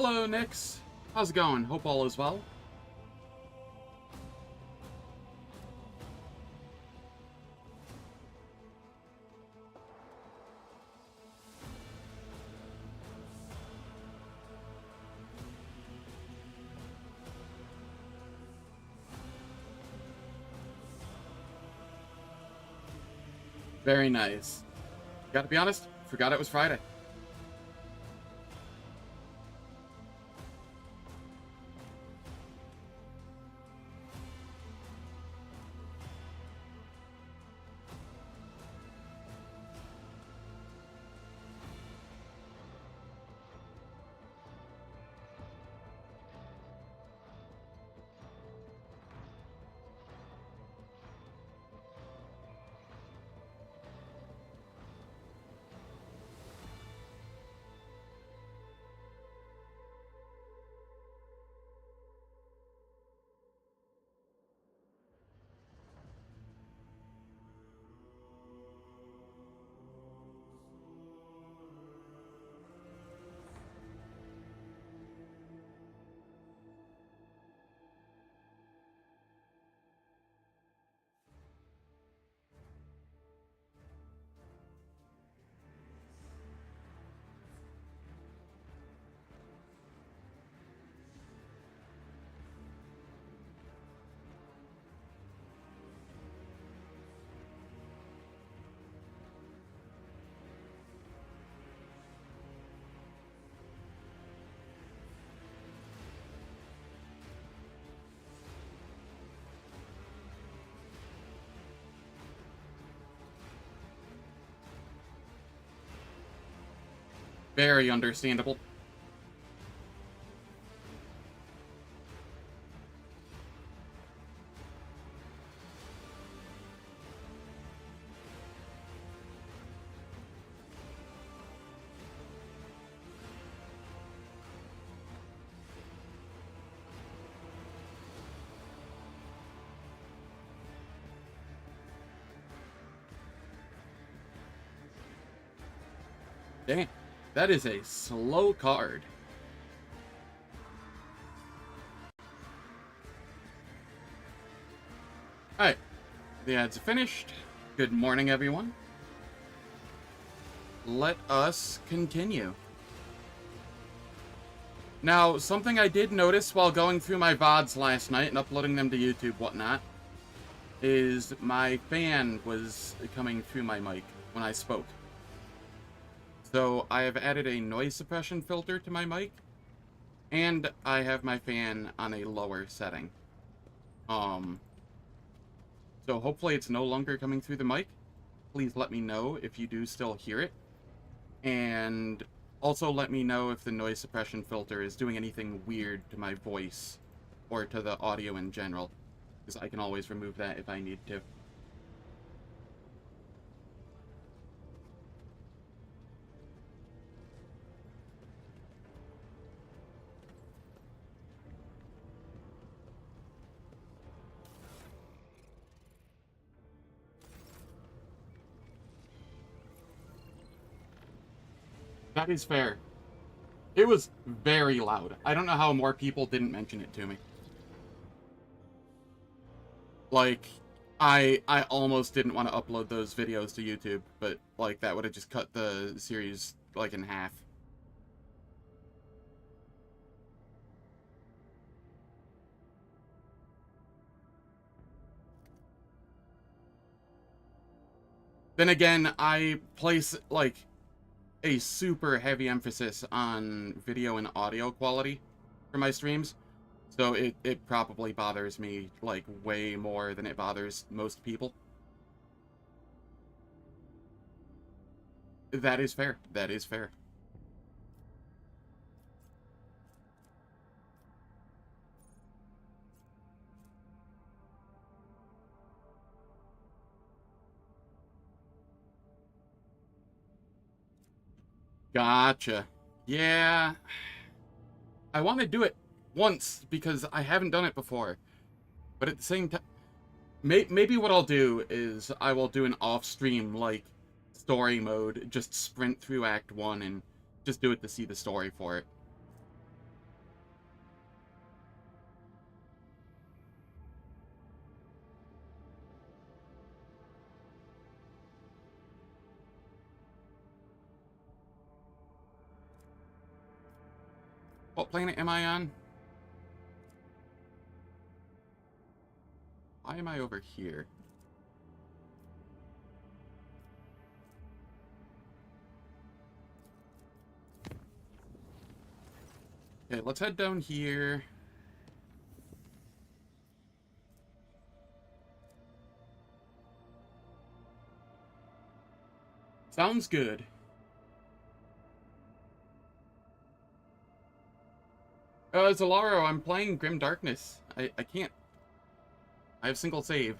Hello, Nix. How's it going? Hope all is well. Very nice. Gotta be honest, forgot it was Friday. Very understandable. Damn, that is a slow card. Alright, the ads are finished. Good morning, everyone. Let us continue. Now, something I did notice while going through my VODs last night and uploading them to YouTube, whatnot, is my fan was coming through my mic when I spoke. So I have added a noise suppression filter to my mic, and I have my fan on a lower setting. So hopefully it's no longer coming through the mic. Please let me know if you do still hear it. And also let me know if the noise suppression filter is doing anything weird to my voice or to the audio in general, because I can always remove that if I need to. That is fair. It was very loud. I don't know how more people didn't mention it to me. Like, I almost didn't want to upload those videos to YouTube, but, like, that would have just cut the series, like, in half. Then again, I place, like, a super heavy emphasis on video and audio quality for my streams. So it probably bothers me, like, way more than it bothers most people. That is fair. That is fair. Gotcha. Yeah. I want to do it once because I haven't done it before. But at the same time, maybe what I'll do is I will do an off-stream, like, story mode, just sprint through Act 1 and just do it to see the story for it. What planet am I on? Why am I over here? Okay, let's head down here. Sounds good. Zalaro, I'm playing Grim Darkness. I can't. I have single save.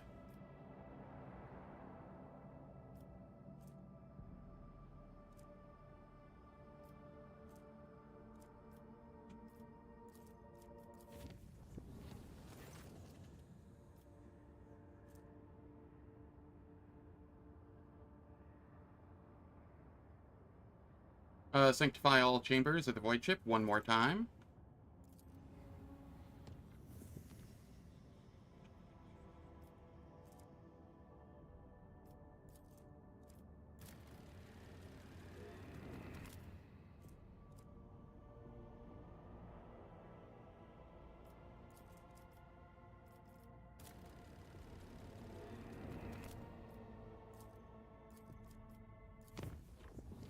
Sanctify all chambers of the void ship one more time.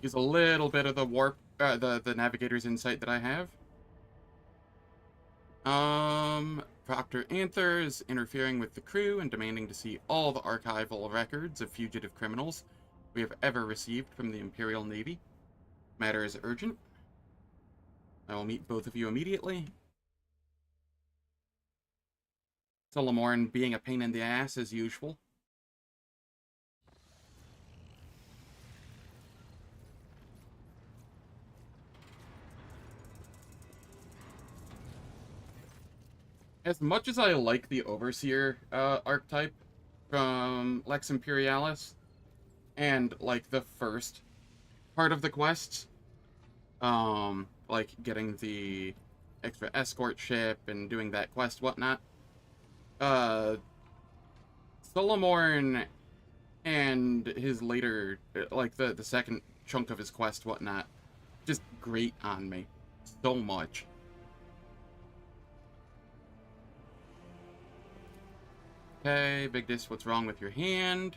Use a little bit of the warp, the navigator's insight that I have. Proctor Anthers interfering with the crew and demanding to see all the archival records of fugitive criminals we have ever received from the Imperial Navy. Matter is urgent. I will meet both of you immediately. Solomorn being a pain in the ass as usual. As much as I like the Overseer archetype from Lex Imperialis, and like the first part of the quests, like getting the extra escort ship and doing that quest, whatnot, Solomorn and his later, like the second chunk of his quest, whatnot, just grate on me so much. Okay, Big Dis, what's wrong with your hand?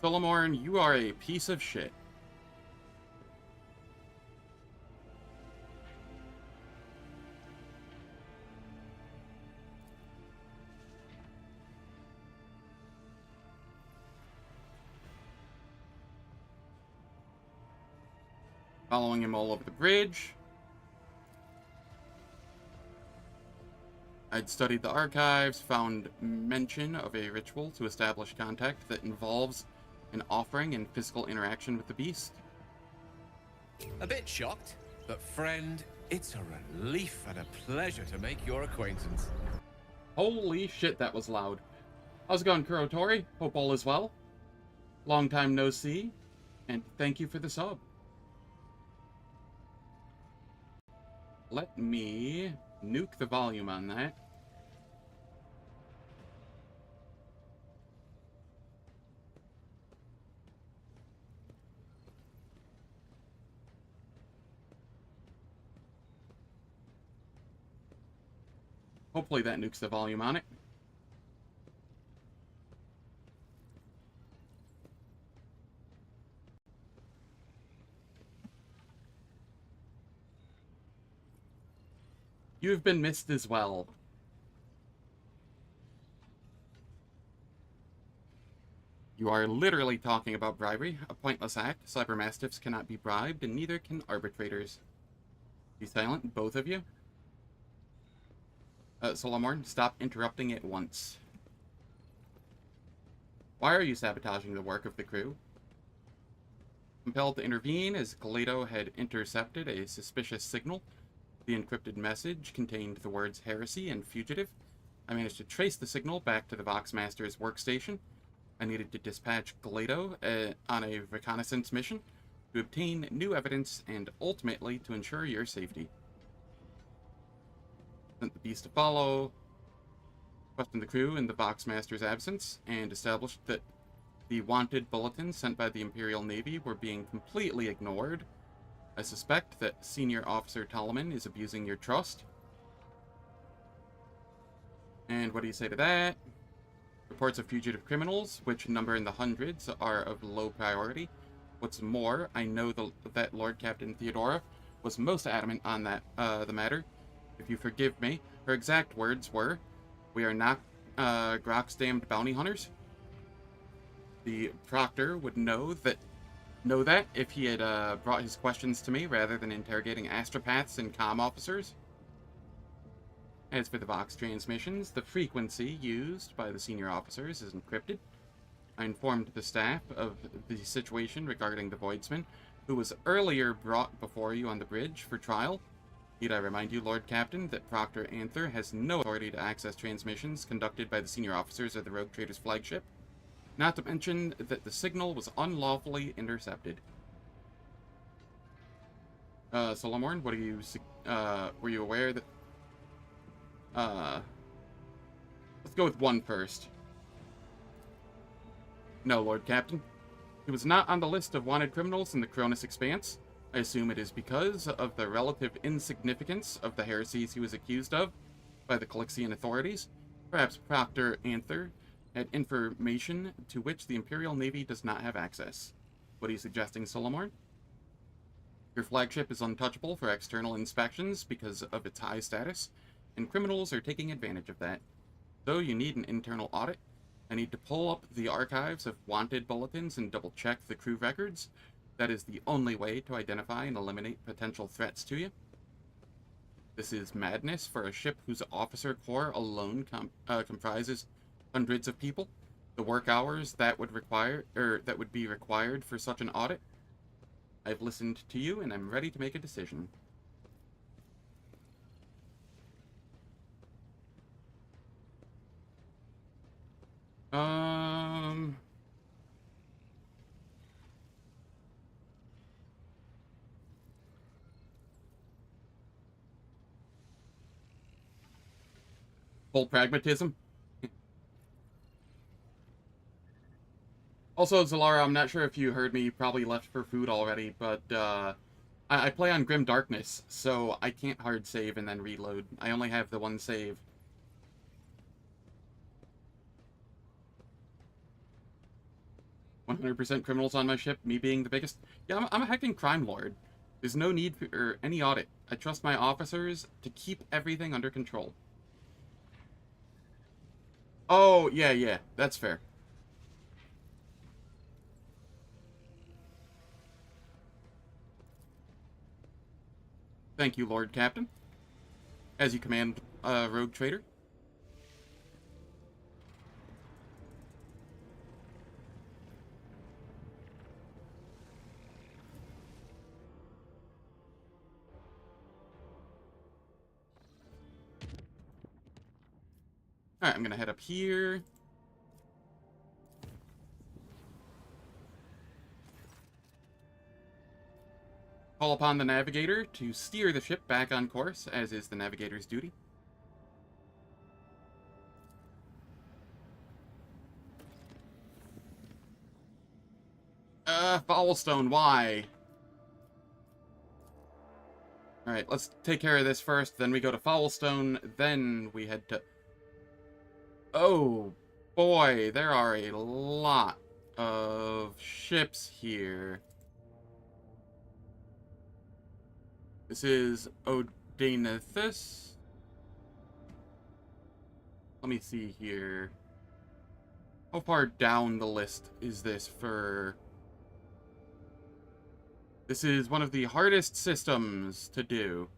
Solomorn, you are a piece of shit. Following him all over the bridge. I'd studied the archives, found mention of a ritual to establish contact that involves an offering and physical interaction with the beast. A bit shocked, but friend, it's a relief and a pleasure to make your acquaintance. Holy shit, that was loud. How's it going, Kurotori? Hope all is well. Long time no see, and thank you for the sub. Let me nuke the volume on that. Hopefully that nukes the volume on it. You have been missed as well. You are literally talking about bribery, a pointless act. Cybermastiffs cannot be bribed, and neither can arbitrators. Be silent, both of you. Solomorn, stop interrupting at once. Why are you sabotaging the work of the crew? Compelled to intervene as Kaledo had intercepted a suspicious signal. The encrypted message contained the words heresy and fugitive. I managed to trace the signal back to the Voxmaster's workstation. I needed to dispatch Kaledo on a reconnaissance mission to obtain new evidence and ultimately to ensure your safety. sent the beast to follow, questioned the crew in the Boxmaster's absence, and established that the wanted bulletins sent by the Imperial Navy were being completely ignored. I suspect that Senior Officer Tolman is abusing your trust. And what do you say to that? Reports of fugitive criminals, which number in the hundreds, are of low priority. What's more, I know that Lord Captain Theodora was most adamant on the matter. If you forgive me, her exact words were, "We are not Grok's damned bounty hunters." The Proctor would know that if he had brought his questions to me rather than interrogating astropaths and comm officers. As for the Vox transmissions, the frequency used by the senior officers is encrypted. I informed the staff of the situation regarding the Voidsman, who was earlier brought before you on the bridge for trial. Need I remind you, Lord Captain, that Proctor Anther has no authority to access transmissions conducted by the senior officers of the Rogue Trader's flagship, not to mention that the signal was unlawfully intercepted. Solomorn, what are you, were you aware that, let's go with one first. No, Lord Captain. He was not on the list of wanted criminals in the Cronus Expanse. I assume it is because of the relative insignificance of the heresies he was accused of by the Calixian authorities. Perhaps Proctor Anther had information to which the Imperial Navy does not have access. What are you suggesting, Solomorn? Your flagship is untouchable for external inspections because of its high status, and criminals are taking advantage of that. So you need an internal audit. I need to pull up the archives of wanted bulletins and double-check the crew records. That is the only way to identify and eliminate potential threats to you. This is madness for a ship whose officer corps alone comprises hundreds of people. The work hours that would be required for such an audit. I've listened to you, and I'm ready to make a decision. Full pragmatism. Also, Zalara, I'm not sure if you heard me, you probably left for food already, but I play on Grim Darkness, so I can't hard save and then reload. I only have the one save. "100% criminals on my ship, me being the biggest." Yeah, I'm a heckin' crime lord. There's no need for any audit. I trust my officers to keep everything under control. Oh, yeah, that's fair. Thank you, Lord Captain. As you command, Rogue Trader. Alright, I'm gonna head up here. Call upon the navigator to steer the ship back on course, as is the navigator's duty. Foulstone, why? Alright, let's take care of this first, then we go to Foulstone, then we head to... Oh, boy, there are a lot of ships here. This is Odanithus. Let me see here. How far down the list is this for... This is one of the hardest systems to do.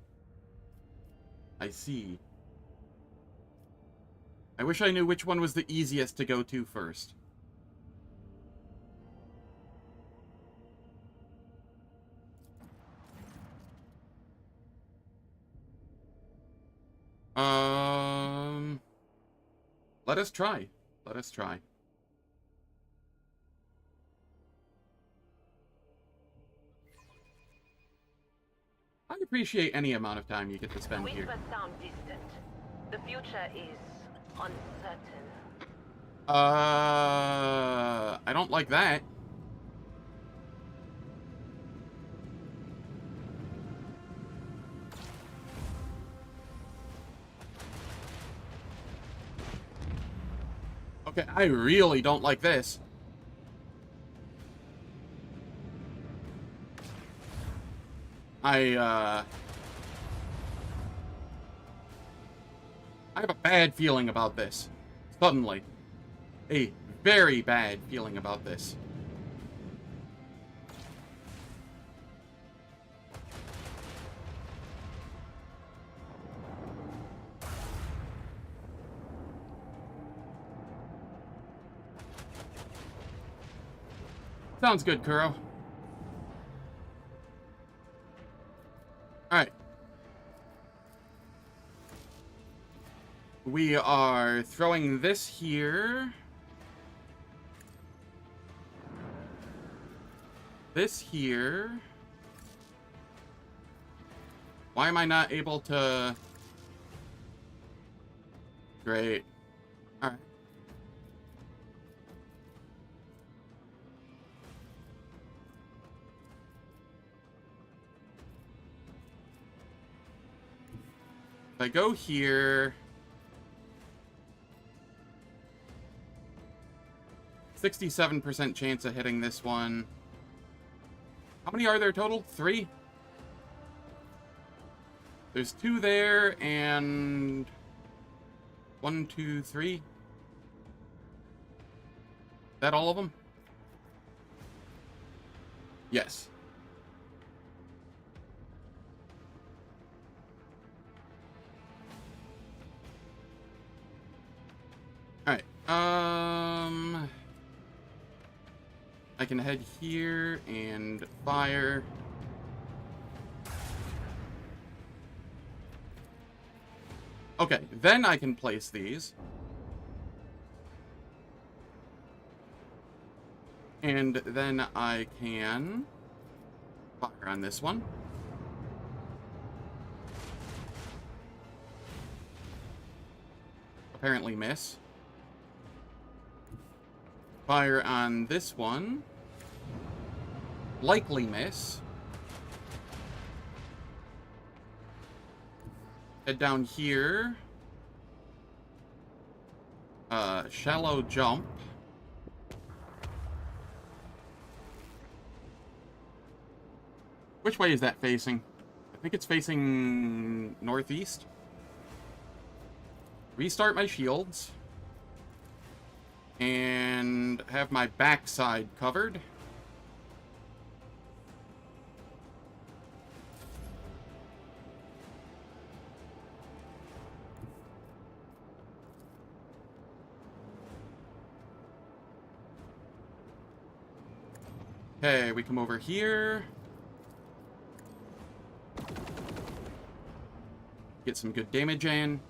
I see. I wish I knew which one was the easiest to go to first. Let us try. Let us try. I appreciate any amount of time you get to spend here. Whispers sound distant. The future is uncertain. I don't like that. Okay, I really don't like this. I have a bad feeling about this. Suddenly. A very bad feeling about this. Sounds good, Kuro. Alright. We are throwing this here. This here. Why am I not able to... Great. Alright. If I go here... 67% chance of hitting this one. How many are there total? 3? There's 2 there, and... 1, 2, 3. That all of them? Yes. Alright, I can head here and fire. Okay, then I can place these. And then I can fire on this one. Apparently miss. Fire on this one. Likely miss. Head down here. Shallow jump. Which way is that facing? I think it's facing northeast. Restart my shields. And have my backside covered. Okay, we come over here. Get some good damage in.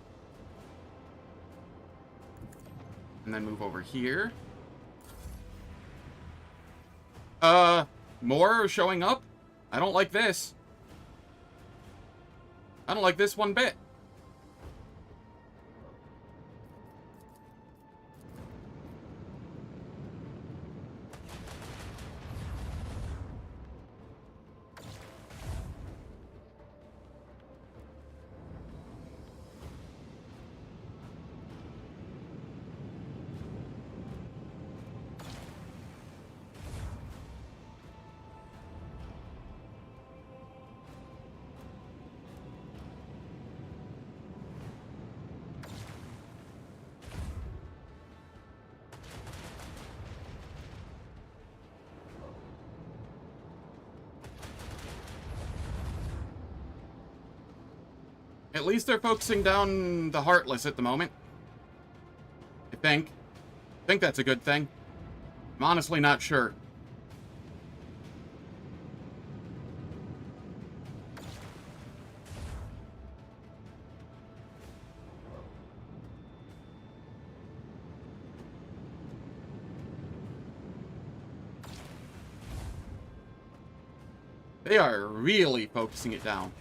And then move over here. More showing up? I don't like this. I don't like this one bit. At least they're focusing down the Heartless at the moment. I think. I think that's a good thing. I'm honestly not sure. They are really focusing it down.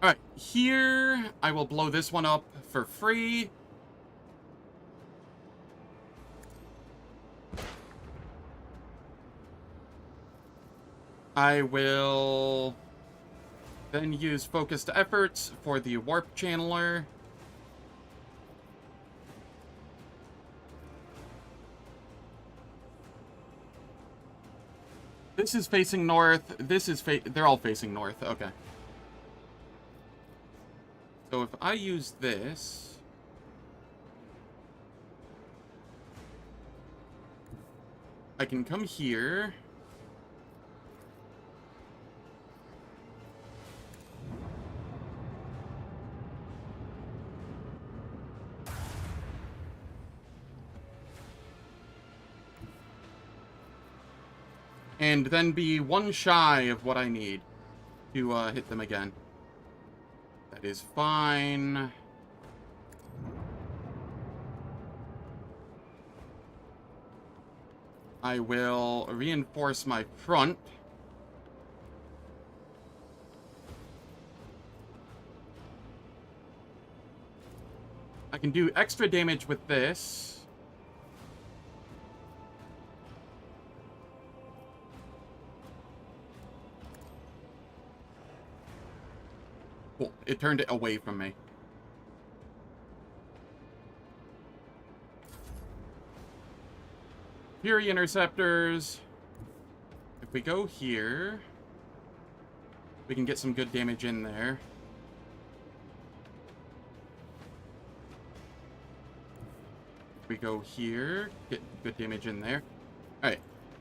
Alright, here I will blow this one up for free. I will then use focused efforts for the warp channeler. This is facing north. This is they're all facing north. Okay. So if I use this, I can come here. And then be one shy of what I need to hit them again. That is fine. I will reinforce my front. I can do extra damage with this. Cool. It turned it away from me. Fury interceptors. If we go here, we can get some good damage in there. If we go here, get good damage in there. Alright,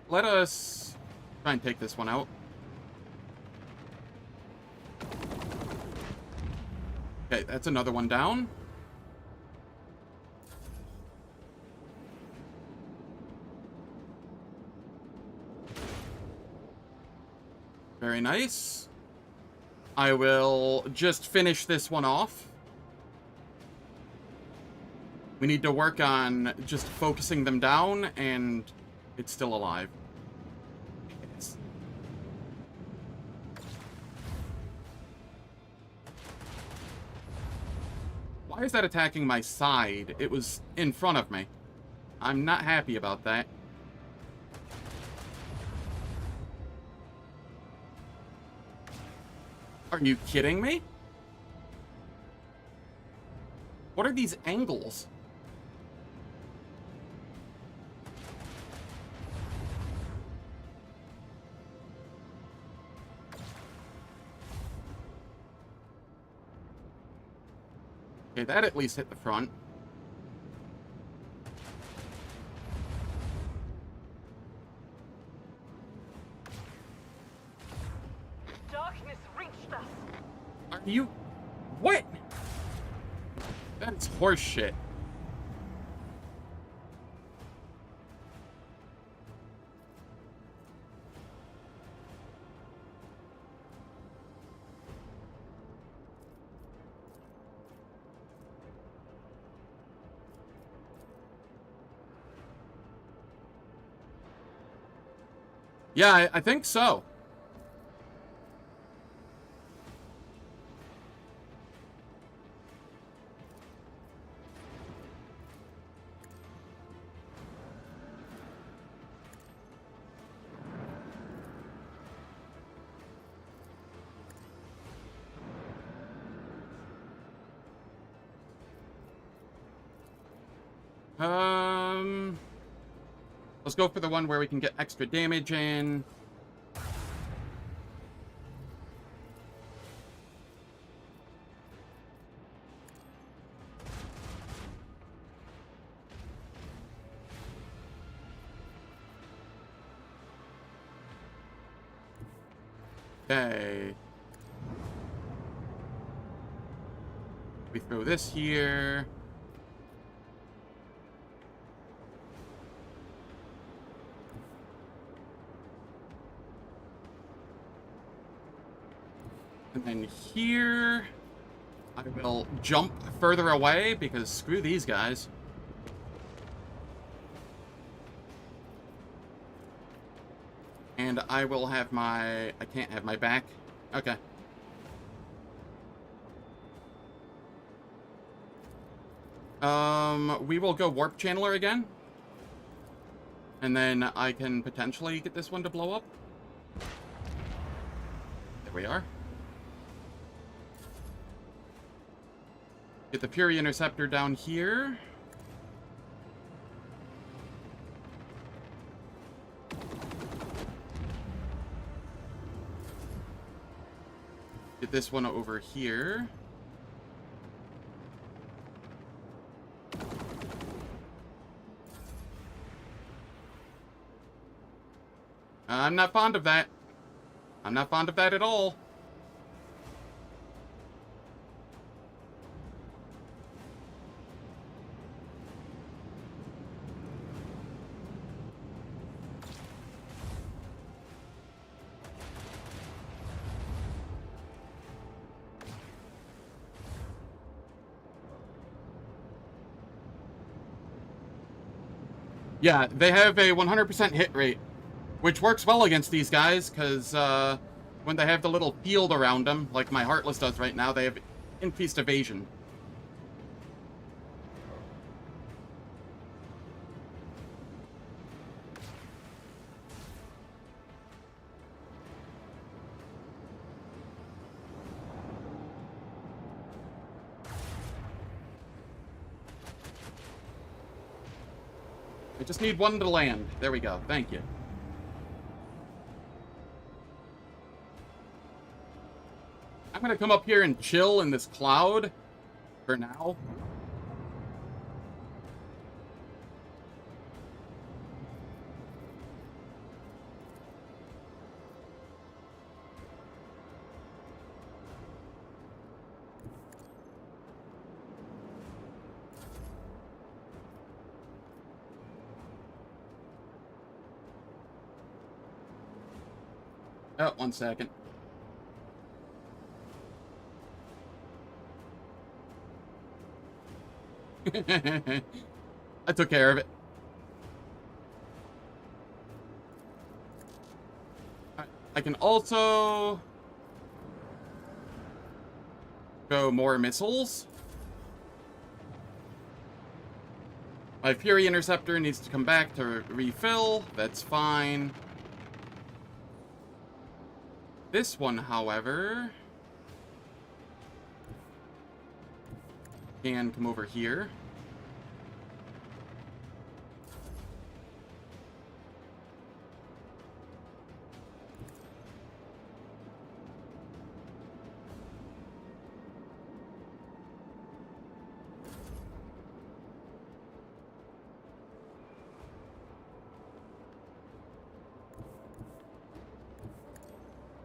let us try and take this one out. Okay, that's another one down. Very nice. I will just finish this one off. We need to work on just focusing them down, and it's still alive. Yes. Why is that attacking my side? It was in front of me. I'm not happy about that. Are you kidding me? What are these angles? Okay, that at least hit the front. Darkness reached us. Are you... What? That's horseshit. Yeah, I think so. Let's go for the one where we can get extra damage in. Okay. We throw this here. And then here, I will jump further away because screw these guys. And I will have my... I can't have my back. Okay. We will go Warp Channeler again. And then I can potentially get this one to blow up. There we are. Get the Fury Interceptor down here. Get this one over here. I'm not fond of that. I'm not fond of that at all. Yeah, they have a 100% hit rate, which works well against these guys, because when they have the little field around them, like my Heartless does right now, they have increased evasion. I just need one to land. There we go. Thank you. I'm gonna come up here and chill in this cloud for now. Oh, 1 second. I took care of it. I can also go more missiles. My Fury Interceptor needs to come back to refill. That's fine. This one, however, can come over here.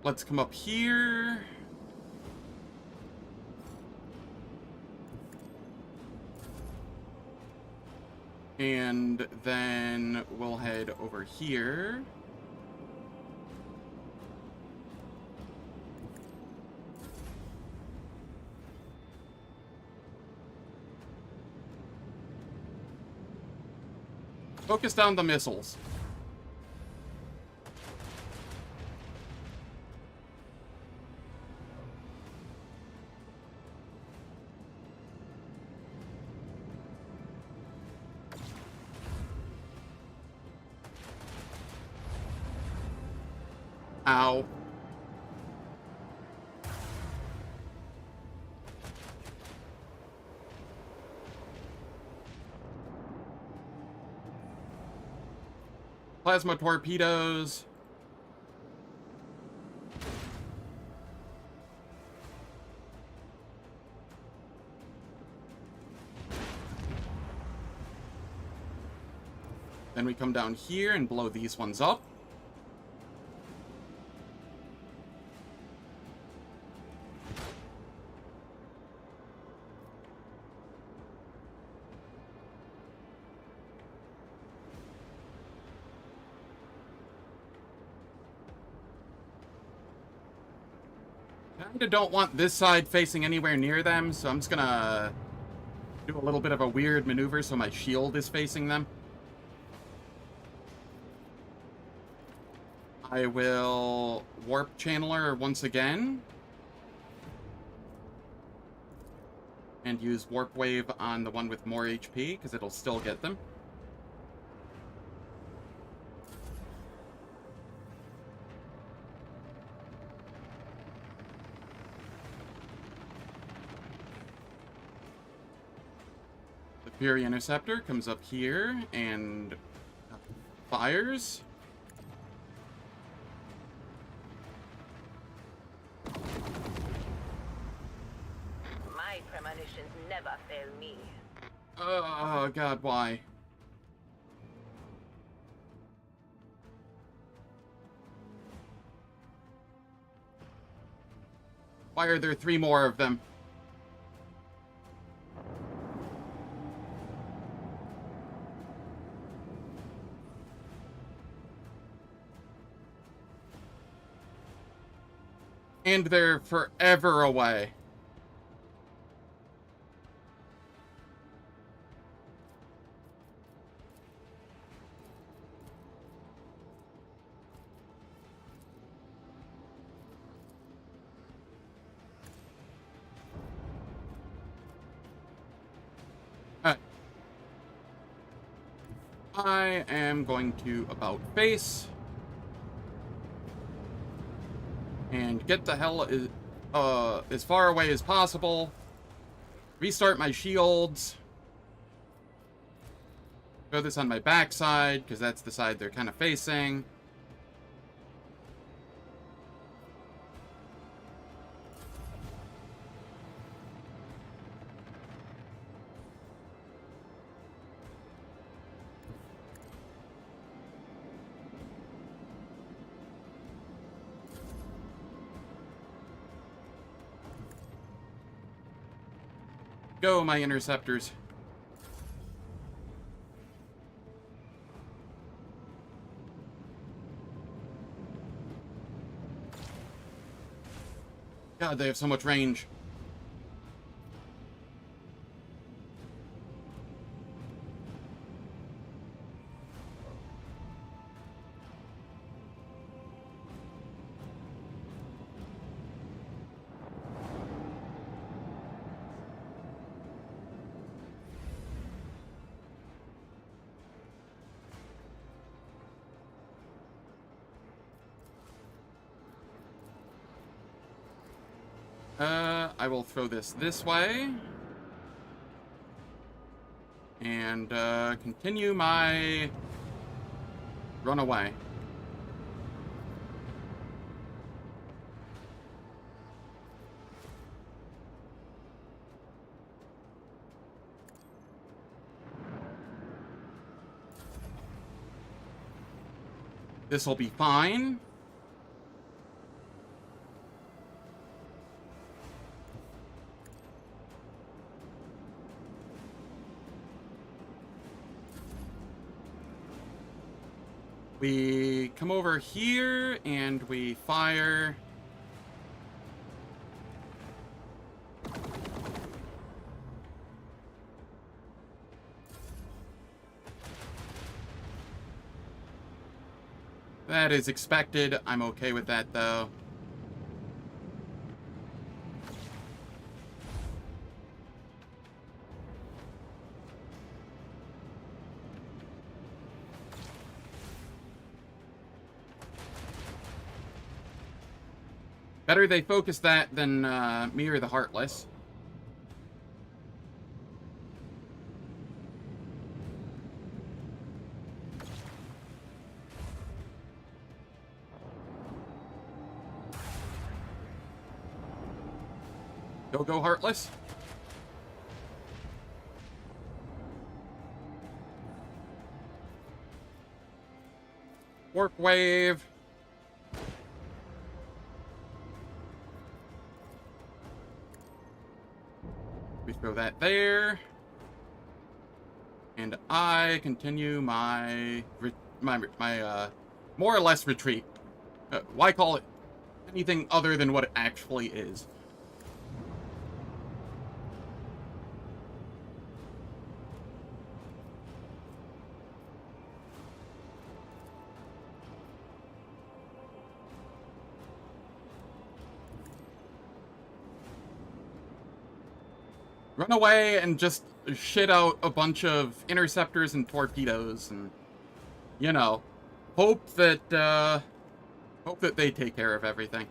Let's come up here. And then we'll head over here. Focus down the missiles. Ow. Plasma torpedoes. Then we come down here and blow these ones up. Kinda don't want this side facing anywhere near them, so I'm just gonna do a little bit of a weird maneuver so my shield is facing them. I will Warp Channeler once again. and use Warp Wave on the one with more HP, because it'll still get them. The Fury Interceptor comes up here and fires. My premonitions never fail me. Oh, God, why? Why are there 3 more of them? And they're forever away. I am going to about face and get the hell as far away as possible. Restart my shields. Throw this on my backside because that's the side they're kind of facing. Go, my interceptors. God, they have so much range. I will throw this way. And, continue my run away. This'll be fine. We come over here and we fire. That is expected. I'm okay with that, though. Better they focus that than me or the Heartless. Go, Heartless. Warp Wave. We throw that there. And I continue my more or less retreat. Why call it anything other than what it actually is? run away and just shit out a bunch of interceptors and torpedoes and, you know, hope that they take care of everything.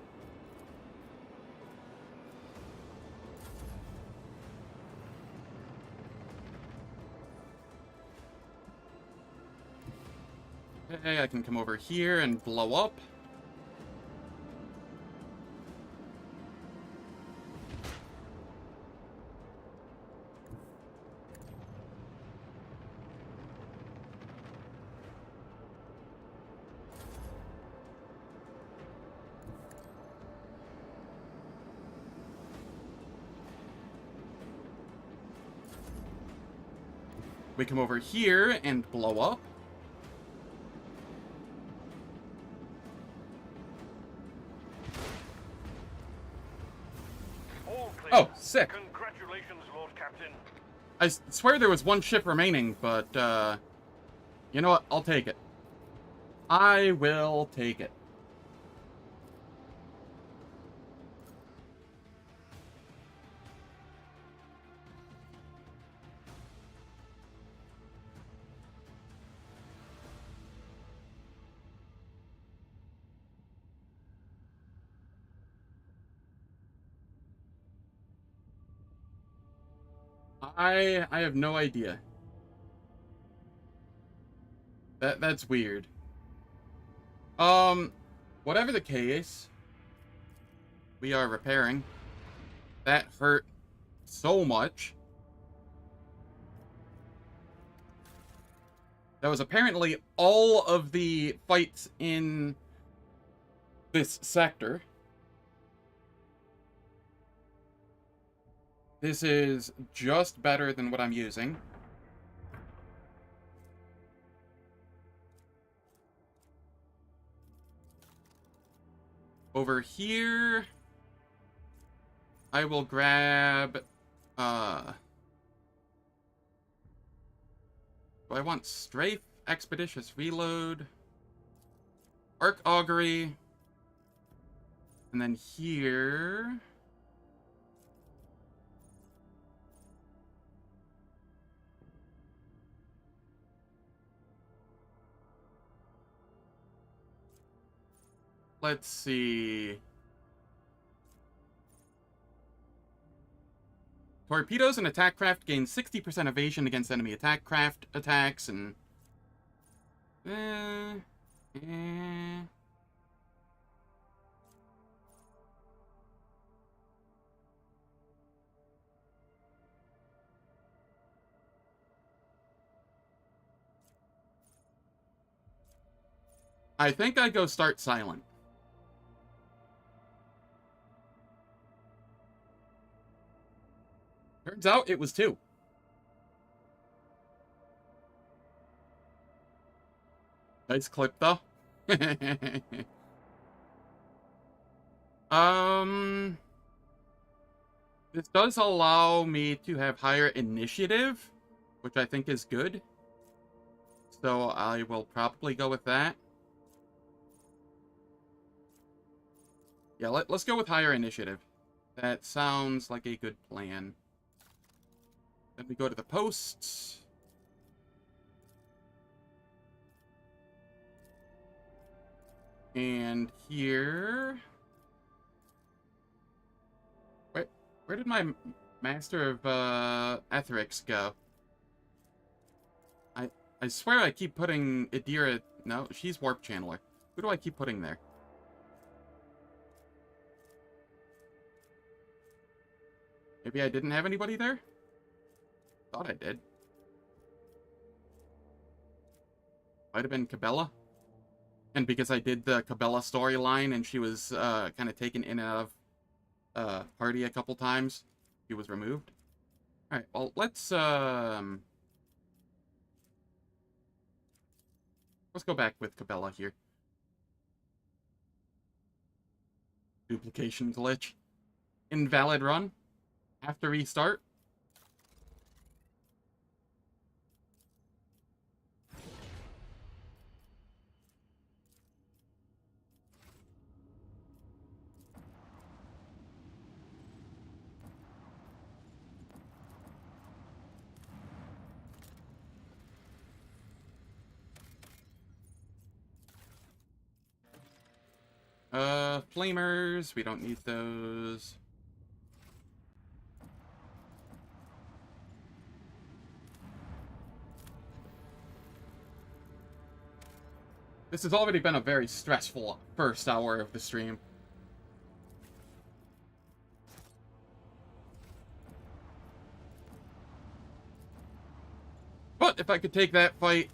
Okay, I can come over here and blow up. We come over here and blow up. Oh, sick. Congratulations, Lord Captain. I swear there was one ship remaining, but, you know what? I'll take it. I will take it. I have no idea. That's weird. Whatever the case, we are repairing. That hurt so much. That was apparently all of the fights in this sector. This is just better than what I'm using. Over here, I will grab, do I want Strafe, Expeditious Reload, Arc Augury, and then here, let's see. Torpedoes and attack craft gain 60% evasion against enemy attack craft attacks, and... I think I go start silent. Turns out it was 2. Nice clip, though. This does allow me to have higher initiative, which I think is good. So I will probably go with that. Yeah, let's go with higher initiative. That sounds like a good plan. Then we go to the posts. And here... Where did my Master of Etherics go? I swear I keep putting Idira... No, she's Warp Channeler. Who do I keep putting there? Maybe I didn't have anybody there? Thought I did. Might have been Cabela. And because I did the Cabela storyline and she was kind of taken in and out of party a couple times, she was removed. Alright, well, let's go back with Cabela here. Duplication glitch. Invalid run. Have to restart. Flamers, we don't need those. This has already been a very stressful first hour of the stream. But if I could take that fight...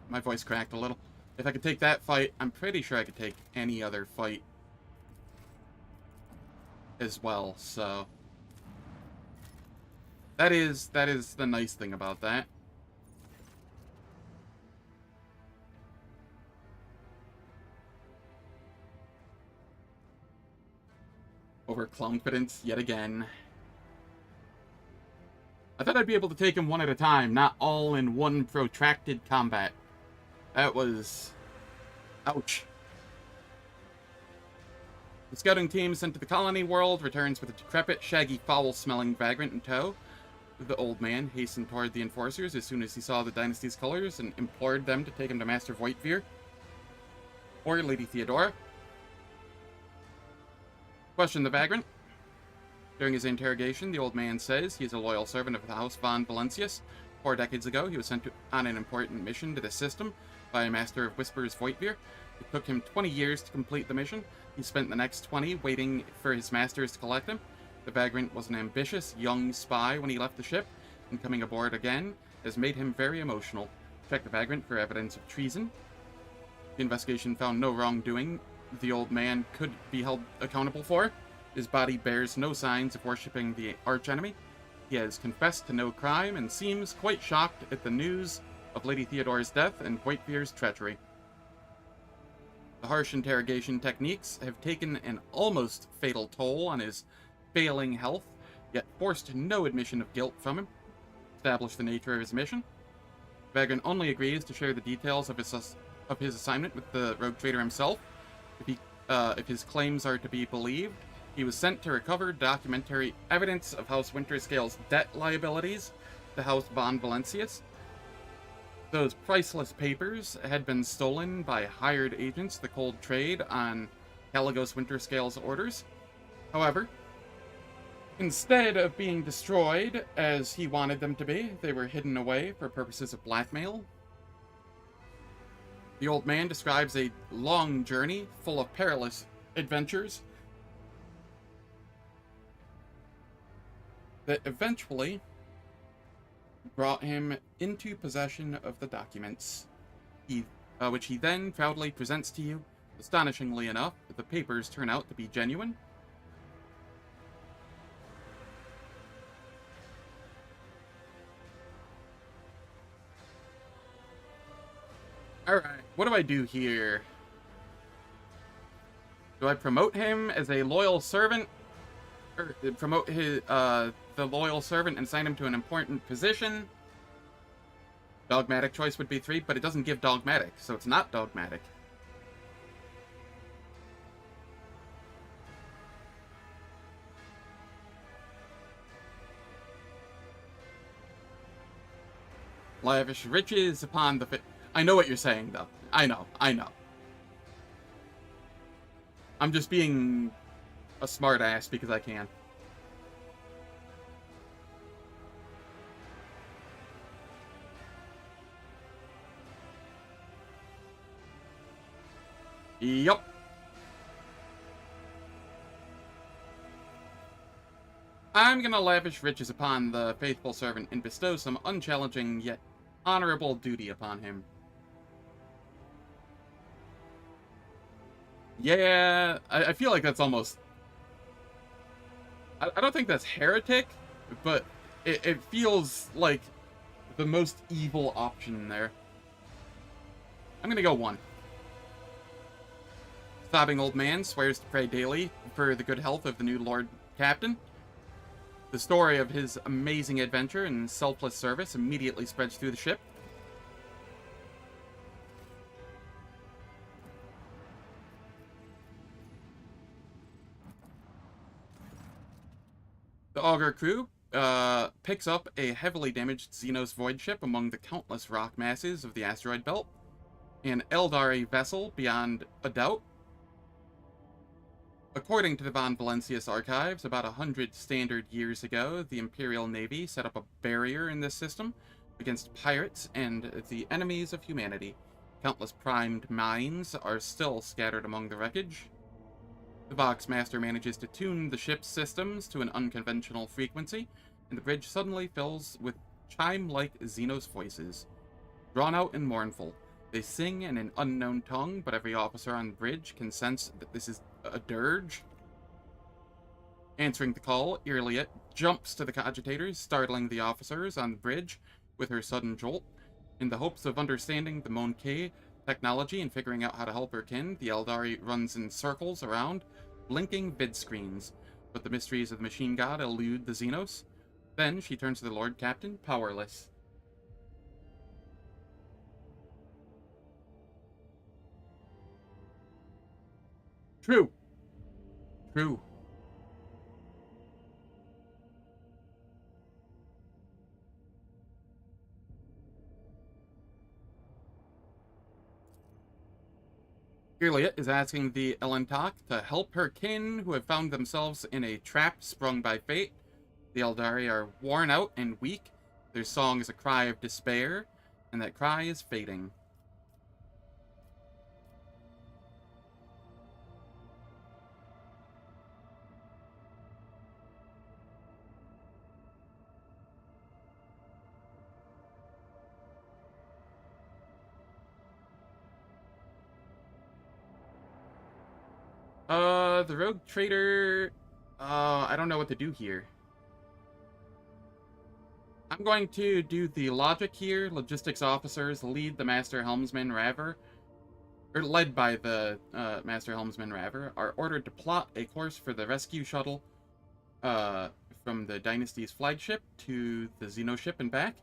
My voice cracked a little. If I could take that fight, I'm pretty sure I could take any other fight as well, so... That is the nice thing about that. Overconfidence yet again. I thought I'd be able to take him one at a time, not all in one protracted combat. That was... ouch. The scouting team sent to the colony world returns with a decrepit, shaggy, foul-smelling vagrant in tow. The old man hastened toward the enforcers as soon as he saw the dynasty's colors and implored them to take him to Master Voigtveer or Lady Theodora. Questioned the vagrant. During his interrogation, the old man says he is a loyal servant of the House von Valencius. 4 decades ago, he was sent on an important mission to the system by a Master of Whispers Voigtveer. It took him 20 years to complete the mission. He spent the next 20 waiting for his masters to collect him. The vagrant was an ambitious, young spy when he left the ship, and coming aboard again has made him very emotional. Check the vagrant for evidence of treason. The investigation found no wrongdoing the old man could be held accountable for. His body bears no signs of worshipping the archenemy. He has confessed to no crime and seems quite shocked at the news of Lady Theodora's death and Voigtveer's treachery. The harsh interrogation techniques have taken an almost fatal toll on his failing health, yet forced no admission of guilt from him. Establish the nature of his mission. Vagrant only agrees to share the details of his assignment with the rogue trader himself. If his claims are to be believed, he was sent to recover documentary evidence of House Winterscale's debt liabilities to House von Valencius. Those priceless papers had been stolen by hired agents of the Cold Trade on Caligos Winterscale's orders. However, instead of being destroyed as he wanted them to be, they were hidden away for purposes of blackmail. The old man describes a long journey full of perilous adventures that eventually brought him into possession of the documents, which he then proudly presents to you. Astonishingly enough, the papers turn out to be genuine. Alright, what do I do here? Do I promote him as a loyal servant? Or promote his, the loyal servant and assign him to an important position? Dogmatic choice would be 3, but it doesn't give dogmatic, so it's not dogmatic. Lavish riches upon the I know what you're saying, though. I know. I'm just being a smart ass because I can. Yup. I'm gonna lavish riches upon the faithful servant and bestow some unchallenging yet honorable duty upon him. Yeah, I feel like that's almost... I don't think that's heretic, but it feels like the most evil option there. I'm gonna go 1. Sobbing old man swears to pray daily for the good health of the new Lord Captain. The story of his amazing adventure and selfless service immediately spreads through the ship. The Augur crew picks up a heavily damaged Xenos void ship among the countless rock masses of the asteroid belt. An Eldari vessel beyond a doubt. According to the Von Valencius archives, about 100 standard years ago, the Imperial Navy set up a barrier in this system against pirates and the enemies of humanity. Countless primed mines are still scattered among the wreckage. The Vox Master manages to tune the ship's systems to an unconventional frequency, and the bridge suddenly fills with chime-like Xenos voices. Drawn out and mournful, they sing in an unknown tongue, but every officer on the bridge can sense that this is a dirge. Answering the call, Irliet jumps to the cogitators, startling the officers on the bridge with her sudden jolt. In the hopes of understanding the Monkey technology and figuring out how to help her kin, the Eldari runs in circles around, blinking vid screens, but the mysteries of the machine god elude the Xenos. Then she turns to the Lord Captain, powerless. True. True. Irliet is asking the Elentok to help her kin who have found themselves in a trap sprung by fate. The Eldari are worn out and weak. Their song is a cry of despair, and that cry is fading. The rogue trader... I don't know what to do here. I'm going to do the logic here. Logistics officers lead the Master Helmsman Raver, or led by the Master Helmsman Raver, are ordered to plot a course for the rescue shuttle from the Dynasty's flagship to the Xenoship and back.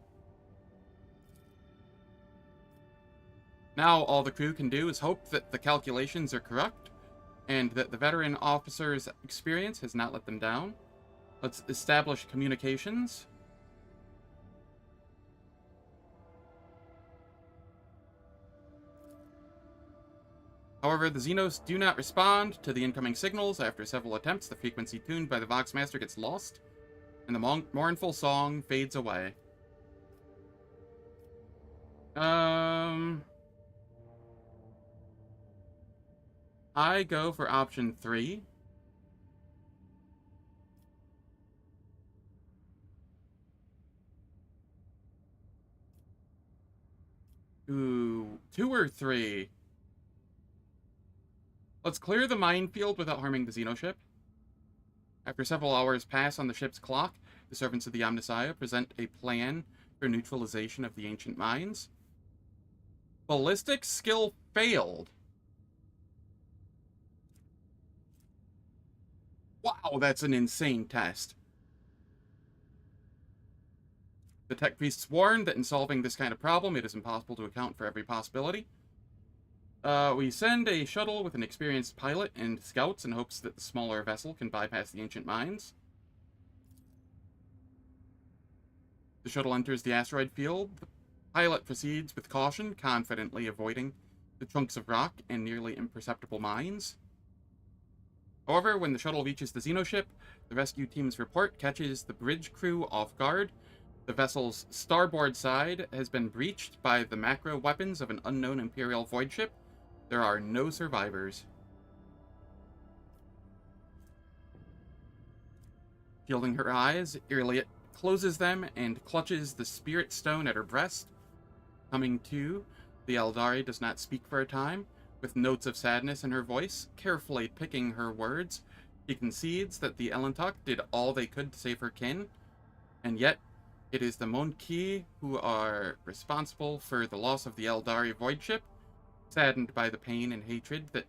Now all the crew can do is hope that the calculations are correct, and that the veteran officer's experience has not let them down. Let's establish communications. However, the Xenos do not respond to the incoming signals. After several attempts, the frequency tuned by the Vox Master gets lost, and the mournful song fades away. I go for option 3. Ooh, 2 or 3? Let's clear the minefield without harming the Xenoship. After several hours pass on the ship's clock, the servants of the Omnissiah present a plan for neutralization of the ancient mines. Ballistic skill failed. Wow, that's an insane test. The tech priests warn that in solving this kind of problem, it is impossible to account for every possibility. We send a shuttle with an experienced pilot and scouts in hopes that the smaller vessel can bypass the ancient mines. The shuttle enters the asteroid field. The pilot proceeds with caution, confidently avoiding the chunks of rock and nearly imperceptible mines. However, when the shuttle reaches the Xenoship, the rescue team's report catches the bridge crew off guard. The vessel's starboard side has been breached by the macro weapons of an unknown Imperial void ship. There are no survivors. Shielding her eyes, Irliet closes them and clutches the spirit stone at her breast. Coming to, the Eldari does not speak for a time. With notes of sadness in her voice, carefully picking her words, she concedes that the Elentok did all they could to save her kin, and yet it is the Monki who are responsible for the loss of the Eldari void ship. Saddened by the pain and hatred that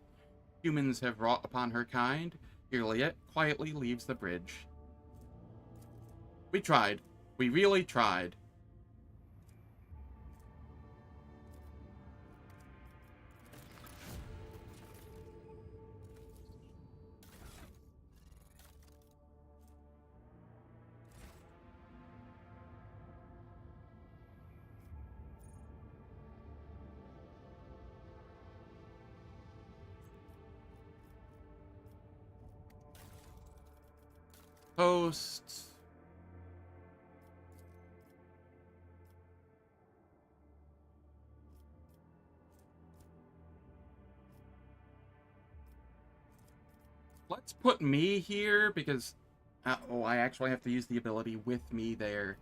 humans have wrought upon her kind, Irliet quietly leaves the bridge. We tried. We really tried. post. Let's put me here because... oh, I actually have to use the ability with me there.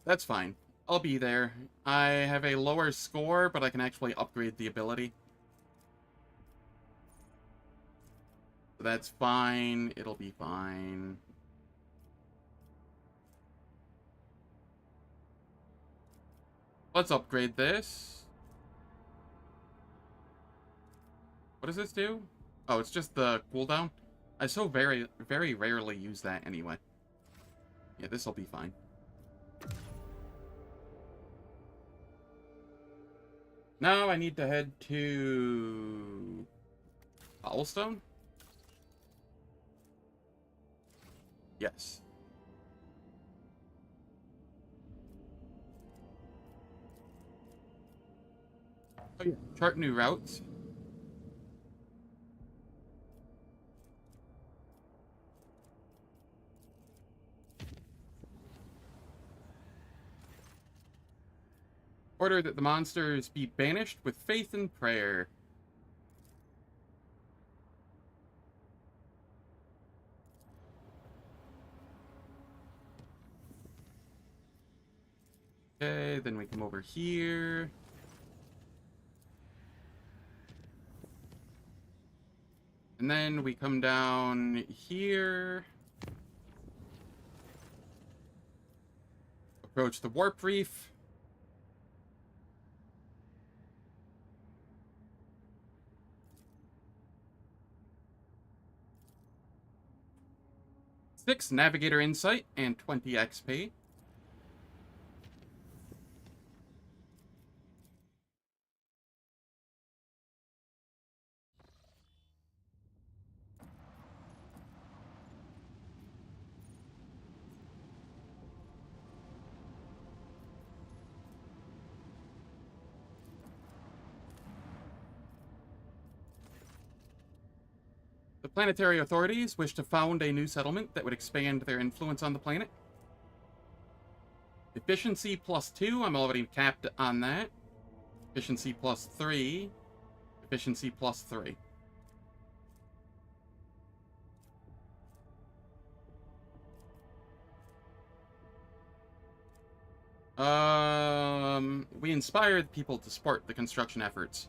That's fine. I'll be there. I have a lower score, but I can actually upgrade the ability. So that's fine. It'll be fine. Let's upgrade this. What does this do? Oh, it's just the cooldown. I so very rarely use that anyway. Yeah, this'll be fine. Now I need to head to... Cobblestone? Yes. Oh yeah, chart new routes. Order that the monsters be banished with faith and prayer. Okay, then we come over here. And then we come down here. Approach the warp reef. Six Navigator Insight and 20 XP. The planetary authorities wish to found a new settlement that would expand their influence on the planet. Efficiency +2, I'm already capped on that. Efficiency +3. Efficiency +3. We inspired people to support the construction efforts.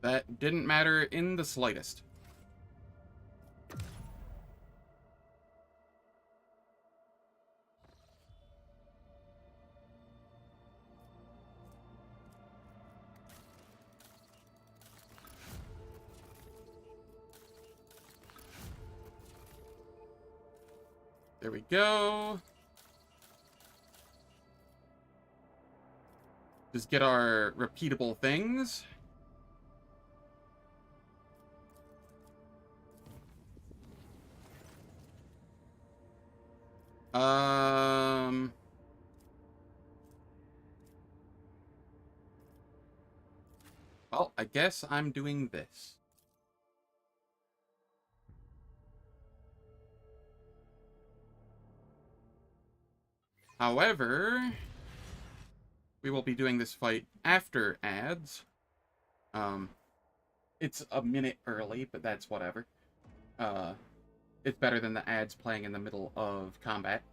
That didn't matter in the slightest. There we go. Just get our repeatable things. Well, I guess I'm doing this. However, we will be doing this fight after ads. It's a minute early, but that's whatever. It's better than the ads playing in the middle of combat.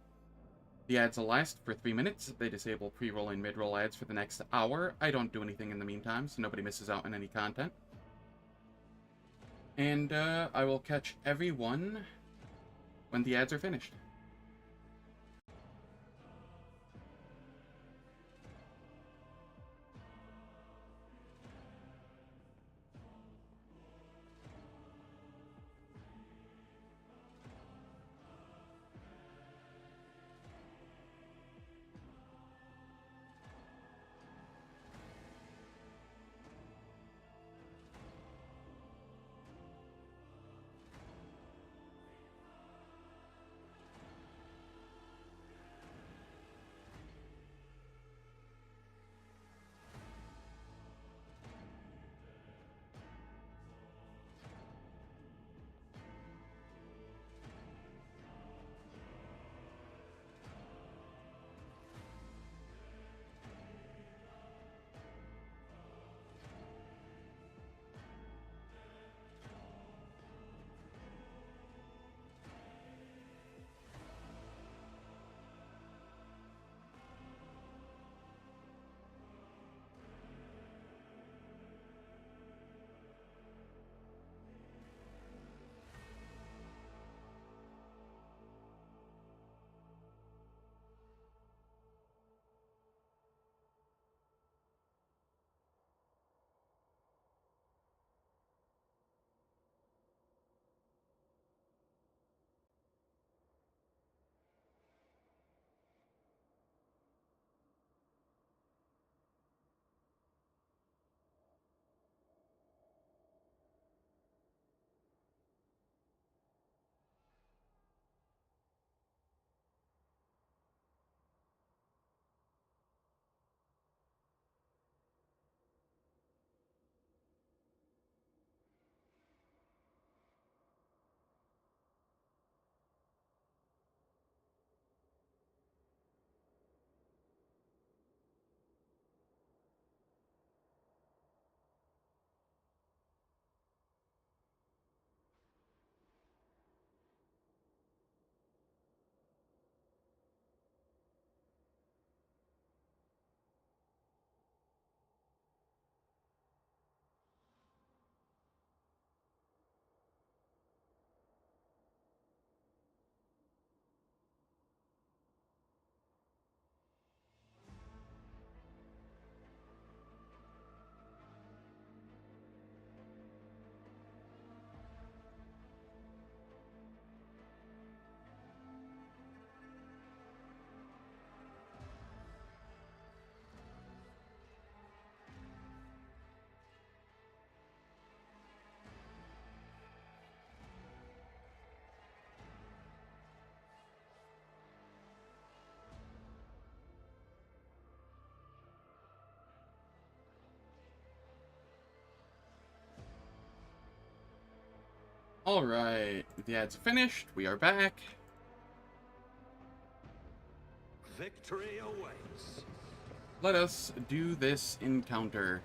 The ads will last for 3 minutes. They disable pre-roll and mid-roll ads for the next hour. I don't do anything in the meantime, so nobody misses out on any content. And I will catch everyone when the ads are finished. Alright, the ads finished. We are back. Victory awaits. Let us do this encounter.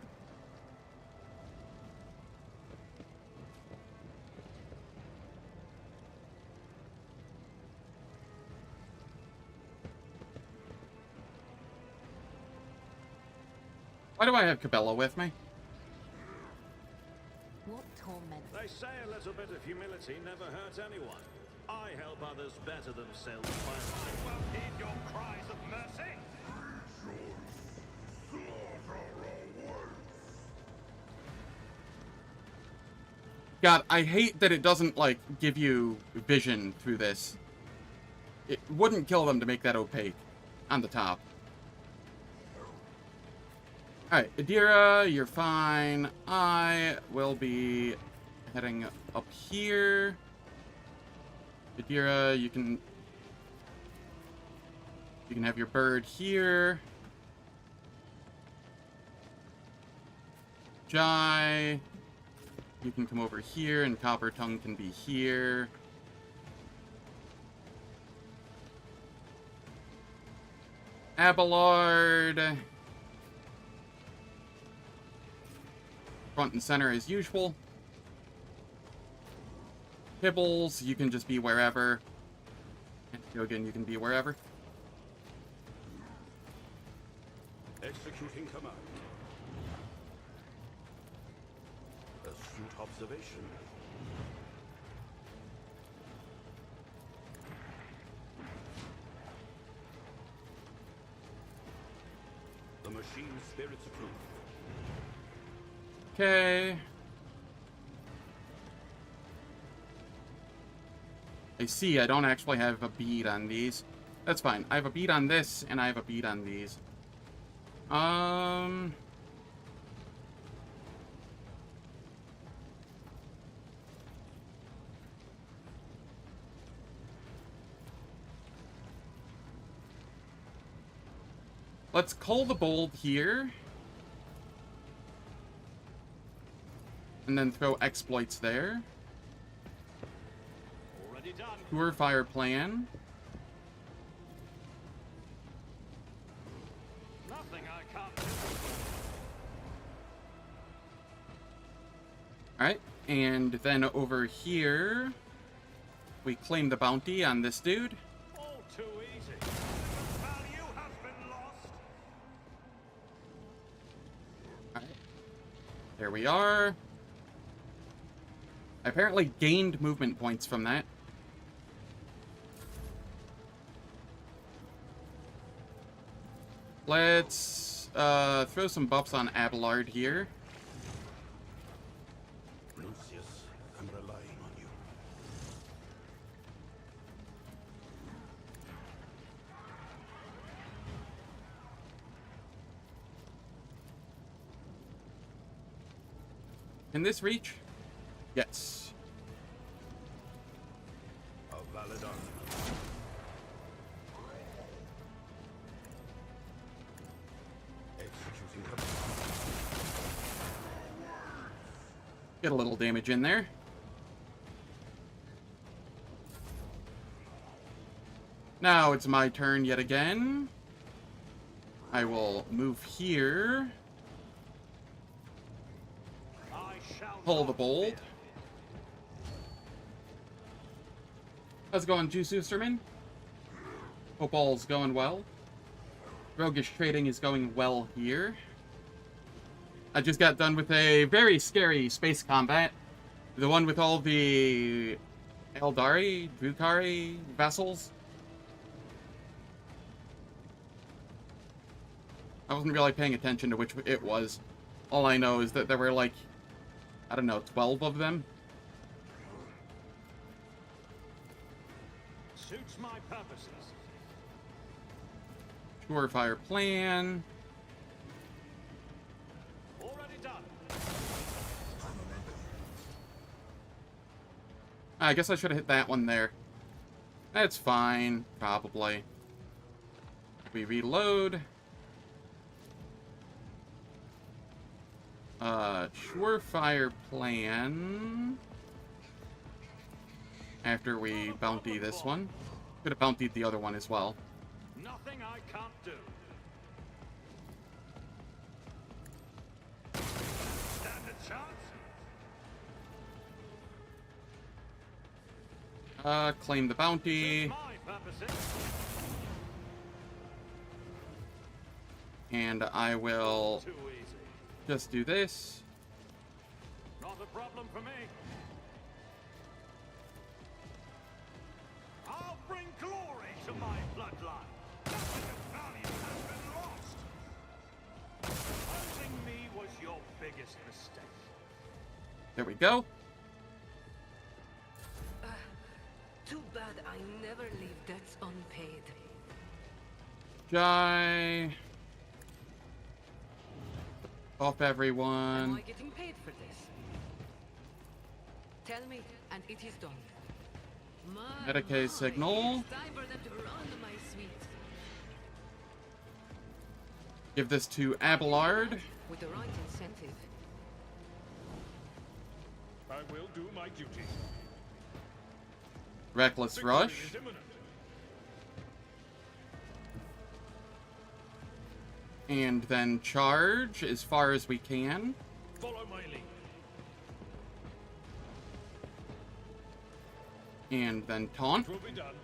Why do I have Cabela with me? What torment? They say a little bit of humility never hurts anyone. I help others better themselves by I won't heed your cries of mercy. God, I hate that it doesn't, like, give you vision through this. It wouldn't kill them to make that opaque on the top. Alright, Adira, you're fine. I will be heading up here. Adira, you can have your bird here. Jai, you can come over here, and Copper Tongue can be here. Abelard, front and center as usual. Pibbles, you can just be wherever. And Yogan, you can be wherever. Executing command. Astute observation. The machine spirits approved. Okay. I see, I don't actually have a bead on these. That's fine. I have a bead on this, and I have a bead on these. Let's call the bold here. And then throw exploits there. Already done. Tour fire plan. Nothing I can't do. Alright, and then over here, we claim the bounty on this dude. All too easy. The value has been lost. Alright. There we are. I apparently gained movement points from that. Let's throw some buffs on Abelard here. Lucius, I'm relying on you. Can this reach? Yes. A valid argument. Executing command. Get a little damage in there. Now it's my turn yet again. I will move here. I shall Pull the not bold. fear. How's it going, Juice Oosterman? Hope all's going well. Roguish trading is going well here. I just got done with a very scary space combat. The one with all the Eldari, Drukhari vessels. I wasn't really paying attention to which it was. All I know is that there were like, I don't know, 12 of them. Suits my purposes. Tour fire plan. Already done. I guess I should have hit that one there. That's fine, probably. We reload. Surefire plan. after we bounty this one. Could have bountied the other one as well. Nothing I can't do. Stand a chance? Claim the bounty. My purposes. And I will Too easy. just do this. Not a problem for me. I'll bring glory to my bloodline. Nothing of value has been lost. Losing me was your biggest mistake. There we go. Too bad I never leave debts unpaid. Jai. Off Am everyone. I getting paid for this? Tell me, and it is done. Medicaid signal. It's time for them to run to my suite. Give this to Abelard. With the right incentive. I will do my duty. Reckless Victory Rush. is imminent. And then charge as far as we can. Follow my lead. And then taunt. It will be done.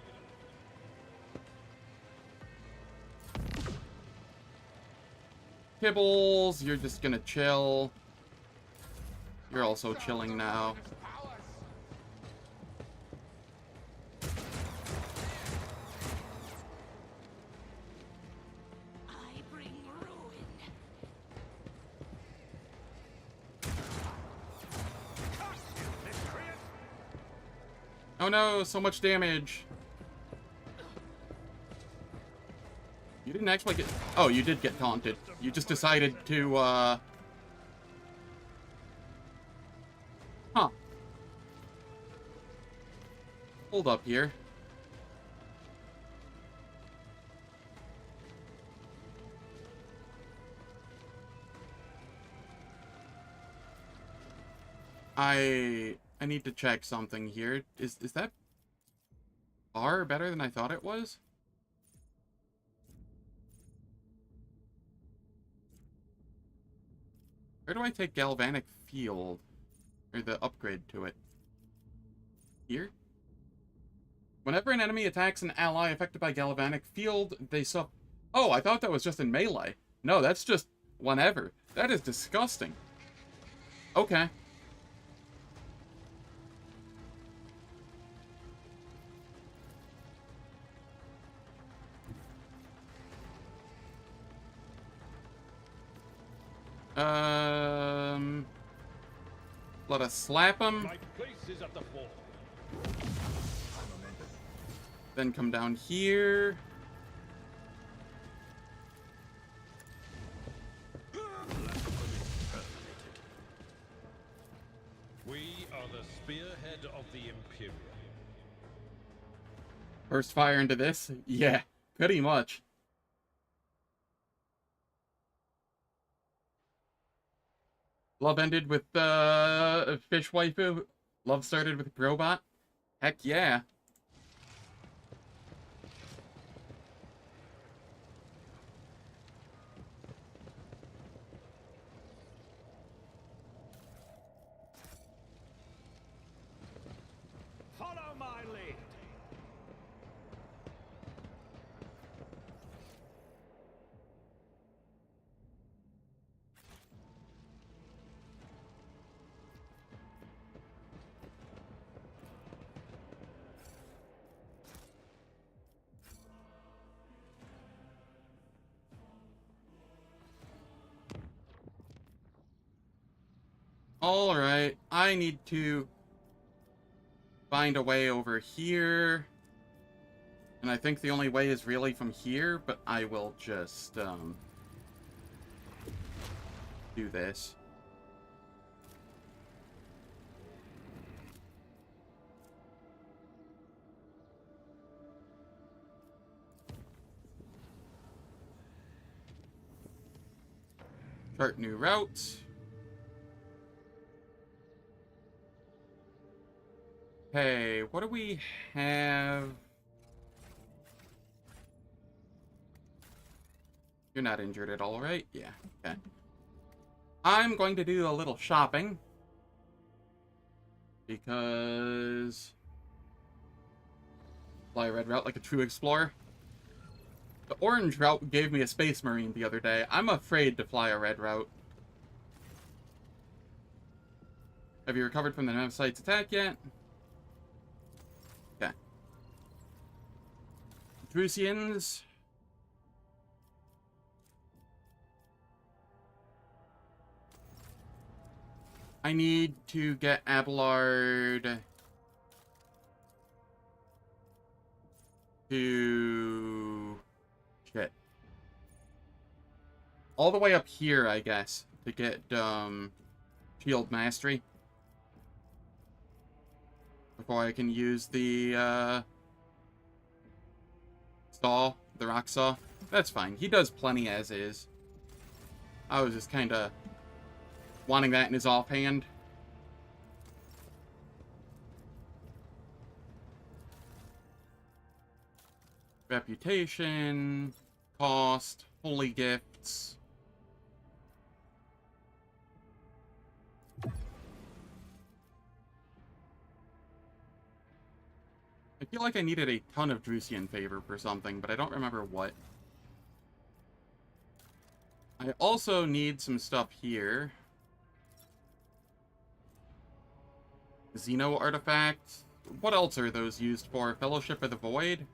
Tibbles, you're just gonna chill. You're also chilling now. I bring ruin. Oh no, so much damage. You didn't actually get... Oh, you did get taunted. You just decided to, Huh. Hold up here. I need to check something here. Is that bar better than I thought it was? Where do I take Galvanic Field? Or the upgrade to it? Here? Whenever an enemy attacks an ally affected by Galvanic Field, they suffer... Oh, I thought that was just in melee. No, that's just whenever. That is disgusting. Okay. Let us slap him. My place is at the fore. Then come down here. We are the spearhead of the Imperium. Burst fire into this? Yeah, pretty much. Love ended with fish waifu. Love started with robot. Heck yeah. Follow my lead. Alright, I need to find a way over here. And I think the only way is really from here, but I will just, do this. Chart new routes. Hey, what do we have? You're not injured at all, right? Yeah, okay. I'm going to do a little shopping. Because... Fly a red route like a true explorer. The orange route gave me a space marine the other day. I'm afraid to fly a red route. Have you recovered from the Nemesis attack yet? Okay. Drusians. I need to get Abelard to... Shit. All the way up here, I guess, to get, Shield Mastery. Before I can use the, saw, the rock saw. That's fine. He does plenty as is. I was just kind of wanting that in his offhand. Reputation, cost, holy gifts. I feel like I needed a ton of Drusian favor for something, but I don't remember what. I also need some stuff here. Xeno artifacts. What else are those used for? Fellowship of the Void?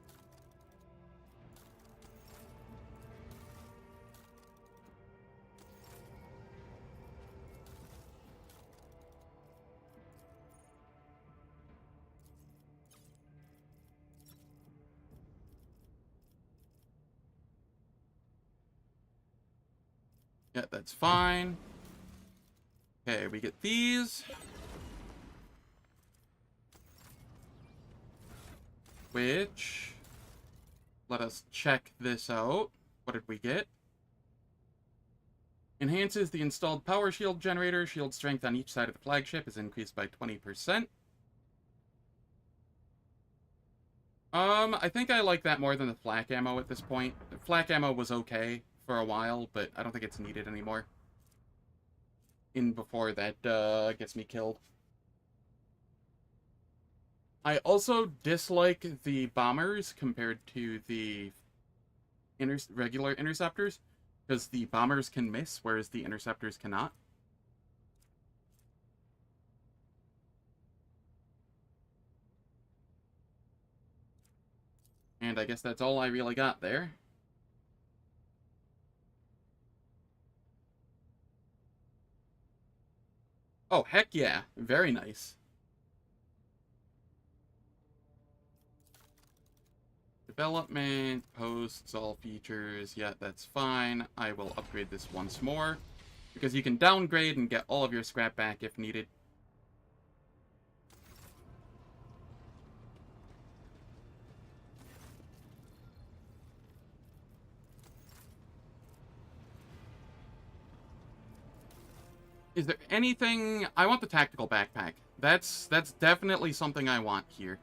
Yeah, that's fine. Okay, we get these. Which... Let us check this out. What did we get? Enhances the installed power shield generator. Shield strength on each side of the flagship is increased by 20%. I think I like that more than the flak ammo at this point. The flak ammo was okay for a while, but I don't think it's needed anymore. In before that, gets me killed. I also dislike the bombers compared to the regular interceptors, because the bombers can miss, whereas the interceptors cannot. And I guess that's all I really got there. Oh, heck yeah. Very nice. Development, posts, all features. Yeah, that's fine. I will upgrade this once more, because you can downgrade and get all of your scrap back if needed. Is there anything... I want the tactical backpack. That's definitely something I want here.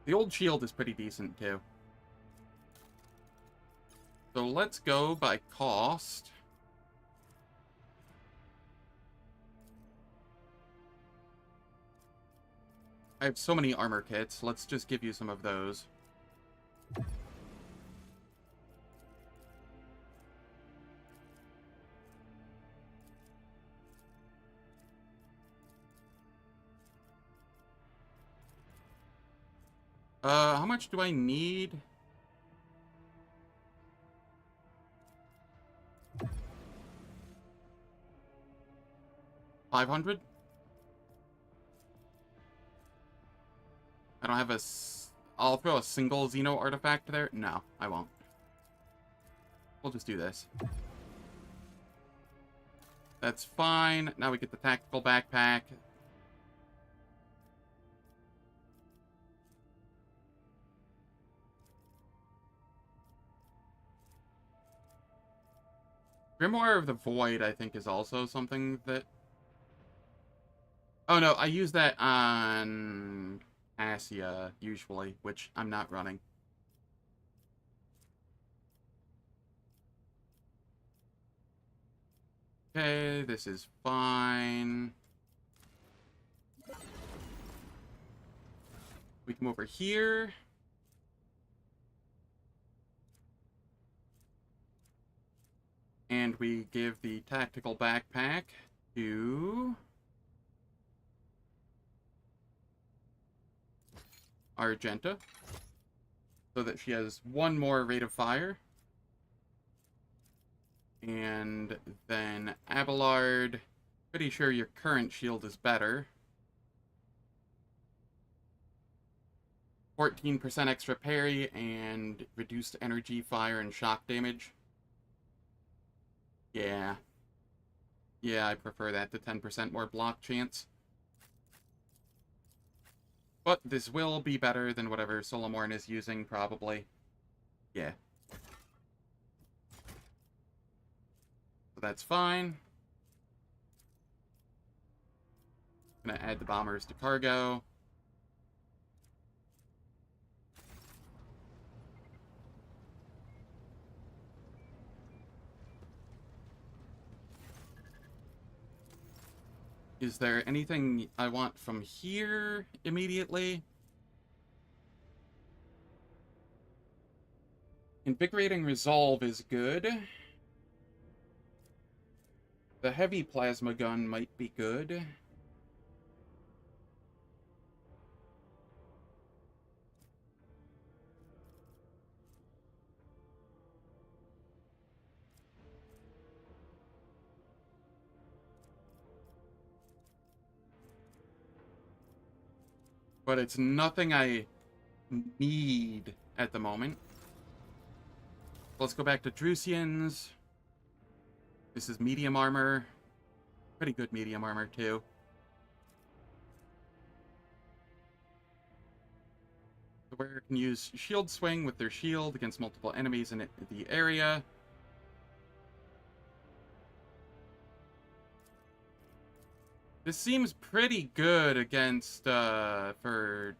The old shield is pretty decent, too. So let's go by cost. I have so many armor kits. Let's just give you some of those. How much do I need? $500? I don't have a... I'll throw a single Xeno artifact there. No, I won't. We'll just do this. That's fine. Now we get the tactical backpack. Grimoire of the Void, I think, is also something that Oh no, I use that on Asia usually, which I'm not running. Okay, this is fine. We come over here. And we give the tactical backpack to Argenta, so that she has one more rate of fire. And then Abelard, pretty sure your current shield is better. 14% extra parry and reduced energy, fire, and shock damage. Yeah. Yeah, I prefer that to 10% more block chance. But this will be better than whatever Solomorn is using, probably. Yeah. So that's fine. Gonna add the bombers to cargo. Is there anything I want from here immediately? Invigorating Resolve is good. The heavy plasma gun might be good. But it's nothing I need at the moment. Let's go back to Drusians. This is medium armor. Pretty good medium armor, too. The wearer can use shield swing with their shield against multiple enemies in the area. This seems pretty good against, for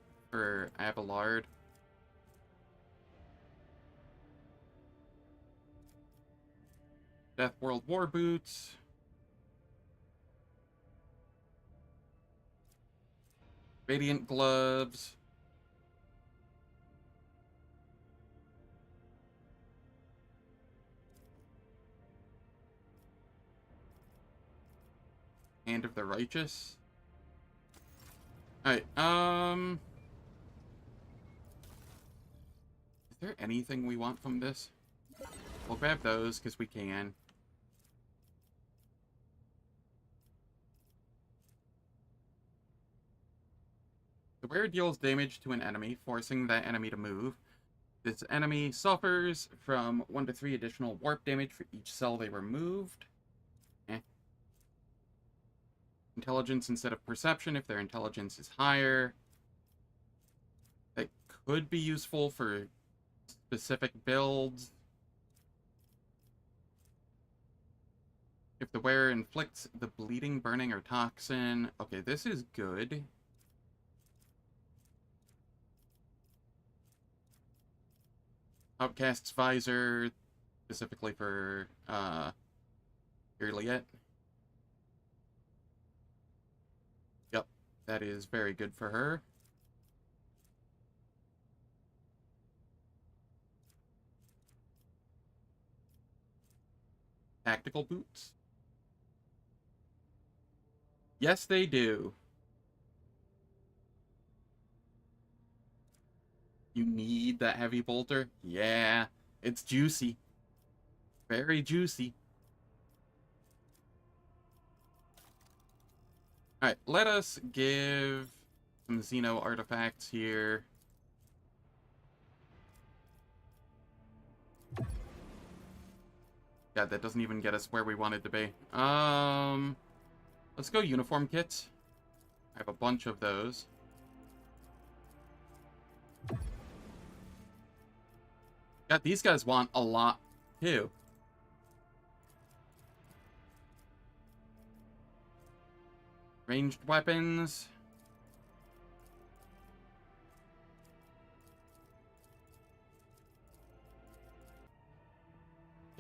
Abelard. Death World War Boots. Radiant Gloves. Hand of the Righteous. Alright, is there anything we want from this? We'll grab those, because we can. The wearer deals damage to an enemy, forcing that enemy to move. This enemy suffers from 1 to 3 additional warp damage for each cell they removed. Intelligence instead of perception if their intelligence is higher. That could be useful for specific builds. If the wearer inflicts the bleeding, burning, or toxin. Okay, this is good. Outcast's Visor, specifically for Juliet. Yep, that is very good for her. Tactical boots. Yes, they do. You need that heavy bolter? Yeah, it's juicy. Very juicy. Alright, let us give some Xeno artifacts here. God, that doesn't even get us where we wanted to be. Let's go uniform kits. I have a bunch of those. God, these guys want a lot, too. Ranged weapons.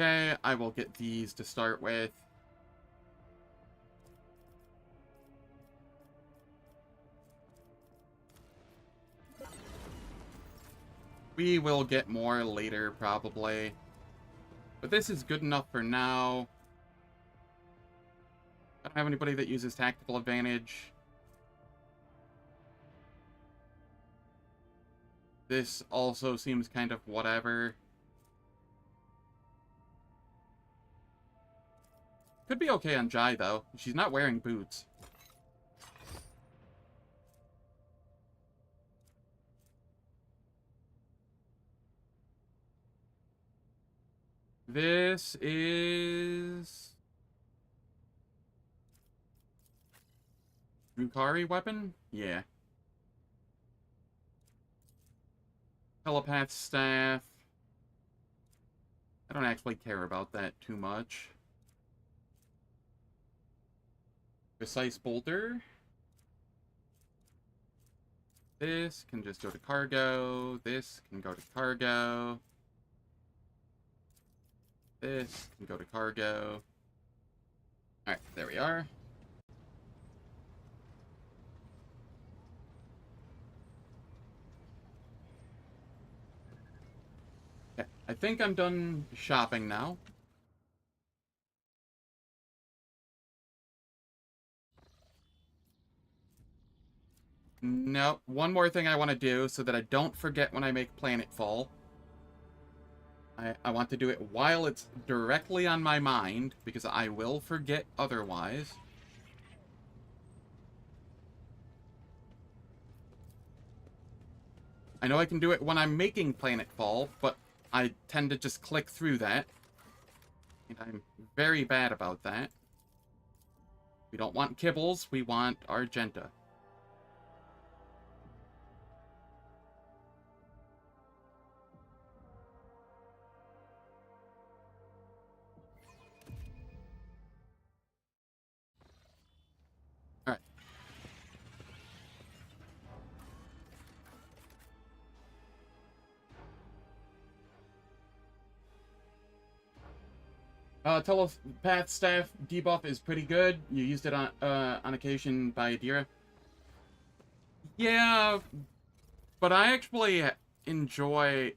Okay, I will get these to start with. We will get more later, probably. But this is good enough for now. I don't have anybody that uses tactical advantage. This also seems kind of whatever. Could be okay on Jai, though. She's not wearing boots. This is... Drukari weapon? Yeah. Telepath staff. I don't actually care about that too much. Precise bolter. This can just go to cargo. This can go to cargo. This can go to cargo. Alright, there we are. Okay, I think I'm done shopping now. No, one more thing I want to do so that I don't forget when I make Planetfall. I want to do it while it's directly on my mind, because I will forget otherwise. I know I can do it when I'm making Planetfall, but I tend to just click through that. And I'm very bad about that. We don't want kibbles, we want Argenta. Alright. Telepath staff debuff is pretty good. You used it on occasion by Adira. Yeah, but I actually enjoy...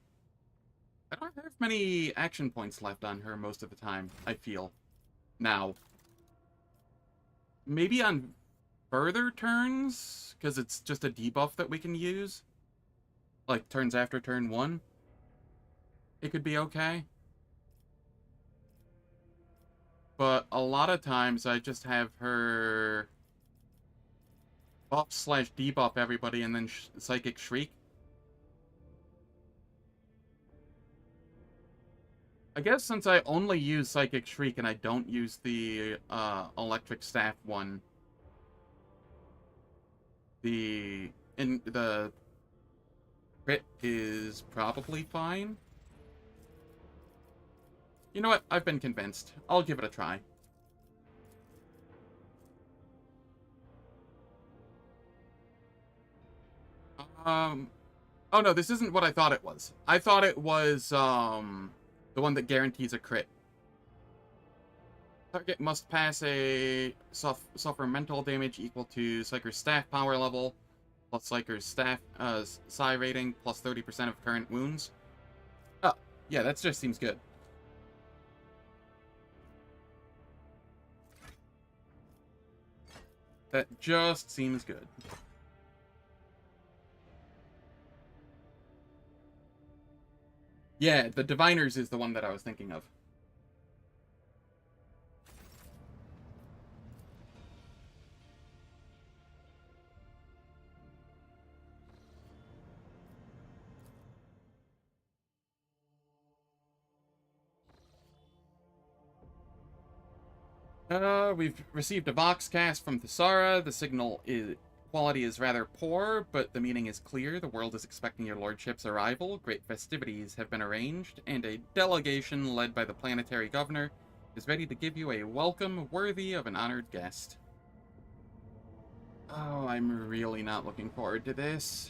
I don't have many action points left on her most of the time, I feel. Now. Maybe on further turns, because it's just a debuff that we can use. Like, turns after turn 1. It could be okay. But a lot of times I just have her buff/debuff everybody and then Psychic Shriek. I guess since I only use Psychic Shriek and I don't use the Electric Staff one, the crit is probably fine. You know what? I've been convinced. I'll give it a try. Oh no, this isn't what I thought it was. I thought it was, the one that guarantees a crit. Target must pass a suffer mental damage equal to Psyker's staff power level, plus Psyker's staff, psi rating, plus 30% of current wounds. Oh, yeah, that just seems good. That just seems good. Yeah, the Diviners is the one that I was thinking of. We've received a Voxcast from Thesara. The signal quality is rather poor, but the meaning is clear. The world is expecting your lordship's arrival. Great festivities have been arranged, and a delegation led by the planetary governor is ready to give you a welcome worthy of an honored guest. Oh, I'm really not looking forward to this.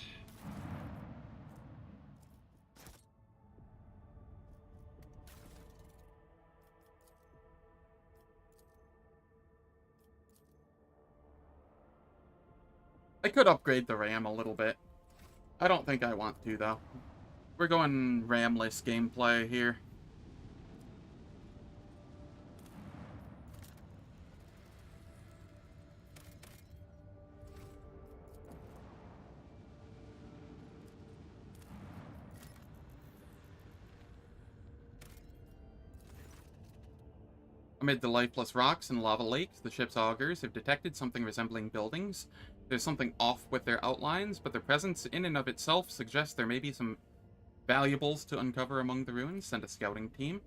I could upgrade the RAM a little bit. I don't think I want to, though. We're going RAM-less gameplay here. Amid the lifeless rocks and lava lakes, the ship's augurs have detected something resembling buildings. There's something off with their outlines, but their presence in and of itself suggests there may be some valuables to uncover among the ruins. Send a scouting team.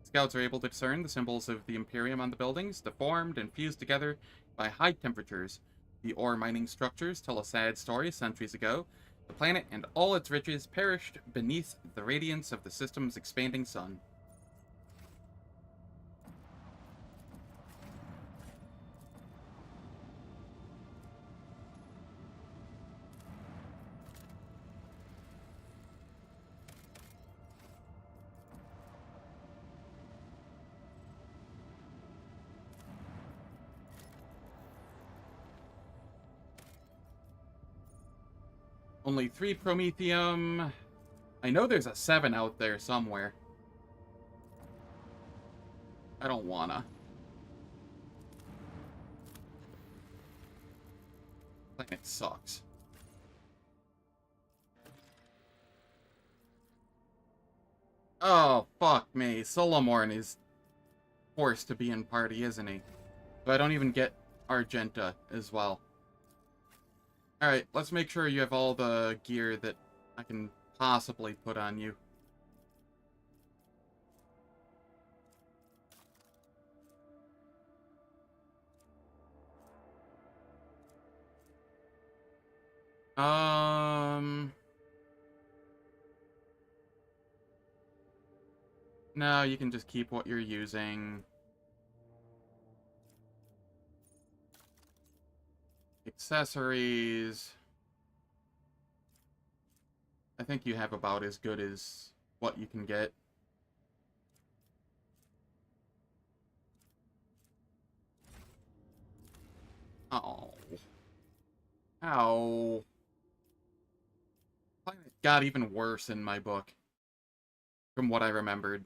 Scouts are able to discern the symbols of the Imperium on the buildings, deformed and fused together by high temperatures. The ore mining structures tell a sad story centuries ago. The planet and all its riches perished beneath the radiance of the system's expanding sun. Only 3 Promethium. I know there's a 7 out there somewhere. I don't wanna. Planet sucks. Oh, fuck me. Solomorn is forced to be in party, isn't he? So I don't even get Argenta as well. Alright, let's make sure you have all the gear that I can possibly put on you. No, you can just keep what you're using. Accessories. I think you have about as good as what you can get. Oh. Ow. It got even worse in my book. From what I remembered.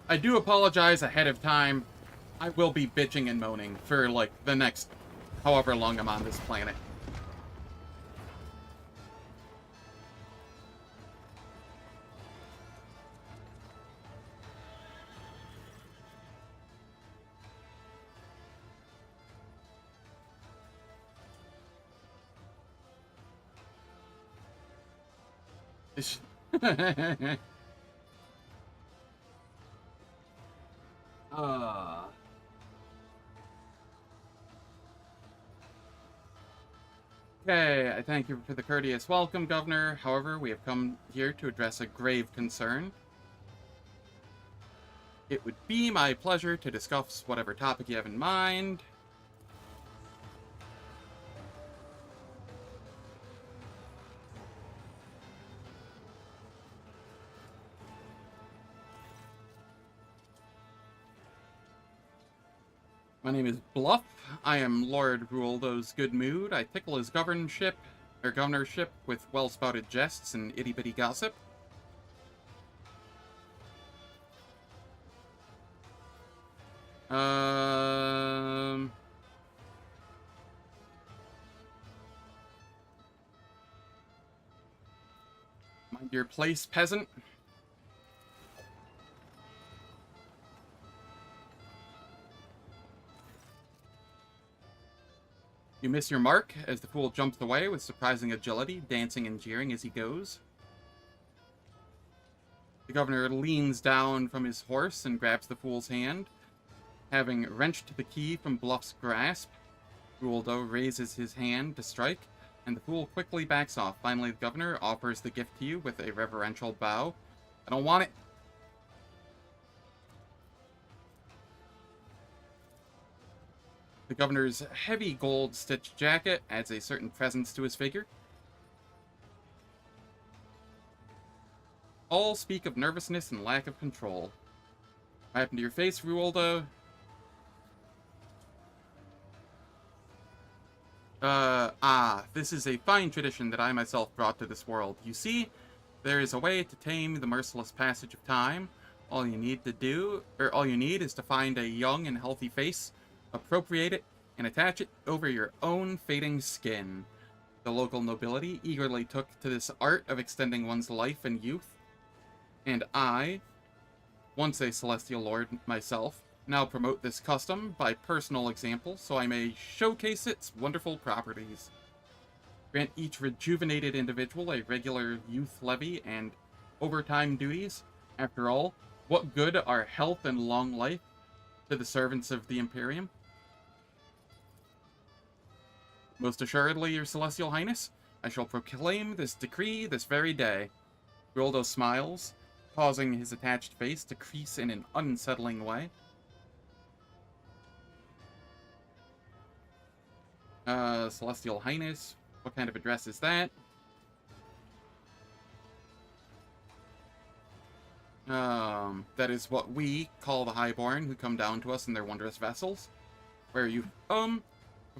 I do apologize ahead of time. I will be bitching and moaning for, like, the next however long I'm on this planet. uh... Okay, I thank you for the courteous welcome, Governor. However, we have come here to address a grave concern. It would be my pleasure to discuss whatever topic you have in mind. My name is Bluff. I am Lord Ruoldo's good mood. I tickle his governorship with well-spouted jests and itty-bitty gossip. Mind your place, peasant. You miss your mark as the fool jumps away with surprising agility, dancing and jeering as he goes. The governor leans down from his horse and grabs the fool's hand. Having wrenched the key from Bluff's grasp, Rualdo raises his hand to strike, and the fool quickly backs off. Finally, the governor offers the gift to you with a reverential bow. I don't want it. The governor's heavy gold-stitched jacket adds a certain presence to his figure. All speak of nervousness and lack of control. What happened to your face, Rualdo? This is a fine tradition that I myself brought to this world. You see, there is a way to tame the merciless passage of time. All you need is to find a young and healthy face, appropriate it, and attach it over your own fading skin. The local nobility eagerly took to this art of extending one's life and youth. And I, once a celestial lord myself, now promote this custom by personal example so I may showcase its wonderful properties. Grant each rejuvenated individual a regular youth levy and overtime duties. After all, what good are health and long life to the servants of the Imperium? Most assuredly, your celestial highness, I shall proclaim this decree this very day. Rualdo smiles, causing his attached face to crease in an unsettling way. Celestial highness, what kind of address is that? That is what we call the highborn who come down to us in their wondrous vessels. Where are you from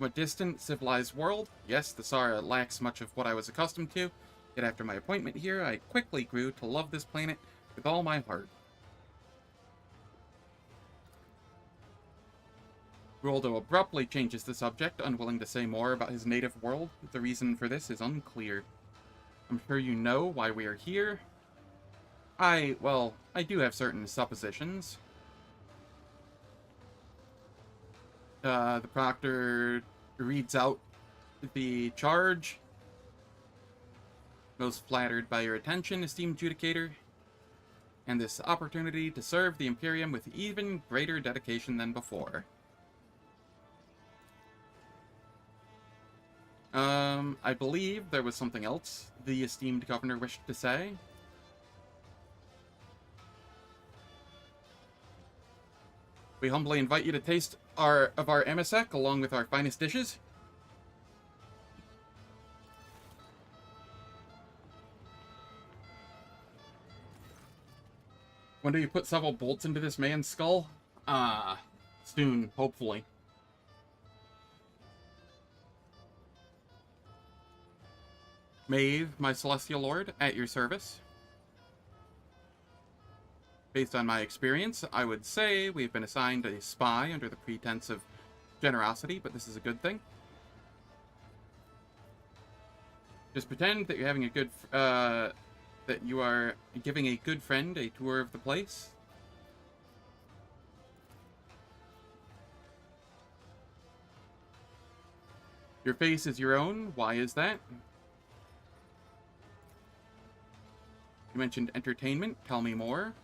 a distant, civilized world? Yes, the Sara lacks much of what I was accustomed to, yet after my appointment here, I quickly grew to love this planet with all my heart. Rualdo abruptly changes the subject, unwilling to say more about his native world. The reason for this is unclear. I'm sure you know why we are here. I do have certain suppositions. The proctor reads out the charge. Most flattered by your attention, esteemed judicator, and this opportunity to serve the Imperium with even greater dedication than before. I believe there was something else the esteemed governor wished to say. We humbly invite you to taste our emisec along with our finest dishes. When do you put several bolts into this man's skull? Soon, hopefully. Maeve, my celestial lord, at your service. Based on my experience, I would say we've been assigned a spy under the pretense of generosity, but this is a good thing. Just pretend that you're having a good, that you are giving a good friend a tour of the place. Your face is your own. Why is that? You mentioned entertainment. Tell me more.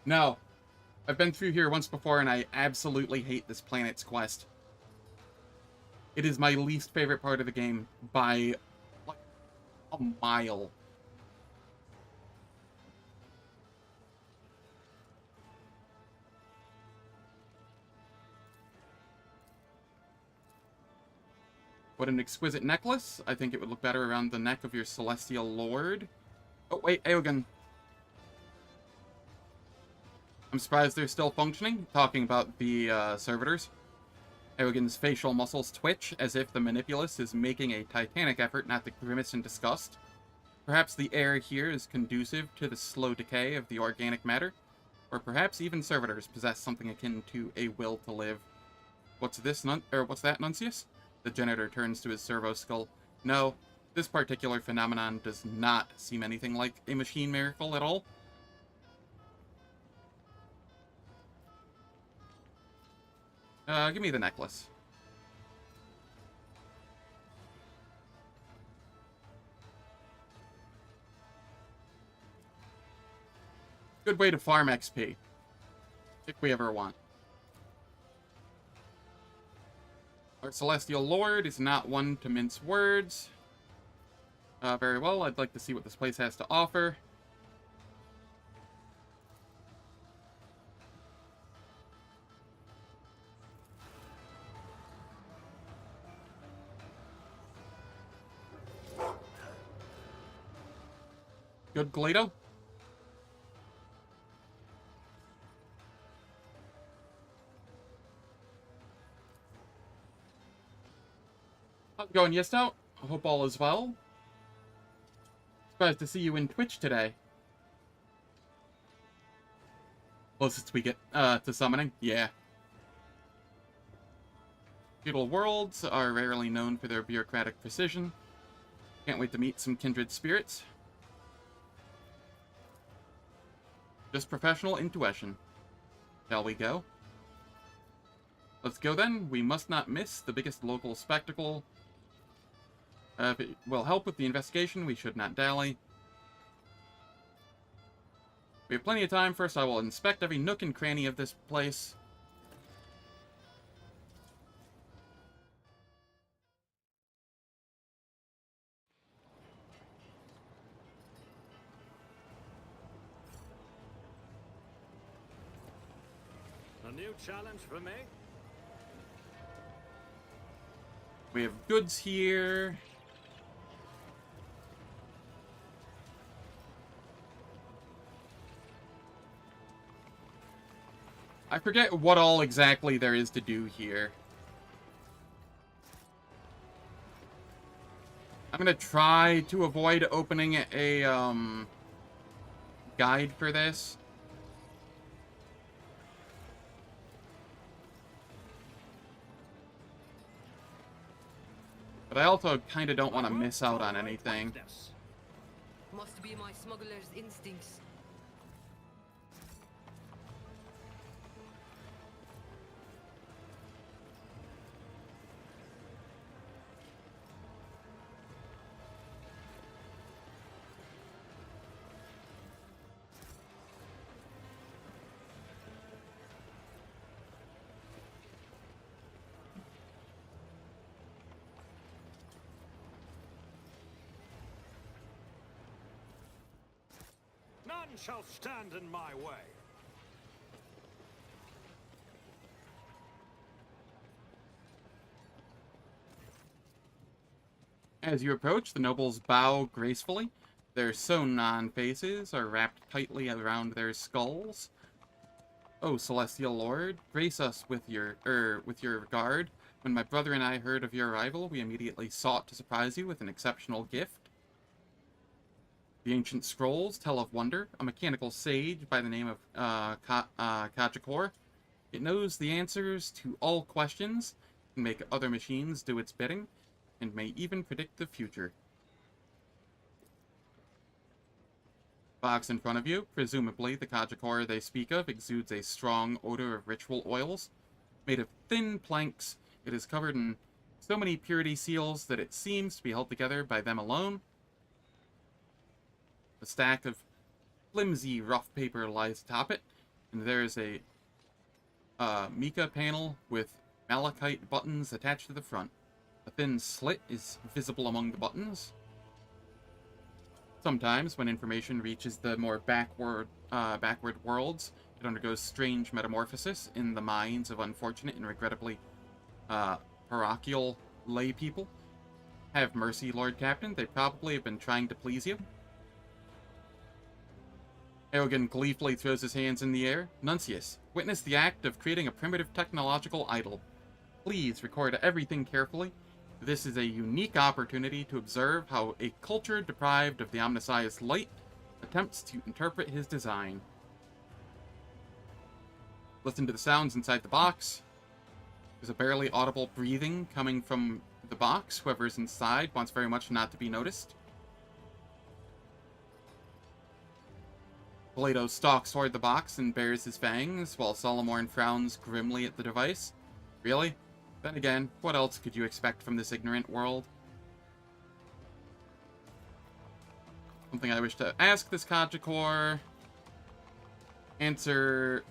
No. I've been through here once before, and I absolutely hate this planet's quest. It is my least favorite part of the game by, like, a mile. What an exquisite necklace. I think it would look better around the neck of your celestial lord. Oh, wait, Aogun. I'm surprised they're still functioning. Talking about the servitors. Aogun's facial muscles twitch as if the manipulus is making a titanic effort not to grimace in disgust. Perhaps the air here is conducive to the slow decay of the organic matter. Or perhaps even servitors possess something akin to a will to live. What's this, what's that, Nuncius? The janitor turns to his servo skull. No, this particular phenomenon does not seem anything like a machine miracle at all. Give me the necklace. Good way to farm XP. If we ever want. Our Celestial Lord is not one to mince words. Very well, I'd like to see what this place has to offer. Good, Gledo. How's it going, Yesto? I hope all is well. Surprised to see you in Twitch today. Closest we get to summoning, yeah. Feudal worlds are rarely known for their bureaucratic precision. Can't wait to meet some kindred spirits. Just professional intuition. Shall we go? Let's go then. We must not miss the biggest local spectacle. If it will help with the investigation, we should not dally. We have plenty of time. First, I will inspect every nook and cranny of this place. A new challenge for me? We have goods here. I forget what all exactly there is to do here. I'm gonna try to avoid opening a, guide for this. But I also kind of don't want to miss out on anything. Must be my smuggler's instincts. None shall stand in my way. As you approach, the nobles bow gracefully. Their sewn-on faces are wrapped tightly around their skulls. Oh, Celestial Lord, grace us with your regard. When my brother and I heard of your arrival, we immediately sought to surprise you with an exceptional gift. The ancient scrolls tell of wonder, a mechanical sage by the name of Kachikor. It knows the answers to all questions, can make other machines do its bidding, and may even predict the future. Box in front of you, presumably the Kachikor they speak of, exudes a strong odor of ritual oils. Made of thin planks, it is covered in so many purity seals that it seems to be held together by them alone. A stack of flimsy rough paper lies atop it, and there is a mica panel with malachite buttons attached to the front. A thin slit is visible among the buttons. Sometimes, when information reaches the more backward worlds, it undergoes strange metamorphosis in the minds of unfortunate and regrettably parochial lay people. Have mercy, Lord Captain. They probably have been trying to please you. Eogan gleefully throws his hands in the air. Nuncius, witness the act of creating a primitive technological idol. Please record everything carefully. This is a unique opportunity to observe how a culture deprived of the Omnissiah's light attempts to interpret his design. Listen to the sounds inside the box. There's a barely audible breathing coming from the box. Whoever's inside wants very much not to be noticed. Blado stalks toward the box and bares his fangs, while Solomorn frowns grimly at the device. Really? Then again, what else could you expect from this ignorant world? Something I wish to ask this Kajikor. Answer...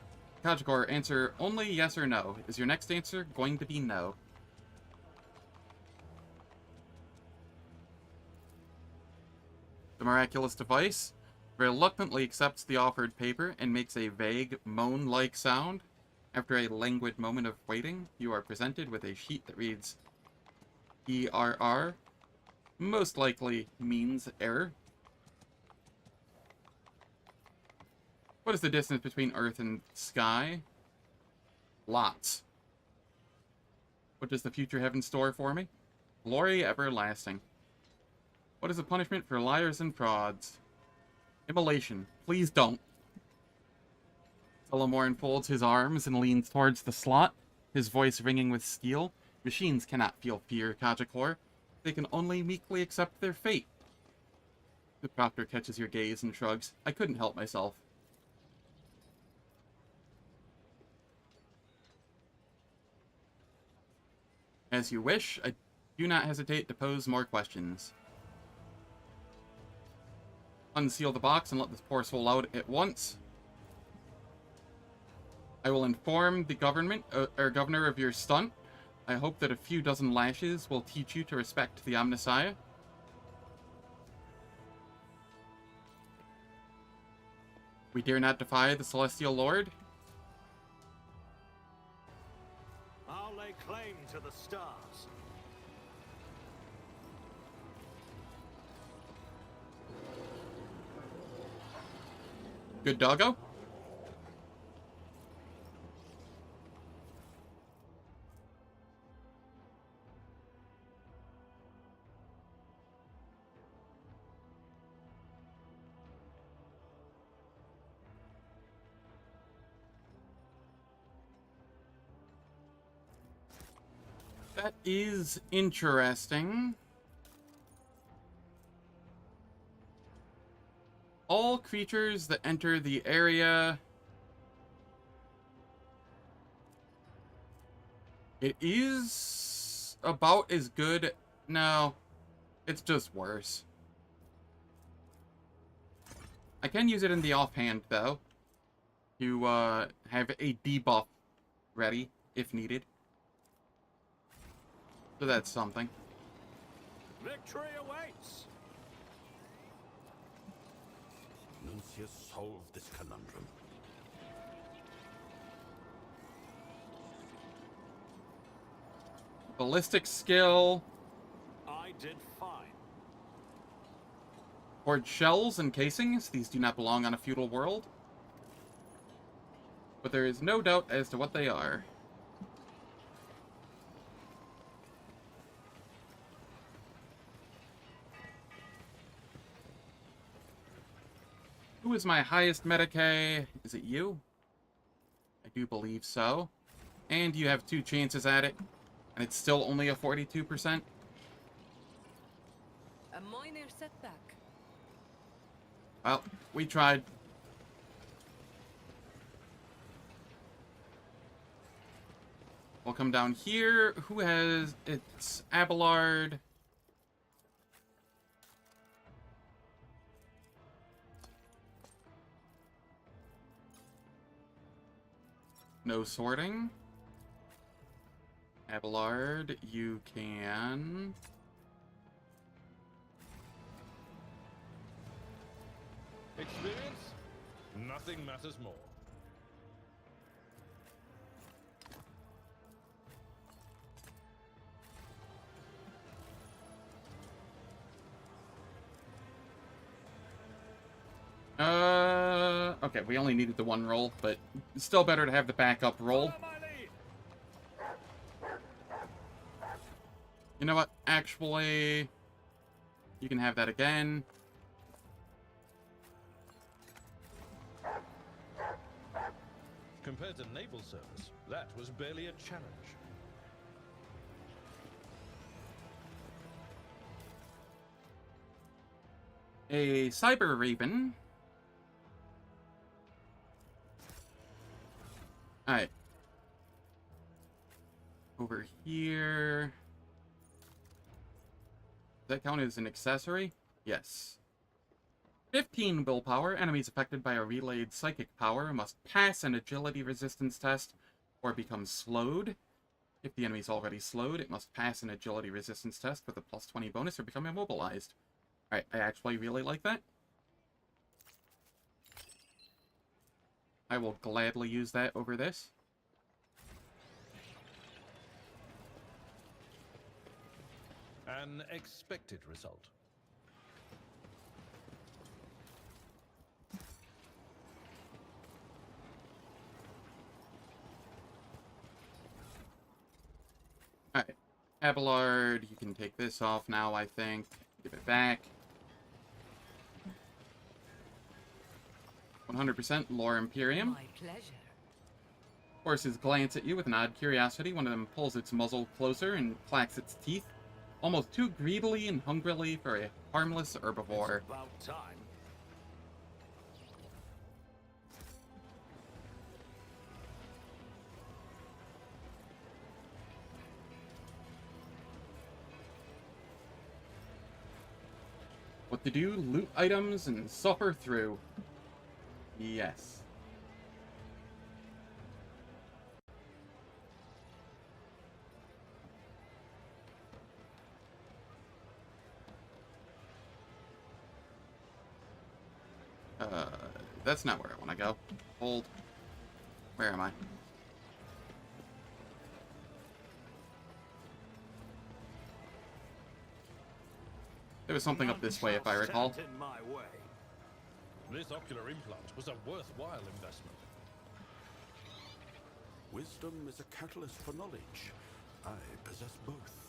Kajikor, answer only yes or no. Is your next answer going to be no? The miraculous device reluctantly accepts the offered paper and makes a vague, moan-like sound. After a languid moment of waiting, you are presented with a sheet that reads ERR. Most likely means error. What is the distance between Earth and sky? Lots. What does the future have in store for me? Glory everlasting. What is the punishment for liars and frauds? Immolation. Please don't. Elamorn folds his arms and leans towards the slot, his voice ringing with steel. Machines cannot feel fear, Kajikor. They can only meekly accept their fate. The Proctor catches your gaze and shrugs. I couldn't help myself. As you wish, I do not hesitate to pose more questions. Unseal the box and let this poor soul out at once. I will inform the governor of your stunt. I hope that a few dozen lashes will teach you to respect the Omnissiah. We dare not defy the Celestial Lord. I'll lay claim to the stars. Good doggo. That is interesting. All creatures that enter the area... It is about as good... No, it's just worse. I can use it in the offhand, though, to have a debuff ready, if needed. So that's something. Victory awaits. Nuncius solved this conundrum. Ballistic skill. I did fine. Forged shells and casings. These do not belong on a feudal world. But there is no doubt as to what they are. Who is my highest Medicae? Is it you? I do believe so. And you have 2 chances at it. And it's still only a 42%. A minor setback. Well, we tried. We'll come down here. Who has... It's Abelard. No sorting. Abelard, you can... Experience? Nothing matters more. Okay, we only needed the 1 roll, but it's still better to have the backup roll. Follow my lead. You know what? Actually, you can have that again. Compared to naval service, that was barely a challenge. A Cyber Raven. Alright. Over here. Does that count as an accessory? Yes. 15 willpower. Enemies affected by a relayed psychic power must pass an agility resistance test or become slowed. If the enemy is already slowed, it must pass an agility resistance test with a plus 20 bonus or become immobilized. Alright, I actually really like that. I will gladly use that over this. An expected result. Alright. Abelard, you can take this off now, I think. Give it back. 100% Lore Imperium. My pleasure. Horses glance at you with an odd curiosity. One of them pulls its muzzle closer and clacks its teeth, almost too greedily and hungrily for a harmless herbivore. It's about time. What to do? Loot items and suffer through. Yes. That's not where I want to go. Hold. Where am I? There was something up this way, if I recall. Stand in my way. This ocular implant was a worthwhile investment. Wisdom is a catalyst for knowledge. I possess both.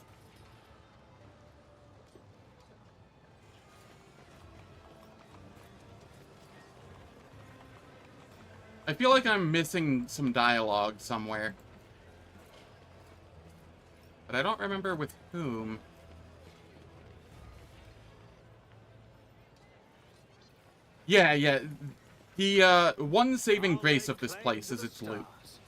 I feel like I'm missing some dialogue somewhere. But I don't remember with whom. Yeah. The one saving I'll grace lay of this claim place to is the its loot. stars.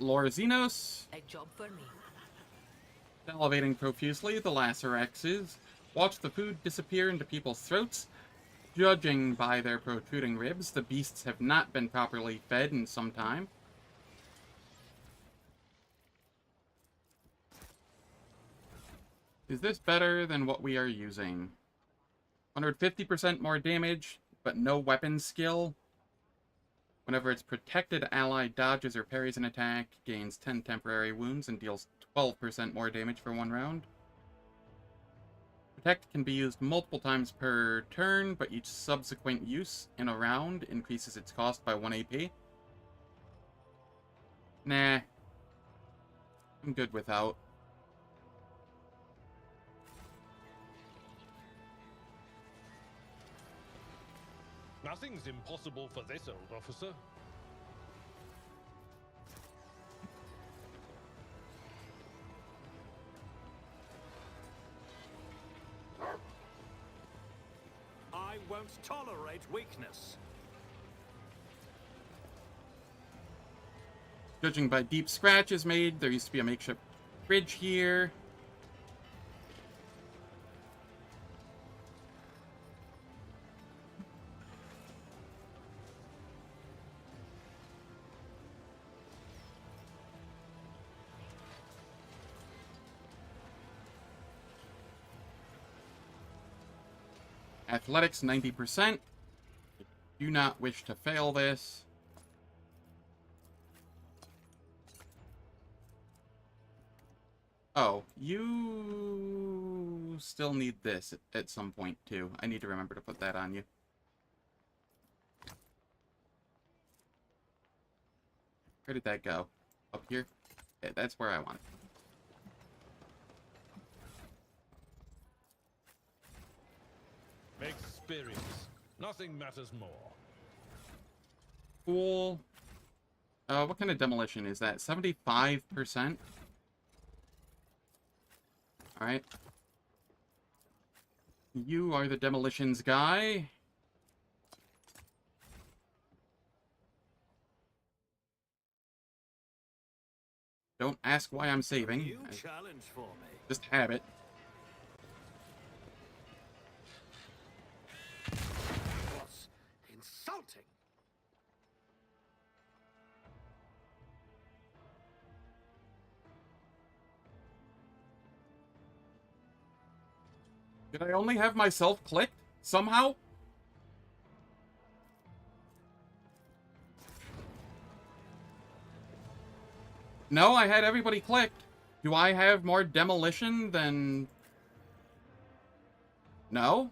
Lorzinos, A job for me. salivating profusely, the Lacerexes watch the food disappear into people's throats. Judging by their protruding ribs, the beasts have not been properly fed in some time. Is this better than what we are using? 150% more damage, but no weapon skill. Whenever its protected ally dodges or parries an attack, gains 10 temporary wounds and deals 12% more damage for 1 round. Protect can be used multiple times per turn, but each subsequent use in a round increases its cost by 1 AP. Nah. I'm good without. Nothing's impossible for this old officer. I won't tolerate weakness. Judging by deep scratches made, there used to be a makeshift bridge here. Athletics, 90%. Do not wish to fail this. Oh, you still need this at some point, too. I need to remember to put that on you. Where did that go? Up here? Okay, that's where I want it. Experience. Nothing matters more. Cool. What kind of demolition is that? 75%? Alright. You are the demolitions guy. Don't ask why I'm saving. New challenge for me. Just have it. Was insulting. Did I only have myself clicked? Somehow? No, I had everybody clicked. Do I have more demolition than... No?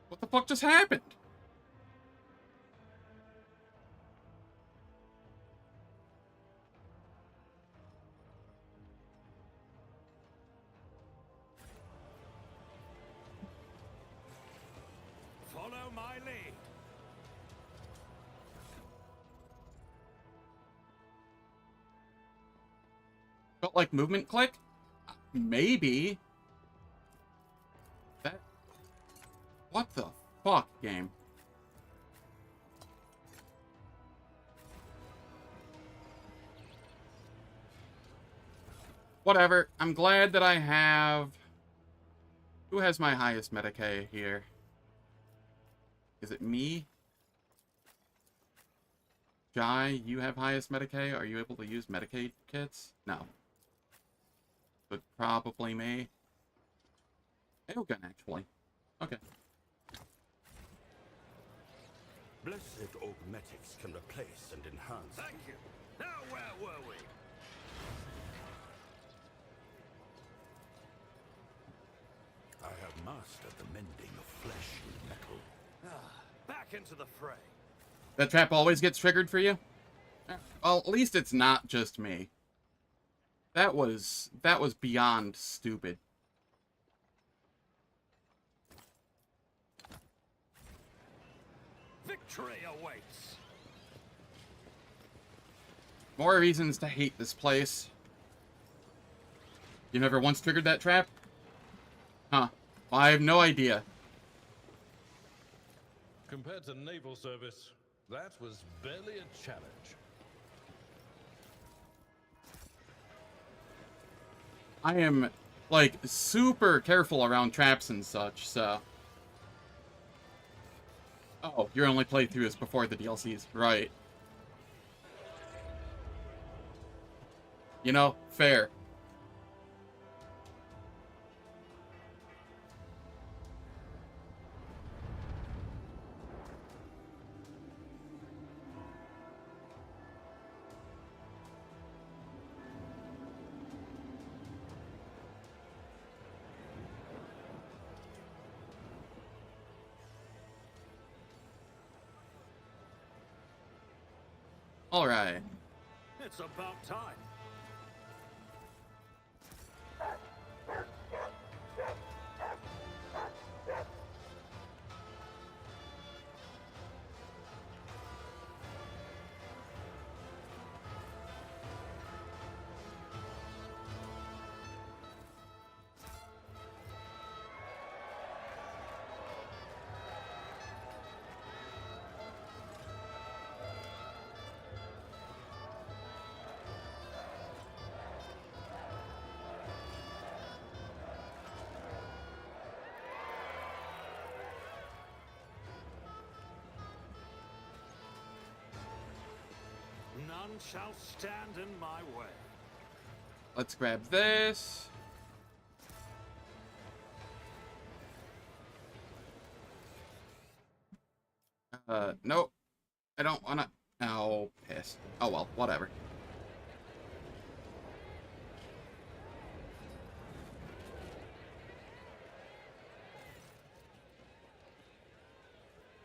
What the fuck just happened? Follow my lead. Felt like movement click? Maybe. That... What the fuck, game? Whatever. I'm glad that I have... Who has my highest Medicaid here? Is it me? Jai, you have highest Medicaid? Are you able to use Medicaid kits? No. But probably me. Ailgun, actually. Okay. Blessed augmetics can replace and enhance. Thank you. Now where were we? I have mastered the mending of flesh and metal. Back into the fray. That trap always gets triggered for you? Well, at least it's not just me. That was beyond stupid. Victory awaits. More reasons to hate this place. You never once triggered that trap? Huh. Well, I have no idea. Compared to naval service, that was barely a challenge. I am, like, super careful around traps and such, so... Oh, your only playthrough is before the DLCs. Right. You know, fair. All right. It's about time. None shall stand in my way. Let's grab this. Nope. I don't wanna... Oh, piss. Oh well, whatever.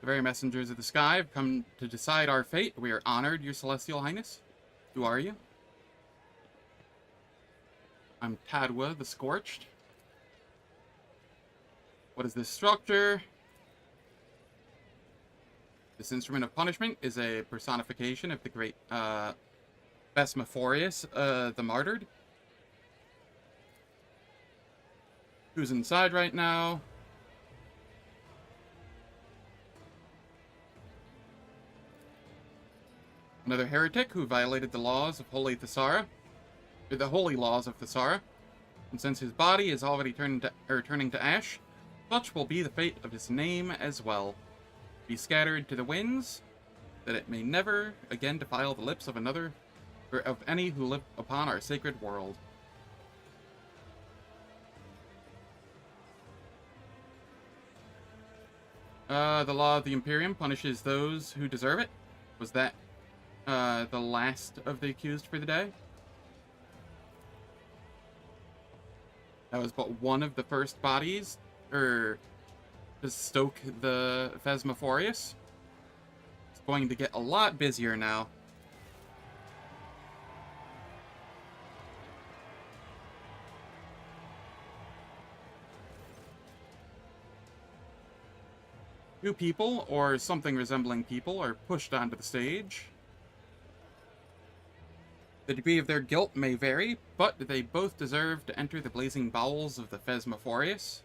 The very messengers of the sky have come to decide our fate. We are honored, your celestial highness. Who are you? I'm Tadwa the Scorched. What is this structure? This instrument of punishment is a personification of the great Phasmophorius, the martyred. Who's inside right now? Another heretic who violated the laws of Holy Thessara, or the holy laws of Thessara, and since his body is already turning to ash, such will be the fate of his name as well. Be scattered to the winds, that it may never again defile the lips of another, or of any who live upon our sacred world. The law of the Imperium punishes those who deserve it. Was that the last of the accused for the day? That was but one of the first bodies, to stoke the Phasmophorius. It's going to get a lot busier now. Two people, or something resembling people, are pushed onto the stage. The degree of their guilt may vary, but they both deserve to enter the blazing bowels of the Phasmophorius.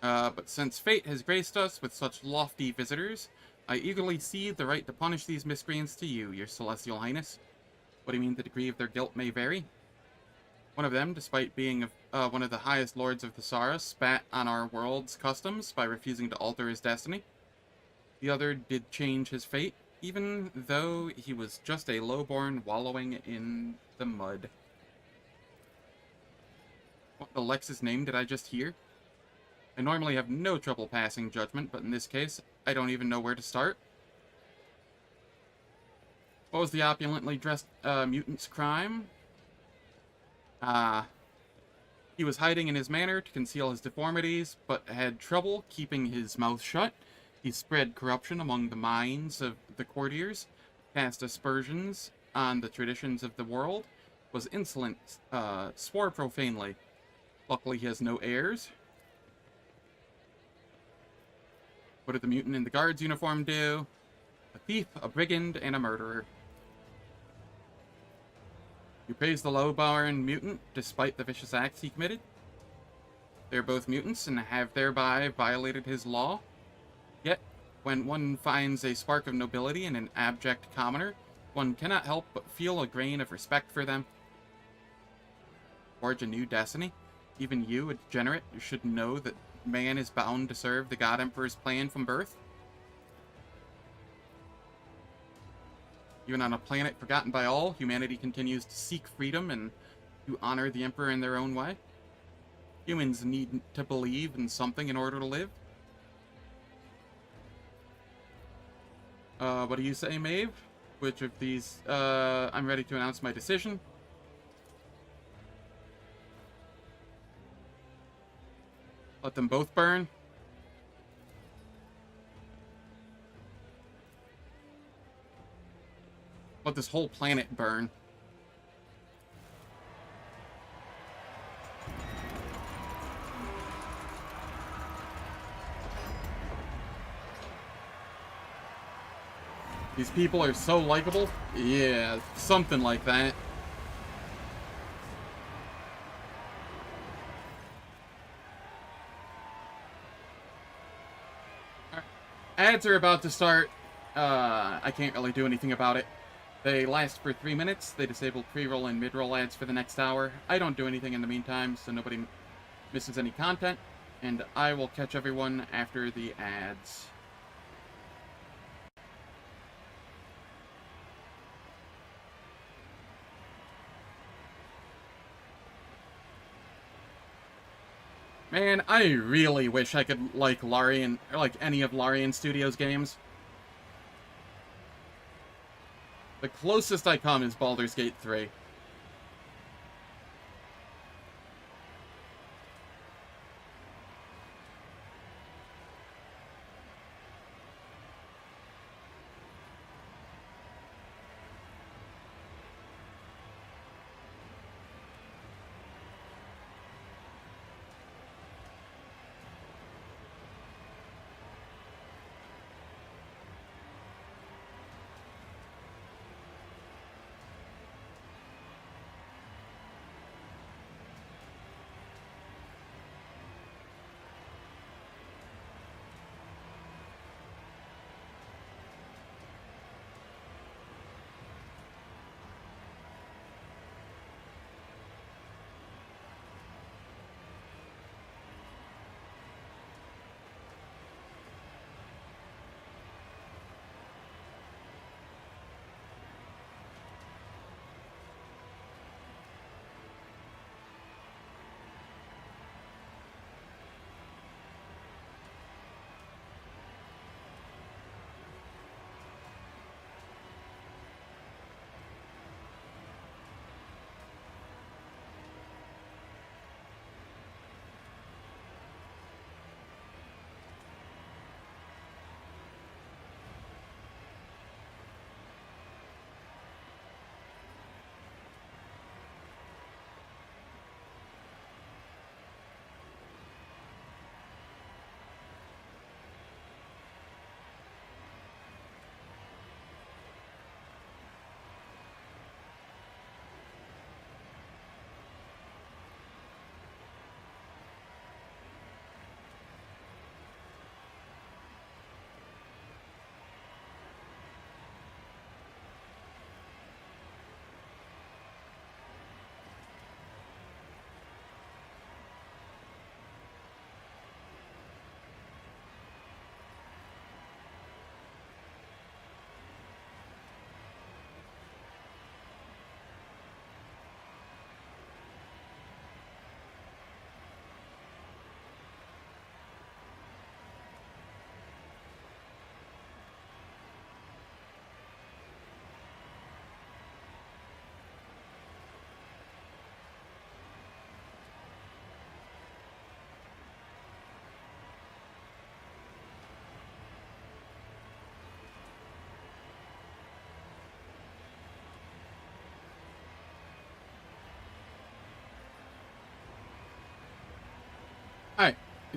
But since fate has graced us with such lofty visitors, I eagerly cede the right to punish these miscreants to you, your celestial highness. What do you mean the degree of their guilt may vary? One of them, despite being one of the highest lords of Thessara, spat on our world's customs by refusing to alter his destiny. The other did change his fate, even though he was just a lowborn wallowing in the mud. What Alexa's name did I just hear? I normally have no trouble passing judgment, but in this case, I don't even know where to start. What was the opulently dressed mutant's crime? He was hiding in his manor to conceal his deformities, but had trouble keeping his mouth shut. He spread corruption among the minds of the courtiers, cast aspersions on the traditions of the world, was insolent, swore profanely. Luckily he has no heirs. What did the mutant in the guard's uniform do? A thief, a brigand, and a murderer. You praise the low-born mutant despite the vicious acts he committed? They're both mutants and have thereby violated his law. Yet, when one finds a spark of nobility in an abject commoner, one cannot help but feel a grain of respect for them. Forge a new destiny? Even you, a degenerate, should know that man is bound to serve the God Emperor's plan from birth. Even on a planet forgotten by all, humanity continues to seek freedom and to honor the Emperor in their own way. Humans need to believe in something in order to live. What do you say, Maeve? Which of these, I'm ready to announce my decision. Let them both burn. Let this whole planet burn. These people are so likable. Yeah, something like that. Ads are about to start. I can't really do anything about it. They last for 3 minutes. They disable pre-roll and mid-roll ads for the next hour. I don't do anything in the meantime, so nobody misses any content. And I will catch everyone after the ads. Man, I really wish I could like Larian, or like any of Larian Studios' games. The closest I come is Baldur's Gate 3.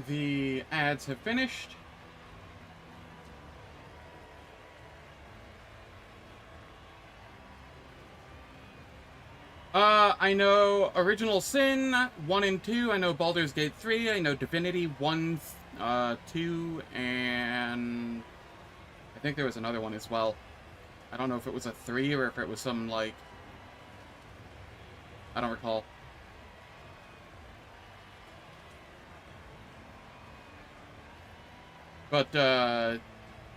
the ads have finished. I know Original Sin 1 and 2, I know Baldur's Gate 3, I know Divinity 1, 2, and I think there was another one as well. I don't know if it was a 3 or if it was some, like, I don't recall. But,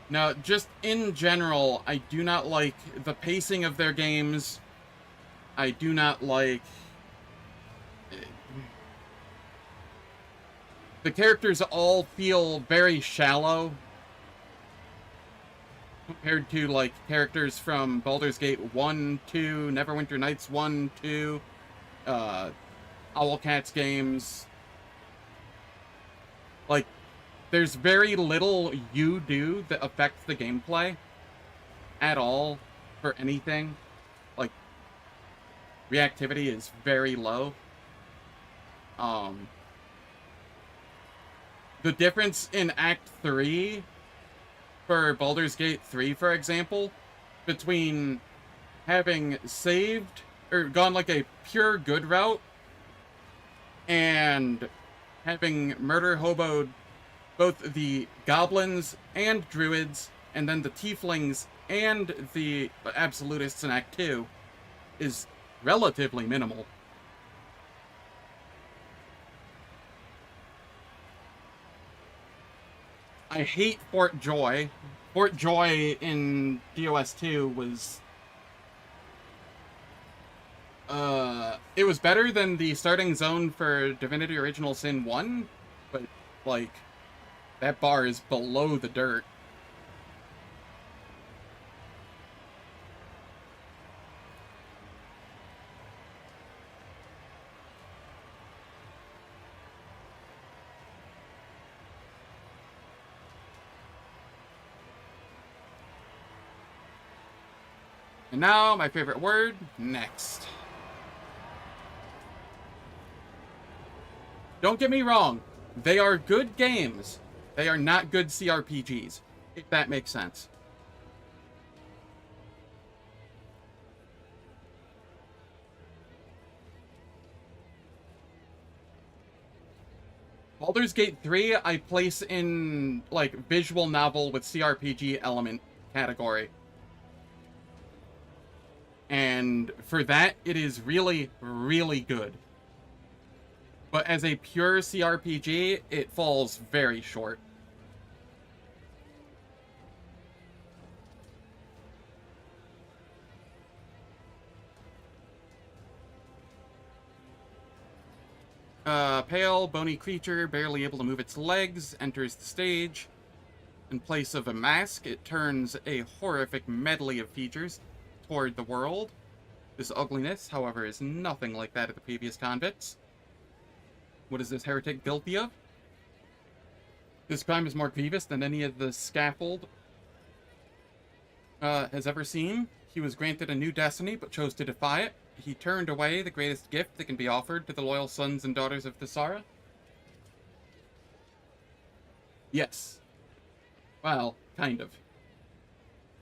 no, just in general, I do not like the pacing of their games. I do not like... The characters all feel very shallow compared to, like, characters from Baldur's Gate 1, 2, Neverwinter Nights 1, 2, Owlcats games. Like, there's very little you do that affects the gameplay at all for anything. Like, reactivity is very low. The difference in Act 3 for Baldur's Gate 3, for example, between having saved or gone like a pure good route and having murder hoboed both the goblins and druids and then the tieflings and the absolutists in Act 2 is relatively minimal. I hate Fort Joy. Fort Joy in DOS 2 was... it was better than the starting zone for Divinity Original Sin 1, but, like, that bar is below the dirt. And now, my favorite word, next. Don't get me wrong, they are good games. They are not good CRPGs, if that makes sense. Baldur's Gate 3, I place in, like, visual novel with CRPG element category. And for that, it is really, really good. But as a pure CRPG, it falls very short. Pale, bony creature, barely able to move its legs, enters the stage. In place of a mask, it turns a horrific medley of features toward the world. This ugliness, however, is nothing like that of the previous convicts. What is this heretic guilty of? This crime is more grievous than any of the scaffold has ever seen. He was granted a new destiny, but chose to defy it. He turned away the greatest gift that can be offered to the loyal sons and daughters of Thessara. Yes. Well, kind of.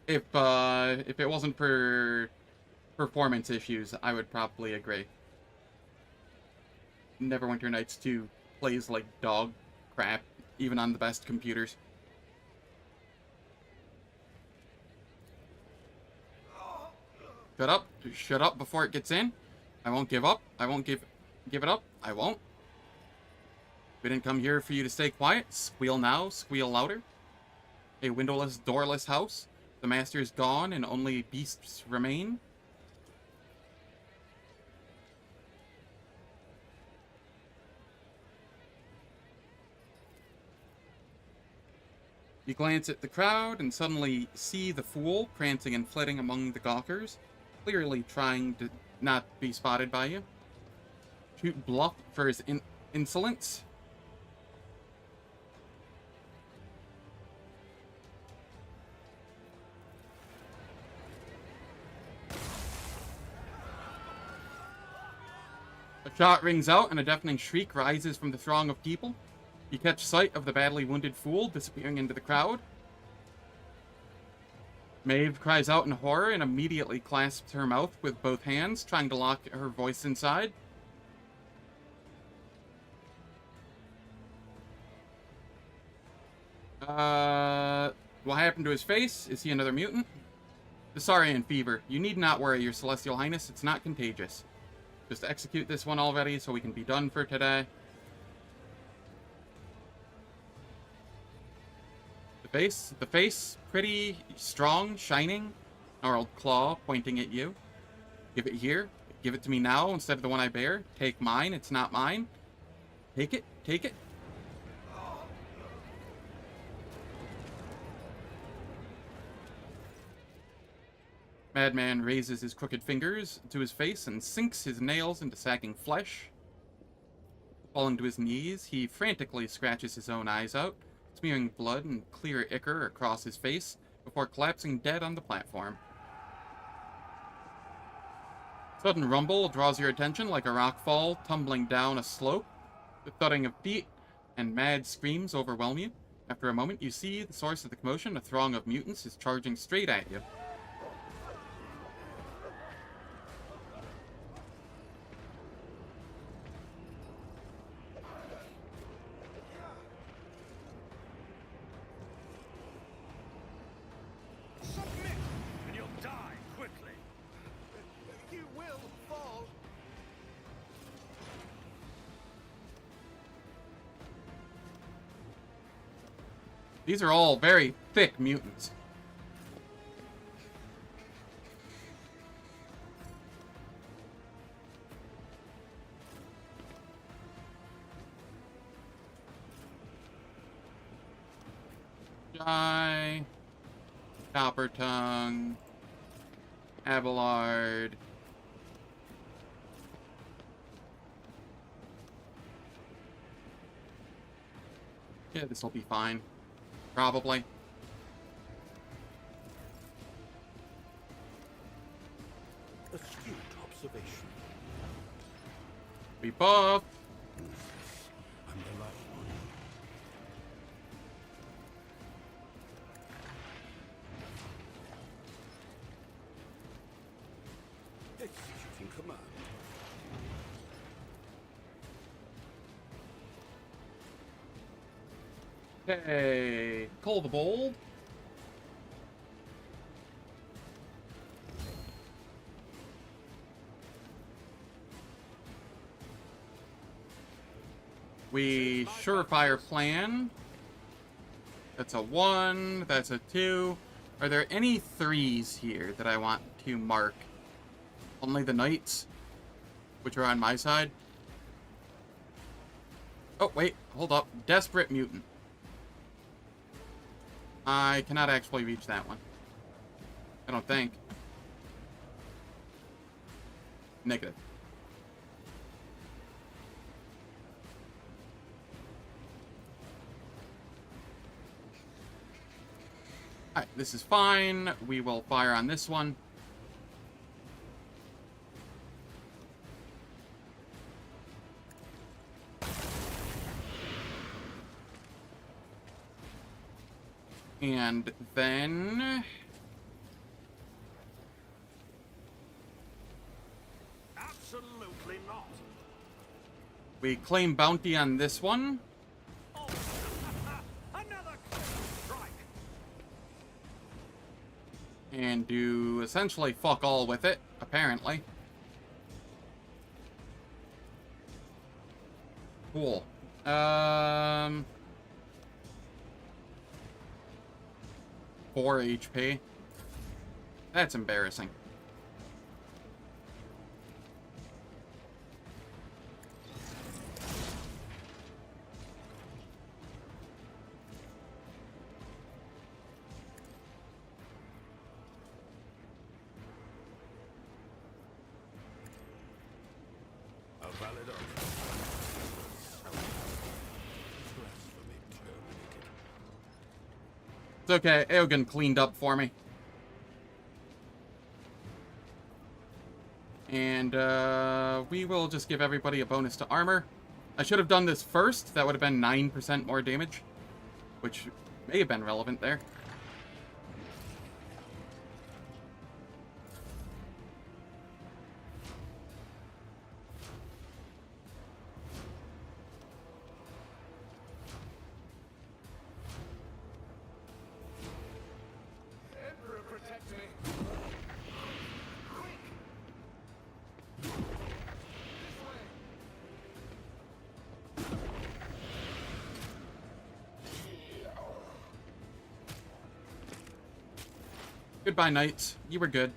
If it wasn't for performance issues, I would probably agree. Neverwinter Nights 2 plays like dog crap, even on the best computers. Shut up. Shut up before it gets in. I won't give up. I won't give it up. I won't. We didn't come here for you to stay quiet. Squeal now, squeal louder. A windowless, doorless house. The master is gone and only beasts remain. You glance at the crowd and suddenly see the fool prancing and flitting among the gawkers, clearly trying to not be spotted by you. Shoot bluff for his insolence. A shot rings out and a deafening shriek rises from the throng of people. You catch sight of the badly wounded fool disappearing into the crowd. Maeve cries out in horror and immediately clasps her mouth with both hands, trying to lock her voice inside. What happened to his face? Is he another mutant? The Saurian fever. You need not worry, Your Celestial Highness. It's not contagious. Just execute this one already so we can be done for today. The face, pretty strong, shining. Gnarled claw pointing at you. Give it here. Give it to me now instead of the one I bear. Take mine. It's not mine. Take it. Take it. Madman raises his crooked fingers to his face and sinks his nails into sagging flesh. Falling to his knees, he frantically scratches his own eyes out, smearing blood and clear ichor across his face before collapsing dead on the platform. Sudden rumble draws your attention like a rock fall tumbling down a slope. The thudding of feet and mad screams overwhelm you. After a moment, you see the source of the commotion. A throng of mutants is charging straight at you. Submit, and you'll die quickly. You will fall. These are all very thick mutants. Jai, Copper Tongue, Abelard. Yeah, this will be fine. Probably. Astute observation. We buff. I'm the last one. Executing command. Okay, Call the Bold. We surefire plan. That's a 1, that's a 2. Are there any 3s here that I want to mark? Only the knights, which are on my side. Oh, wait, hold up. Desperate mutant. I cannot actually reach that one. I don't think. Negative. Alright, this is fine. We will fire on this one. And then Absolutely not. we claim bounty on this one. Oh. Another strike. And do essentially fuck all with it, apparently. Cool. 4 HP. That's embarrassing. A valid order. Blasphemy terminated. It's okay, Eogan cleaned up for me. And we will just give everybody a bonus to armor. I should have done this first. That would have been 9% more damage, which may have been relevant there. Emperor, protect me. Quick. This way. Goodbye, knights. You were good.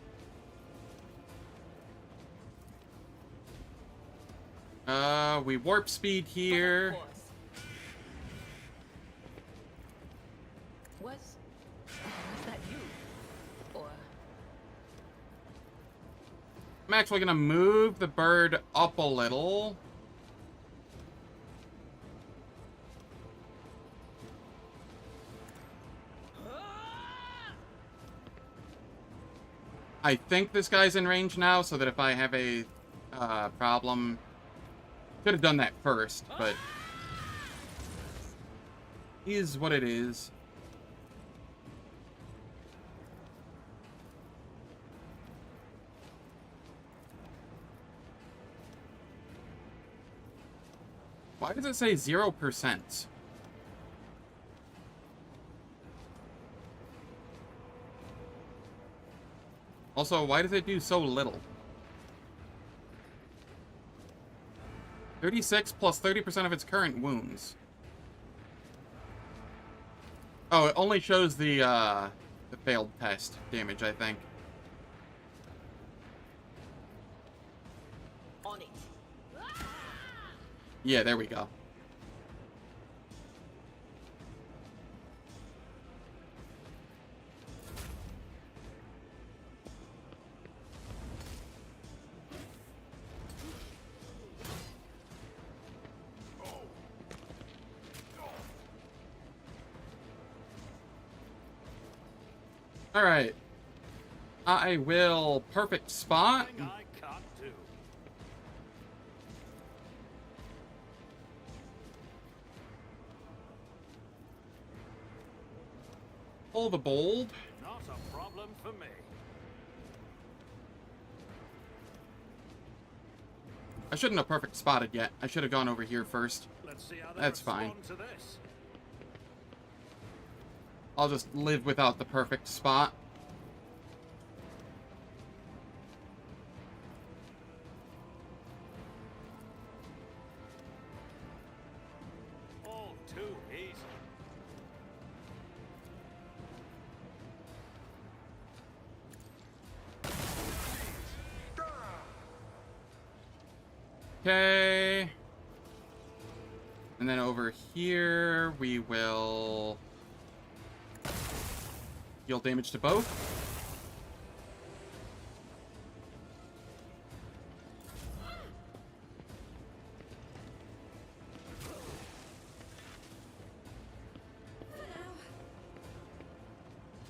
We warp speed here. Was that you? Or I'm actually gonna move the bird up a little. I think this guy's in range now, so that if I have a problem... Could have done that first, but... is what it is. Why does it say 0%? Also, why does it do so little? 36 plus 30% of its current wounds. Oh, it only shows the failed test damage, I think. on it. Yeah, there we go. Alright. I will perfect spot. Thing I can't do. Pull the bold. Not a problem for me. I shouldn't have perfect spotted yet. I should have gone over here first. Let's see how they That's fine. respond to this. I'll just live without the perfect spot. All too easy. Okay. And then over here, we will deal damage to both.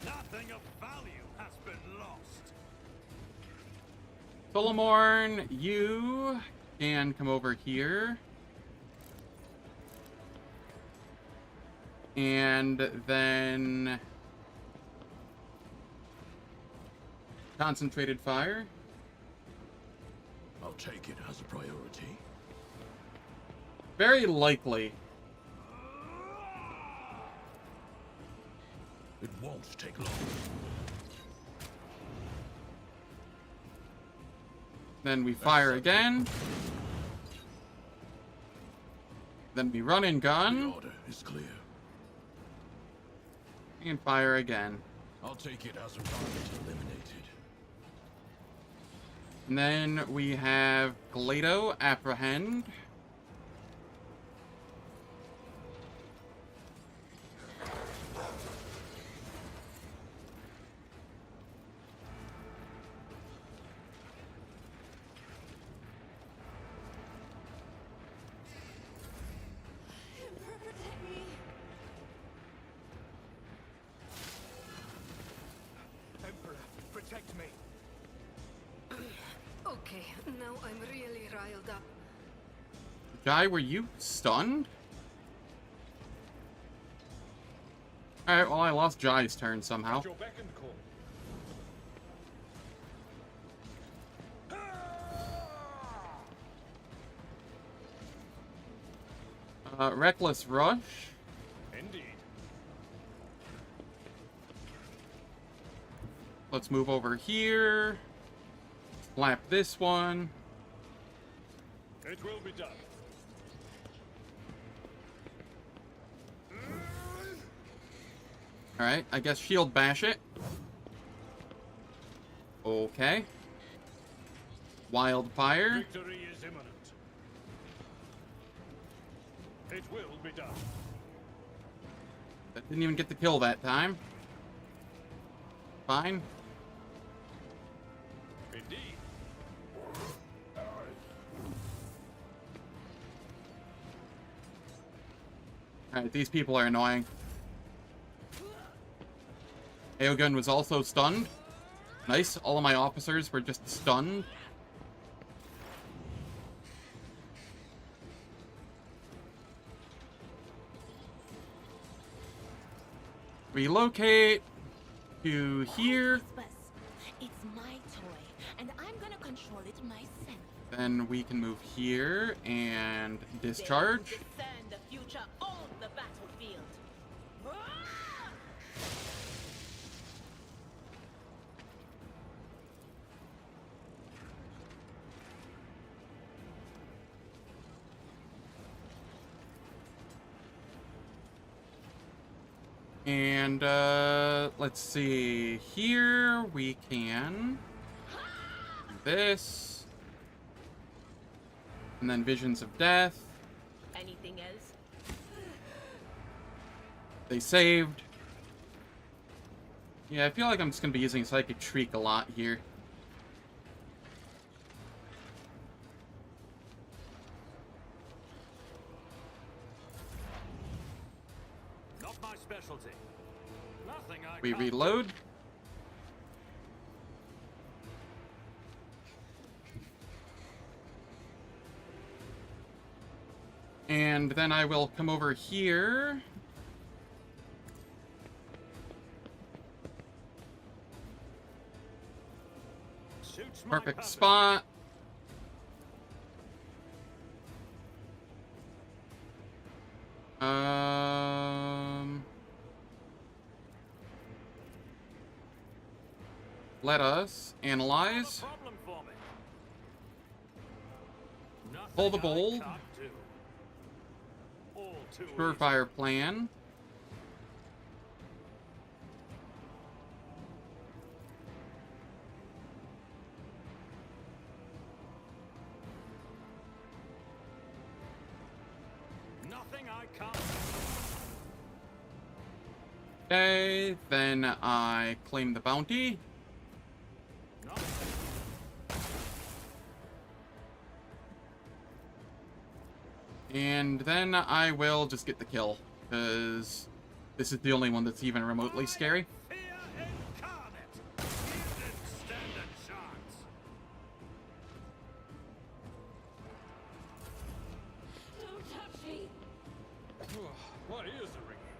Nothing of value has been lost. Solomorn, you can come over here. And then concentrated fire. I'll take it as a priority. Very likely. It won't take long. Then we fire again. Then we run and The gun. order is clear. And fire again. I'll take it as a target eliminated. And then we have Glado, Apprehend. Emperor, protect me. Okay, now I'm really riled up. Guy, were you stunned? Alright, well, I lost Jai's turn somehow. At your beck and call. Reckless Rush. Indeed. Let's move over here. Slap this one. It will be done. Alright, I guess shield bash it. Okay. Wildfire. Victory is imminent. It will be done. That didn't even get the kill that time. Fine. Indeed. Alright, these people are annoying. Aogun was also stunned. Nice, all of my officers were just stunned. Relocate to here. It's my toy, and I'm gonna control it myself. Then we can move here and discharge. Defend the future on the battlefield. And let's see. Here we can do this. And then Visions of Death. Anything else? They saved. Yeah, I feel like I'm just gonna be using Psychic Shriek a lot here. Not my specialty. Nothing I We can't reload. And then I will come over here. Suits my Perfect purpose. spot. Let us analyze. Not a problem for me. Nothing Pull the I bowl. can't do. All too Surefire plan. easy. Nothing I can't. Okay, then I claim the bounty. Nothing. And then I will just get the kill, because this is the only one that's even remotely scary. Fear incarnate. You didn't stand a chance. Don't touch me. My ears are ringing.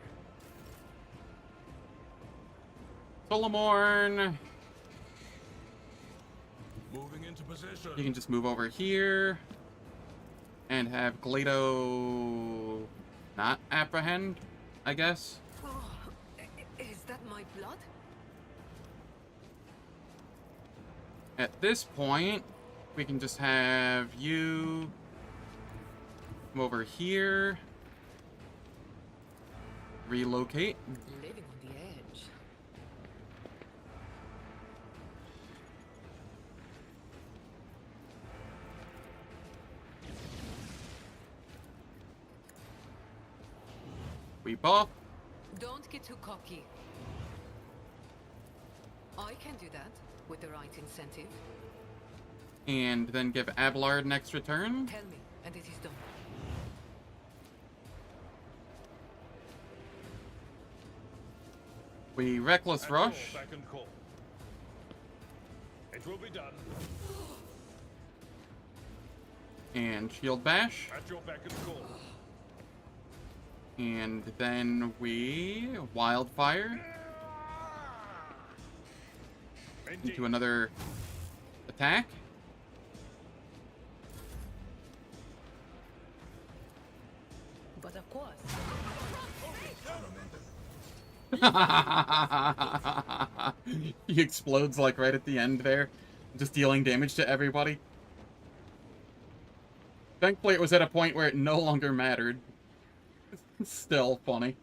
Solomorn, Moving into position. you can just move over here. And have Glado not apprehend, I guess. Oh, is that my blood? At this point, we can just have you come over here. Relocate. Living on the edge. We buff. Don't get too cocky. I can do that with the right incentive. And then give Abelard an extra turn. Tell me, and it is done. We Reckless At Rush. your beck and call. It will be done. And shield bash. At your beck and call. And then we wildfire into another attack. But of course. He explodes like right at the end there, just dealing damage to everybody. Thankfully, it was at a point where it no longer mattered. Still funny.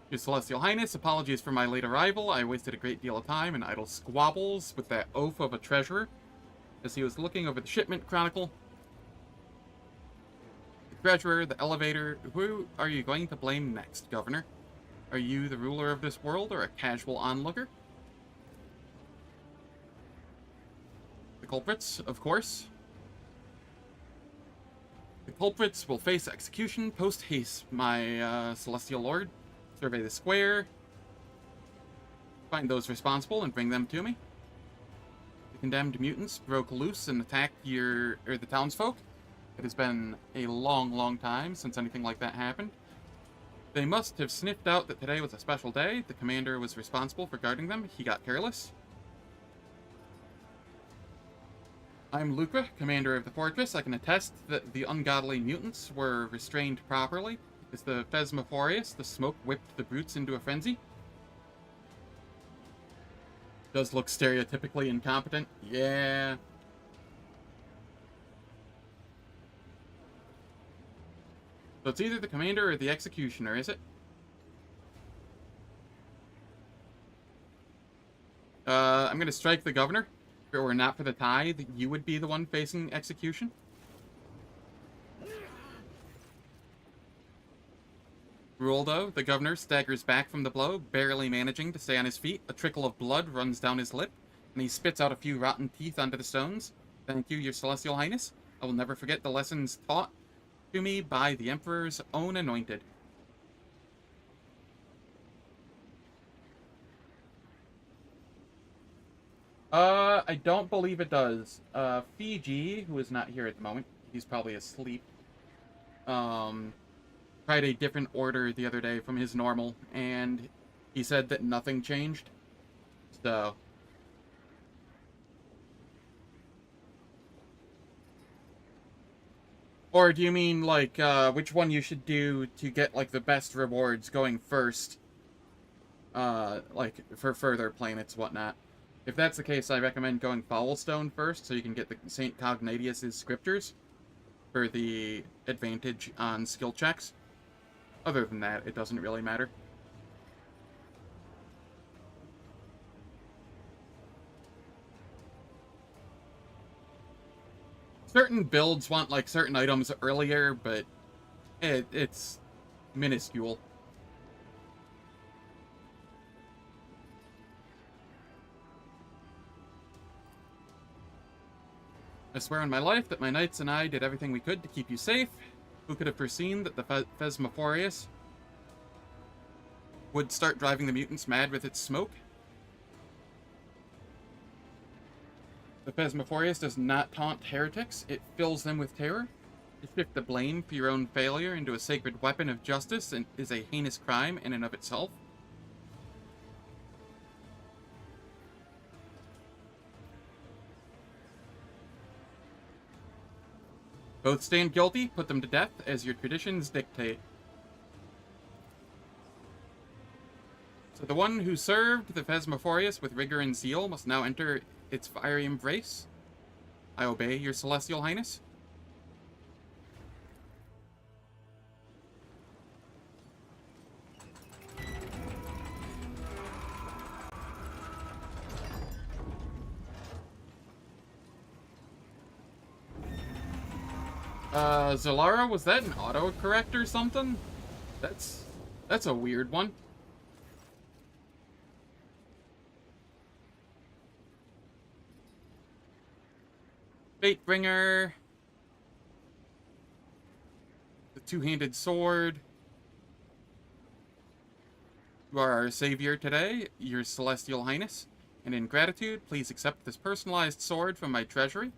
Your Celestial Highness, apologies for my late arrival. I wasted a great deal of time in idle squabbles with that oaf of a treasurer as he was looking over the shipment chronicle. The treasurer, the elevator. Who are you going to blame next, Governor? Are you the ruler of this world or a casual onlooker? The culprits, of course. The culprits will face execution post haste, my celestial lord. Survey the square. Find those responsible and bring them to me. The condemned mutants broke loose and attacked the townsfolk. It has been a long, long time since anything like that happened. They must have sniffed out that today was a special day. The commander was responsible for guarding them. He got careless. I'm Lucra, commander of the fortress. I can attest that the ungodly mutants were restrained properly. As the Phasmophorius, the smoke whipped the brutes into a frenzy. Does look stereotypically incompetent. Yeah. So it's either the commander or the executioner, is it? I'm gonna strike the governor. If it were not for the tie, you would be the one facing execution. Ruldo, the governor, staggers back from the blow, barely managing to stay on his feet. A trickle of blood runs down his lip, and he spits out a few rotten teeth onto the stones. Thank you, your celestial highness. I will never forget the lessons taught to me by the Emperor's own anointed. I don't believe it does. Fiji, who is not here at the moment, he's probably asleep, tried a different order the other day from his normal, and he said that nothing changed. So... Or do you mean, like, which one you should do to get, like, the best rewards going first? Like, for further planets, whatnot. If that's the case, I recommend going Foulstone first, so you can get the St. Cognatius' scriptures for the advantage on skill checks. Other than that, it doesn't really matter. Certain builds want, like, certain items earlier, but it's minuscule. I swear on my life that my knights and I did everything we could to keep you safe. Who could have foreseen that the Phasmophorius would start driving the mutants mad with its smoke? The Phasmophorius does not taunt heretics, it fills them with terror. To shift the blame for your own failure into a sacred weapon of justice is a heinous crime in and of itself. Both stand guilty, put them to death, as your traditions dictate. So the one who served the Phasmophorius with rigor and zeal must now enter its fiery embrace. I obey, your celestial highness. Zalara, was that an autocorrect or something? That's a weird one. Fatebringer. The two-handed sword. You are our savior today, your celestial highness. And in gratitude, please accept this personalized sword from my treasury.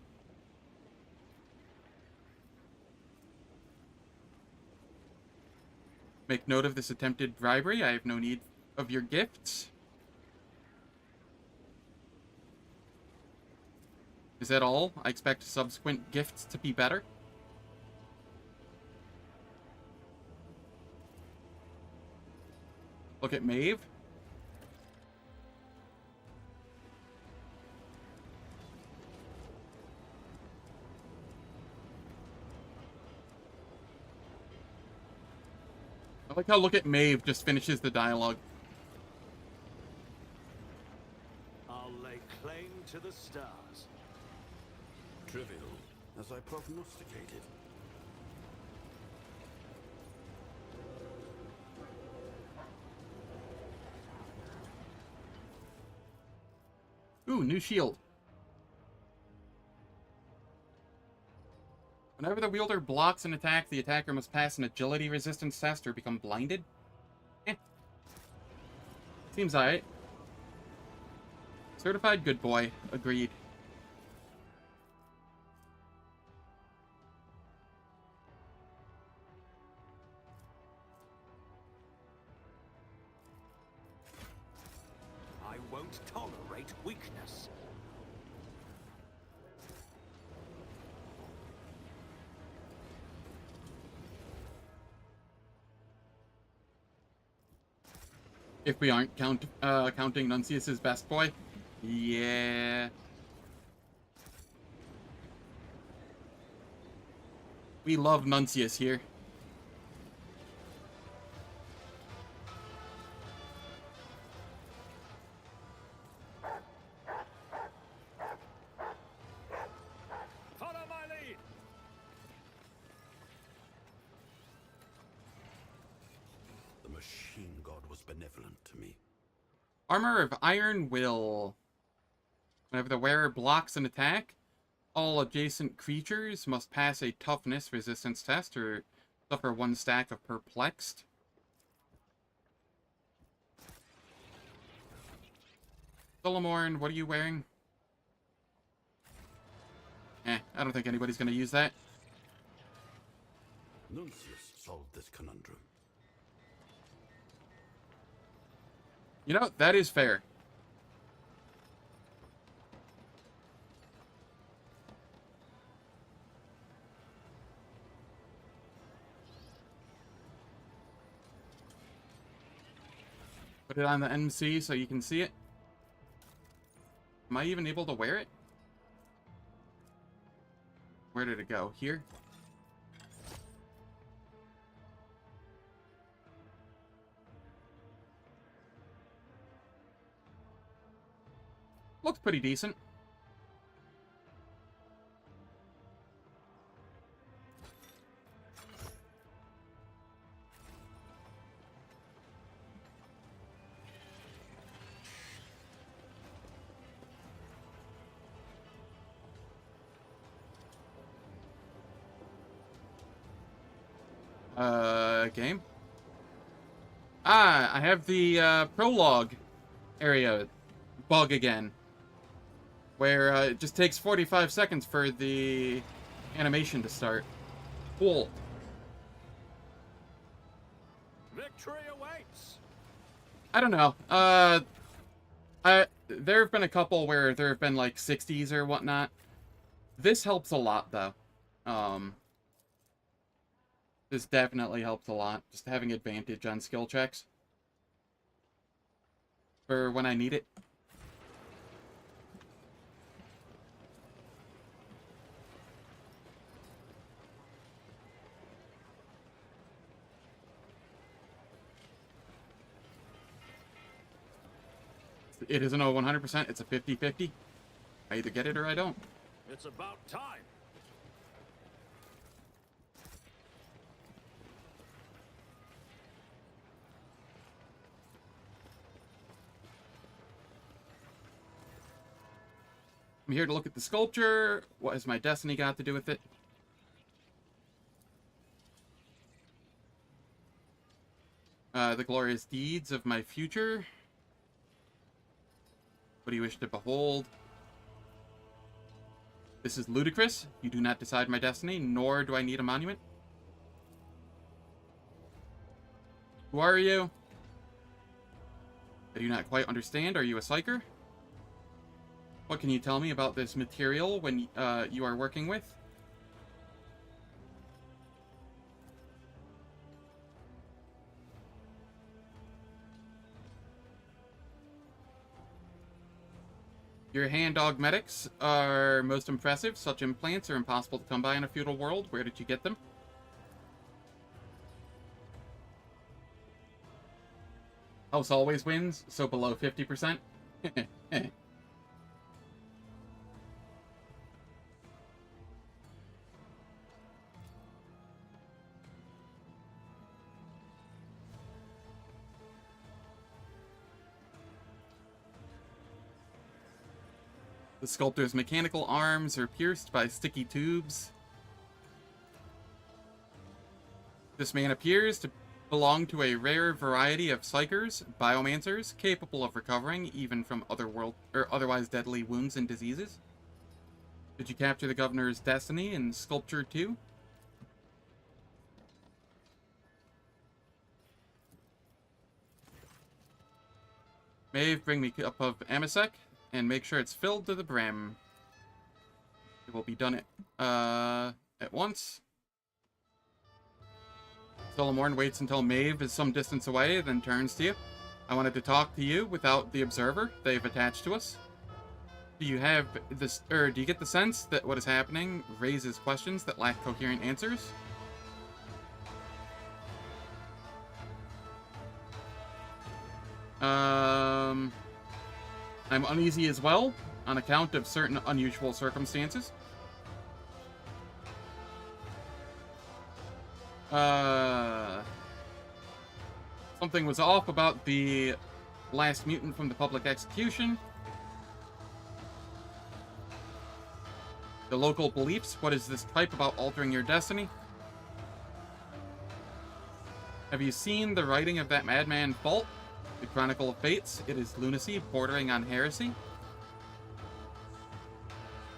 Make note of this attempted bribery. I have no need of your gifts. Is that all? I expect subsequent gifts to be better. Look at Maeve. I like how Look at Maeve just finishes the dialogue. I'll lay claim to the stars. Trivial, as I prognosticated. Ooh, new shield. Whenever the wielder blocks an attack, the attacker must pass an agility resistance test or become blinded. Eh. Seems alright. Certified good boy. Agreed. I won't tolerate weakness. If we aren't counting Nuncius's best boy. Yeah. We love Nuncius here. Follow my lead. The machine god was benevolent to me. Armor of Iron Will. Whenever the wearer blocks an attack, all adjacent creatures must pass a toughness resistance test or suffer 1 stack of perplexed. Solomorn, what are you wearing? I don't think anybody's gonna use that. Nuncius solved this conundrum. You know, that is fair. Put it on the MC so you can see it. Am I even able to wear it? Where did it go? Here? Looks pretty decent. Game? I have the, prologue area bug again. Where, it just takes 45 seconds for the animation to start. Cool. Victory awaits. I don't know. There have been a couple where there have been, like, 60s or whatnot. This helps a lot, though. This definitely helps a lot. Just having advantage on skill checks. For when I need it. It isn't a 100%, it's a 50-50. I either get it or I don't. It's about time. I'm here to look at the sculpture. What has my destiny got to do with it? The glorious deeds of my future. What do you wish to behold? This is ludicrous. You do not decide my destiny, nor do I need a monument. Who are you? I do not quite understand. Are you a psyker? What can you tell me about this material when you are working with? Your hand augmetics are most impressive. Such implants are impossible to come by in a feudal world. Where did you get them? House always wins, so below 50%. The sculptor's mechanical arms are pierced by sticky tubes. This man appears to belong to a rare variety of psychers, biomancers, capable of recovering even from otherwise deadly wounds and diseases. Did you capture the governor's destiny in Sculpture 2? Maeve, bring me a cup of Amasec, and make sure it's filled to the brim. It will be done at once. Solomorn waits until Maeve is some distance away, then turns to you. I wanted to talk to you without the observer they've attached to us. Do you have this, or do you get the sense that what is happening raises questions that lack coherent answers? I'm uneasy as well, on account of certain unusual circumstances. Something was off about the last mutant from the public execution. The local beliefs. What is this type about altering your destiny? Have you seen the writing of that madman Fault? The Chronicle of Fates. It is lunacy bordering on heresy.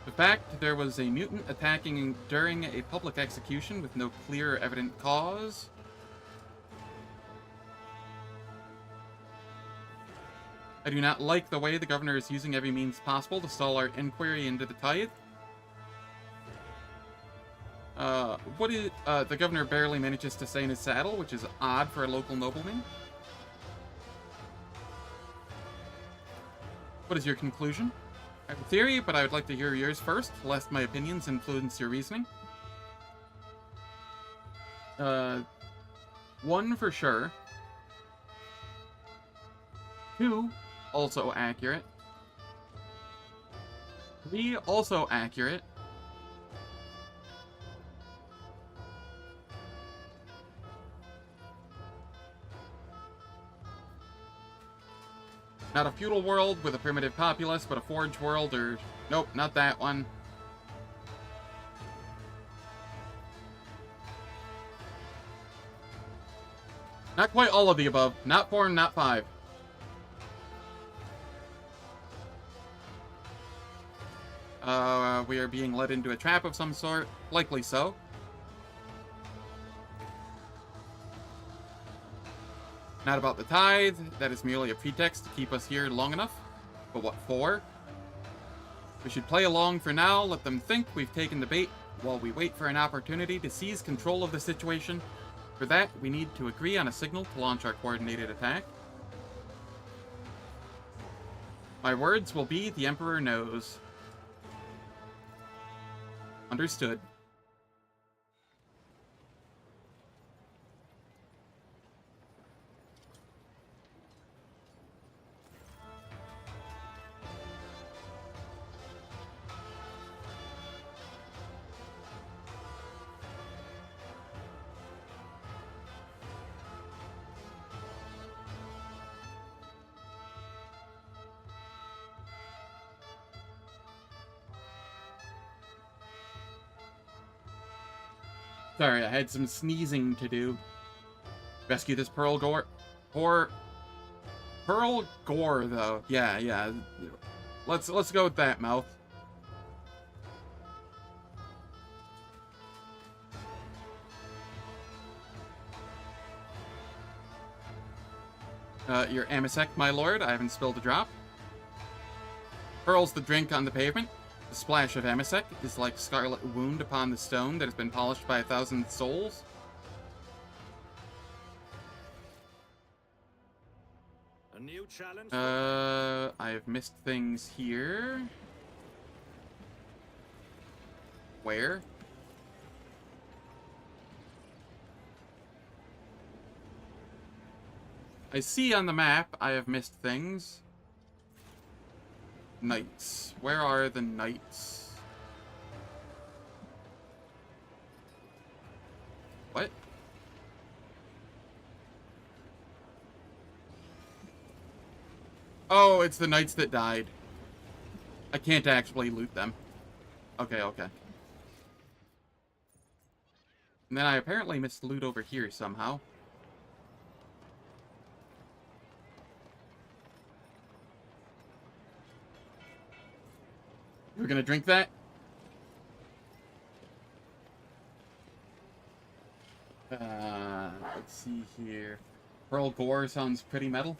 The fact there was a mutant attacking during a public execution with no clear evident cause. I do not like the way the governor is using every means possible to stall our inquiry into the tithe. The governor barely manages to stay in his saddle, which is odd for a local nobleman. What is your conclusion? I have a theory, but I would like to hear yours first, lest my opinions influence your reasoning. One for sure. 2, also accurate. 3, also accurate. Not a feudal world with a primitive populace, but a forge world, or... Nope, not that one. Not quite all of the above. Not 4 and not 5. We are being led into a trap of some sort. Likely so. Not about the tithe. That is merely a pretext to keep us here long enough. But what for? We should play along for now, let them think we've taken the bait, while we wait for an opportunity to seize control of the situation. For that, we need to agree on a signal to launch our coordinated attack. My words will be, the Emperor knows. Understood. Sorry, I had some sneezing to do. Rescue this Pearl Gore, though. Yeah. Let's go with that, Mouth. Your Amasek, my lord. I haven't spilled a drop. Hurls the drink on the pavement. The splash of Amasek is like scarlet wound upon the stone that has been polished by 1,000 souls. A new challenge. I have missed things here. Where? I see on the map I have missed things. Knights. Where are the knights? What? Oh, it's the knights that died. I can't actually loot them. Okay, okay. And then I apparently missed loot over here somehow. We're gonna drink that? Let's see here. Pearl Gore sounds pretty metal.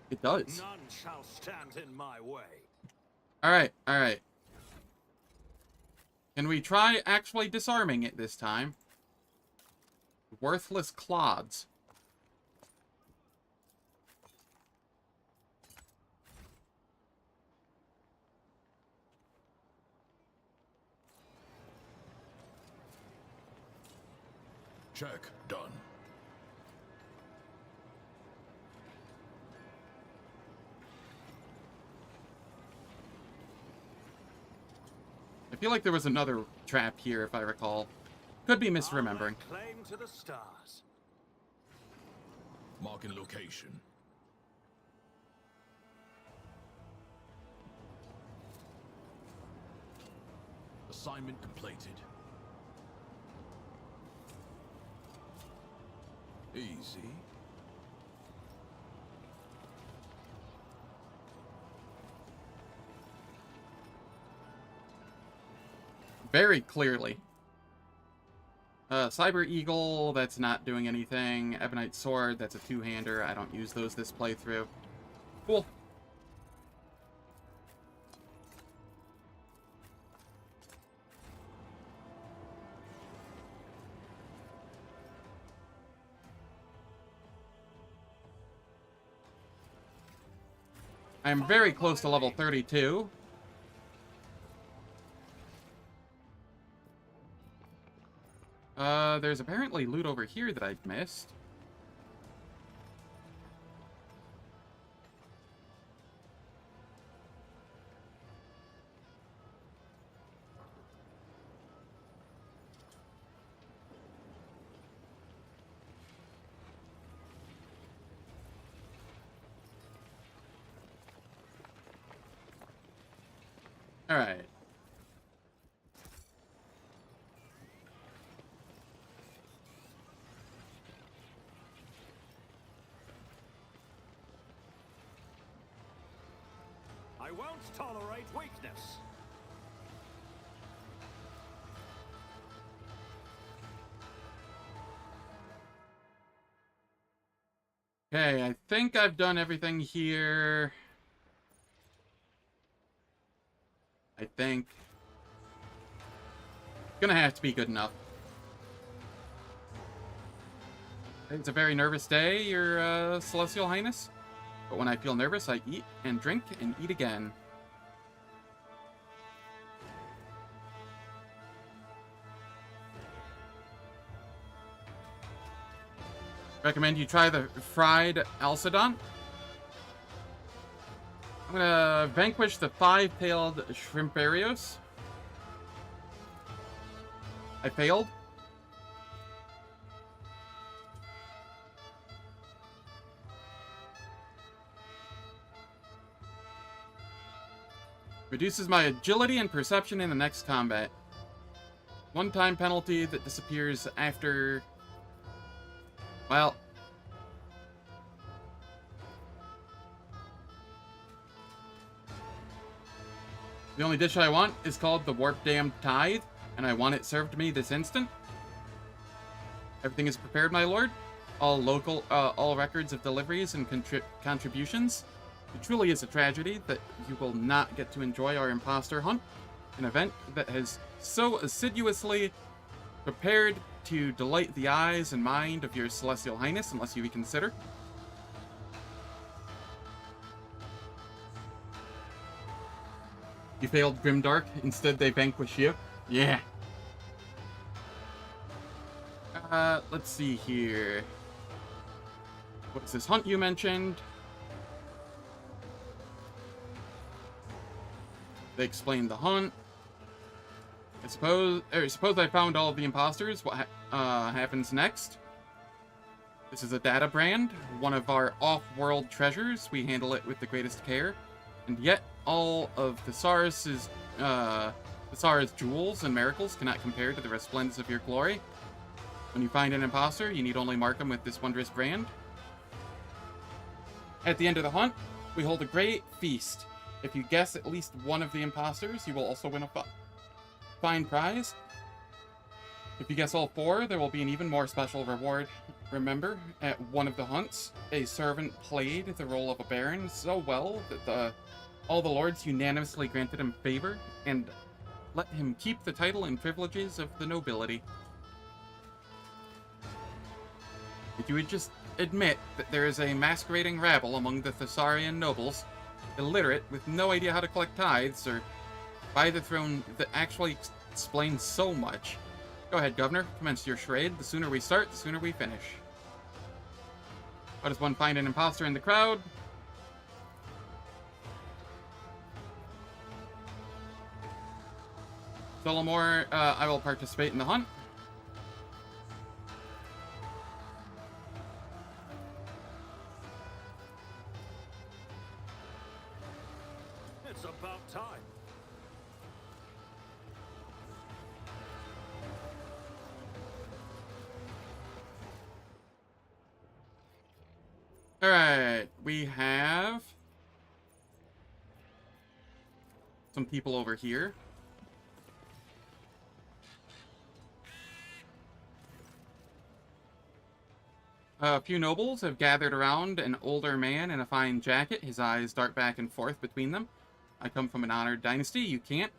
It does. None shall stand in my way. Alright, alright. Can we try actually disarming it this time? Worthless clods. Check. Done. I feel like there was another trap here, if I recall. Could be misremembering. I'll lay claim to the stars. Marking location. Assignment completed. Easy. Very clearly. Cyber Eagle, that's not doing anything. Ebonite Sword, that's a two-hander. I don't use those this playthrough. Cool. I'm very close to level 32. There's apparently loot over here that I've missed. All right. I won't tolerate weakness. Okay, I think I've done everything here. I think. Gonna have to be good enough. It's a very nervous day, Your Celestial Highness. But when I feel nervous, I eat and drink and eat again. Recommend you try the fried Alcedon. I'm gonna vanquish the 5-tailed Shrimparios. I failed. Reduces my agility and perception in the next combat. One-time penalty that disappears after... Well... The only dish I want is called the Warp Damned Tithe, and I want it served to me this instant. Everything is prepared, my lord. All records of deliveries and contributions. It truly is a tragedy that you will not get to enjoy our imposter hunt, an event that has so assiduously prepared to delight the eyes and mind of your celestial highness, unless you reconsider. You failed Grimdark, instead they vanquish you. Yeah. Let's see here. What's this hunt you mentioned? They explained the hunt. I suppose I found all of the imposters. What happens next? This is a data brand, one of our off-world treasures. We handle it with the greatest care. And yet, all of Thesaurus' jewels and miracles cannot compare to the resplendence of your glory. When you find an imposter, you need only mark them with this wondrous brand. At the end of the hunt, we hold a great feast. If you guess at least one of the imposters, you will also win a fine prize. If you guess all four, there will be an even more special reward. Remember, at one of the hunts, a servant played the role of a baron so well that all the lords unanimously granted him favor and let him keep the title and privileges of the nobility. If you would just admit that there is a masquerading rabble among the Thesaurian nobles, illiterate, with no idea how to collect tithes or buy the throne, that actually explains so much. Go ahead, Governor. Commence your charade. The sooner we start, the sooner we finish. How does one find an imposter in the crowd? Solomore, I will participate in the hunt. It's about time. Alright, we have some people over here. A few nobles have gathered around an older man in a fine jacket. His eyes dart back and forth between them. I come from an honored dynasty. You can't.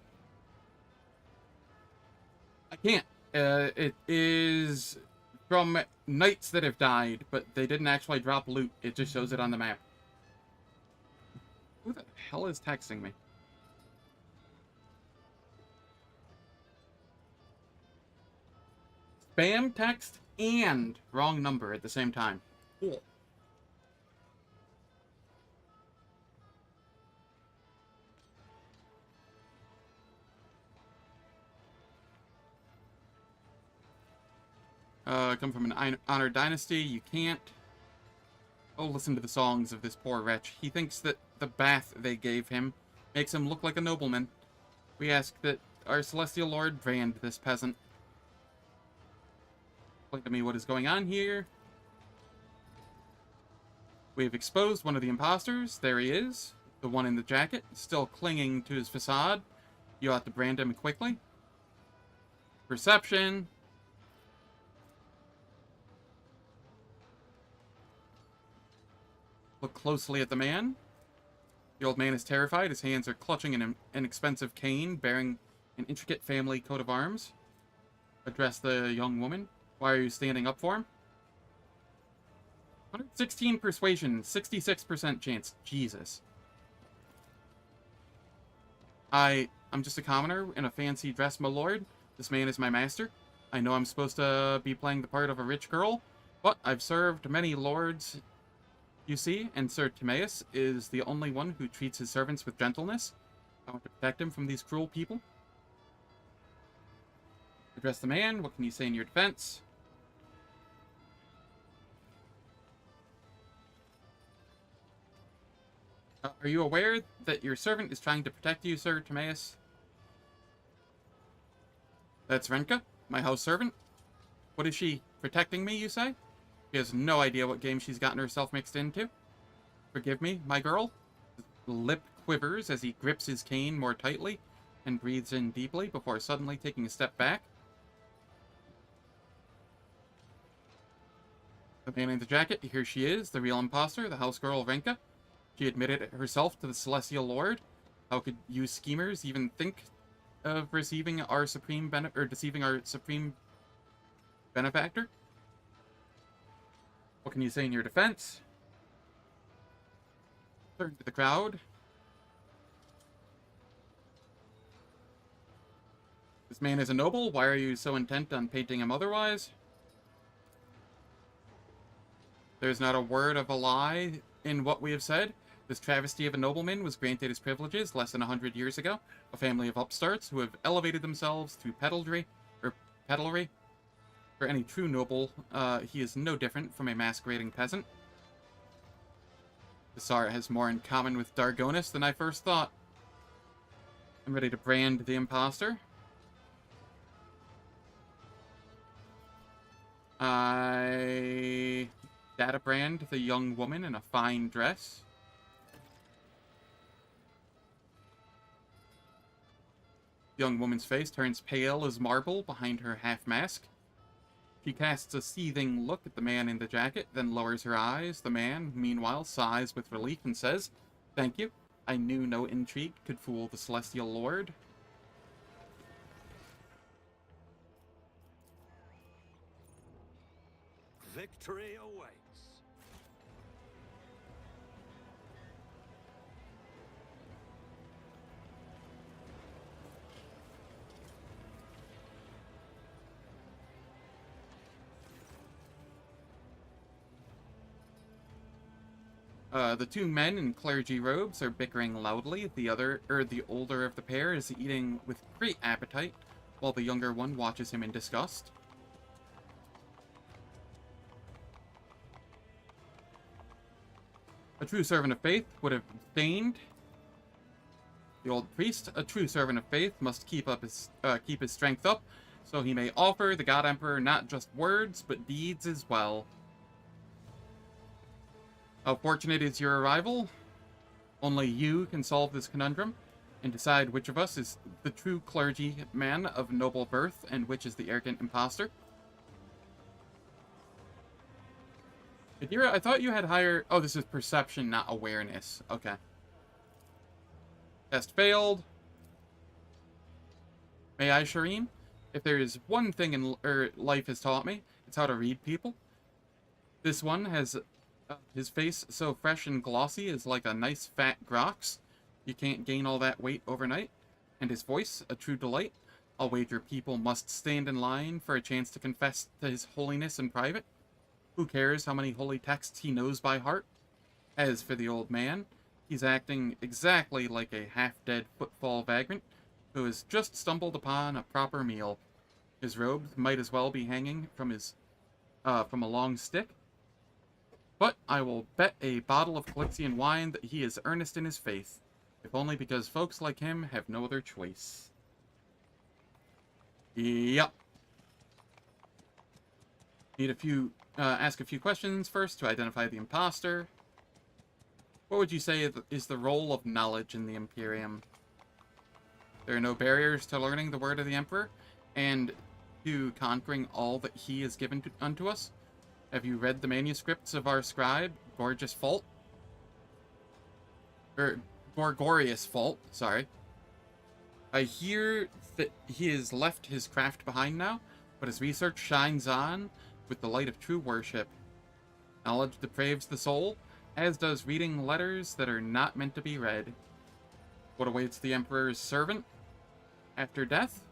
I can't. It is from knights that have died, but they didn't actually drop loot. It just shows it on the map. Who the hell is texting me? Spam text and wrong number at the same time. Cool. Come from an honored dynasty. You can't. Oh, listen to the songs of this poor wretch. He thinks that the bath they gave him makes him look like a nobleman. We ask that our celestial lord brand this peasant. Explain to me what is going on here. We have exposed one of the imposters. There he is. The one in the jacket, still clinging to his facade. You ought to brand him quickly. Perception. Look closely at the man. The old man is terrified. His hands are clutching an expensive cane bearing an intricate family coat of arms. Address the young woman. Why are you standing up for him? 116 persuasion, 66% chance. Jesus. I'm just a commoner in a fancy dress, my lord. This man is my master. I know I'm supposed to be playing the part of a rich girl, but I've served many lords, you see, and Sir Timaeus is the only one who treats his servants with gentleness. I want to protect him from these cruel people. Address the man. What can you say in your defense? Are you aware that your servant is trying to protect you, Sir Timaeus? That's Renka, my house servant. What is she, protecting me, you say? She has no idea what game she's gotten herself mixed into. Forgive me, my girl. His lip quivers as he grips his cane more tightly. and breathes in deeply before suddenly taking a step back. The man in the jacket, here she is, the real imposter, the house girl Renka. She admitted it herself to the Celestial Lord. How could you schemers even think of receiving our supreme deceiving our supreme benefactor? What can you say in your defense? Turn to the crowd. This man is a noble. Why are you so intent on painting him otherwise? There's not a word of a lie in what we have said. This travesty of a nobleman was granted his privileges less than 100 years ago. A family of upstarts who have elevated themselves through peddlery. For any true noble, he is no different from a masquerading peasant. Thessara has more in common with Darnkess than I first thought. I'm ready to brand the imposter. I data brand the young woman in a fine dress. The young woman's face turns pale as marble behind her half-mask. She casts a seething look at the man in the jacket, then lowers her eyes. The man, meanwhile, sighs with relief and says, "Thank you. I knew no intrigue could fool the Celestial Lord." Victory awaits. The two men in clergy robes are bickering loudly. The older of the pair is eating with great appetite, while the younger one watches him in disgust. A true servant of faith would have abstained. The old priest, a true servant of faith, must keep his strength up, so he may offer the God Emperor not just words, but deeds as well. How fortunate is your arrival. Only you can solve this conundrum, and decide which of us is the true clergyman of noble birth, and which is the arrogant imposter. Adira, I thought you had higher... Oh, this is perception, not awareness. Okay. Test failed. May I, Shireen? If there is one thing in life has taught me, it's how to read people. This one has his face so fresh and glossy is like a nice fat grox. You can't gain all that weight overnight. And his voice, a true delight. I'll wager people must stand in line for a chance to confess to his holiness in private. Who cares how many holy texts he knows by heart? As for the old man, he's acting exactly like a half-dead footfall vagrant who has just stumbled upon a proper meal. His robe might as well be hanging from a long stick. But I will bet a bottle of Calixian wine that he is earnest in his faith, if only because folks like him have no other choice. Yep. Need ask a few questions first to identify the imposter. What would you say is the role of knowledge in the Imperium? There are no barriers to learning the word of the Emperor, and to conquering all that he has given unto us. Have you read the manuscripts of our scribe, Gorgeous Fault? Gorgorious Fault, sorry. I hear that he has left his craft behind now, but his research shines on with the light of true worship. Knowledge depraves the soul, as does reading letters that are not meant to be read. What awaits the Emperor's servant after death?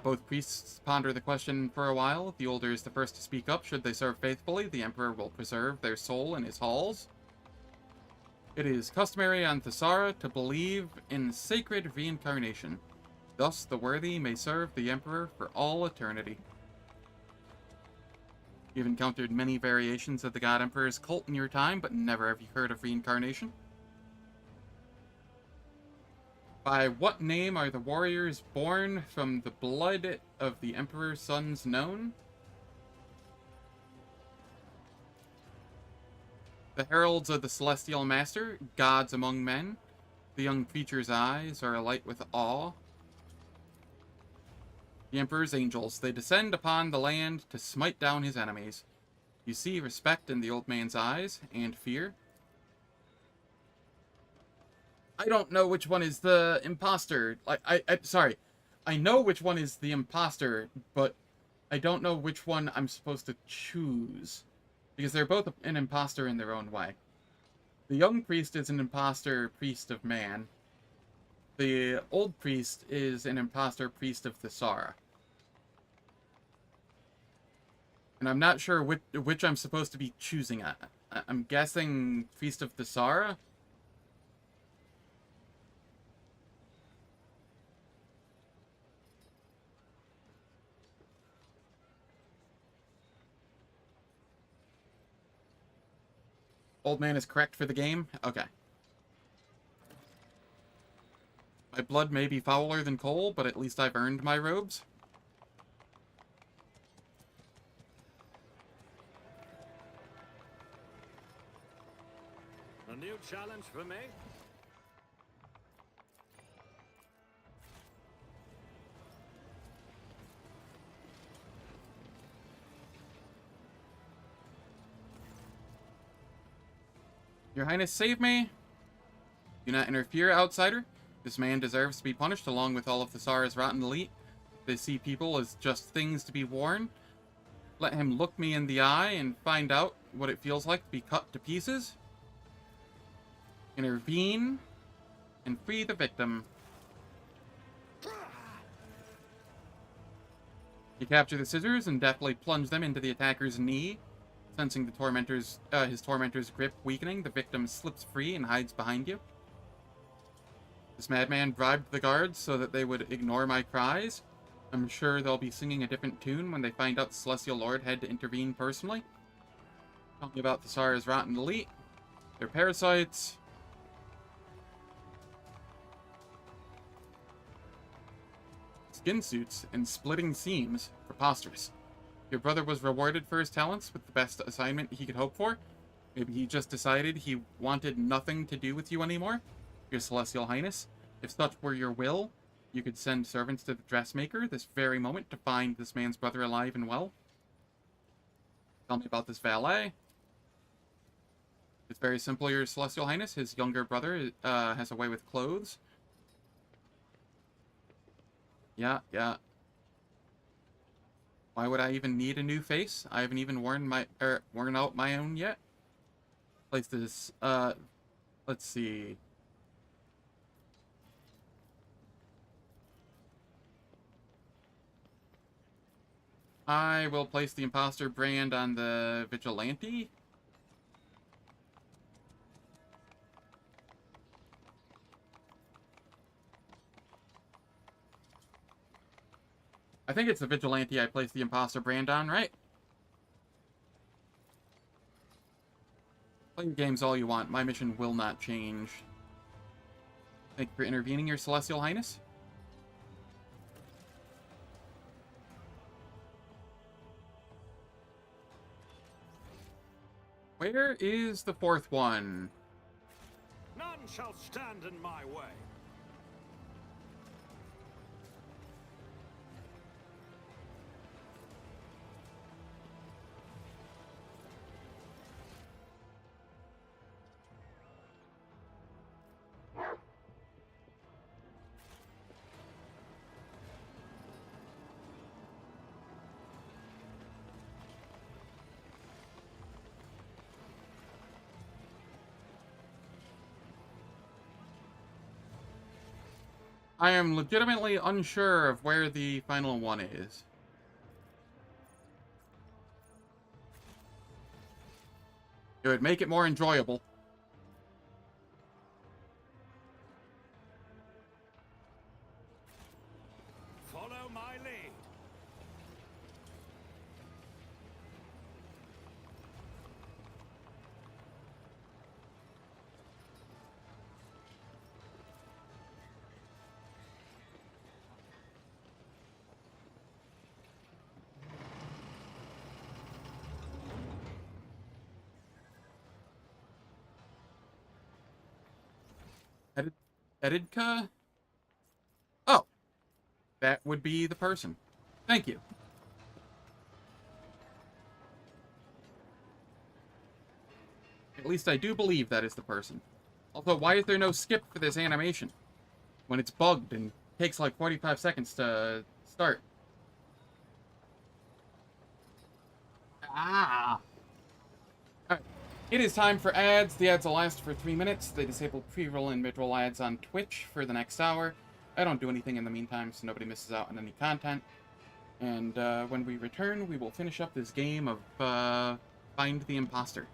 Both priests ponder the question for a while. The older is the first to speak up. Should they serve faithfully, the Emperor will preserve their soul in his halls. It is customary on Thessara to believe in sacred reincarnation. Thus, the worthy may serve the Emperor for all eternity. You've encountered many variations of the God Emperor's cult in your time, but never have you heard of reincarnation. By what name are the warriors born from the blood of the Emperor's sons known? The heralds of the Celestial Master, gods among men. The young creature's eyes are alight with awe. The Emperor's angels, they descend upon the land to smite down his enemies. You see respect in the old man's eyes, and fear. I don't know which one is the imposter. Sorry. I know which one is the imposter, but I don't know which one I'm supposed to choose. Because they're both an imposter in their own way. The young priest is an imposter priest of man. The old priest is an imposter priest of Thesara. And I'm not sure which I'm supposed to be choosing. I'm guessing priest of Thesara? Old man is correct for the game? Okay. My blood may be fouler than coal, but at least I've earned my robes. A new challenge for me? Your Highness, save me! Do not interfere, outsider. This man deserves to be punished along with all of Thesara's rotten elite. They see people as just things to be worn. Let him look me in the eye and find out what it feels like to be cut to pieces. Intervene and free the victim. You capture the scissors and deftly plunge them into the attacker's knee. Sensing the his tormentor's grip weakening, the victim slips free and hides behind you. This madman bribed the guards so that they would ignore my cries. I'm sure they'll be singing a different tune when they find out the Celestial Lord had to intervene personally. Tell me about Thesara's rotten elite. They're parasites. Skin suits and splitting seams. Preposterous. Your brother was rewarded for his talents with the best assignment he could hope for. Maybe he just decided he wanted nothing to do with you anymore. Your Celestial Highness, if such were your will, you could send servants to the dressmaker this very moment to find this man's brother alive and well. Tell me about this valet. It's very simple, Your Celestial Highness. His younger brother has a way with clothes. Yeah. Why would I even need a new face? I haven't even worn out my own yet. Place this, let's see. I will place the imposter brand on the vigilante. I think it's the vigilante I placed the imposter brand on, right? Play your games all you want. My mission will not change. Thank you for intervening, Your Celestial Highness. Where is the fourth one? None shall stand in my way. I am legitimately unsure of where the final one is. It would make it more enjoyable. Follow my lead. Edidka? Oh, that would be the person. Thank you. At least I do believe that is the person. Although, why is there no skip for this animation? When it's bugged and takes like 45 seconds to start. Ah! Alright. It is time for ads. The ads will last for 3 minutes. They disable pre-roll and mid-roll ads on Twitch for the next hour. I don't do anything in the meantime, so nobody misses out on any content. And when we return, we will finish up this game of Find the Imposter.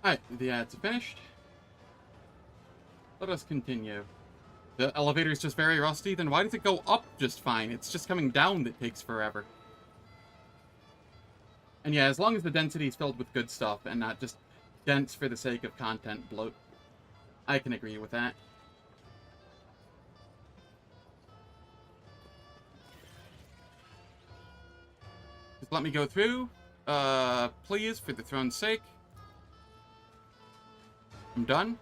Alright, the ads are finished. Let us continue. The elevator is just very rusty, then why does it go up just fine? It's just coming down that takes forever. And yeah, as long as the density is filled with good stuff and not just dense for the sake of content bloat, I can agree with that. Just let me go through, please, for the throne's sake. I'm done.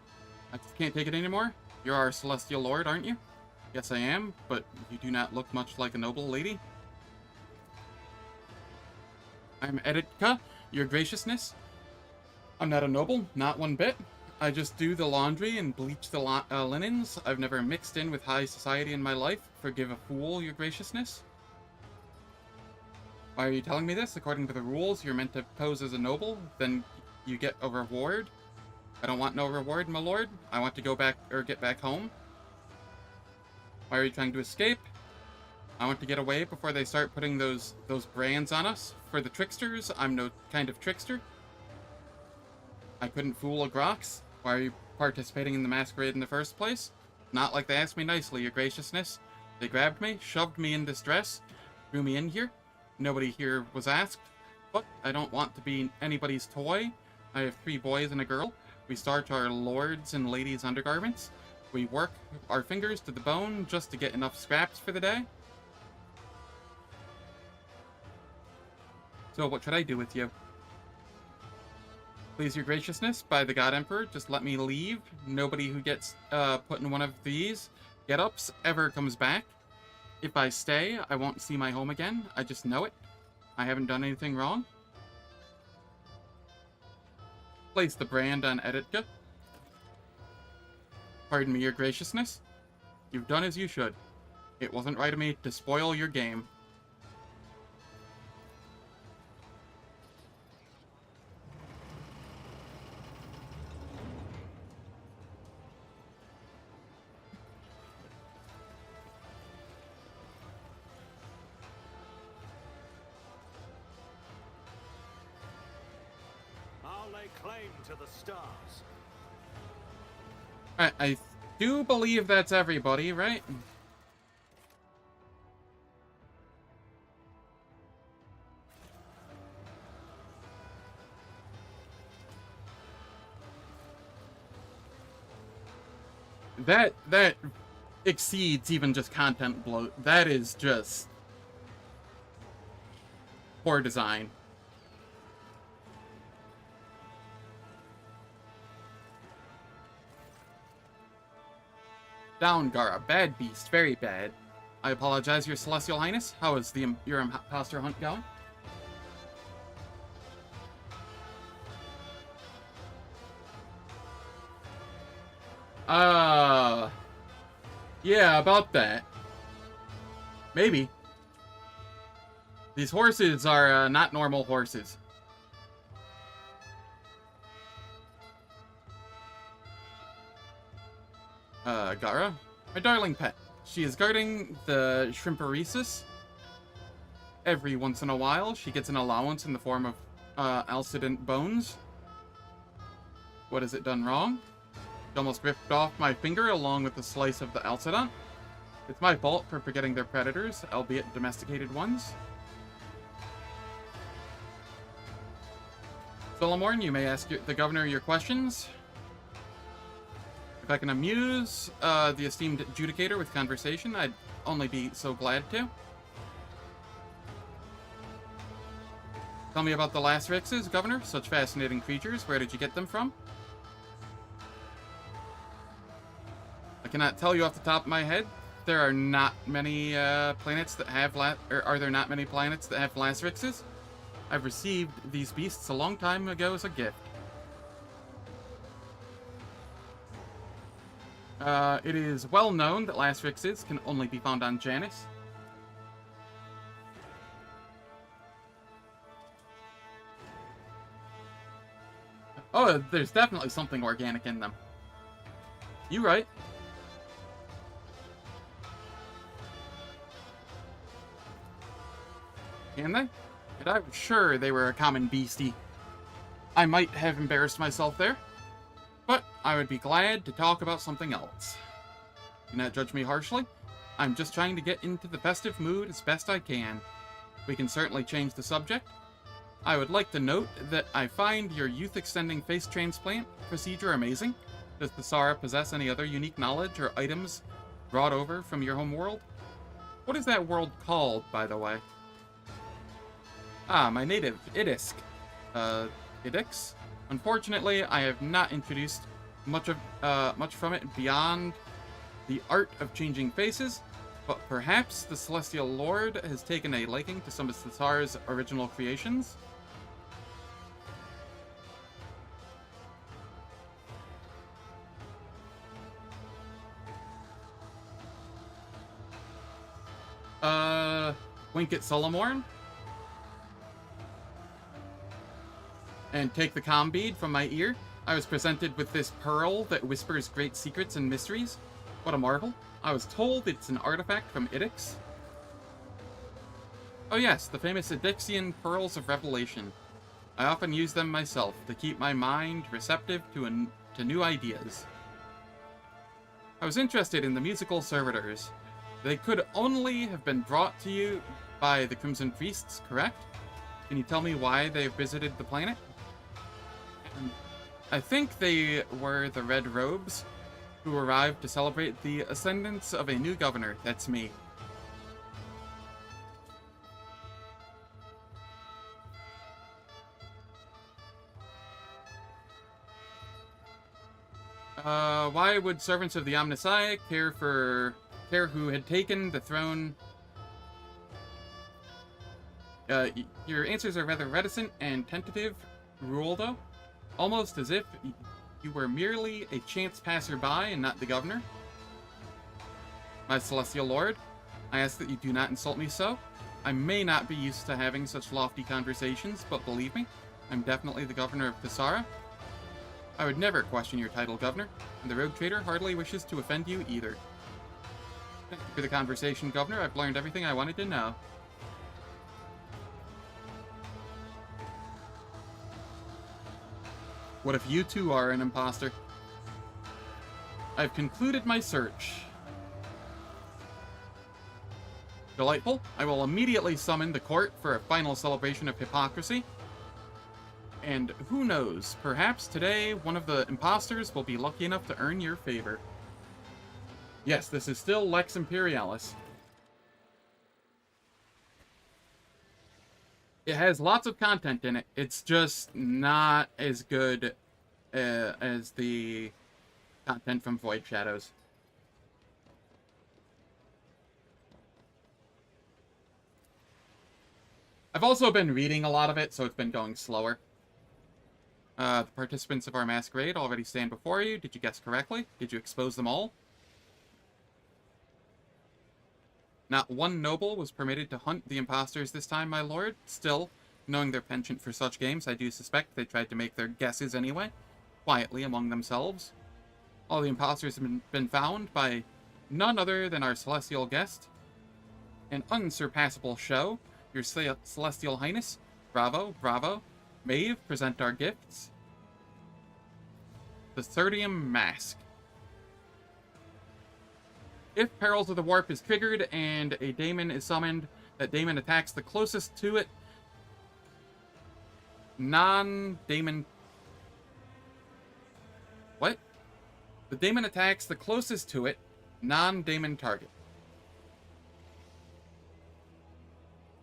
I just can't take it anymore. You're our celestial lord, aren't you? Yes, I am, but you do not look much like a noble lady. I'm Edidka, your graciousness. I'm not a noble, not one bit. I just do the laundry and bleach the linens. I've never mixed in with high society in my life. Forgive a fool, your graciousness. Why are you telling me this? According to the rules, you're meant to pose as a noble, then you get a reward. I don't want no reward, my lord. I want to go back, or get back home. Why are you trying to escape? I want to get away before they start putting those brands on us. For the tricksters, I'm no kind of trickster. I couldn't fool a Grox. Why are you participating in the masquerade in the first place? Not like they asked me nicely, your graciousness. They grabbed me, shoved me in this dress, threw me in here. Nobody here was asked. But I don't want to be anybody's toy. I have 3 boys and a girl. We starch our lords' and ladies' undergarments. We work our fingers to the bone just to get enough scraps for the day. So what should I do with you? Please, your graciousness, by the God Emperor, just let me leave. Nobody who gets put in one of these get-ups ever comes back. If I stay, I won't see my home again. I just know it. I haven't done anything wrong. Place the brand on Editka. Pardon me, your graciousness. You've done as you should. It wasn't right of me to spoil your game. I'll lay claim to the stars. I do believe that's everybody, right? That exceeds even just content bloat. That is just poor design. Down, Gara. Bad beast. Very bad. I apologize, your celestial highness. How is your imposter hunt going? Yeah, about that. Maybe. These horses are not normal horses. Gara? My darling pet. She is guarding the Shrimperesis. Every once in a while, she gets an allowance in the form of, Alcident bones. What has it done wrong? It almost ripped off my finger along with a slice of the Alcident. It's my fault for forgetting their predators, albeit domesticated ones. Solomorn, you may ask the governor your questions. If I can amuse the esteemed adjudicator with conversation, I'd only be so glad to. Tell me about the Lasrixes, Governor. Such fascinating creatures. Where did you get them from? I cannot tell you off the top of my head. There are not many planets that have are there not many planets that have Lasrixes? I've received these beasts a long time ago as a gift. It is well known that Lasrixes can only be found on Janus. Oh, there's definitely something organic in them. You right. Can they? And I'm sure they were a common beastie. I might have embarrassed myself there, but I would be glad to talk about something else. Do not judge me harshly. I'm just trying to get into the festive mood as best I can. We can certainly change the subject. I would like to note that I find your youth-extending face transplant procedure amazing. Does the Sara possess any other unique knowledge or items brought over from your home world? What is that world called, by the way? Ah, my native, Idisk. Idix? Unfortunately, I have not introduced much from it beyond the art of changing faces, but perhaps the Celestial Lord has taken a liking to some of Cesar's original creations. Wink at Solomorn? and take the comm bead from my ear, I was presented with this pearl that whispers great secrets and mysteries. What a marvel. I was told it's an artifact from Idix. Oh yes, the famous Idixian Pearls of Revelation. I often use them myself to keep my mind receptive to new ideas. I was interested in the musical servitors. They could only have been brought to you by the Crimson Priests, correct? Can you tell me why they visited the planet? I think they were the Red Robes, who arrived to celebrate the ascendance of a new governor. That's me. Why would servants of the Omnissiah care who had taken the throne? Your answers are rather reticent and tentative, Ruoldo. Almost as if you were merely a chance passerby and not the governor. My celestial lord, I ask that you do not insult me so. I may not be used to having such lofty conversations, but believe me, I'm definitely the governor of Thessara. I would never question your title, governor, and the rogue trader hardly wishes to offend you either. Thank you for the conversation, governor. I've learned everything I wanted to know. What if you too are an imposter? I've concluded my search. Delightful. I will immediately summon the court for a final celebration of hypocrisy. And who knows, perhaps today one of the imposters will be lucky enough to earn your favor. Yes, this is still Lex Imperialis. It has lots of content in it. It's just not as good as the content from Void Shadows. I've also been reading a lot of it, so it's been going slower. The participants of our masquerade already stand before you. Did you guess correctly? Did you expose them all? Not one noble was permitted to hunt the imposters this time, my lord. Still, knowing their penchant for such games, I do suspect they tried to make their guesses anyway, quietly among themselves. All the imposters have been found by none other than our celestial guest. An unsurpassable show, your celestial highness. Bravo, bravo. Maeve, present our gifts. The Thirtium Mask. If Perils of the Warp is triggered and a daemon is summoned, that daemon attacks the closest to it non-daemon... What? The daemon attacks the closest to it non-daemon target.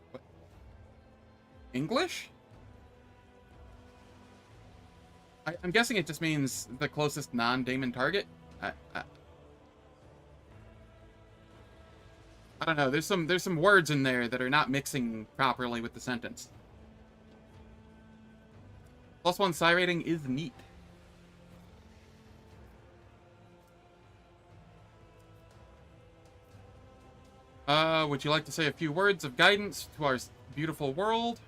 What? English? I'm guessing it just means the closest non-daemon target. I don't know. There's some words in there that are not mixing properly with the sentence. +1 psi rating is neat. Would you like to say a few words of guidance to our beautiful world?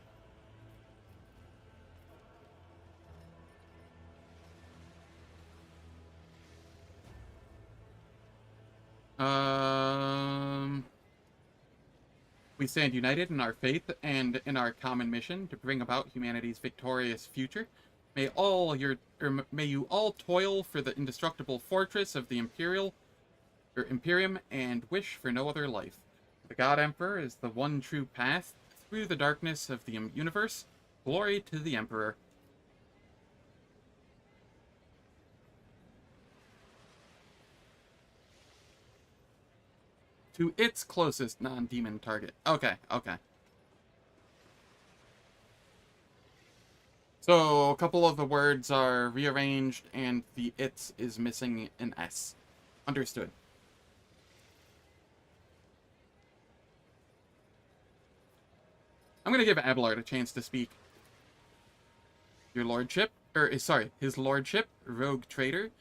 We stand united in our faith and in our common mission to bring about humanity's victorious future. May you all toil for the indestructible fortress of the Imperium and wish for no other life. The God Emperor is the one true path through the darkness of the universe. Glory to the Emperor. To its closest non-demon target. Okay, okay. So, a couple of the words are rearranged, and the its is missing an S. Understood. I'm gonna give Abelard a chance to speak. Your lordship, his lordship, rogue traitor,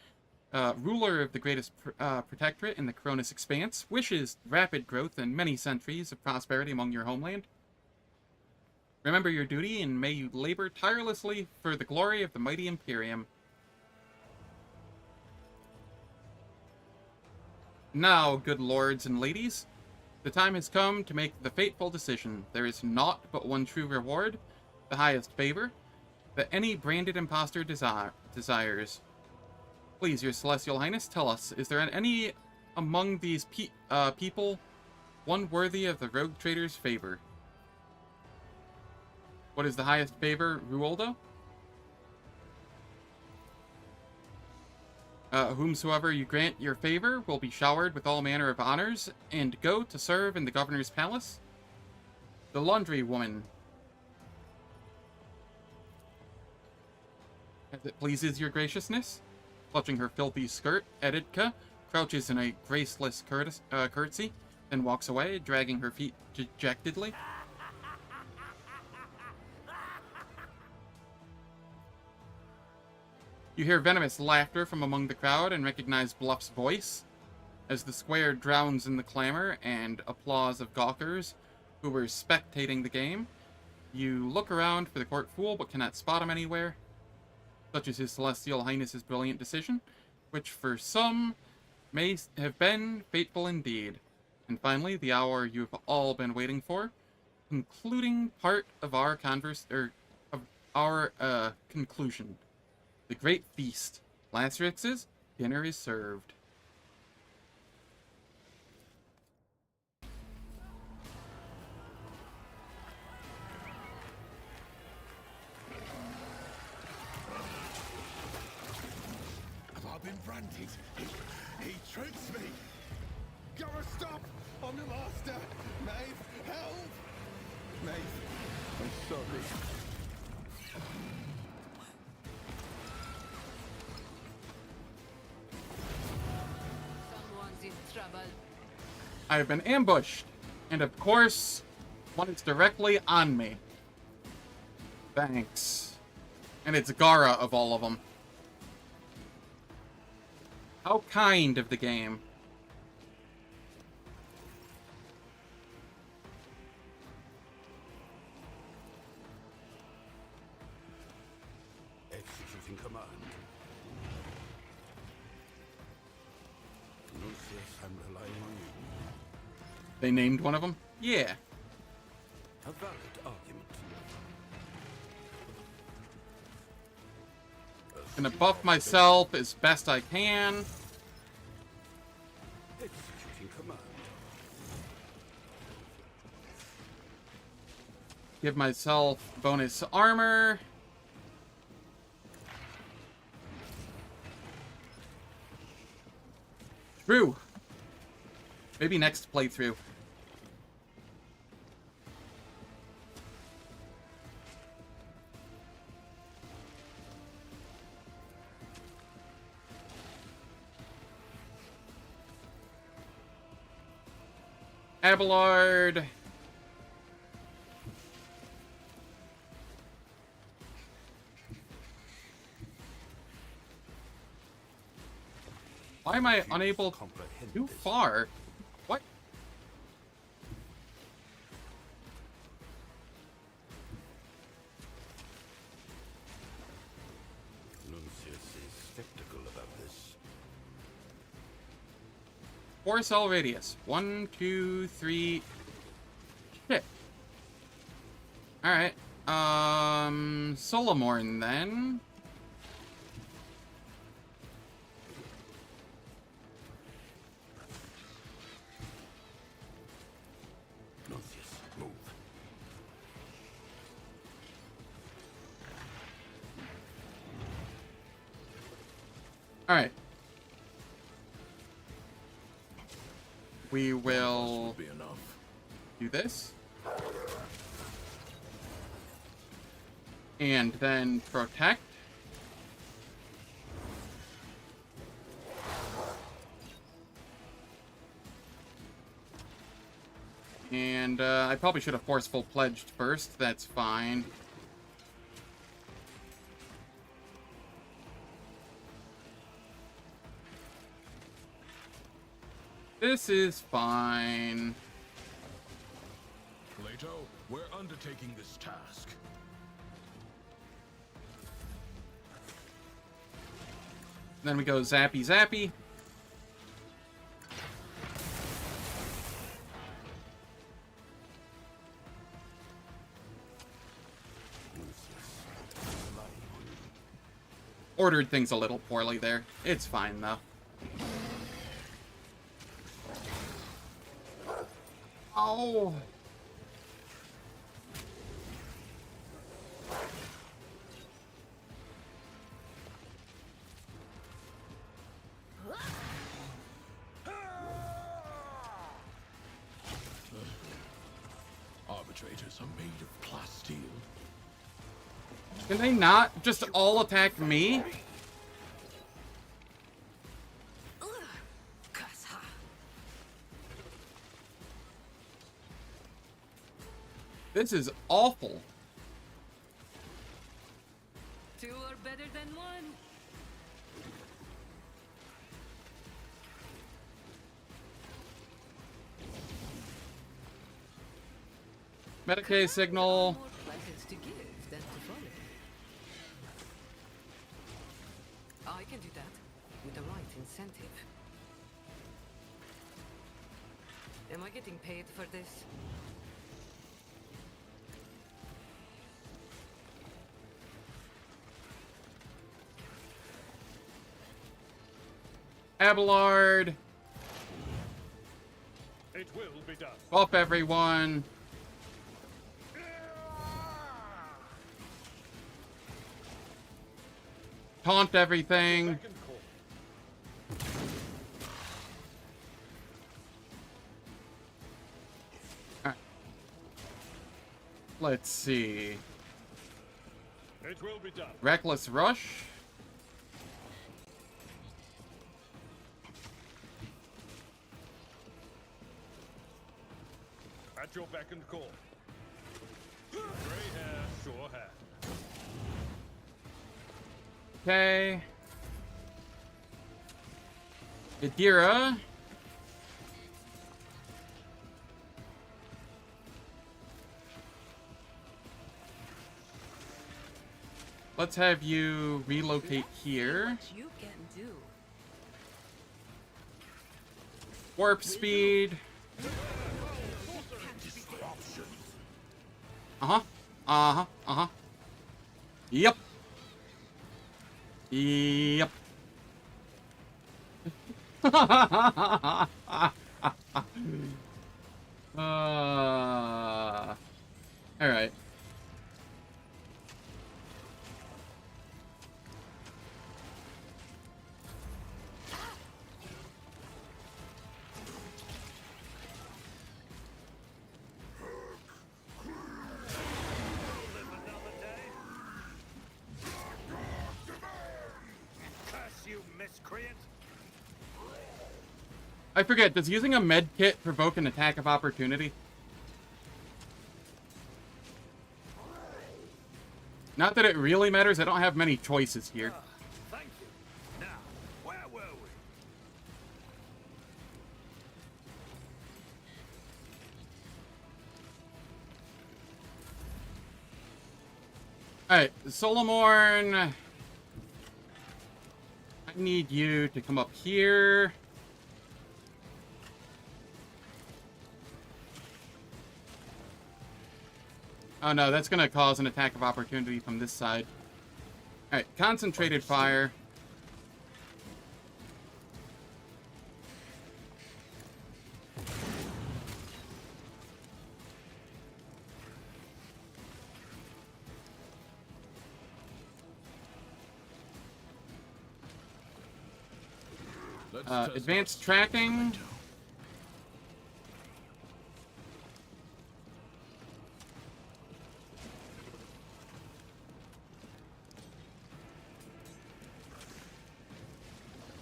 ruler of the greatest protectorate in the Cronus Expanse, wishes rapid growth and many centuries of prosperity among your homeland. Remember your duty, and may you labor tirelessly for the glory of the mighty Imperium. Now, good lords and ladies, the time has come to make the fateful decision. There is naught but one true reward, the highest favor, that any branded impostor desires. Please, your celestial highness, tell us, is there any among these people one worthy of the rogue trader's favor? What is the highest favor, Ruoldo? Whomsoever you grant your favor will be showered with all manner of honors, and go to serve in the governor's palace. The laundry woman. As it pleases your graciousness. Clutching her filthy skirt, Editka crouches in a graceless curtsy, then walks away, dragging her feet dejectedly. You hear venomous laughter from among the crowd and recognize Bluff's voice. As the square drowns in the clamor and applause of gawkers who were spectating the game, you look around for the court fool but cannot spot him anywhere. Such is His Celestial Highness's brilliant decision, which for some may have been fateful indeed. And finally, the hour you've all been waiting for, concluding part of our conclusion. The great feast. Lazarus's dinner is served. Have I been branded? He tricks me! Gotta stop! I'm the master! Maeve, help! Maeve, I'm sorry. Someone's in trouble. I have been ambushed, and of course, one is directly on me. Thanks. And it's Gara of all of them. How kind of the game. Executing command. Lucius, I'm relying on you. They named one of them? Yeah. A valid argument. Gonna buff myself as best I can. Executing command. Give myself bonus armor. True. Maybe next playthrough. Abelard. Why am I unable to Comprehend too this. far? What? Lucius is skeptical about this. 4 cell radius. 1, 2, 3. Shit. Alright. Solomorn then. Lucius, move. Alright. We will Be enough. do this. And then protect. And I probably should have forceful pledged first. That's fine. This is fine. Leto, we're undertaking this task. Then we go zappy zappy. Ordered things a little poorly there. It's fine though. Oh. Arbitrators are made of plasteel. Can they not just all attack me? This is awful. Two are better than one. Medicaid signal. More pleasures to give than to follow. I can do that with the right incentive. Am I getting paid for this? Abelard. It will be done. Buff everyone. Taunt everything. Second call. Alright. Let's see. It will be done. Reckless Rush. At your beck and call. Grey hair, sure hair. Okay. Adira. Let's have you relocate here. What you can do. Warp speed. Uh-huh. Uh-huh. Uh-huh. Yep. Yep. All right. You miscreant! I forget, does using a med kit provoke an attack of opportunity? Not that it really matters, I don't have many choices here. Thank you. Now, where were we? Alright, Solomorn. I need you to come up here. Oh no, that's gonna cause an attack of opportunity from this side. Alright, concentrated fire. Advanced tracking.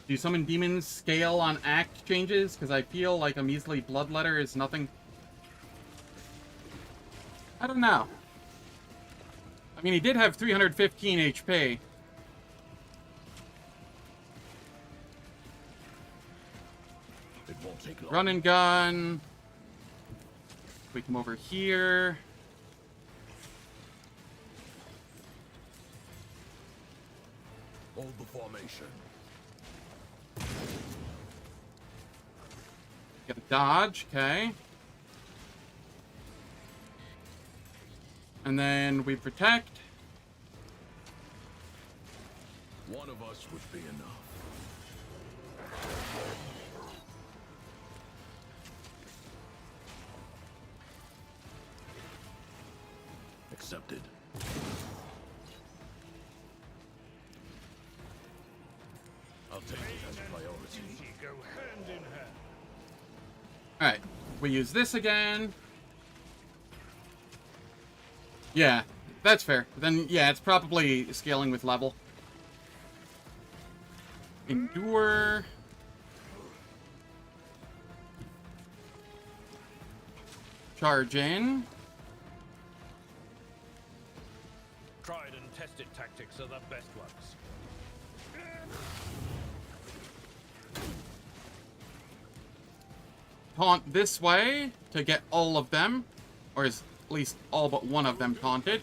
Do summon demons scale on act changes? Because I feel like a measly bloodletter is nothing. I don't know. I mean, he did have 315 HP. It won't take long. Run and gun. we come over here. Hold the formation. Get a dodge, okay. And then we protect. One of us would be enough. Accepted. I'll take it as a priority. Duty go hand in hand. Alright, we use this again. Yeah, that's fair. Then, yeah, it's probably scaling with level. Endure. Charge in. Tried and tested tactics are the best ones. Taunt this way to get all of them, or at least all but one of them taunted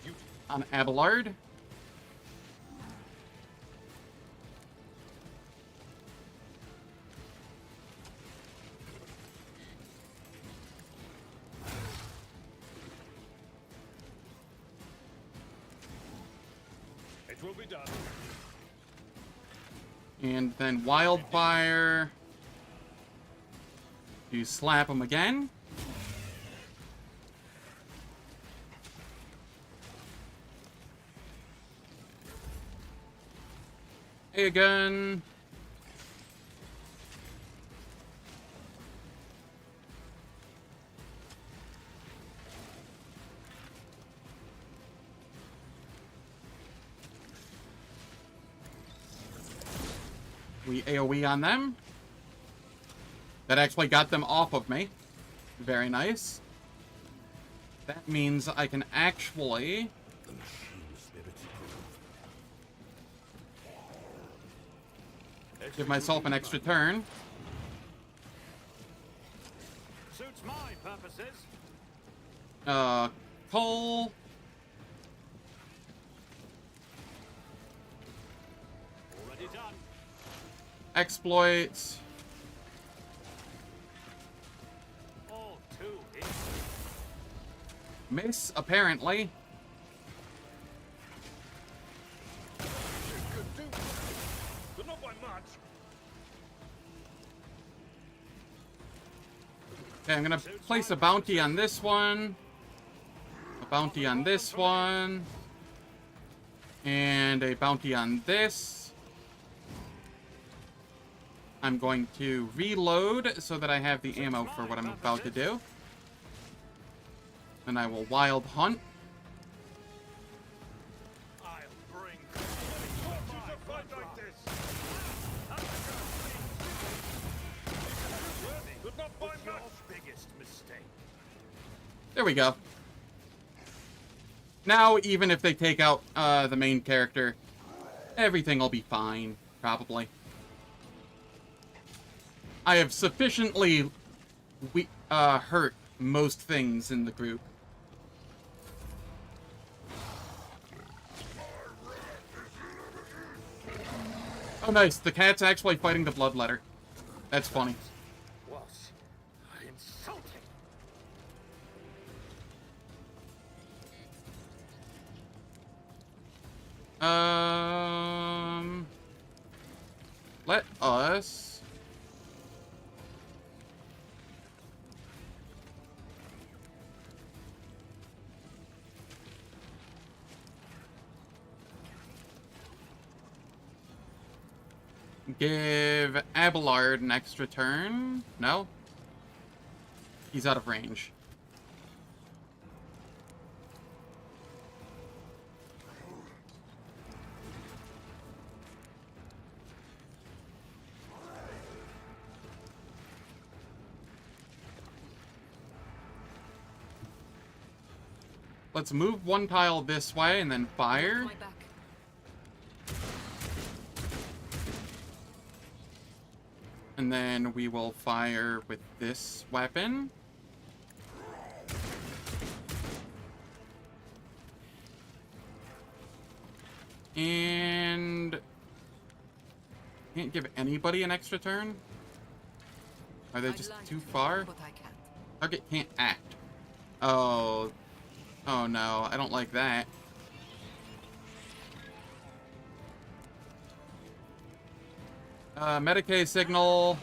on Abelard. It will be done. And then Wildfire. You slap him again. Hey again. We AoE on them. That actually got them off of me. Very nice. That means I can actually... give myself an extra turn. Suits my purposes. Cole. Already done. Exploits. All too easy. Miss, apparently. But not by much. Okay, I'm gonna place a bounty on this one. A bounty on this one. And a bounty on this. I'm going to reload so that I have the ammo for what I'm about to do. And I will wild hunt. I'll bring. Fight like this. But not by Your much. biggest mistake. There we go. Now, even if they take out the main character, everything will be fine, probably. I have sufficiently hurt most things in the group. Oh, nice. The cat's actually fighting the bloodletter. That's funny. Was insulting. Let us... give Abelard an extra turn. No? He's out of range. Let's move one tile this way and then fire. My back. And then we will fire with this weapon. And can't give anybody an extra turn? Are they I'd just like too to, far? but I can't. Target can't act. Oh. Oh no, I don't like that. Medicaid signal.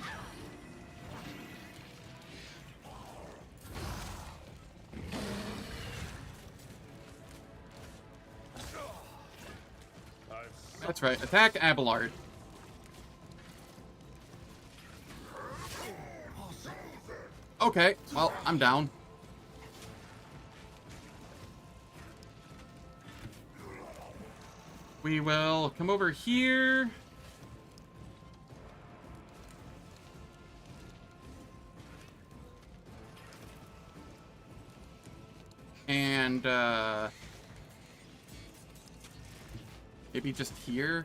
That's right. Attack Abelard. Okay, well, I'm down. We will come over here. And, maybe just here.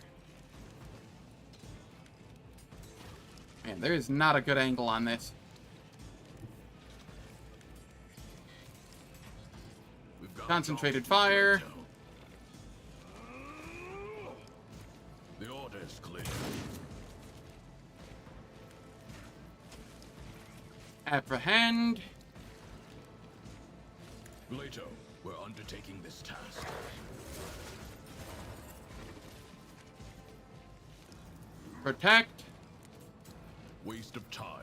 Man, there is not a good angle on this. Concentrated fire. The order's clear. Apprehend. Leto, we're undertaking this task. Protect. Waste of time.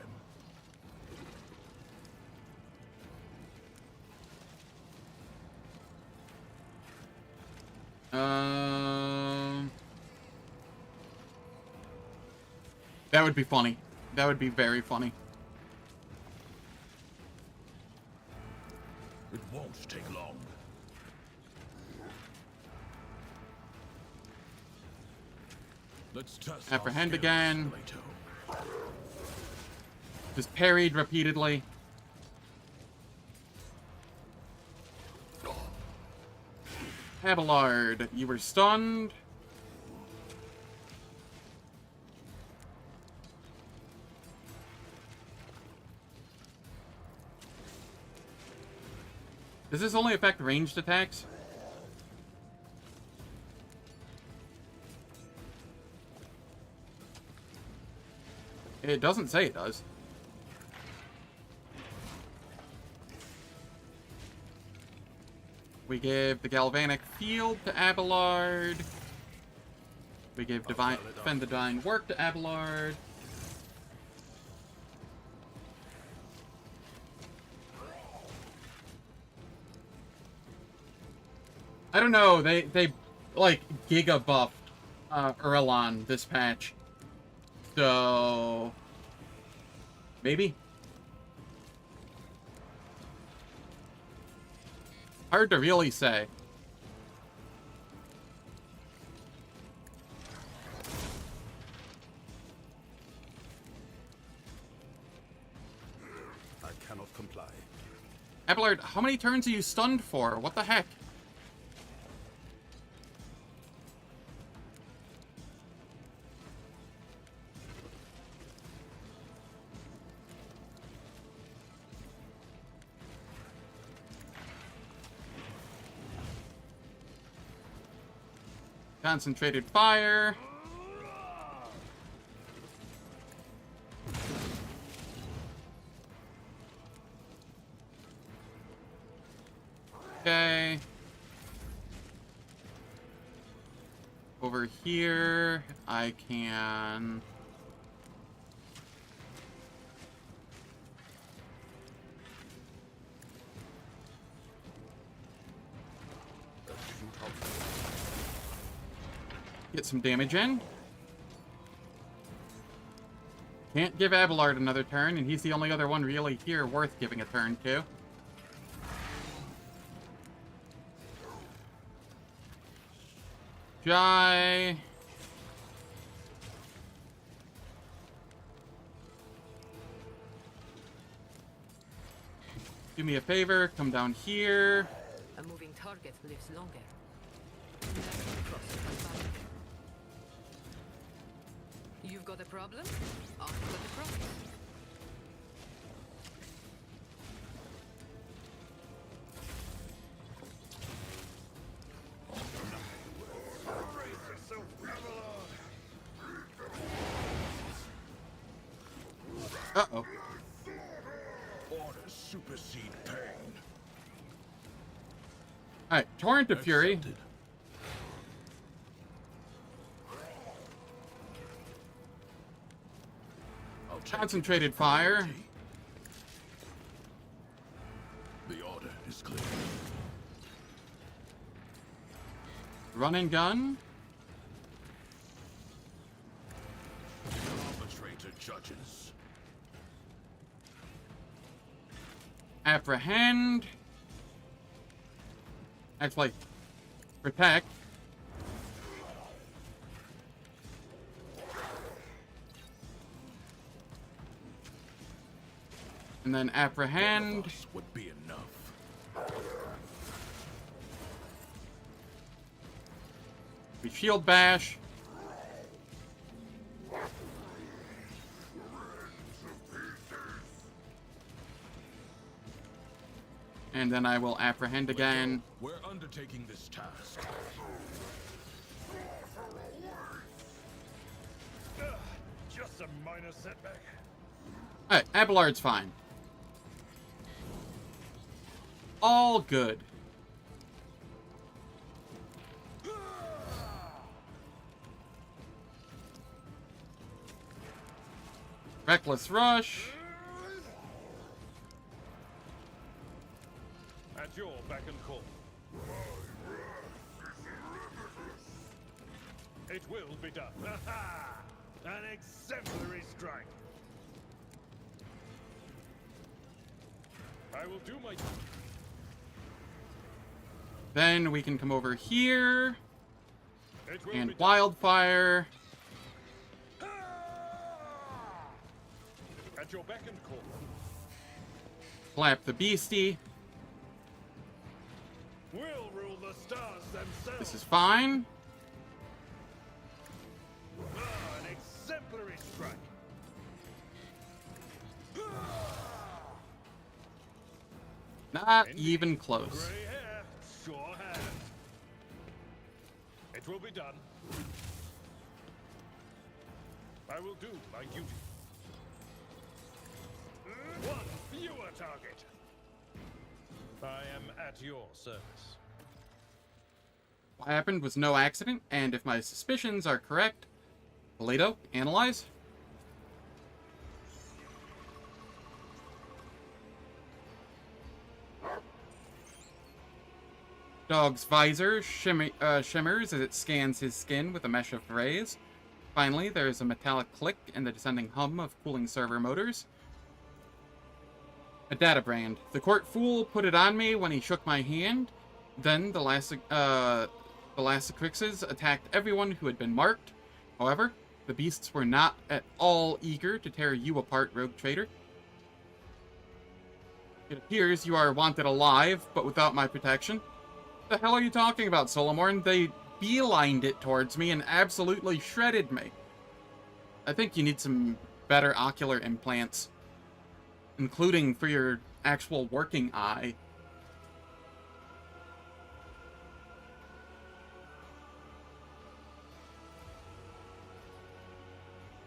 That would be funny. That would be very funny. It won't take long. Let's test our Apprehend skills, again. Leto. Just parried repeatedly. Abelard, you were stunned. Does this only affect ranged attacks? It doesn't say it does. We give the Galvanic Field to Abelard. We give Defend the Divine Work to Abelard. I don't know, they like giga buffed Erlon this patch. So maybe. Hard to really say. I cannot comply. Abelard, how many turns are you stunned for? What the heck? Concentrated fire. Okay. Over here, I can... get some damage in. Can't give Abelard another turn, and he's the only other one really here worth giving a turn to. Jai. Do me a favor, come down here. A moving target lives longer. Never cross the boundary. You've got a problem? I've got a problem. Uh-oh. Orders supersede pain. Alright, Torrent of Fury. Accepted. I'll take Concentrated it. fire. The order is clear. Run and gun. Arbitrator judges. Apprehend. Actually, protect. And then apprehend. This would be enough. We shield bash. And then I will apprehend again. We're undertaking this task. Just a minor setback. Alright, Abelard's fine. All good. Reckless Rush. At your beck and call. It will be done. An exemplary strike. I will do my... Then we can come over here. It will And be done. Wildfire. At your beck and call. Clap the Beastie. We'll rule the stars themselves. This is fine. An exemplary strike. Not even close. Grey hair, sure hand. It will be done. I will do my duty. One fewer target. I am at your service. What happened was no accident, and if my suspicions are correct, Polito, analyze. Dog's visor shimmers as it scans his skin with a mesh of rays. Finally, there is a metallic click and the descending hum of cooling server motors. A data brand. The court fool put it on me when he shook my hand. Then the Lassiquixes attacked everyone who had been marked. However, the beasts were not at all eager to tear you apart, rogue traitor. It appears you are wanted alive, but without my protection. What the hell are you talking about, Solomorn? They beelined it towards me and absolutely shredded me. I think you need some better ocular implants, including for your actual working eye.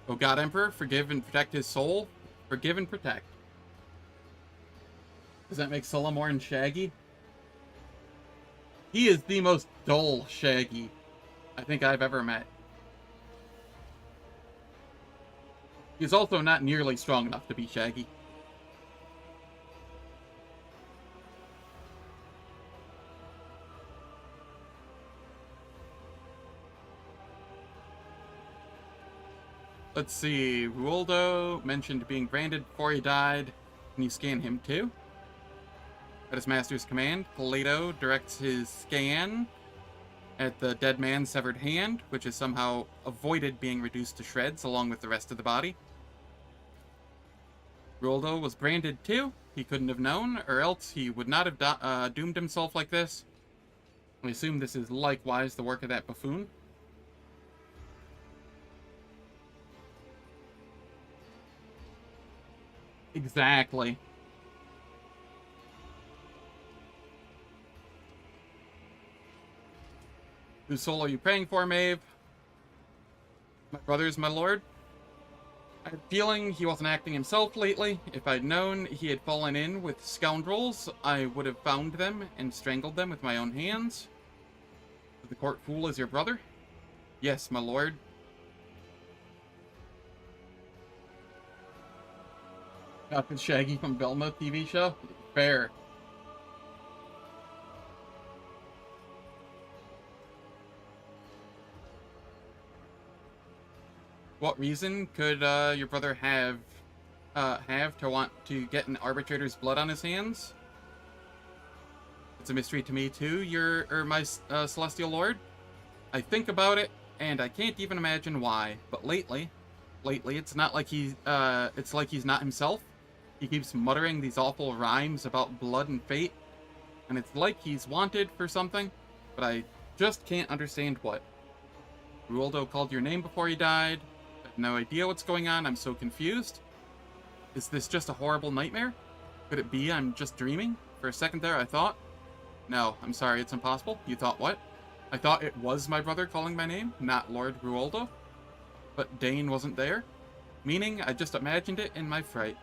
O God Emperor, forgive and protect his soul. Forgive and protect. Does that make Solomorn Shaggy? He is the most dull Shaggy I think I've ever met. He's also not nearly strong enough to be Shaggy. Let's see, Ruoldo mentioned being branded before he died. Can you scan him too? At his master's command, Polito directs his scan at the dead man's severed hand, which has somehow avoided being reduced to shreds along with the rest of the body. Ruoldo was branded too. He couldn't have known, or else he would not have doomed himself like this. I assume this is likewise the work of that buffoon. Exactly. Whose soul are you praying for, Maeve? My brothers, my lord? I had a feeling he wasn't acting himself lately. If I'd known he had fallen in with scoundrels, I would have found them and strangled them with my own hands. The court fool is your brother? Yes, my lord. Captain Shaggy from Velma TV show? Fair. What reason could your brother have to want to get an arbitrator's blood on his hands? It's a mystery to me too, my celestial lord. I think about it, and I can't even imagine why. But lately, it's not like it's like he's not himself. He keeps muttering these awful rhymes about blood and fate, and it's like he's wanted for something, but I just can't understand what. Ruoldo called your name before he died. I have no idea what's going on. I'm so confused. Is this just a horrible nightmare? Could it be I'm just dreaming? For a second there, I thought... No, I'm sorry, it's impossible. You thought what? I thought it was my brother calling my name, not Lord Ruoldo. But Dane wasn't there. Meaning, I just imagined it in my fright.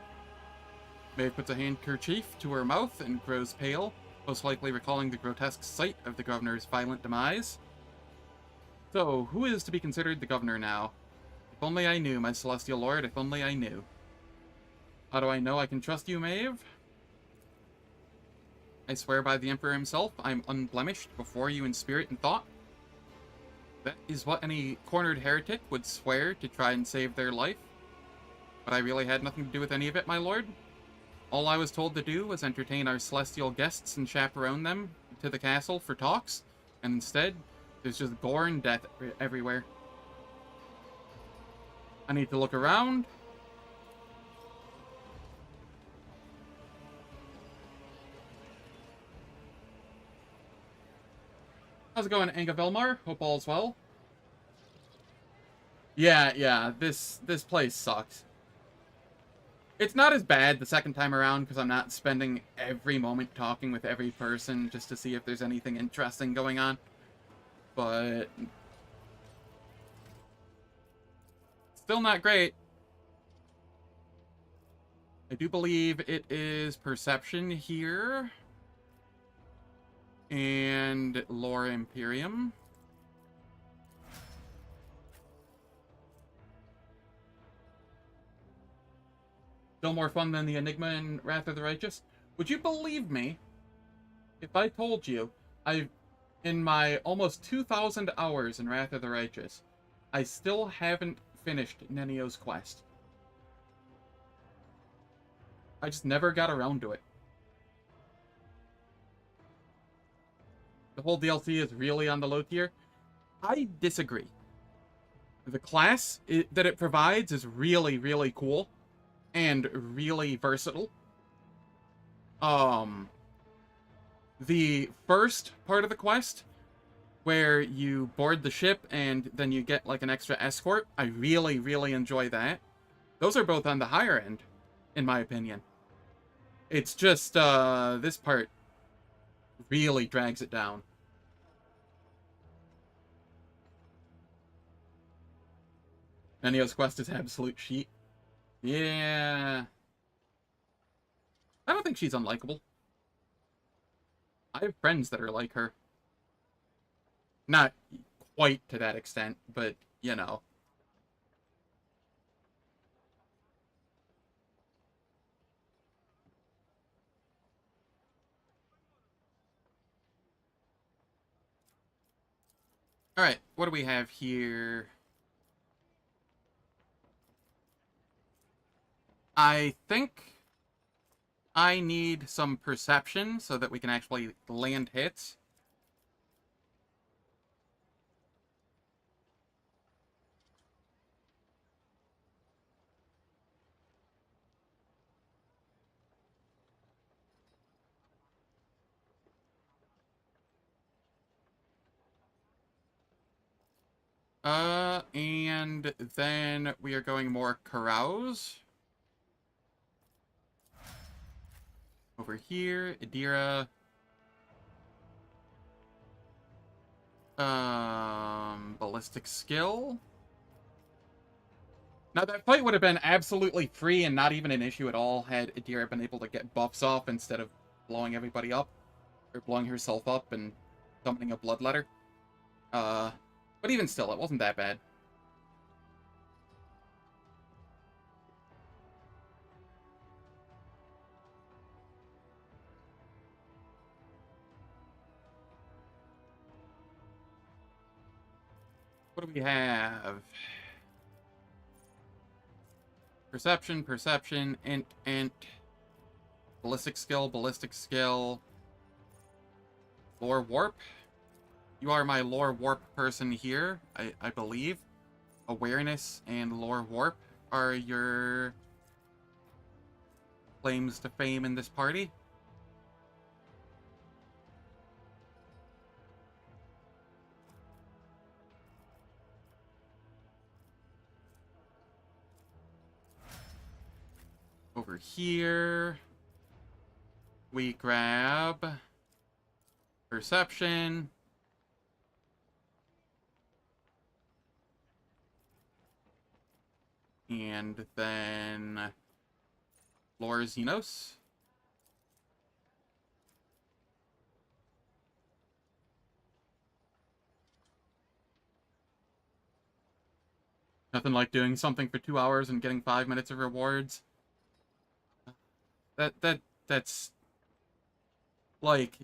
Maeve puts a handkerchief to her mouth and grows pale, most likely recalling the grotesque sight of the governor's violent demise. So, who is to be considered the governor now? If only I knew, my celestial lord, if only I knew. How do I know I can trust you, Maeve? I swear by the Emperor himself, I am unblemished before you in spirit and thought. That is what any cornered heretic would swear to try and save their life. But I really had nothing to do with any of it, my lord. All I was told to do was entertain our celestial guests and chaperone them to the castle for talks, and instead, there's just gore and death everywhere. I need to look around. How's it going, Anga Velmar? Hope all's well. Yeah, this place sucks. It's not as bad the second time around because I'm not spending every moment talking with every person just to see if there's anything interesting going on. But... still not great. I do believe it is Perception here. And Lore Imperium. Still more fun than the Enigma in Wrath of the Righteous. Would you believe me if I told you in my almost 2,000 hours in Wrath of the Righteous, I still haven't finished Nenio's quest. I just never got around to it. The whole DLC is really on the low tier. I disagree. The class that it provides is really, really cool. And really versatile. The first part of the quest, where you board the ship and then you get like an extra escort, I really, really enjoy that. Those are both on the higher end, in my opinion. It's just, this part really drags it down. Nenio's quest is absolute shit. Yeah. I don't think she's unlikable. I have friends that are like her. Not quite to that extent, but, you know. Alright, what do we have here? I think I need some perception so that we can actually land hits. And then we are going more carouse. Over here, Adira. Ballistic skill. Now, that fight would have been absolutely free and not even an issue at all had Adira been able to get buffs off instead of blowing everybody up. Or blowing herself up and summoning a bloodletter. But even still, it wasn't that bad. What do we have? Perception, perception, int. Ballistic skill. Lore warp. You are my lore warp person here, I believe. Awareness and lore warp are your claims to fame in this party. Over here, we grab perception. And then Lore Xenos. Nothing like doing something for 2 hours and getting 5 minutes of rewards. That's like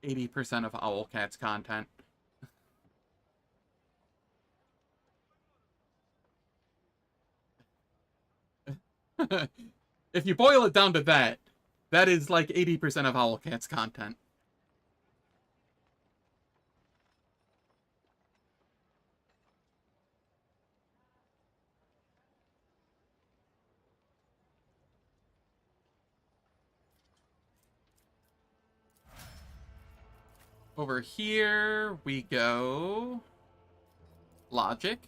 80% of Owlcat's content. If you boil it down to that, that is like 80% of Owlcat's content. Over here, we go Logic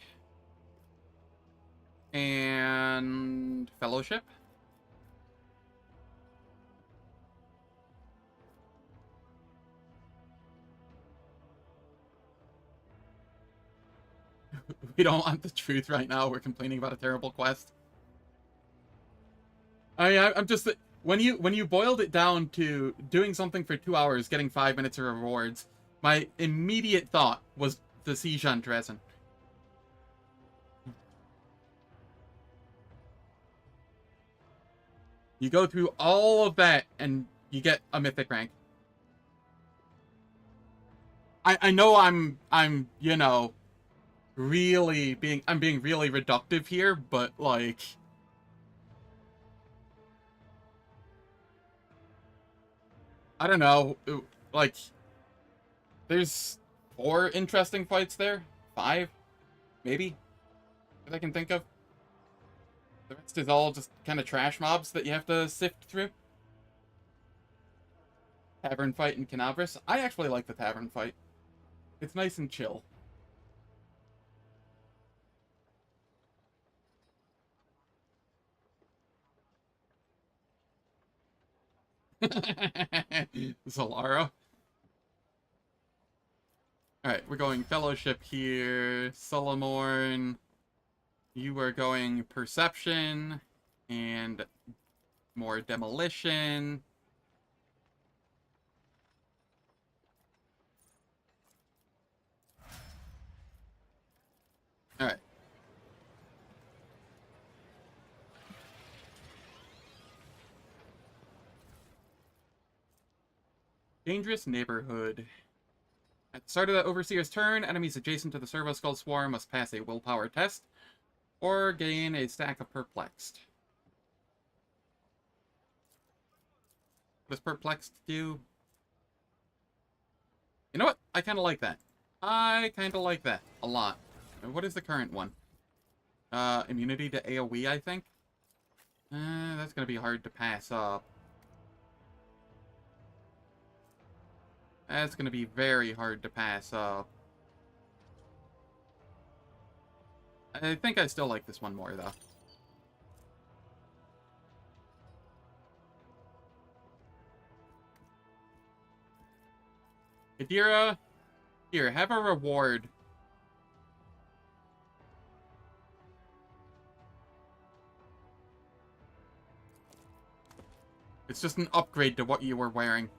and Fellowship. We don't want the truth right now. We're complaining about a terrible quest. I'm just... When you boiled it down to doing something for 2 hours, getting 5 minutes of rewards, my immediate thought was the Siege on Dresden. You go through all of that, and you get a mythic rank. I know I'm you know, I'm being really reductive here, but like, I don't know, like, there's 4 interesting fights there, 5, maybe, that I can think of. The rest is all just kind of trash mobs that you have to sift through. Tavern fight in Canabris. I actually like the tavern fight. It's nice and chill. Zolaro. Alright, we're going Fellowship here. Solomorn. You are going Perception. And more Demolition. Alright. Dangerous Neighborhood. At the start of the Overseer's turn, enemies adjacent to the Servo Skull Swarm must pass a willpower test, or gain a stack of Perplexed. What does Perplexed do? You know what? I kind of like that. I kind of like that a lot. What is the current one? Immunity to AoE, I think? That's going to be hard to pass up. That's going to be very hard to pass up. I think I still like this one more, though. Adira, here, have a reward. It's just an upgrade to what you were wearing.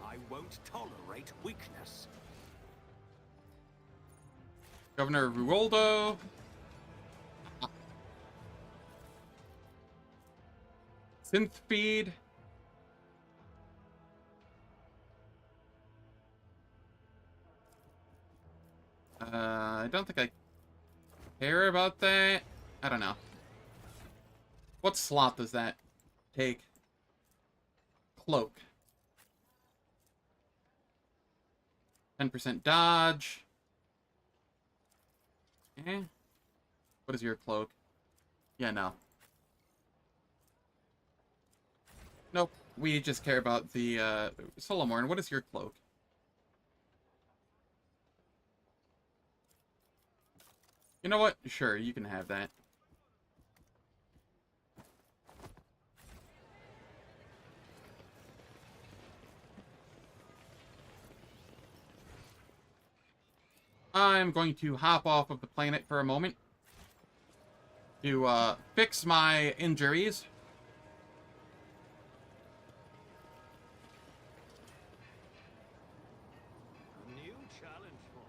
I won't tolerate weakness. Governor Ruoldo. Synth feed. I don't think I care about that. I don't know. What slot does that take? Cloak. 10% dodge. Eh. What is your cloak? Yeah, no. Nope. We just care about the, Solomorn, what is your cloak? You know what? Sure, you can have that. I'm going to hop off of the planet for a moment to fix my injuries. A new challenge for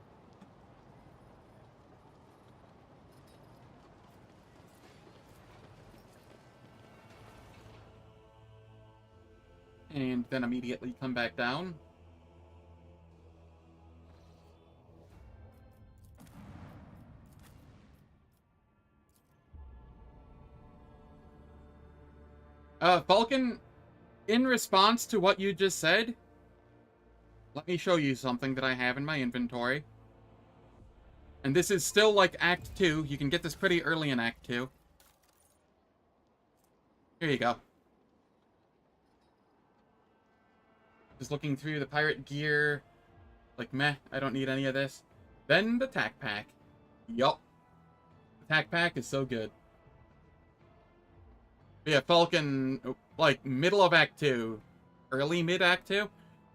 And then immediately come back down. Vulcan, in response to what you just said, let me show you something that I have in my inventory. And this is still like Act 2. You can get this pretty early in Act 2. Here you go. Just looking through the pirate gear. Like, meh, I don't need any of this. Then the tack pack. Yup. The tack pack is so good. But yeah, Falcon, like, middle of Act 2, early mid-Act 2,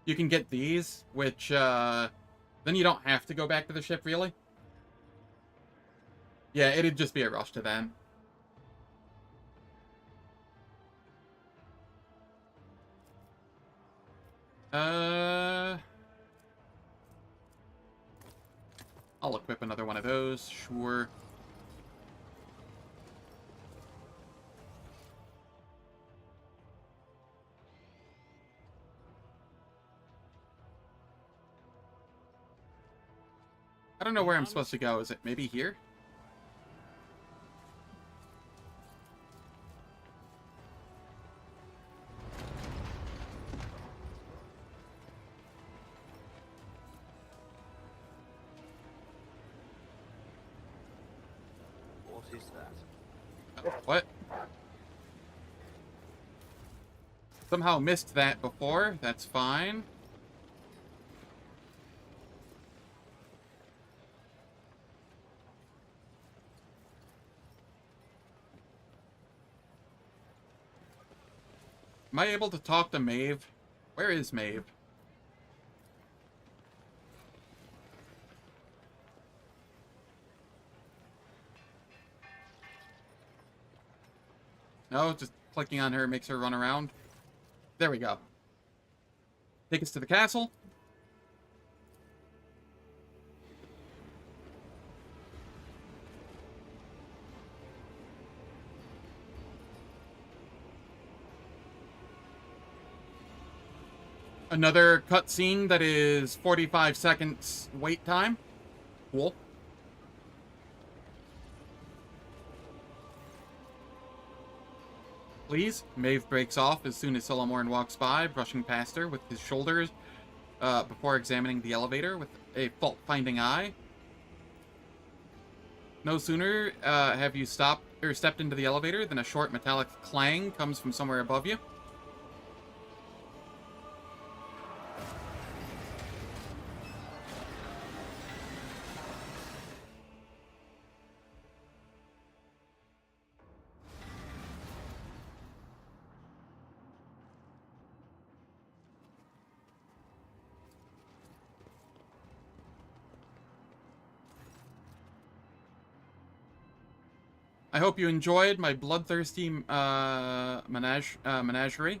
you can get these, which, then you don't have to go back to the ship, really. Yeah, it'd just be a rush to then. I'll equip another one of those, sure. I don't know where I'm supposed to go. Is it maybe here? What is that? What? Somehow missed that before. That's fine. Am I able to talk to Maeve? Where is Maeve? No, just clicking on her makes her run around. There we go. Take us to the castle. Another cutscene that is 45 seconds wait time. Cool. Please. Maeve breaks off as soon as Solomorn walks by, brushing past her with his shoulders before examining the elevator with a fault-finding eye. No sooner have you stepped into the elevator than a short metallic clang comes from somewhere above you. I hope you enjoyed my bloodthirsty menagerie.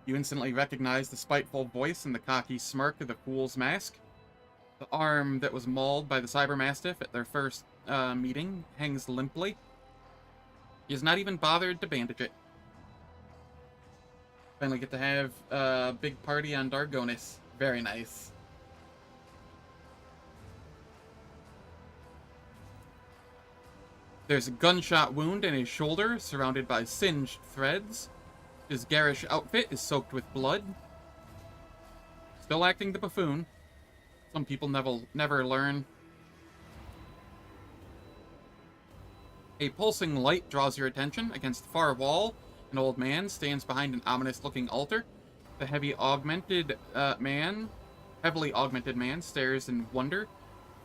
You instantly recognize the spiteful voice and the cocky smirk of the fool's mask. The arm that was mauled by the Cybermastiff at their first meeting hangs limply. He has not even bothered to bandage it. Finally get to have a big party on Darnkess. Very nice. There's a gunshot wound in his shoulder, surrounded by singed threads. His garish outfit is soaked with blood. Still acting the buffoon. Some people never learn. A pulsing light draws your attention. Against the far wall, an old man stands behind an ominous-looking altar. The heavily augmented man stares in wonder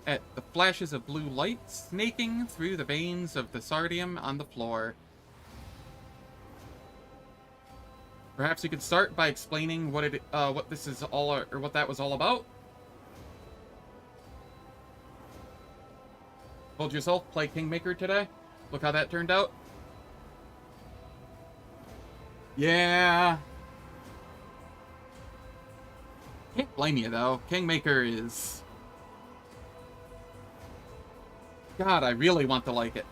at the flashes of blue light snaking through the veins of the sardium on the floor. Perhaps you could start by explaining what this is all, or what that was all about. Told yourself, play Kingmaker today. Look how that turned out. Yeah. Can't blame you though. Kingmaker is... God, I really want to like it.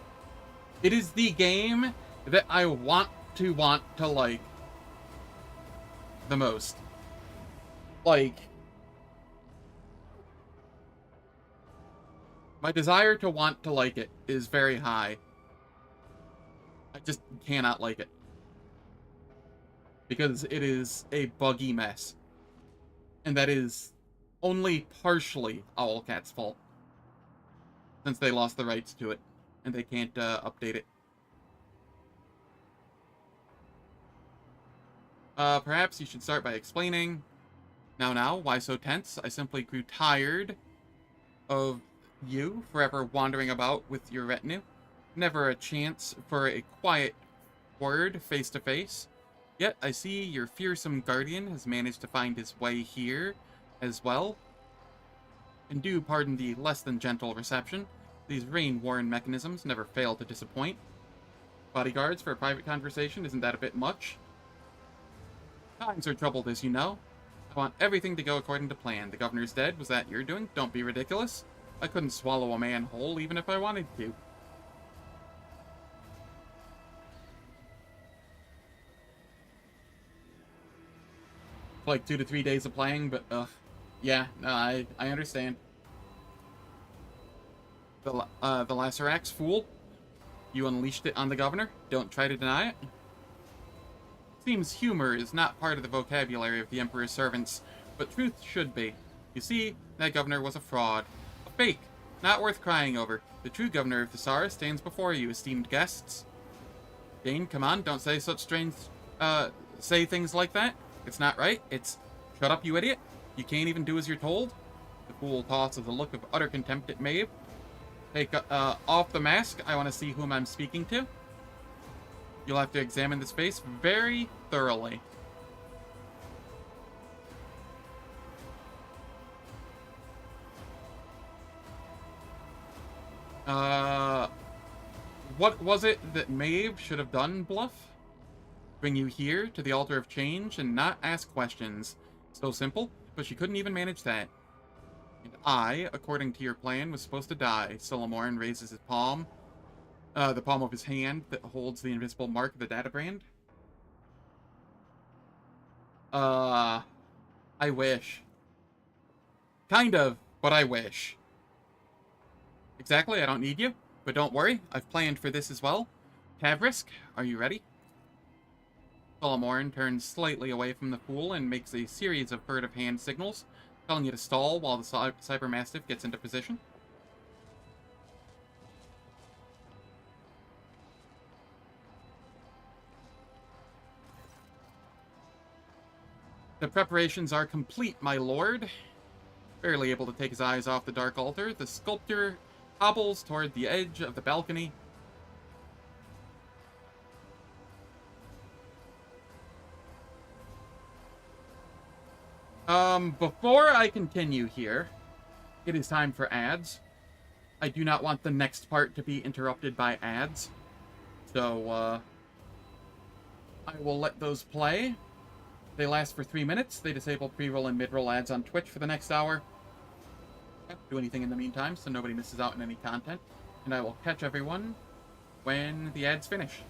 It is the game that I want to like the most. Like, my desire to want to like it is very high. I just cannot like it. Because it is a buggy mess. And that is only partially Owlcat's fault. Since they lost the rights to it. And they can't update it. Perhaps you should start by explaining. Now, why so tense? I simply grew tired of you forever wandering about with your retinue. Never a chance for a quiet word face to face. Yet I see your fearsome guardian has managed to find his way here as well. And do pardon the less than gentle reception. These rain-worn mechanisms never fail to disappoint. Bodyguards for a private conversation, isn't that a bit much? Times are troubled, as you know. I want everything to go according to plan. The governor's dead. Was that your doing? Don't be ridiculous. I couldn't swallow a man whole, even if I wanted to. Like 2 to 3 days of playing, but yeah, no, I understand. The Lacerax fool. You unleashed it on the governor. Don't try to deny it. Seems humor is not part of the vocabulary of the Emperor's servants, but truth should be. You see, that governor was a fraud. A fake. Not worth crying over. The true governor of the Tsar stands before you, esteemed guests. Dane, come on, don't say such strange, say things like that. It's not right. It's, shut up, you idiot. You can't even do as you're told. The fool tosses a look of utter contempt at Maeve. Take, off the mask. I want to see whom I'm speaking to. You'll have to examine this face very thoroughly. What was it that Maeve should have done, Bluff? Bring you here to the altar of change and not ask questions. So simple, but she couldn't even manage that. And I, according to your plan, was supposed to die. Solomorn raises his palm. The palm of his hand that holds the invisible mark of the data brand. I wish. Kind of, but I wish. Exactly, I don't need you. But don't worry, I've planned for this as well. Tavrisk, are you ready? Solomorn turns slightly away from the fool and makes a series of furtive hand signals, telling you to stall while the Cybermastiff gets into position. The preparations are complete, my lord. Barely able to take his eyes off the dark altar, the sculptor hobbles toward the edge of the balcony. Before I continue here, it is time for ads. I do not want the next part to be interrupted by ads. So, I will let those play. They last for 3 minutes. They disable pre-roll and mid-roll ads on Twitch for the next hour. I don't do anything in the meantime, so nobody misses out on any content. And I will catch everyone when the ads finish.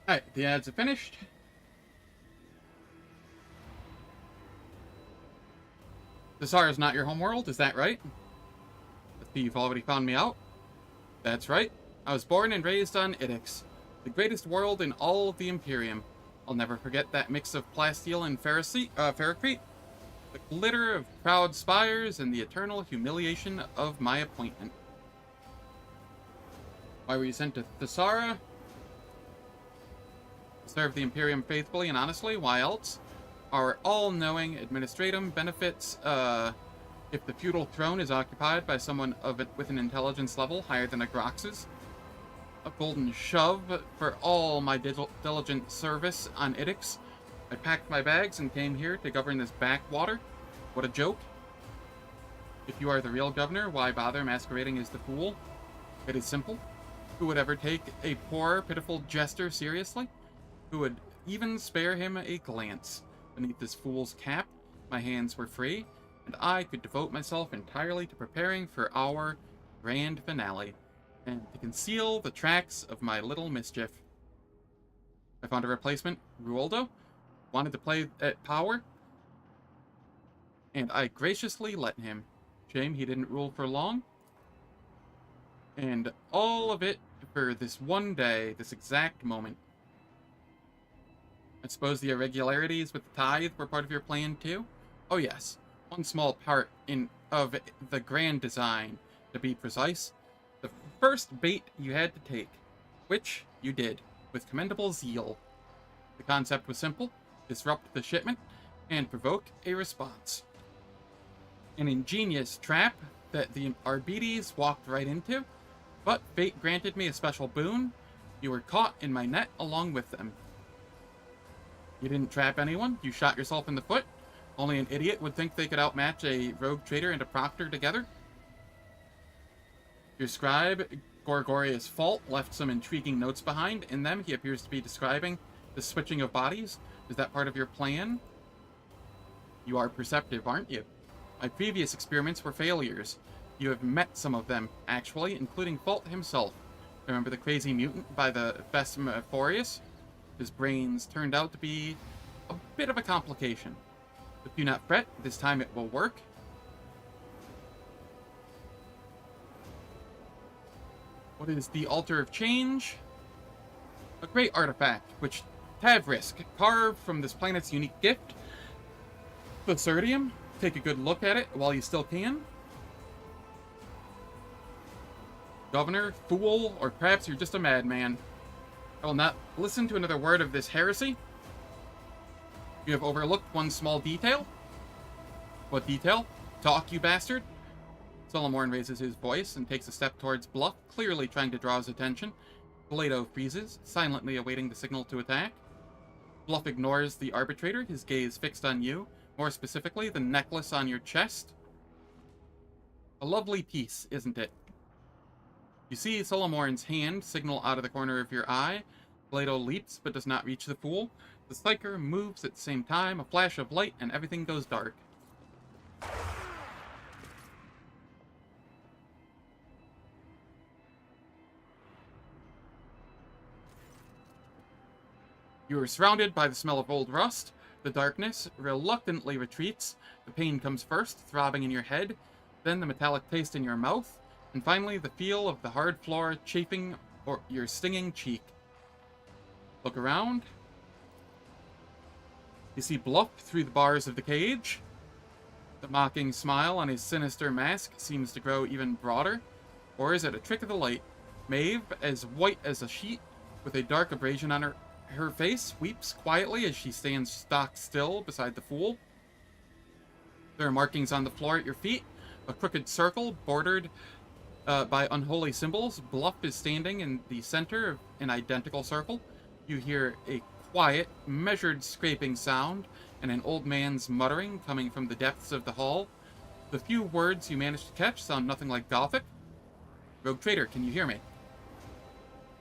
Alright, the ads are finished. Thessara is not your homeworld, is that right? You've already found me out. That's right. I was born and raised on Iddix, the greatest world in all of the Imperium. I'll never forget that mix of plasteel and ferrocrete, the glitter of proud spires, and the eternal humiliation of my appointment. Why were you sent to Thessara? Serve the Imperium faithfully and honestly. Why else? Our all-knowing administratum benefits if the feudal throne is occupied by someone with an intelligence level higher than a Grox's. a golden shove for all my diligent service on Idix. I packed my bags and came here to govern this backwater. What a joke. If you are the real governor, why bother masquerading as the fool? It is simple. Who would ever take a poor, pitiful jester seriously? Who would even spare him a glance? Beneath this fool's cap, my hands were free, and I could devote myself entirely to preparing for our grand finale, and to conceal the tracks of my little mischief. I found a replacement, Ruoldo, wanted to play at power, and I graciously let him. Shame he didn't rule for long. And all of it for this one day, this exact moment. I suppose the irregularities with the tithe were part of your plan too? Oh yes, one small part of the grand design, to be precise. The first bait you had to take, which you did, with commendable zeal. The concept was simple: disrupt the shipment, and provoke a response. An ingenious trap that the Arbites walked right into, but fate granted me a special boon. You were caught in my net along with them. You didn't trap anyone, you shot yourself in the foot. Only an idiot would think they could outmatch a rogue trader and a proctor together. Your scribe, Gorgorius Fault, left some intriguing notes behind. In them, he appears to be describing the switching of bodies. Is that part of your plan? You are perceptive, aren't you? My previous experiments were failures. You have met some of them, actually, including Fault himself. Remember the crazy mutant by the Phasmophorius? His brains turned out to be a bit of a complication. But do not fret, this time it will work. What is the Altar of Change? A great artifact, which Tavrisk carved from this planet's unique gift, the Cerdium. Take a good look at it while you still can. Governor, fool, or perhaps you're just a madman. I will not listen to another word of this heresy. You have overlooked one small detail. What detail? Talk, you bastard. Solomorn raises his voice and takes a step towards Bluff, clearly trying to draw his attention. Galado freezes, silently awaiting the signal to attack. Bluff ignores the arbitrator, his gaze fixed on you, more specifically, the necklace on your chest. A lovely piece, isn't it? You see Solomorn's hand signal out of the corner of your eye. Galado leaps, but does not reach the fool. The Psyker moves at the same time, a flash of light, and everything goes dark. You are surrounded by the smell of old rust. The darkness reluctantly retreats. The pain comes first, throbbing in your head, then the metallic taste in your mouth, and finally the feel of the hard floor chafing or your stinging cheek. Look around. You see Bluff through the bars of the cage. The mocking smile on his sinister mask seems to grow even broader. Or is it a trick of the light? Maeve, as white as a sheet, with a dark abrasion on her face, weeps quietly as she stands stock still beside the fool. There are markings on the floor at your feet, a crooked circle bordered by unholy symbols. Bluff is standing in the center of an identical circle. You hear a quiet, measured scraping sound and an old man's muttering coming from the depths of the hall. The few words you manage to catch sound nothing like Gothic. Rogue Trader, can you hear me?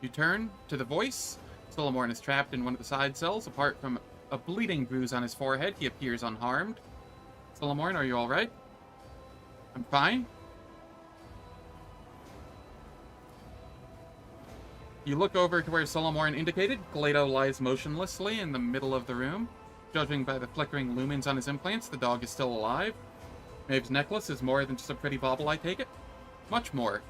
You turn to the voice. Solomorn is trapped in one of the side cells. Apart from a bleeding bruise on his forehead, he appears unharmed. Solomorn, are you alright? I'm fine. You look over to where Solomorn indicated. Galado lies motionlessly in the middle of the room. Judging by the flickering lumens on his implants, the dog is still alive. Maeve's necklace is more than just a pretty bauble, I take it? Much more.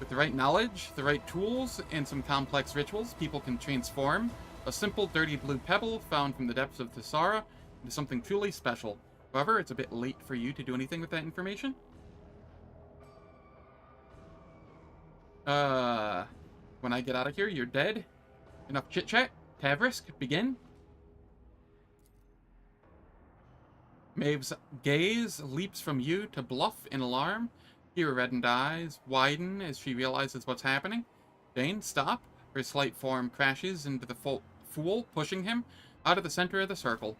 With the right knowledge, the right tools, and some complex rituals, people can transform a simple dirty blue pebble found from the depths of Tessara into something truly special. However, it's a bit late for you to do anything with that information. When I get out of here, you're dead. Enough chit-chat. Tavrisk, begin. Maeve's gaze leaps from you to Bluff in alarm. Her reddened eyes widen as she realizes what's happening. Dane, stop. Her slight form crashes into the fool, pushing him out of the center of the circle.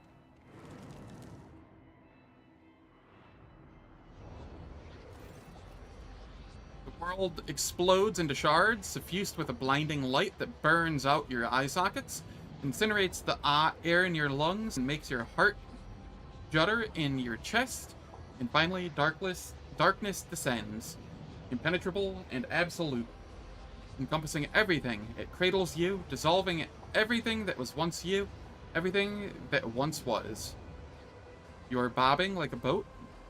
The world explodes into shards, suffused with a blinding light that burns out your eye sockets, incinerates the air in your lungs, and makes your heart judder in your chest, and finally darkness descends, impenetrable and absolute, encompassing everything. It cradles you, dissolving everything that was once you, everything that once was. You are bobbing like a boat,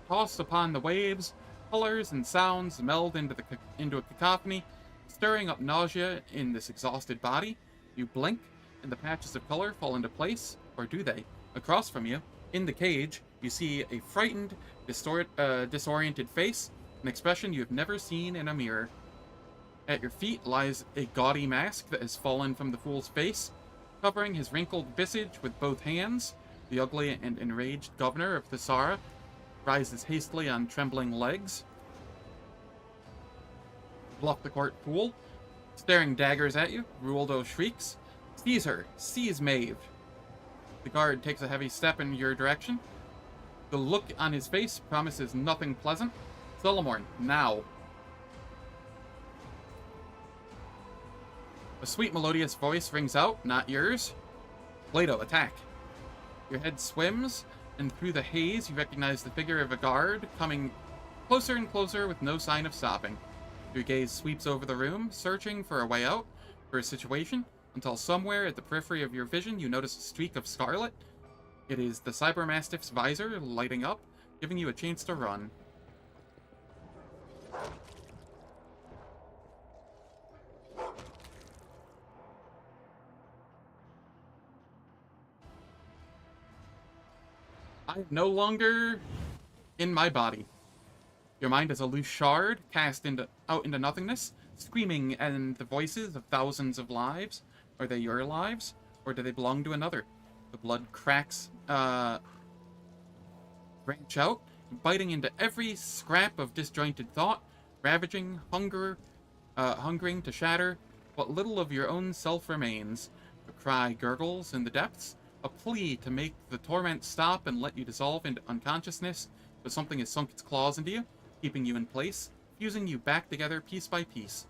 tossed upon the waves. Colors and sounds meld into a cacophony, stirring up nausea in this exhausted body. You blink, and the patches of color fall into place, or do they? Across from you, in the cage, you see a frightened, disoriented face, an expression you have never seen in a mirror. At your feet lies a gaudy mask that has fallen from the fool's face, covering his wrinkled visage with both hands. The ugly and enraged governor of Thessara rises hastily on trembling legs. Bluff the court fool, staring daggers at you. Rualdo shrieks, "Seize her! Seize Maeve!" The guard takes a heavy step in your direction. The look on his face promises nothing pleasant. Solomorn, now. A sweet melodious voice rings out, not yours. Plato, attack. Your head swims, and through the haze you recognize the figure of a guard, coming closer and closer with no sign of stopping. Your gaze sweeps over the room, searching for a way out, for a situation, until somewhere at the periphery of your vision you notice a streak of scarlet. It is the Cybermastiff's visor lighting up, giving you a chance to run. I am no longer in my body. Your mind is a loose shard cast out into nothingness, screaming at the voices of thousands of lives. Are they your lives, or do they belong to another? The blood cracks branch out, biting into every scrap of disjointed thought, ravaging, hungering to shatter what little of your own self remains. A cry gurgles in the depths, a plea to make the torment stop and let you dissolve into unconsciousness, but something has sunk its claws into you, keeping you in place, fusing you back together piece by piece.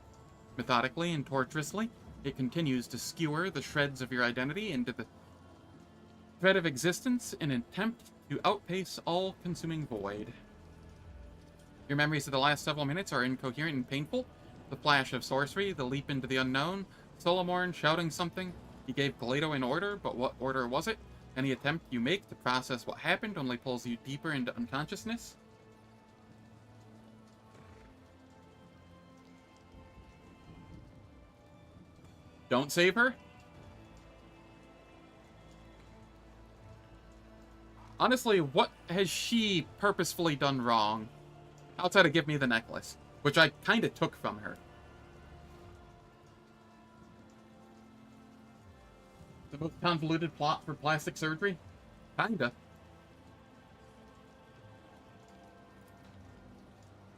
Methodically and tortuously, it continues to skewer the shreds of your identity into the thread of existence in an attempt to outpace all-consuming void. Your memories of the last several minutes are incoherent and painful. The flash of sorcery, the leap into the unknown, Solomorn shouting something. He gave Galedo an order, but what order was it? Any attempt you make to process what happened only pulls you deeper into unconsciousness. Don't save her? Honestly, what has she purposefully done wrong? Outside of give me the necklace, which I kinda took from her. The most convoluted plot for plastic surgery? Kinda.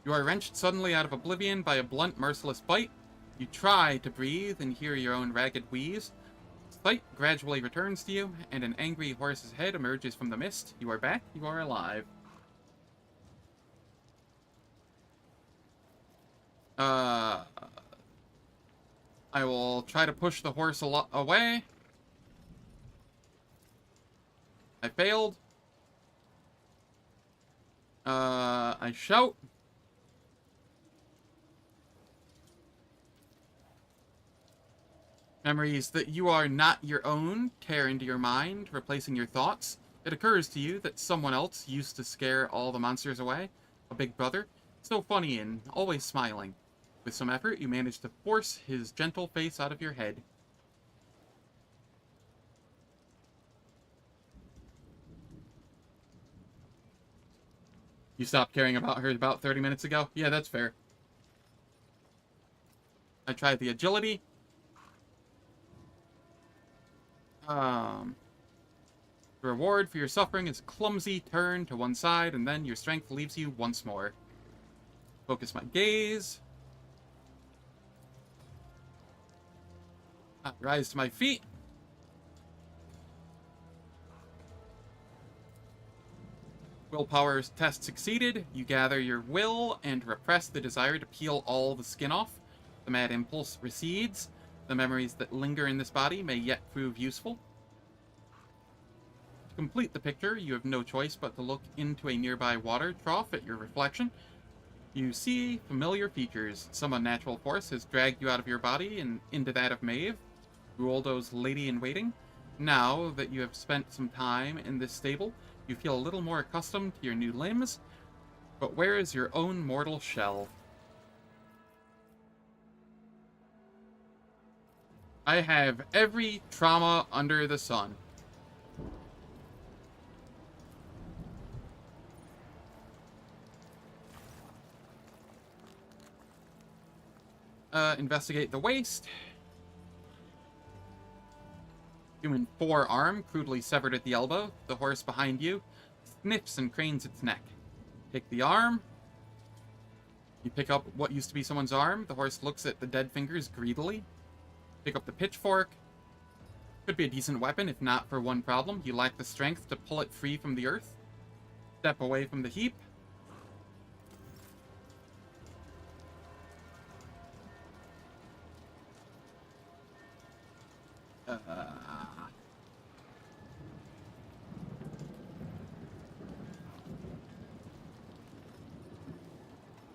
You are wrenched suddenly out of oblivion by a blunt, merciless bite. You try to breathe and hear your own ragged wheeze. Sight gradually returns to you, and an angry horse's head emerges from the mist. You are back. You are alive. I will try to push the horse away. I failed. I shout. Memories that you are not your own tear into your mind, replacing your thoughts. It occurs to you that someone else used to scare all the monsters away. A big brother. So funny and always smiling. With some effort, you manage to force his gentle face out of your head. You stopped caring about her about 30 minutes ago? Yeah, that's fair. I tried the agility. The reward for your suffering is a clumsy turn to one side, and then your strength leaves you once more. Focus my gaze. Rise to my feet. Willpower test succeeded. You gather your will and repress the desire to peel all the skin off. The mad impulse recedes. The memories that linger in this body may yet prove useful. To complete the picture, you have no choice but to look into a nearby water trough at your reflection. You see familiar features. Some unnatural force has dragged you out of your body and into that of Maeve, Ruoldo's lady-in-waiting. Now that you have spent some time in this stable, you feel a little more accustomed to your new limbs, but where is your own mortal shell? I have every trauma under the sun. Investigate the waist. Human forearm, crudely severed at the elbow. The horse behind you sniffs and cranes its neck. Take the arm. You pick up what used to be someone's arm. The horse looks at the dead fingers greedily. Pick up the pitchfork. Could be a decent weapon, if not for one problem. You lack the strength to pull it free from the earth. Step away from the heap.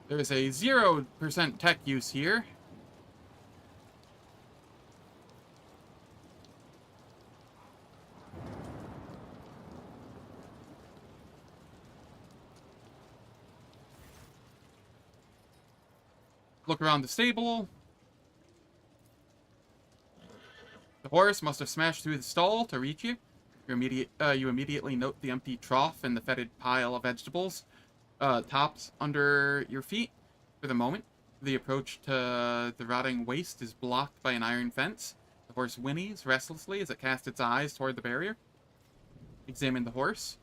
There's a 0% tech use here. Look around the stable. The horse must have smashed through the stall to reach you. You immediately note the empty trough and the fetid pile of vegetables. Tops under your feet. For the moment, the approach to the rotting waste is blocked by an iron fence. The horse whinnies restlessly as it casts its eyes toward the barrier. Examine the horse.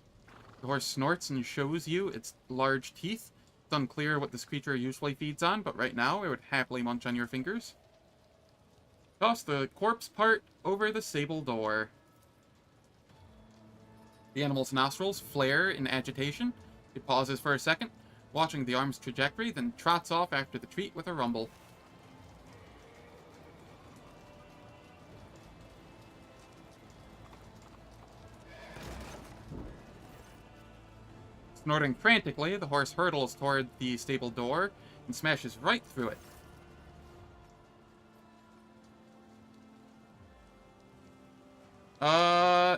The horse snorts and shows you its large teeth. It's unclear what this creature usually feeds on, but right now it would happily munch on your fingers. Toss the corpse part over the stable door. The animal's nostrils flare in agitation. It pauses for a second, watching the arm's trajectory, then trots off after the treat with a rumble. Snorting frantically, the horse hurtles toward the stable door and smashes right through it.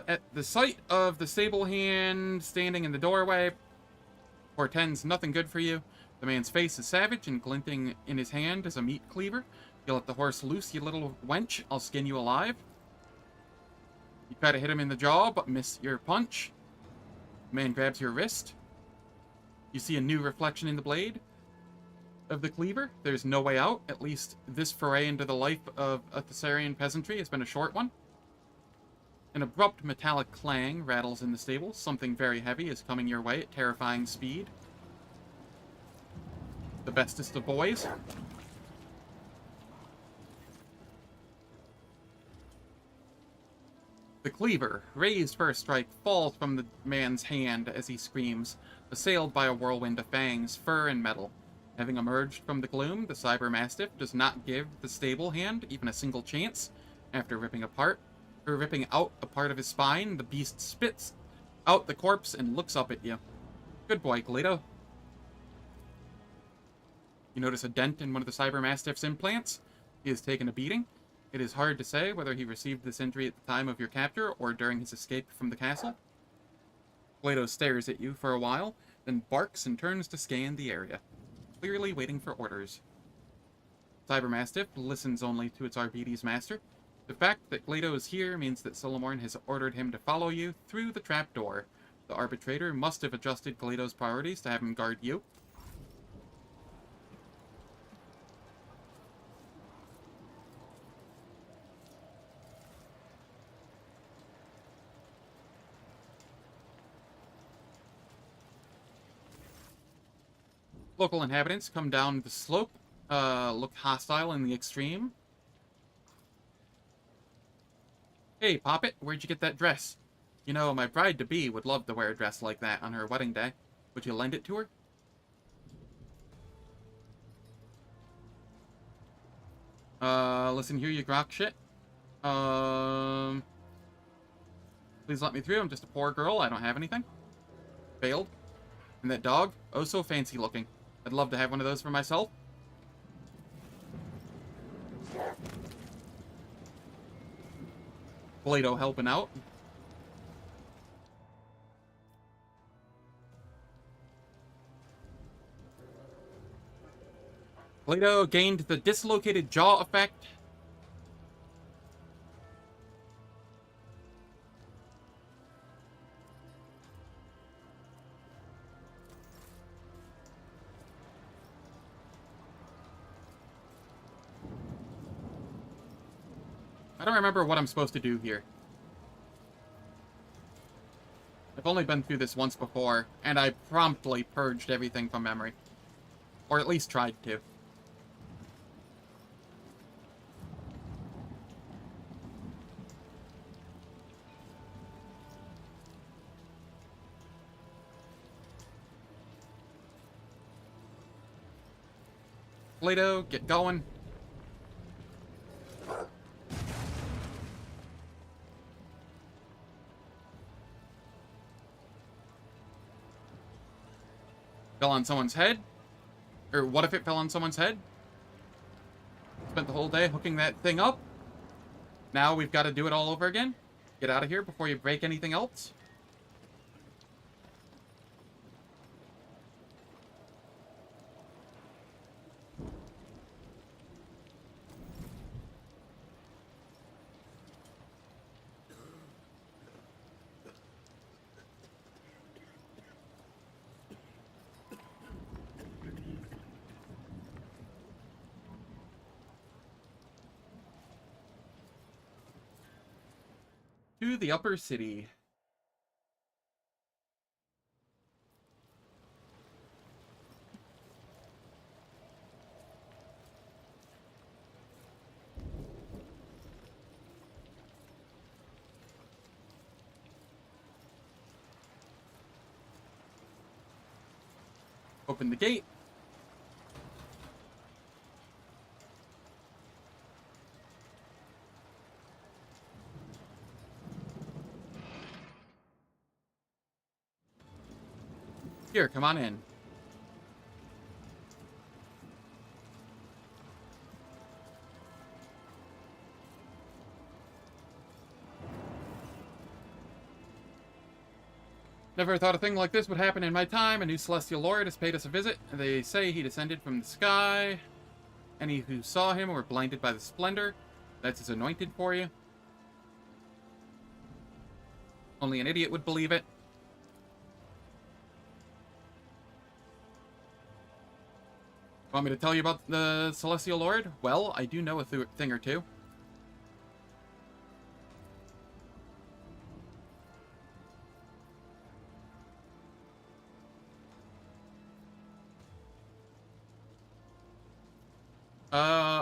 At the sight of the stable hand standing in the doorway, portends nothing good for you. The man's face is savage, and glinting in his hand is a meat cleaver. You let the horse loose, you little wench. I'll skin you alive. You try to hit him in the jaw, but miss your punch. The man grabs your wrist. You see a new reflection in the blade of the cleaver. There's no way out. At least this foray into the life of a Thessarian peasantry has been a short one. An abrupt metallic clang rattles in the stable. Something very heavy is coming your way at terrifying speed. The bestest of boys. The cleaver, raised for a strike, falls from the man's hand as he screams, assailed by a whirlwind of fangs, fur, and metal. Having emerged from the gloom, the Cyber Mastiff does not give the stable hand even a single chance. After ripping out a part of his spine, the beast spits out the corpse and looks up at you. Good boy, Gledo. You notice a dent in one of the Cyber Mastiff's implants. He has taken a beating. It is hard to say whether he received this injury at the time of your capture or during his escape from the castle. Gledo stares at you for a while, then barks and turns to scan the area, clearly waiting for orders. Cyber Mastiff listens only to its Arbites master. The fact that Gledo is here means that Solomorn has ordered him to follow you through the trapdoor. The arbitrator must have adjusted Gledo's priorities to have him guard you. Local inhabitants come down the slope, look hostile in the extreme. Hey, Poppet, where'd you get that dress? You know, my bride-to-be would love to wear a dress like that on her wedding day. Would you lend it to her? Listen here, you grok shit. Please let me through. I'm just a poor girl. I don't have anything. Failed. And that dog? Oh, so fancy looking. I'd love to have one of those for myself. Plato helping out. Plato gained the dislocated jaw effect. I don't remember what I'm supposed to do here. I've only been through this once before, and I promptly purged everything from memory. Or at least tried to. Plato, get going. Fell on someone's head? Or what if it fell on someone's head? Spent the whole day hooking that thing up. Now we've got to do it all over again? Get out of here before you break anything else? To the upper city. Open the gate. Here, come on in. Never thought a thing like this would happen in my time. A new celestial lord has paid us a visit. They say he descended from the sky. Any who saw him were blinded by the splendor. That's his anointed for you. Only an idiot would believe it. Want me to tell you about the Celestial Lord? Well, I do know a thing or two.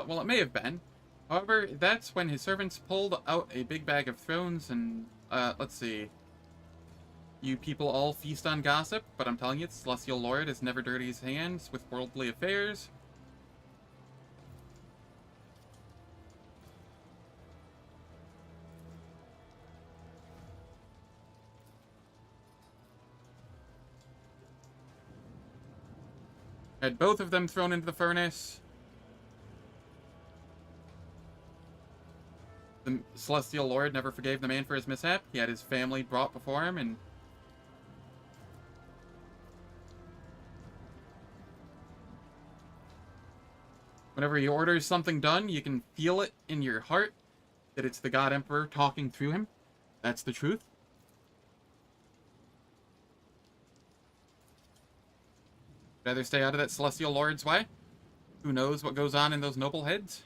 Well, it may have been. However, that's when his servants pulled out a big bag of thrones and, let's see. You people all feast on gossip, but I'm telling you, the Celestial Lord has never dirtied his hands with worldly affairs. Had both of them thrown into the furnace. The Celestial Lord never forgave the man for his mishap. He had his family brought before him, and whenever he orders something done, you can feel it in your heart that it's the God Emperor talking through him. That's the truth. Rather stay out of that Celestial Lord's way? Who knows what goes on in those noble heads?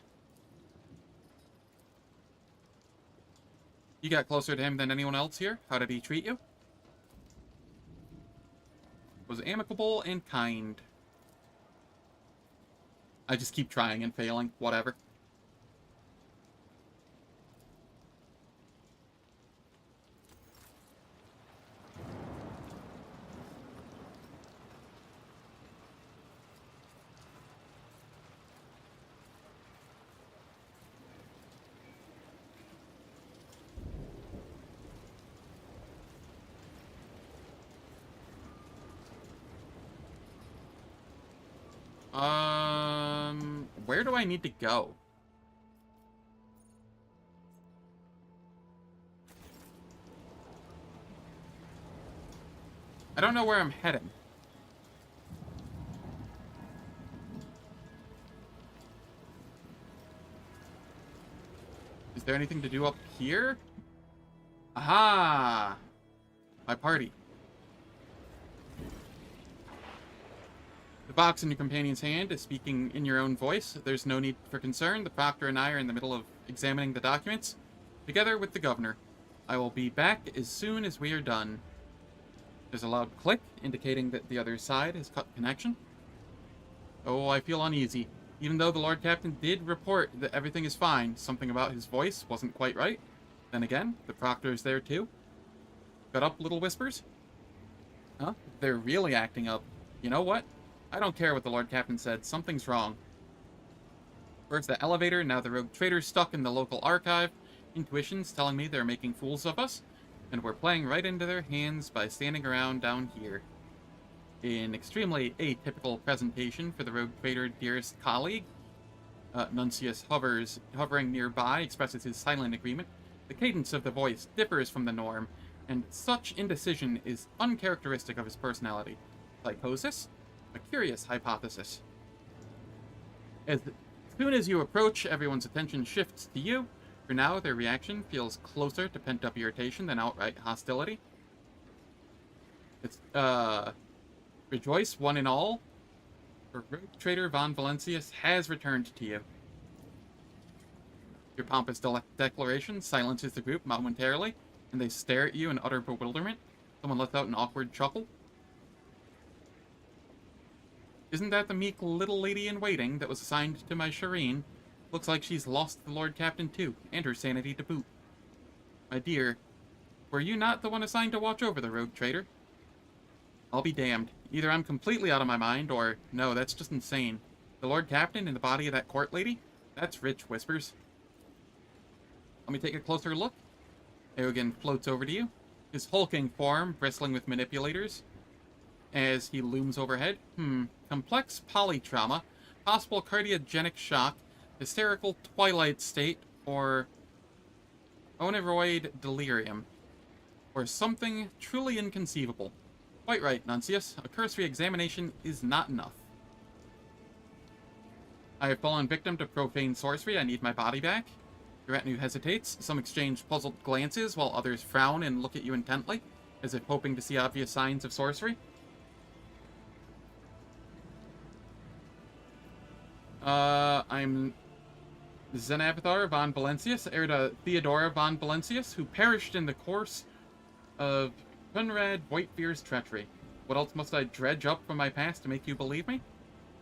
You got closer to him than anyone else here. How did he treat you? Was amicable and kind. I just keep trying and failing. Whatever. where do I need to go? I don't know where I'm heading. Is there anything to do up here? Aha! My party. The box in your companion's hand is speaking in your own voice. There's no need for concern. The proctor and I are in the middle of examining the documents, together with the governor. I will be back as soon as we are done. There's a loud click, indicating that the other side has cut connection. Oh, I feel uneasy. Even though the Lord Captain did report that everything is fine, something about his voice wasn't quite right. Then again, the proctor is there too. Shut up, little whispers. Huh? They're really acting up. You know what? I don't care what the Lord Captain said. Something's wrong. Where's the elevator? Now the rogue trader's stuck in the local archive. Intuition's telling me they're making fools of us, and we're playing right into their hands by standing around down here. An extremely atypical presentation for the rogue trader dearest colleague. Nuncius hovering nearby, expresses his silent agreement. The cadence of the voice differs from the norm, and such indecision is uncharacteristic of his personality. Psychosis? A curious hypothesis. As soon as you approach, everyone's attention shifts to you. For now, their reaction feels closer to pent-up irritation than outright hostility. It's, rejoice, one and all. For rogue trader von Valentius has returned to you. Your pompous declaration silences the group momentarily, and they stare at you in utter bewilderment. Someone lets out an awkward chuckle. Isn't that the meek little lady-in-waiting that was assigned to my Shireen? Looks like she's lost the Lord Captain too, and her sanity to boot. My dear, were you not the one assigned to watch over the rogue trader? I'll be damned. Either I'm completely out of my mind, or no, that's just insane. The Lord Captain in the body of that court lady? That's rich, Whispers. Let me take a closer look. Eogan floats over to you, his hulking form bristling with manipulators. As he looms overhead, complex polytrauma, possible cardiogenic shock, hysterical twilight state, or oneroid delirium, or something truly inconceivable. Quite right, Nuncius. A cursory examination is not enough. I have fallen victim to profane sorcery. I need my body back. Your retinue hesitates. Some exchange puzzled glances, while others frown and look at you intently, as if hoping to see obvious signs of sorcery. I'm Zenavathar von Valentius, heir to Theodora von Valentius, who perished in the course of Conrad Whitefear's treachery. What else must I dredge up from my past to make you believe me?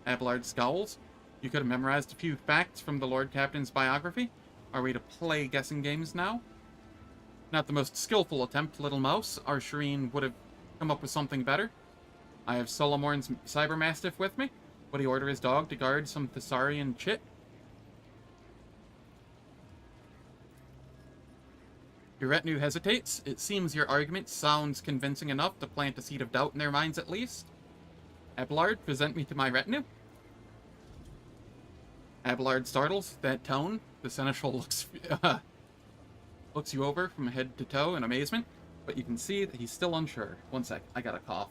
Abelard scowls. You could have memorized a few facts from the Lord Captain's biography. Are we to play guessing games now? Not the most skillful attempt, little mouse. Our Shireen would have come up with something better. I have Solomorn's Cybermastiff with me. Would he order his dog to guard some Thessarian chit? Your retinue hesitates. It seems your argument sounds convincing enough to plant a seed of doubt in their minds at least. Abelard, present me to my retinue. Abelard startles. That tone. The seneschal looks you over from head to toe in amazement, but you can see that he's still unsure. One sec, I got a cough.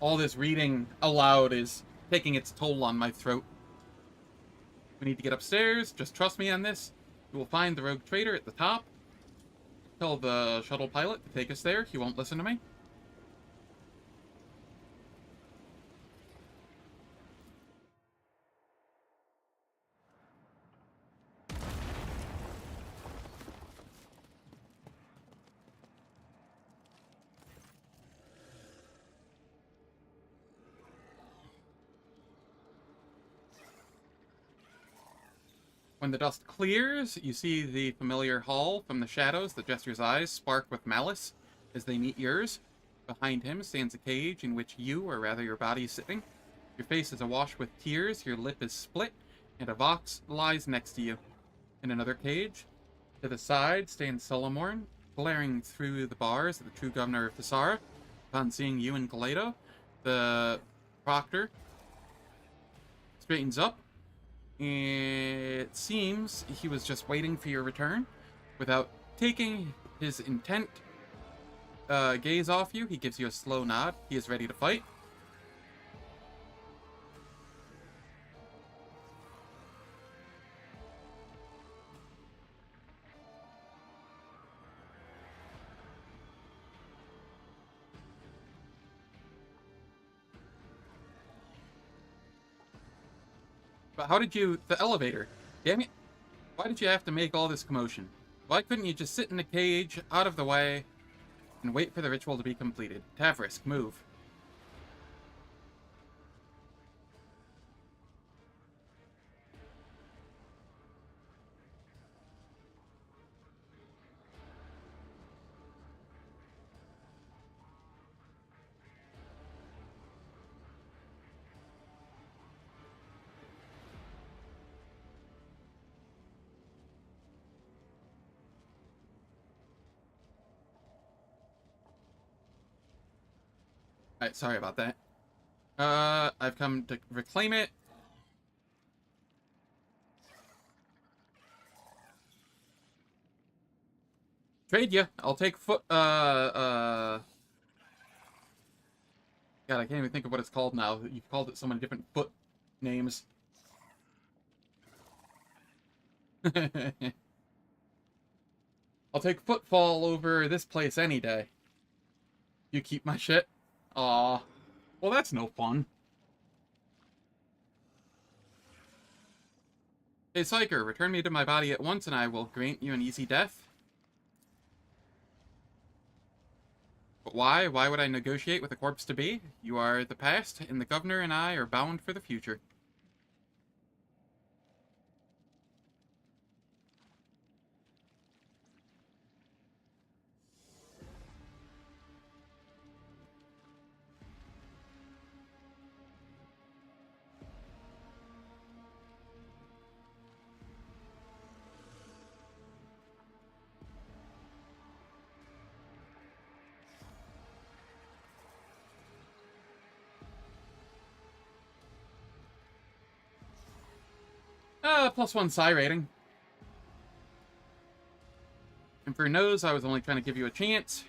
All this reading aloud is taking its toll on my throat. We need to get upstairs. Just trust me on this. You will find the rogue trader at the top. Tell the shuttle pilot to take us there. He won't listen to me. When the dust clears, you see the familiar hall from the shadows. The jester's eyes spark with malice as they meet yours. Behind him stands a cage in which you, or rather your body, is sitting. Your face is awash with tears, your lip is split, and a Vox lies next to you. In another cage, to the side, stands Solomorn, glaring through the bars at the true governor of Thessara. Upon seeing you and Galeto, the proctor straightens up. It seems he was just waiting for your return. Without taking his intent gaze off you, he gives you a slow nod. He is ready to fight. But how did you... The elevator. Damn it. Why did you have to make all this commotion? Why couldn't you just sit in the cage, out of the way, and wait for the ritual to be completed? Tavrisk, move. Alright, sorry about that. I've come to reclaim it. Trade you. I'll take foot, God, I can't even think of what it's called now. You've called it so many different foot names. I'll take footfall over this place any day. You keep my shit? Aw. Well, that's no fun. Hey, Psyker, return me to my body at once and I will grant you an easy death. But why? Why would I negotiate with a corpse to be? You are the past, and the governor and I are bound for the future. +1 psi rating. And for nose, I was only trying to give you a chance.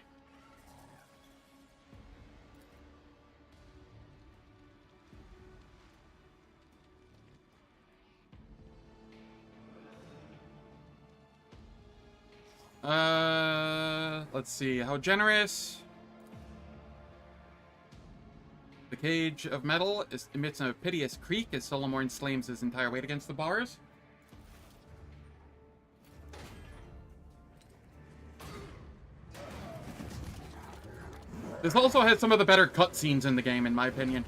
Let's see. How generous? The cage of metal emits a piteous creak as Solomorn slams his entire weight against the bars. This also has some of the better cutscenes in the game, in my opinion.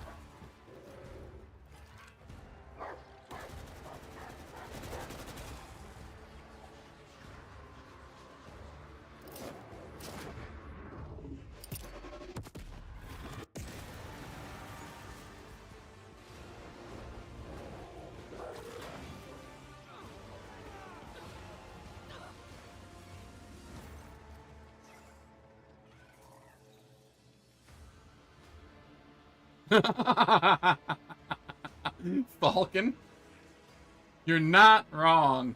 Falcon, you're not wrong.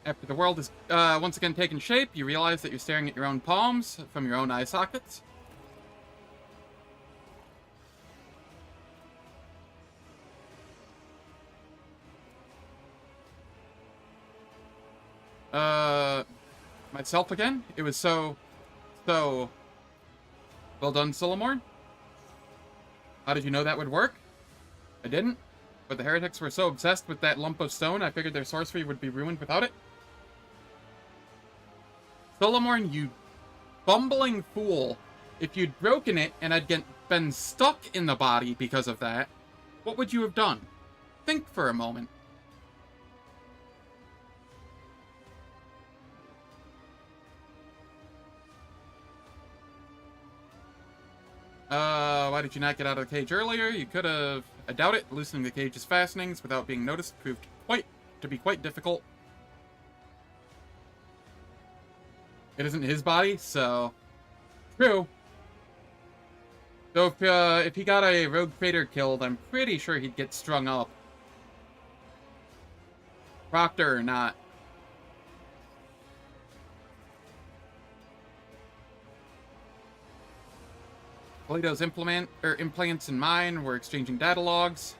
After the world is once again taken shape, you realize that you're staring at your own palms from your own eye sockets. Myself again? It was so... Well done, Solomorn. How did you know that would work? I didn't. But the heretics were so obsessed with that lump of stone, I figured their sorcery would be ruined without it. Solomorn, you bumbling fool. If you'd broken it and I'd been stuck in the body because of that, what would you have done? Think for a moment. Why did you not get out of the cage earlier? You could have. I doubt it. Loosening the cage's fastenings without being noticed proved to be quite difficult. It isn't his body, so... True. So if he got a rogue trader killed, I'm pretty sure he'd get strung up. Proctor or not. Polito's implants and mine were exchanging data logs.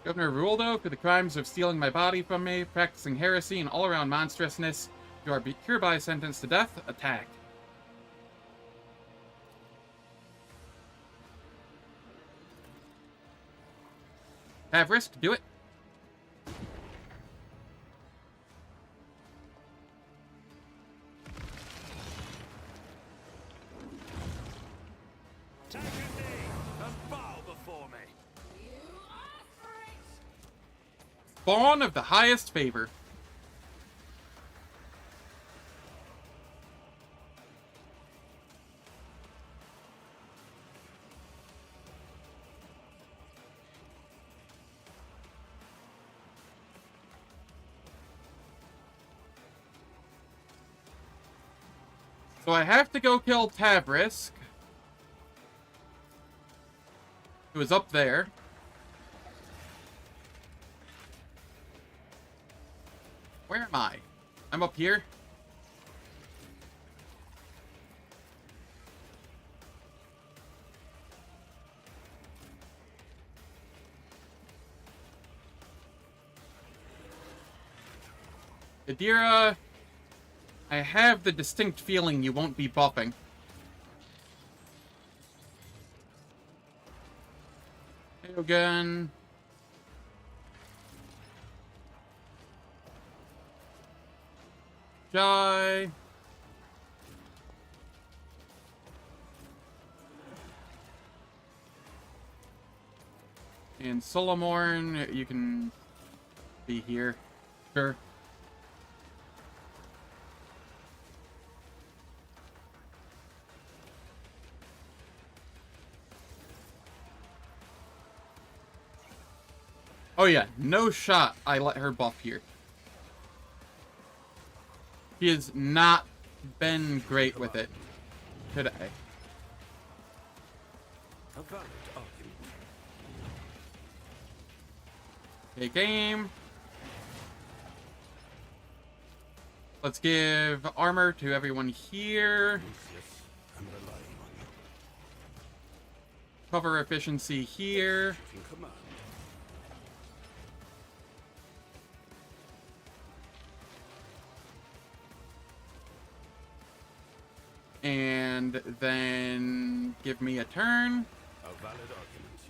Governor Ruoldo, for the crimes of stealing my body from me, practicing heresy, and all-around monstrousness, you are hereby sentenced to death. Attack. Have risk, do it. Take a knee and bow before me. Spawn of the highest favor. So I have to go kill Tabrisk, who is up there. Where am I? I'm up here. Adira, I have the distinct feeling you won't be buffing. Gun. Jai. And Solomorn, you can be here. Sure. Oh yeah, no shot I let her buff here. She has not been great with it today. A valid argument. Take aim. Let's give armor to everyone here. Yes, I'm relying on you. Cover efficiency here. In command. And then give me a turn. A valid argument.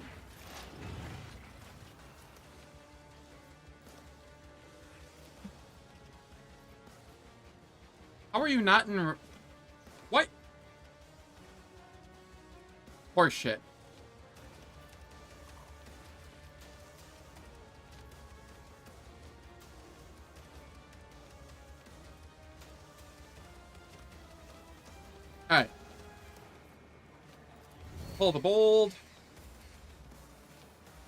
How are you not in... What? Horseshit. Alright. Pull the bold.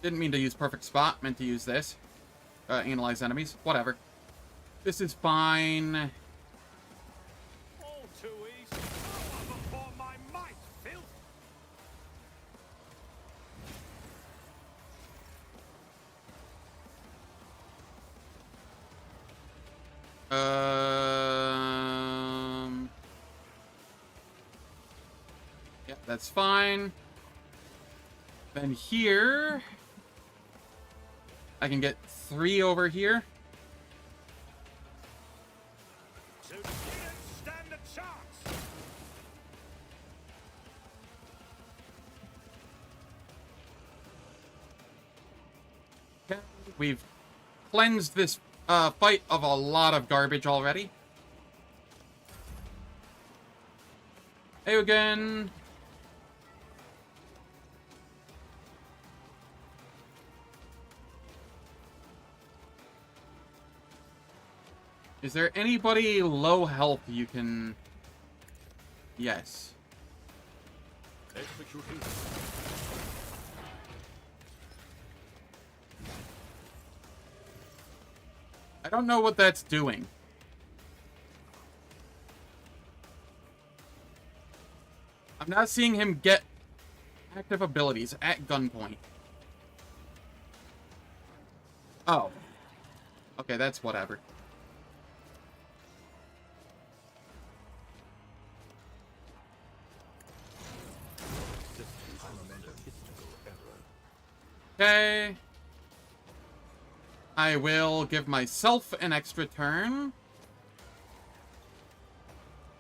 Didn't mean to use perfect spot. Meant to use this. Analyze enemies. Whatever. This is fine. All too easy. Power before my might, filth. Yeah, that's fine. Then here, I can get 3 over here. So didn't stand a chance. Okay, we've cleansed this fight of a lot of garbage already. Hey again. Is there anybody low health you can... Yes. Executing. I don't know what that's doing. I'm not seeing him get active abilities at gunpoint. Oh. Okay, that's whatever. Okay. I will give myself an extra turn.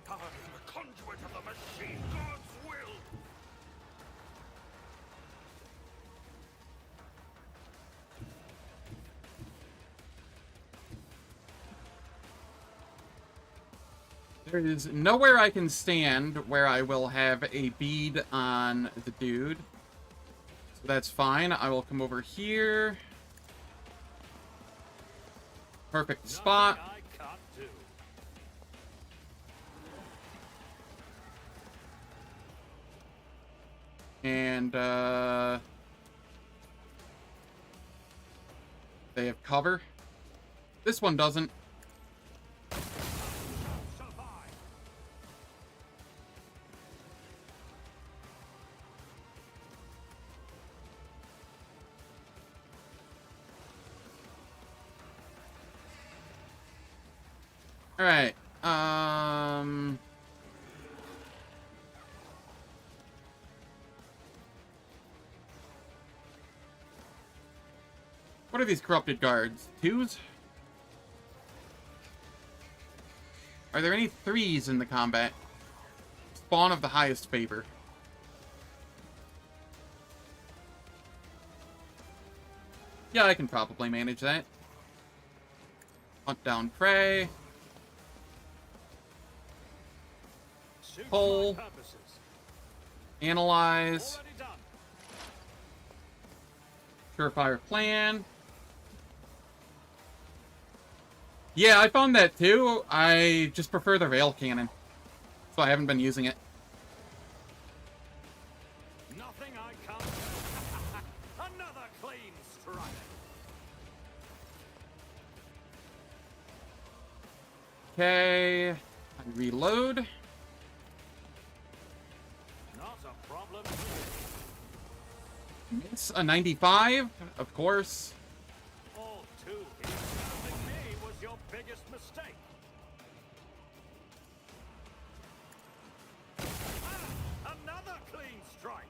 I am a conduit of the machine god's will. There is nowhere I can stand where I will have a bead on the dude. So that's fine. I will come over here. Perfect spot. Nothing I can't do. And, they have cover. This one doesn't. Survive. Alright. What are these corrupted guards? Twos? Are there any threes in the combat? Spawn of the highest favor. Yeah, I can probably manage that. Hunt down prey. Suits Pull. my purposes. Analyze. Already done. Surefire plan. Yeah, I found that too. I just prefer the rail cannon. So I haven't been using it. Nothing I can't do. Another clean strike. Okay. I reload. Not a problem. It's a 95, of course. All too easy. Stopping me was your biggest mistake. Another clean strike.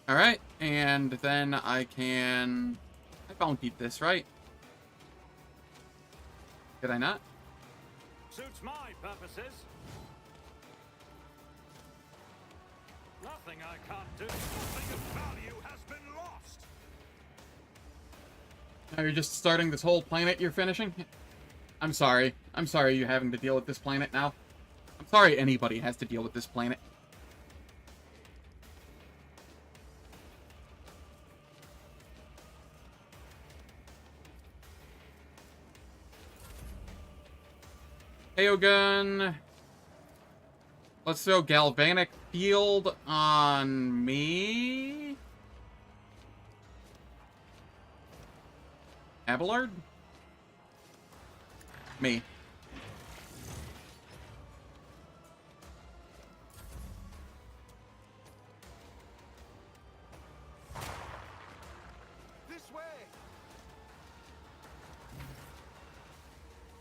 Alright, and then I can... I bountied this, right? Did I not? Suits my purposes. Nothing I can't do. Nothing of value has been lost. Now you're just starting this whole planet you're finishing? I'm sorry. I'm sorry you're having to deal with this planet now. I'm sorry anybody has to deal with this planet. KO gun. Let's throw Galvanic Field on me. Abelard? Me. This way.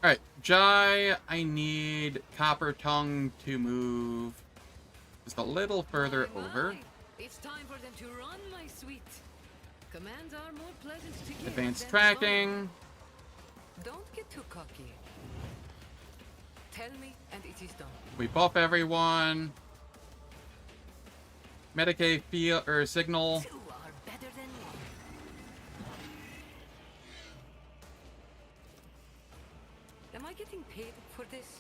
Alright, Jai, I need Copper Tongue to move just a little further My, over. my. It's time for them to run, my sweet. Commands are more pleasant to give Advanced than tracking. follow. Don't get too cocky. Tell me, and it is done. We buff everyone. Medicaid feel or signal. Two are better than one. Am I getting paid for this?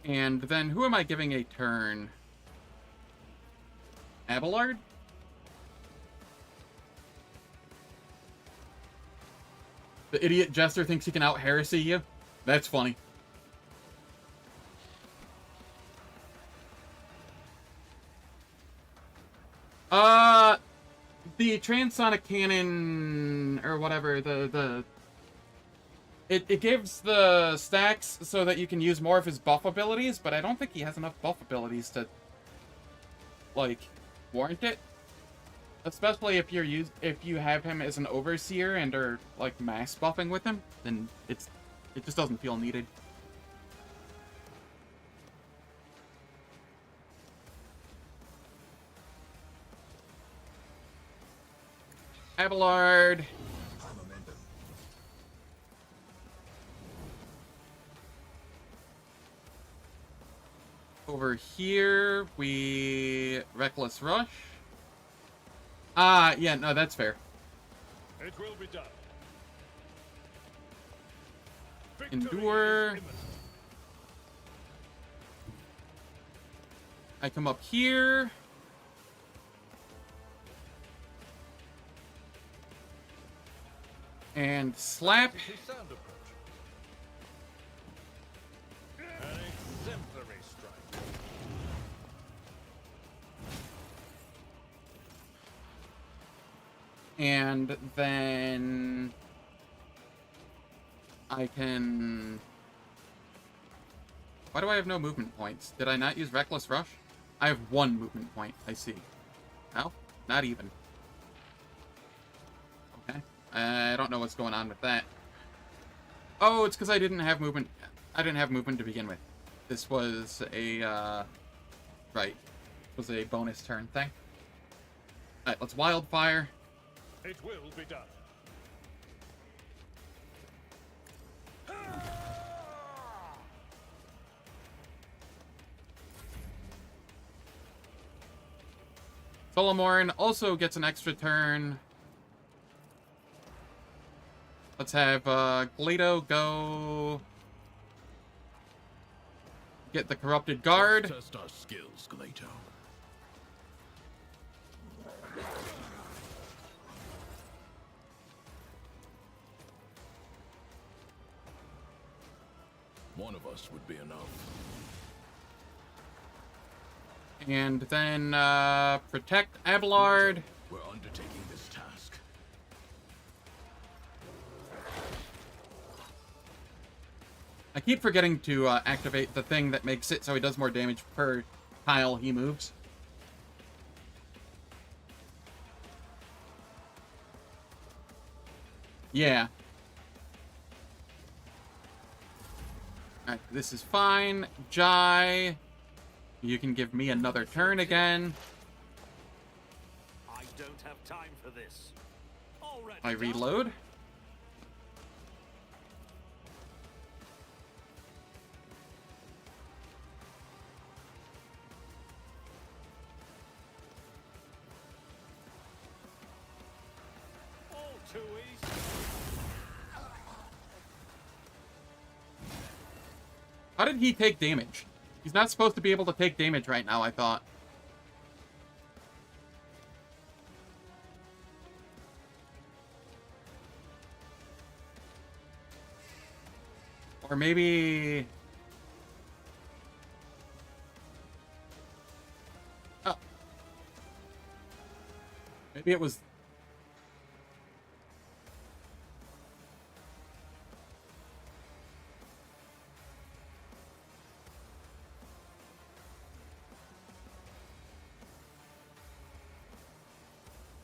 And then who am I giving a turn? Abelard? The idiot jester thinks he can out-heresy you? That's funny. The transonic cannon, or whatever, it gives the stacks so that you can use more of his buff abilities, but I don't think he has enough buff abilities to, like, warrant it. Especially if if you have him as an overseer and are, like, mass buffing with him, then it just doesn't feel needed. Abelard. Over here, we Reckless Rush. Yeah, no, that's fair. It will be done. Endure. I come up here. And slap. Sound approach. An exemplary strike. And then I can... Why do I have no movement points? Did I not use Reckless Rush? I have 1 movement point, I see. No? Not even. Okay. I don't know what's going on with that. Oh, it's because I didn't have movement. I didn't have movement to begin with. This was a, right. It was a bonus turn thing. Alright, let's Wildfire. It will be done. Solomorn also gets an extra turn. Let's have Glado go get the Corrupted Guard. Let's test our skills, Glato. One of us would be enough. And then protect Abelard. We're undertaking this task. I keep forgetting to activate the thing that makes it so he does more damage per tile he moves. Yeah. Alright, this is fine. Jai, you can give me another turn again. I don't have time for this. Already I done. reload. All too easy. How did he take damage? He's not supposed to be able to take damage right now, I thought. Or maybe... Oh. Maybe it was...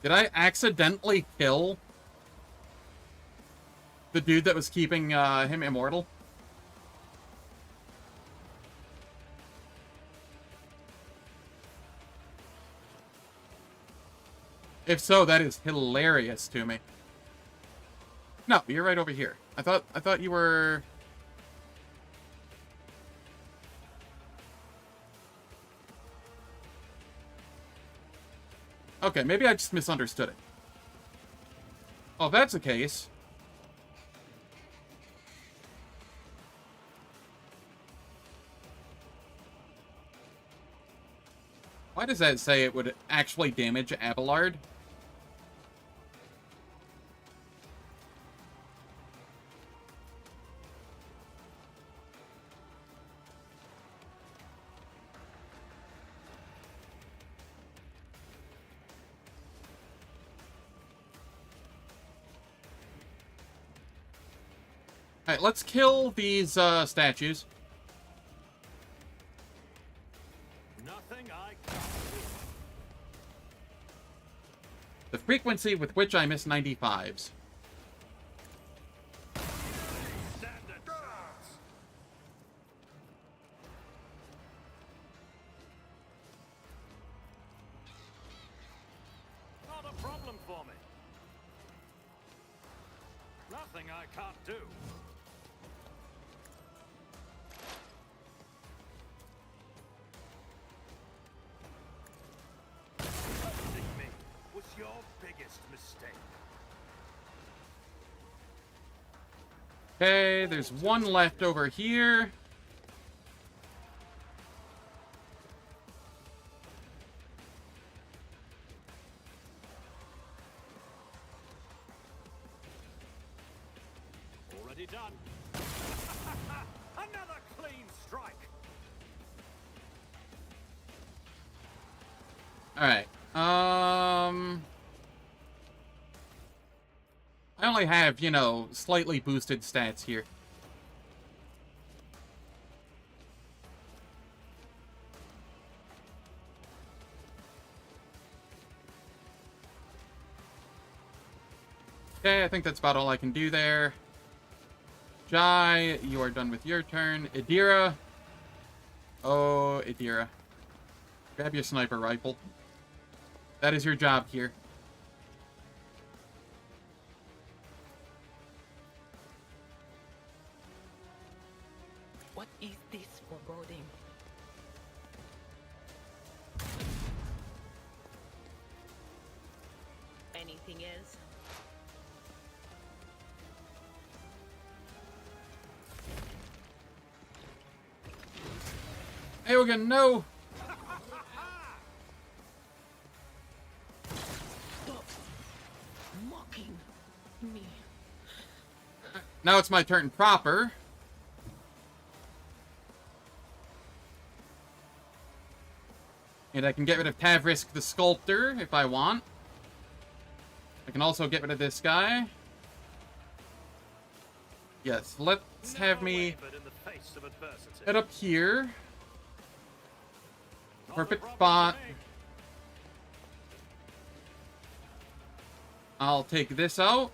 Did I accidentally kill the dude that was keeping him immortal? If so, that is hilarious to me. No, you're right over here. I thought you were... Okay, maybe I just misunderstood it. Oh, if that's the case... Why does that say it would actually damage Abelard? Alright, let's kill these statues. Nothing I can't do. The frequency with which I miss 95s. Standard shots. Not a problem for me. Nothing I can't do. Trusting me was your biggest mistake. Okay, there's one left over here. Already done. Another clean strike. Alright. I only have, you know, slightly boosted stats here. Okay, I think that's about all I can do there. Jai, you are done with your turn. Idira. Oh, Idira. Grab your sniper rifle. That is your job here. What is this foreboding? Anything else? Aogen, no! Stop mocking me. Now it's my turn proper. And I can get rid of Tavrisk the Sculptor if I want. I can also get rid of this guy. Yes, let's have me head up here. Perfect spot. I'll take this out.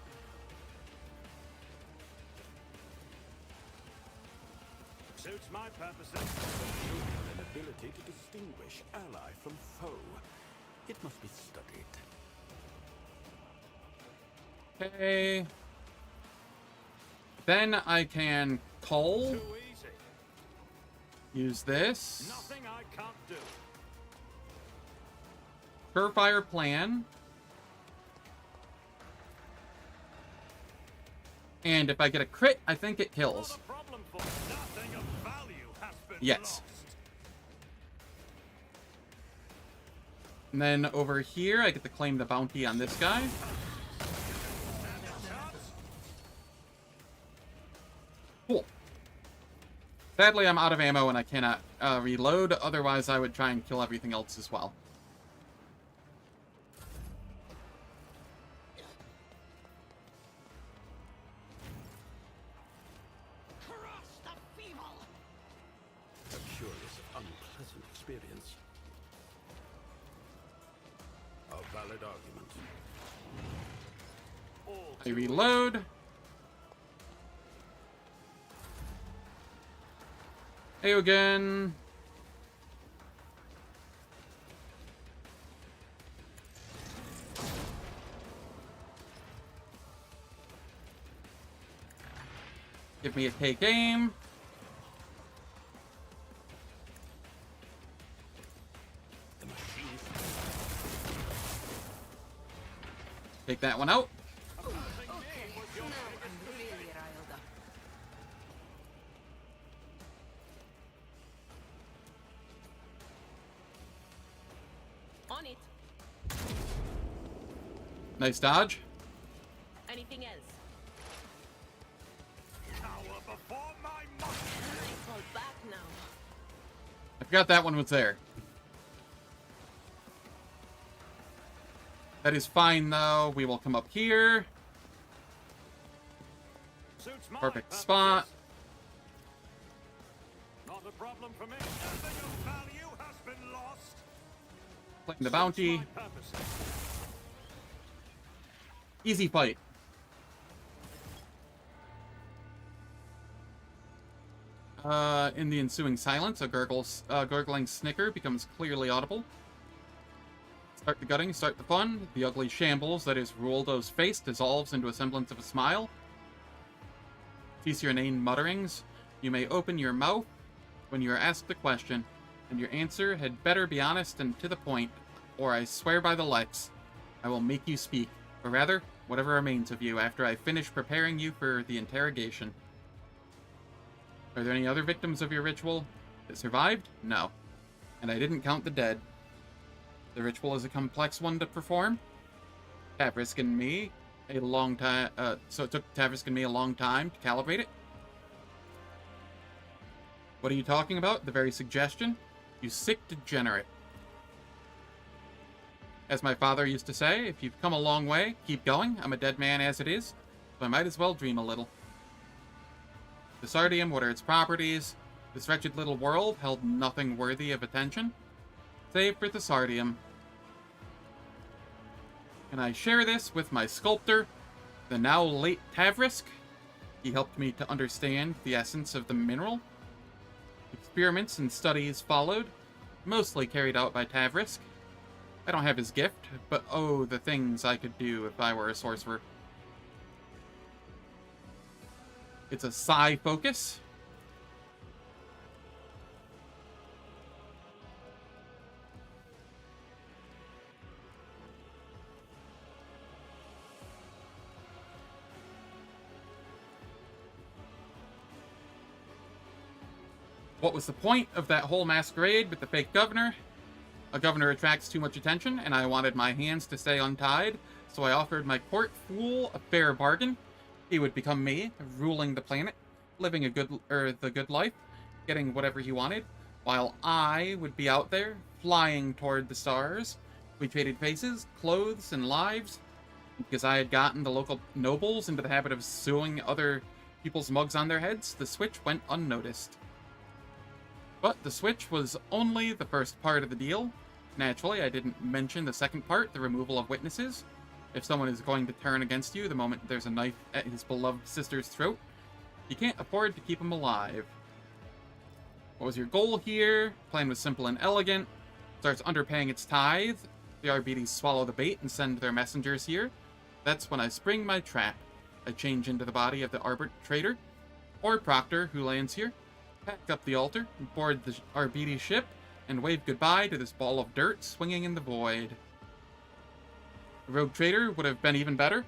Suits my purposes. An ability to distinguish ally from foe. It must be studied. Okay. Then I can cull. Too easy. Use this. Nothing I can't do. Surefire plan. And if I get a crit, I think it kills. Not a problem for nothing of value has been Yes. lost. And then over here, I get to claim the bounty on this guy. Cool. Sadly, I'm out of ammo and I cannot reload. Otherwise, I would try and kill everything else as well. A curious, unpleasant experience. A valid argument. I reload. Aogen. Give me a take aim. The machine. Take that one out. Okay, now I'm really riled up. On it. Nice dodge. Anything else? Cower before my might. I fall back now. I forgot that one was there. That is fine, though. We will come up here. Suits my Perfect purposes. spot. Not a problem for me. Nothing of value has been lost. Claim the Suits bounty. my purposes. Easy fight. In the ensuing silence, a gurgling snicker becomes clearly audible. Start the gutting, start the fun. The ugly shambles that is Ruoldo's face dissolves into a semblance of a smile. Cease your inane mutterings. You may open your mouth when you are asked a question, and your answer had better be honest and to the point, or I swear by the Lex, I will make you speak, or rather, whatever remains of you after I finish preparing you for the interrogation. Are there any other victims of your ritual that survived? No. And I didn't count the dead. The ritual is a complex one to perform. Tavrisk and me a long time, so it took Tavrisk and me a long time to calibrate it. What are you talking about? The very suggestion? You sick degenerate. As my father used to say, if you've come a long way, keep going. I'm a dead man as it is, so I might as well dream a little. The Sardium, what are its properties? This wretched little world held nothing worthy of attention, save for the Sardium. And I share this with my sculptor, the now late Tavrisk. He helped me to understand the essence of the mineral. Experiments and studies followed, mostly carried out by Tavrisk. I don't have his gift, but oh, the things I could do if I were a sorcerer. It's a psi focus. What was the point of that whole masquerade with the fake governor? A governor attracts too much attention, and I wanted my hands to stay untied, so I offered my court fool a fair bargain. He would become me, ruling the planet, living the good life, getting whatever he wanted, while I would be out there, flying toward the stars. We traded faces, clothes, and lives. Because I had gotten the local nobles into the habit of sewing other people's mugs on their heads, the switch went unnoticed. But the switch was only the first part of the deal. Naturally, I didn't mention the second part, the removal of witnesses. If someone is going to turn against you the moment there's a knife at his beloved sister's throat, you can't afford to keep him alive. What was your goal here? Plan was simple and elegant. Starts underpaying its tithe. The Arbites swallow the bait and send their messengers here. That's when I spring my trap. I change into the body of the arbitrator, or proctor, who lands here. Pack up the altar, board the Arbite ship, and wave goodbye to this ball of dirt swinging in the void. A rogue trader would have been even better,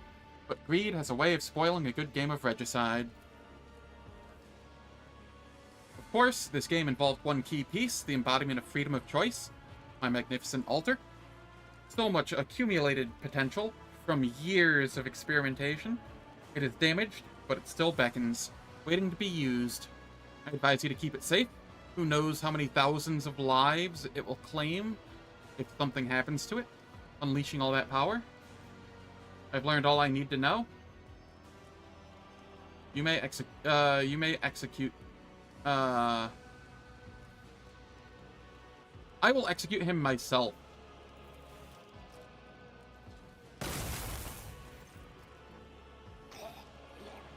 but greed has a way of spoiling a good game of regicide. Of course, this game involved one key piece, the embodiment of freedom of choice, my magnificent altar. So much accumulated potential from years of experimentation. It is damaged, but it still beckons, waiting to be used. I advise you to keep it safe. Who knows how many thousands of lives it will claim if something happens to it, unleashing all that power. I've learned all I need to know. You may execute. I will execute him myself.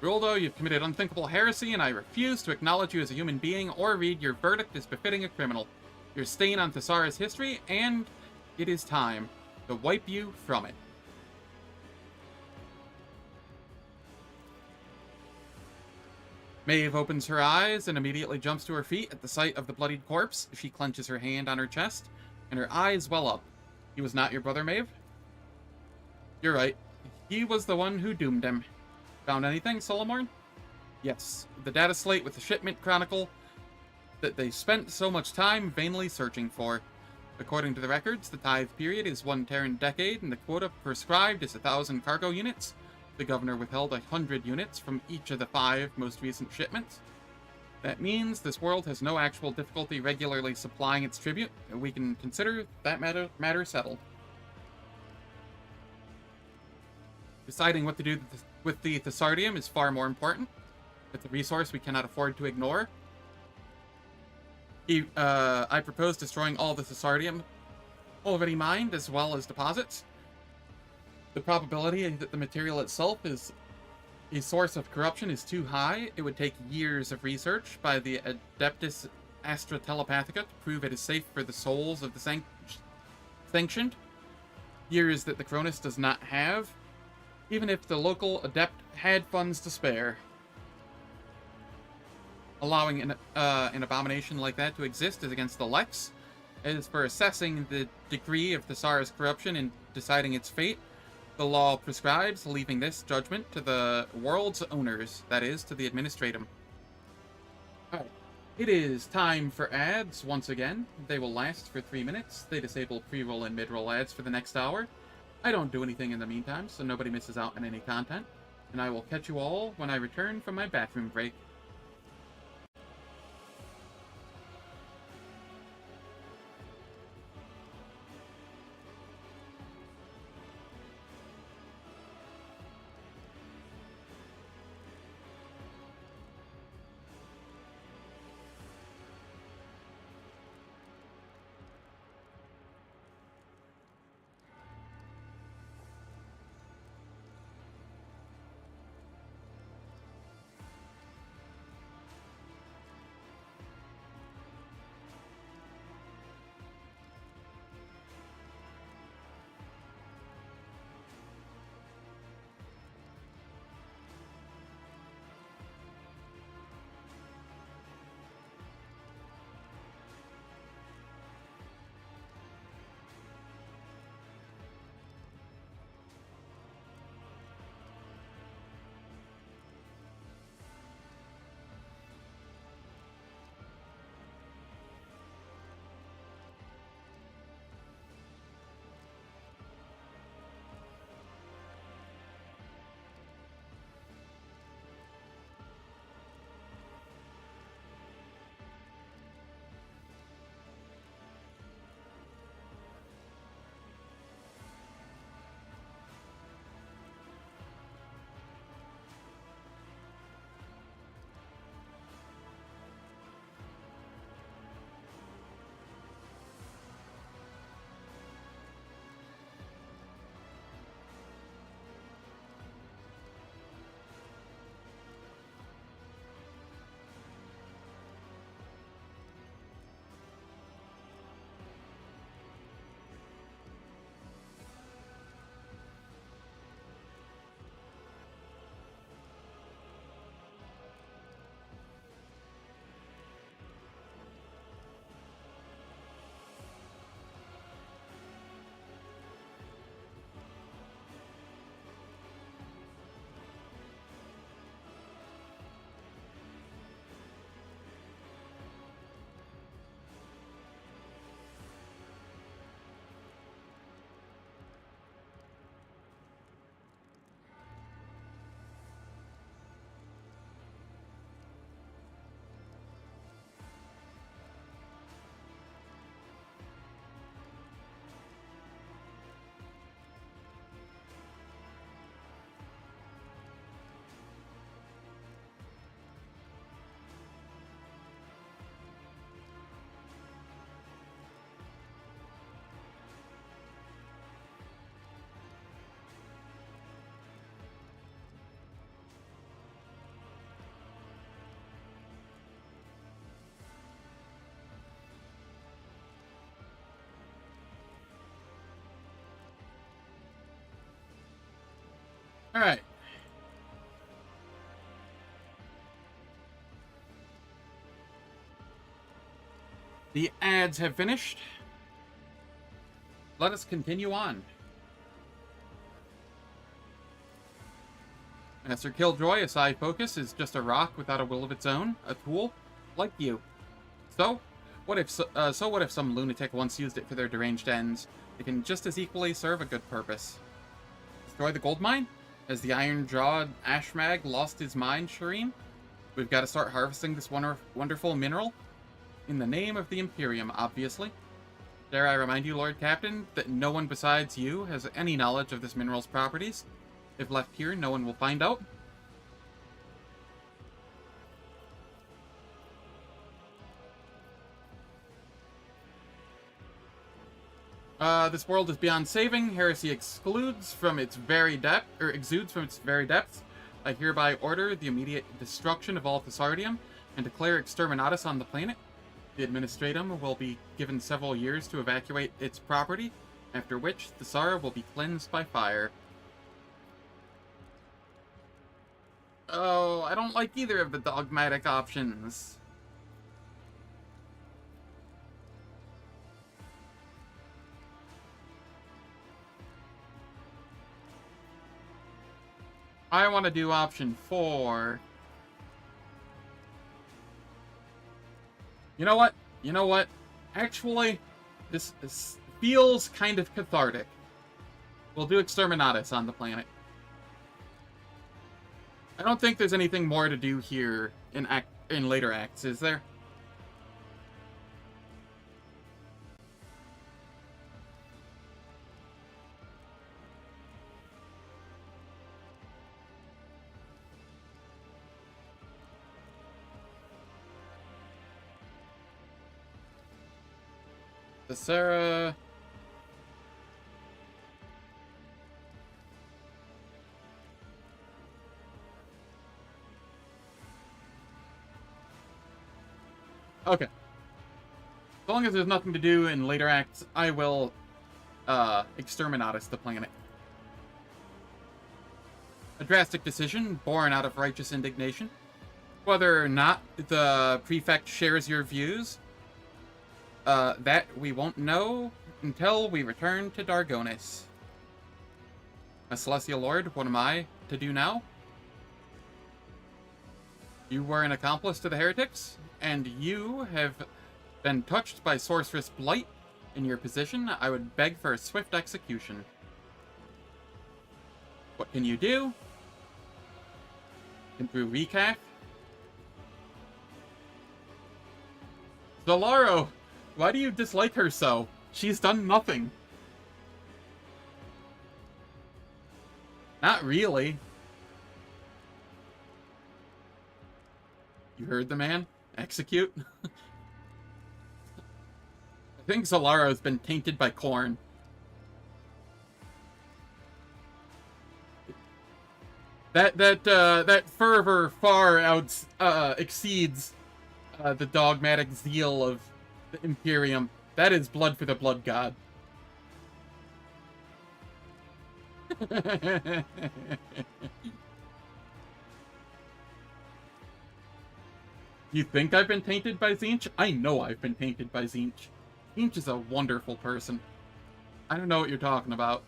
Ruoldo, you've committed unthinkable heresy, and I refuse to acknowledge you as a human being or read your verdict as befitting a criminal. You're a stain on Thessara's history, and it is time to wipe you from it. Maeve opens her eyes and immediately jumps to her feet at the sight of the bloodied corpse. She clenches her hand on her chest, and her eyes well up. He was not your brother, Maeve? You're right. He was the one who doomed him. Found anything, Solomorn? Yes, the data slate with the shipment chronicle that they spent so much time vainly searching for. According to the records, the tithe period is 1 Terran decade, and the quota prescribed is 1,000 cargo units. The governor withheld 100 units from each of the 5 most recent shipments. That means this world has no actual difficulty regularly supplying its tribute, and we can consider that matter settled. Deciding what to do with the Thessardium is far more important. It's a resource we cannot afford to ignore. I propose destroying all the Thessardium already mined, as well as deposits. The probability that the material itself is a source of corruption is too high. It would take years of research by the Adeptus Astra Telepathica to prove it is safe for the souls of the sanctioned. Years that the Cronus does not have, even if the local adept had funds to spare. Allowing an abomination like that to exist is against the Lex. As for assessing the degree of Thessar's corruption and deciding its fate, the law prescribes leaving this judgment to the world's owners, that is, to the Administratum. Alright, it is time for ads once again. They will last for 3 minutes. They disable pre-roll and mid-roll ads for the next hour. I don't do anything in the meantime, so nobody misses out on any content. And I will catch you all when I return from my bathroom break. Alright. The ads have finished. Let us continue on. Master Killjoy, a side focus, is just a rock without a will of its own, a tool, like you. So what if some lunatic once used it for their deranged ends? It can just as equally serve a good purpose. Destroy the gold mine? Has the iron-jawed Ashmag lost his mind, Shireen? We've got to start harvesting this wonderful mineral. In the name of the Imperium, obviously. Dare I remind you, Lord Captain, that no one besides you has any knowledge of this mineral's properties. If left here, no one will find out. This world is beyond saving. Heresy exudes from its very depths. I hereby order the immediate destruction of all Thessardium and declare exterminatus on the planet. The Administratum will be given several years to evacuate its property, after which Thessara will be cleansed by fire. Oh, I don't like either of the dogmatic options. I want to do option 4. You know what? You know what? Actually, this feels kind of cathartic. We'll do exterminatus on the planet. I don't think there's anything more to do here in later acts, is there? The Sarah. Okay. As long as there's nothing to do in later acts, I will exterminatus the planet. A drastic decision born out of righteous indignation. Whether or not the prefect shares your views, that we won't know until we return to Darnkess. My Celestial Lord, what am I to do now? You were an accomplice to the heretics, and you have been touched by sorceress blight. In your position, I would beg for a swift execution. What can you do? Improve recap. Zolaro! Why do you dislike her so? She's done nothing. Not really. You heard the man? Execute? I think Zolaro's been tainted by corn. That fervor far exceeds the dogmatic zeal of the Imperium. That is blood for the blood god. You think I've been tainted by Tzeentch? I know I've been tainted by Tzeentch. Tzeentch is a wonderful person. I don't know what you're talking about.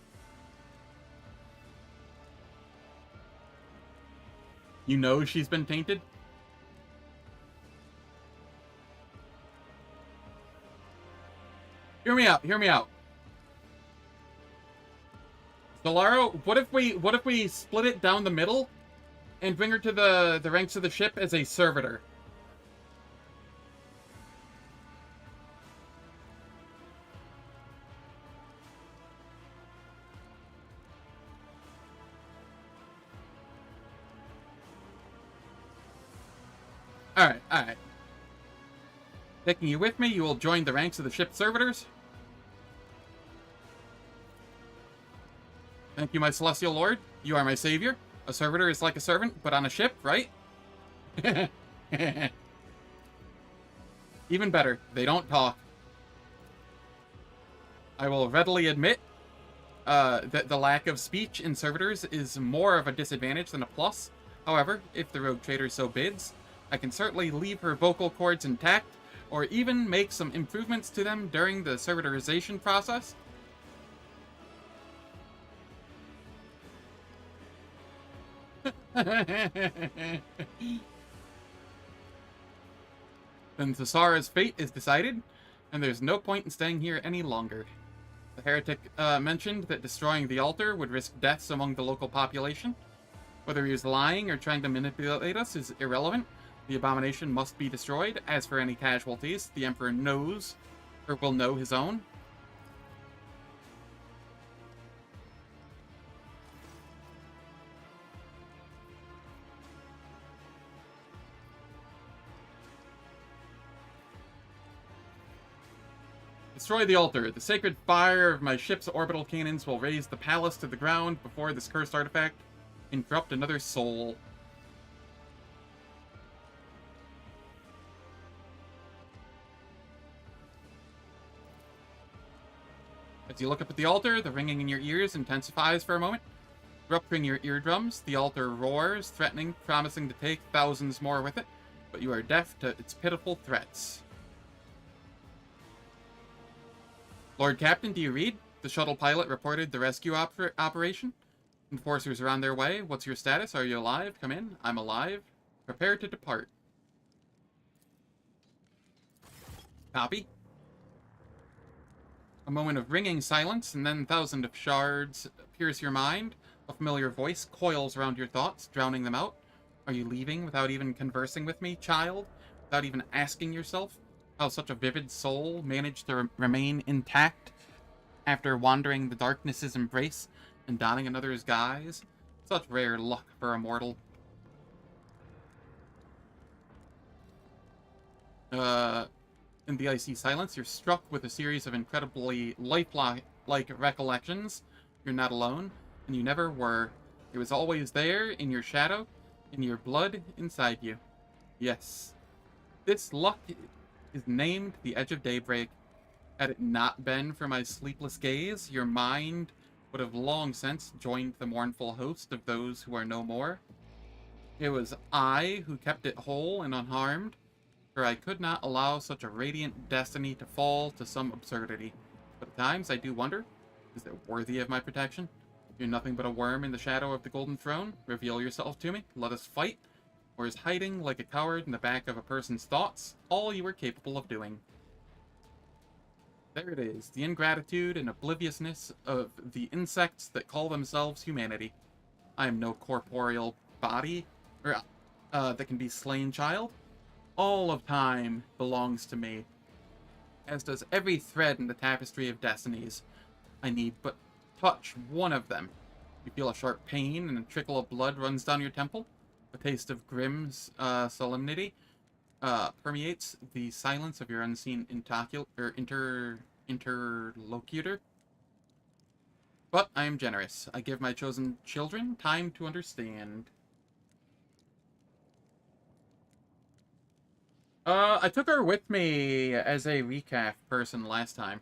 You know she's been tainted? Hear me out, hear me out. Zolaro, what if we split it down the middle and bring her to the ranks of the ship as a servitor? Alright, alright. Taking you with me, you will join the ranks of the ship's servitors. Thank you, my Celestial Lord. You are my savior. A servitor is like a servant, but on a ship, right? Even better, they don't talk. I will readily admit that the lack of speech in servitors is more of a disadvantage than a plus. However, if the rogue trader so bids, I can certainly leave her vocal cords intact, or even make some improvements to them during the servitorization process. Then Thessara's fate is decided, and there's no point in staying here any longer. The heretic mentioned that destroying the altar would risk deaths among the local population. Whether he was lying or trying to manipulate us is irrelevant. The abomination must be destroyed. As for any casualties, the Emperor knows, or will know his own. Destroy the altar. The sacred fire of my ship's orbital cannons will raise the palace to the ground before this cursed artifact interrupt another soul. As you look up at the altar, the ringing in your ears intensifies for a moment. Rupturing your eardrums, the altar roars, threatening, promising to take thousands more with it, but you are deaf to its pitiful threats. Lord Captain, do you read? The shuttle pilot reported the rescue operation. Enforcers are on their way. What's your status? Are you alive? Come in. I'm alive. Prepare to depart. Copy. A moment of ringing silence, and then thousands of shards pierce your mind. A familiar voice coils around your thoughts, drowning them out. Are you leaving without even conversing with me, child? Without even asking yourself how such a vivid soul managed to remain intact after wandering the darkness's embrace and donning another's guise? Such rare luck for a mortal. In the icy silence, you're struck with a series of incredibly lifelike recollections. You're not alone, and you never were. It was always there, in your shadow, in your blood, inside you. Yes. This luck is named the Edge of Daybreak. Had it not been for my sleepless gaze, your mind would have long since joined the mournful host of those who are no more. It was I who kept it whole and unharmed, for I could not allow such a radiant destiny to fall to some absurdity. But at times I do wonder, is it worthy of my protection? You're nothing but a worm in the shadow of the Golden Throne. Reveal yourself to me. Let us fight. Or is hiding like a coward in the back of a person's thoughts all you are capable of doing? There it is, the ingratitude and obliviousness of the insects that call themselves humanity. I am no corporeal body, or that can be slain, child. All of time belongs to me, as does every thread in the tapestry of destinies. I need but touch one of them. You feel a sharp pain and a trickle of blood runs down your temple. A taste of grim solemnity permeates the silence of your unseen interlocutor. But I am generous. I give my chosen children time to understand. I took her with me as a recap person last time,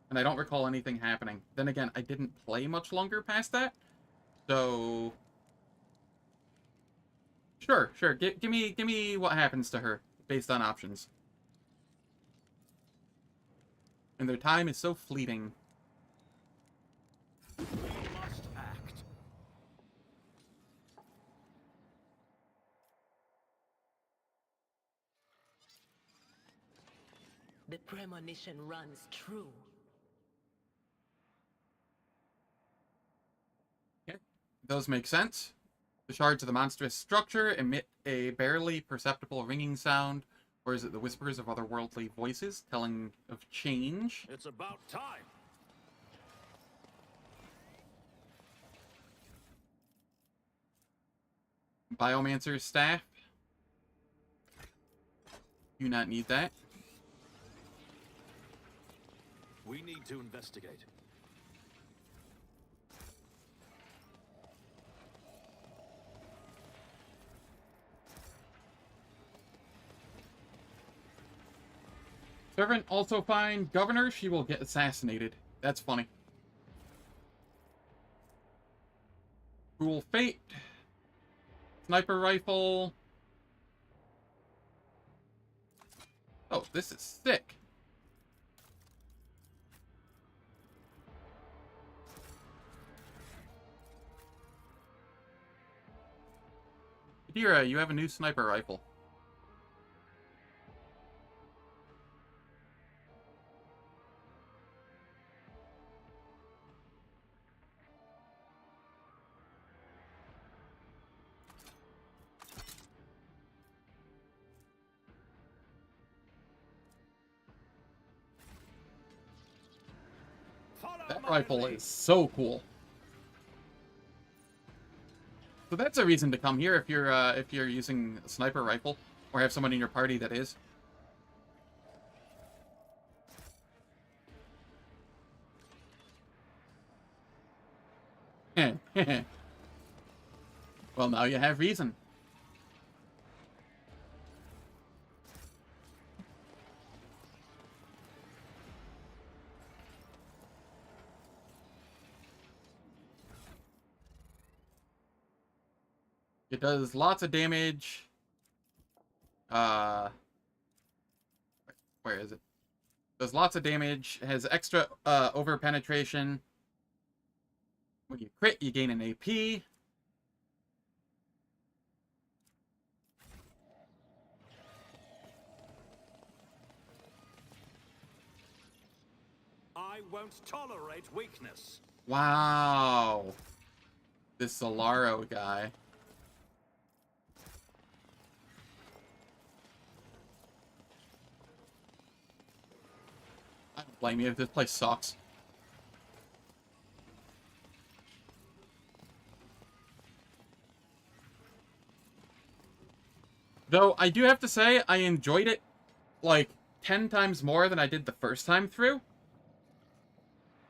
and I don't recall anything happening. Then again, I didn't play much longer past that, so sure. Give me what happens to her based on options. And their time is so fleeting. We must act. The premonition runs true. Okay, those make sense. The shards of the monstrous structure emit a barely perceptible ringing sound, or is it the whispers of otherworldly voices telling of change? It's about time. Biomancer's staff. Do not need that. We need to investigate. Servant also find governor. She will get assassinated. That's funny. Cruel fate. Sniper rifle. Oh, this is sick. Adira, you have a new sniper rifle. That rifle is so cool. So that's a reason to come here if you're using a sniper rifle, or have someone in your party that is. Well, now you have reason. It does lots of damage. Where is it? Does lots of damage. Has extra over penetration. When you crit, you gain an AP. I won't tolerate weakness. Wow. This Solaro guy. I don't blame you if this place sucks. Though, I do have to say, I enjoyed it, like, 10 times more than I did the first time through.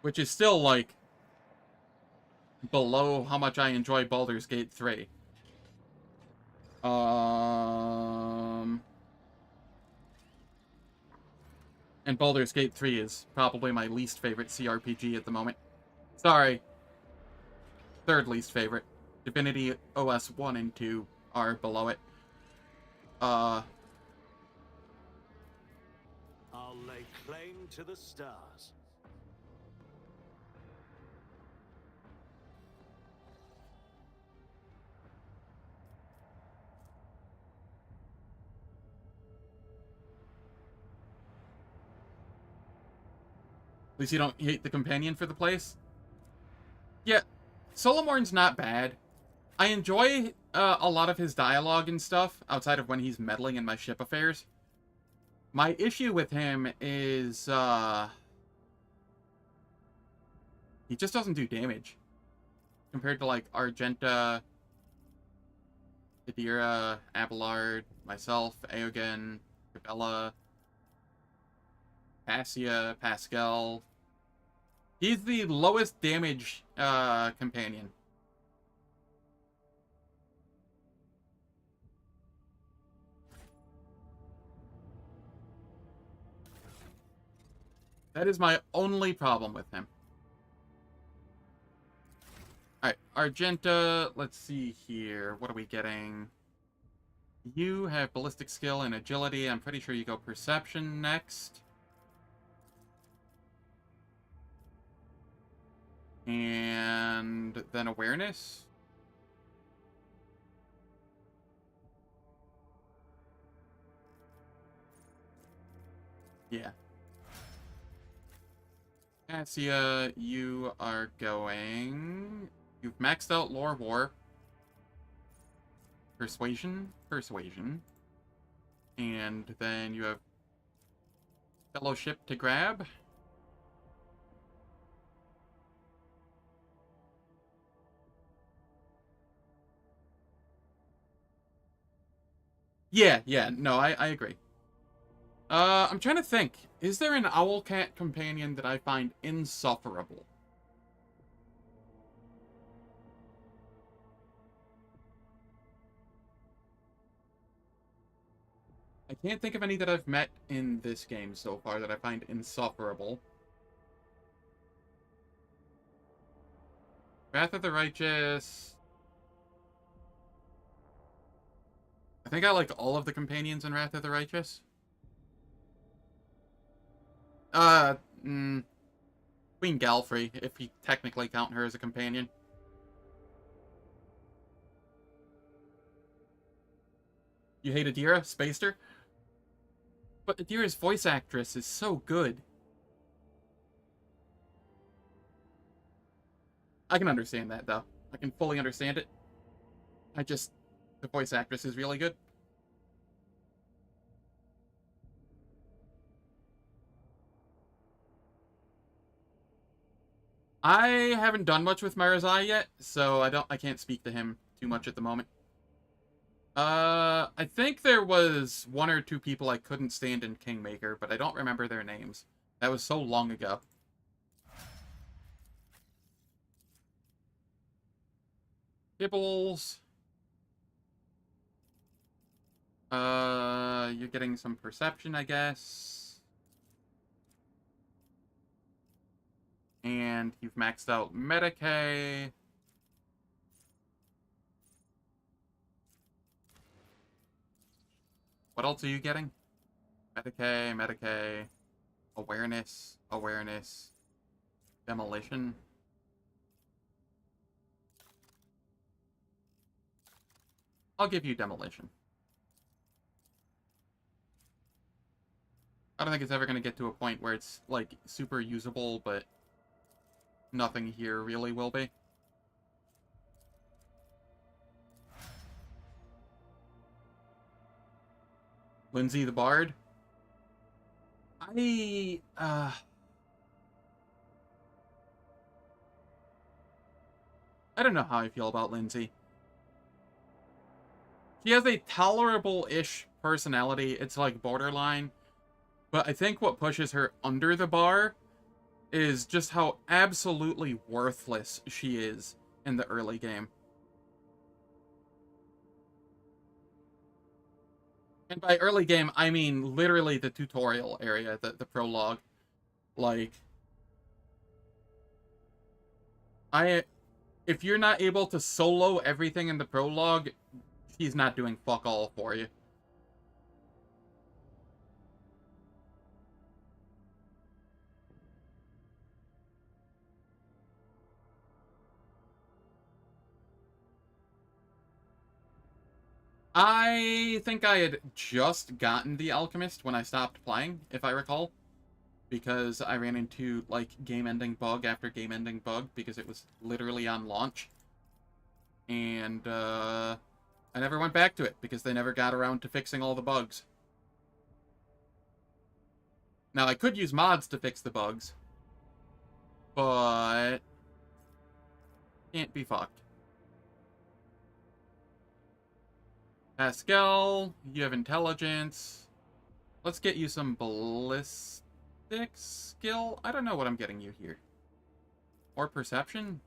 Which is still, like, below how much I enjoy Baldur's Gate 3. And Baldur's Gate 3 is probably my least favorite CRPG at the moment. Sorry. Third least favorite. Divinity OS 1 and 2 are below it. I'll lay claim to the stars. At least you don't hate the companion for the place. Yeah, Solomorn's not bad. I enjoy a lot of his dialogue and stuff, outside of when he's meddling in my ship affairs. My issue with him is, he just doesn't do damage. Compared to, like, Argenta, Adira, Abelard, myself, Aogen, Cabela, Passia, Pascal. He's the lowest damage companion. That is my only problem with him. Alright, Argenta, let's see here. What are we getting? You have ballistic skill and agility. I'm pretty sure you go perception next. And then awareness. Yeah. Cassia, you are going... You've maxed out Lore War. Persuasion. And then you have Fellowship to grab. Yeah, no, I agree. I'm trying to think. Is there an Owlcat companion that I find insufferable? I can't think of any that I've met in this game so far that I find insufferable. Wrath of the Righteous. I think I like all of the companions in Wrath of the Righteous. Queen Galfrey, if you technically count her as a companion. You hate Adira? Spacer? But Adira's voice actress is so good. I can understand that, though. I can fully understand it. The voice actress is really good. I haven't done much with Marazai yet, so I can't speak to him too much at the moment. I think there was one or two people I couldn't stand in Kingmaker, but I don't remember their names. That was so long ago. Kibbles. You're getting some perception, I guess. And you've maxed out Medicaid. What else are you getting? Medicaid, awareness, demolition. I'll give you demolition. I don't think it's ever going to get to a point where it's, like, super usable, but nothing here really will be. Lindsay the Bard. I don't know how I feel about Lindsay. She has a tolerable-ish personality. It's like borderline. But I think what pushes her under the bar is just how absolutely worthless she is in the early game. And by early game, I mean literally the tutorial area, the prologue. Like, if you're not able to solo everything in the prologue, she's not doing fuck all for you. I think I had just gotten the Alchemist when I stopped playing, if I recall. Because I ran into, like, game-ending bug after game-ending bug, because it was literally on launch. And, I never went back to it, because they never got around to fixing all the bugs. Now, I could use mods to fix the bugs, but can't be fucked. Pascal, you have intelligence. Let's get you some ballistic skill. I don't know what I'm getting you here. Or perception?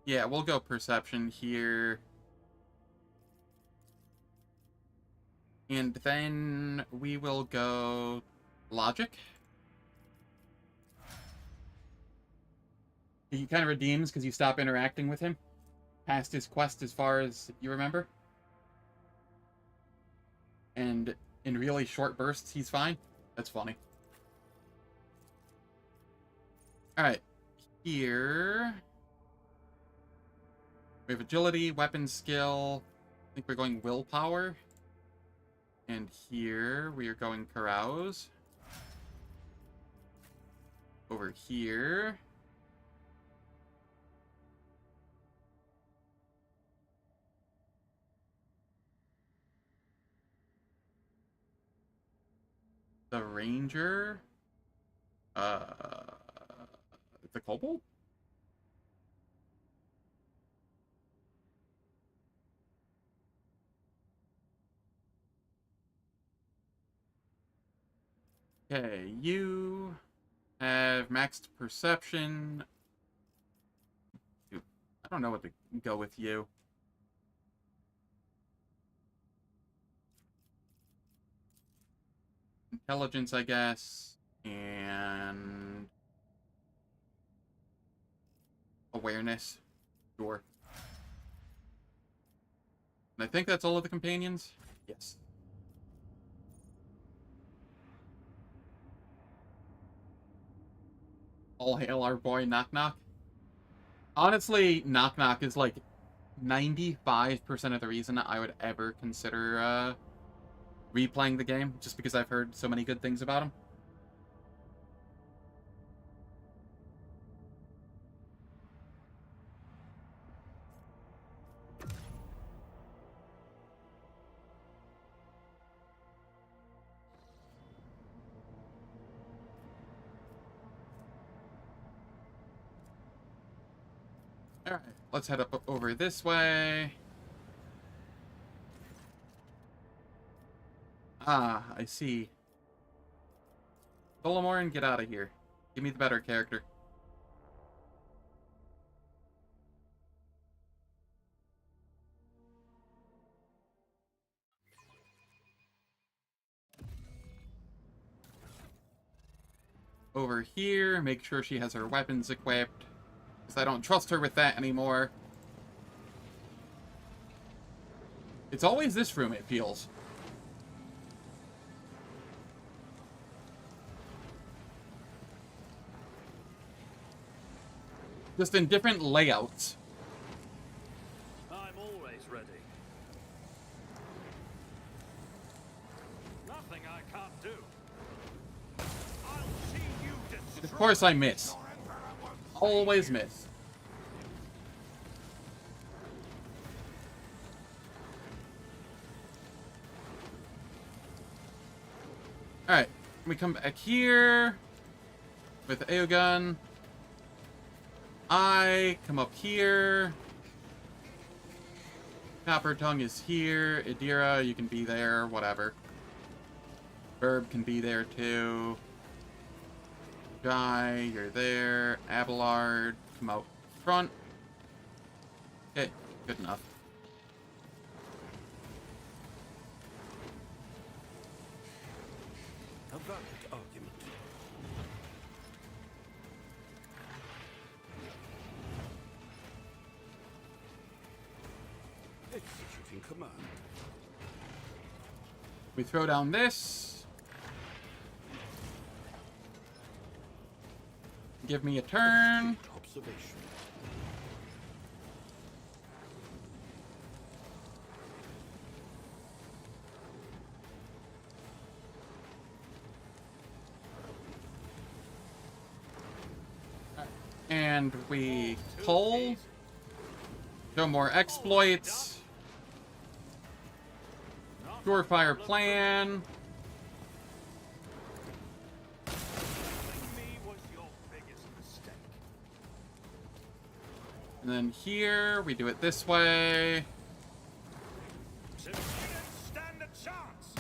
Yeah, we'll go perception here. And then we will go logic. He kind of redeems because you stop interacting with him. Past his quest as far as you remember. And in really short bursts, he's fine. That's funny. Alright. Here we have agility, weapon skill. I think we're going willpower. And here we are going carouse. Over here. The ranger. The kobold? Okay, you have maxed perception. Dude, I don't know what to go with you. Intelligence, I guess. And awareness. Sure. And I think that's all of the companions. Yes. All hail our boy Knock Knock. Honestly, Knock Knock is like 95% of the reason I would ever consider replaying the game, just because I've heard so many good things about him. Alright, let's head up over this way. Ah, I see. Solomorn, get out of here. Give me the better character. Over here, make sure she has her weapons equipped. Because I don't trust her with that anymore. It's always this room, it feels. Just in different layouts. I'm always ready. Nothing I can't do. I'll see you destroyed. Of course I miss. Always miss. Alright, we come back here with Aogun. I come up here. Copper Tongue is here. Idira, you can be there, whatever. Burb can be there too. Guy, you're there. Abelard, come out front. Okay, good enough. A valid argument. Executing command. We throw down this. Give me a turn. Observation. And we pull. No more exploits. Surefire plan. Me was your biggest mistake. And then here, we do it this way. Civilians stand a chance.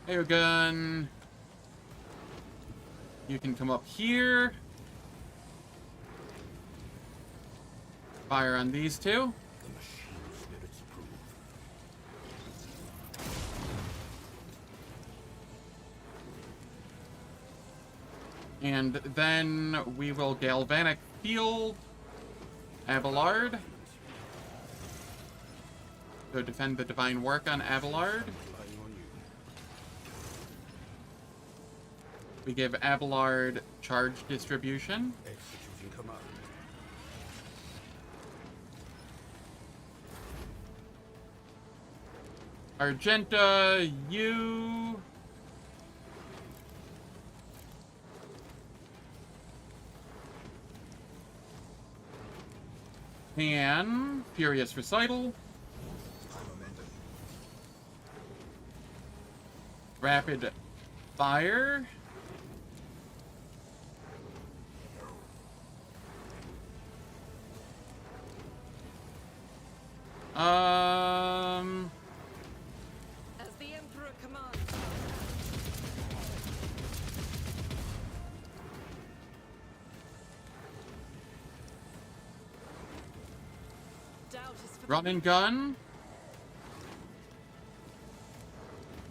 Airgun. You can come up here. Fire on these two. The machine spirits approve. And then we will Galvanic Field Abelard. So defend the Divine Work on Abelard. Relying on you. We give Abelard charge distribution. Executing command. Argenta, you. Can Furious Recital. Rapid Fire. As the Emperor commands. Doubt is for Run and Gun.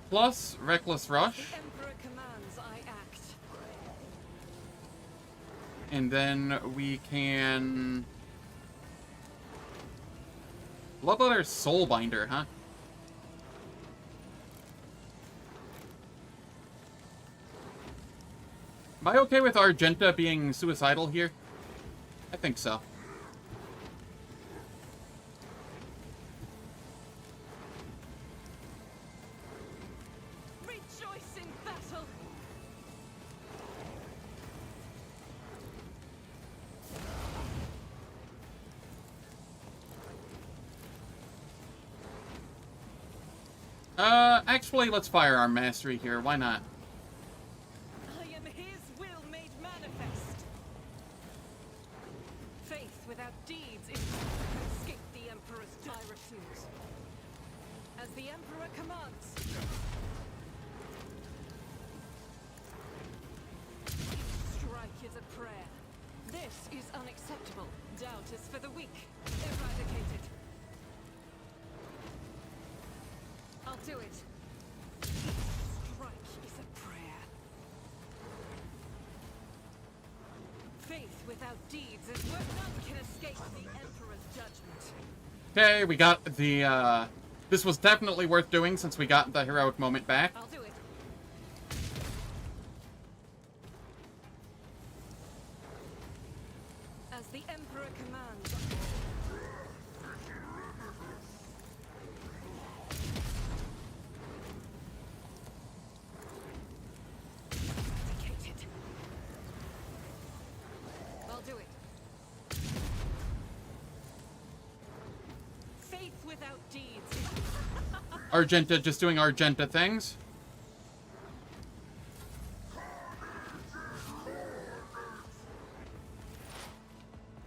Plus Reckless Rush. the Emperor commands, I act. And then we can... Love letter Soulbinder, huh? Am I okay with Argenta being suicidal here? I think so. Rejoice in battle. Actually, let's Firearm Mastery here. Why not? I am without deeds is escape the Emperor's. I refuse. As the Emperor commands. Strike is a prayer. This is unacceptable. Doubt is for the weak. Eradicate it. I'll do it. Strike is a prayer. Faith without deeds is where none can escape the Emperor's judgment. Okay, we got the, this was definitely worth doing since we got the heroic moment back. I'll do it. As the Emperor commands. Eradicate it. I'll do it. Faith without deeds. Argenta just doing Argenta things.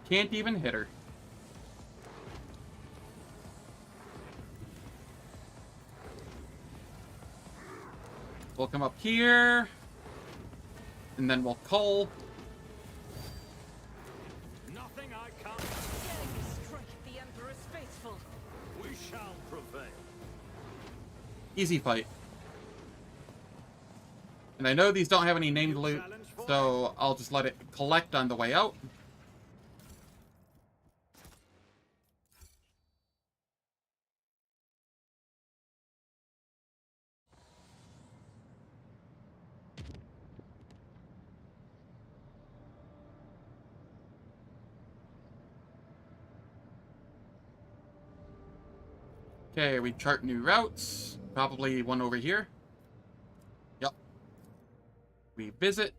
Can't even hit her. We'll come up here. And then we'll cull. Nothing I can't. Dare you strike the Emperor's faithful. We shall prevail. Easy fight. And I know these don't have any named loot, so I'll just let it collect on the way out. Okay, we chart new routes. Probably one over here. Yep. We visit.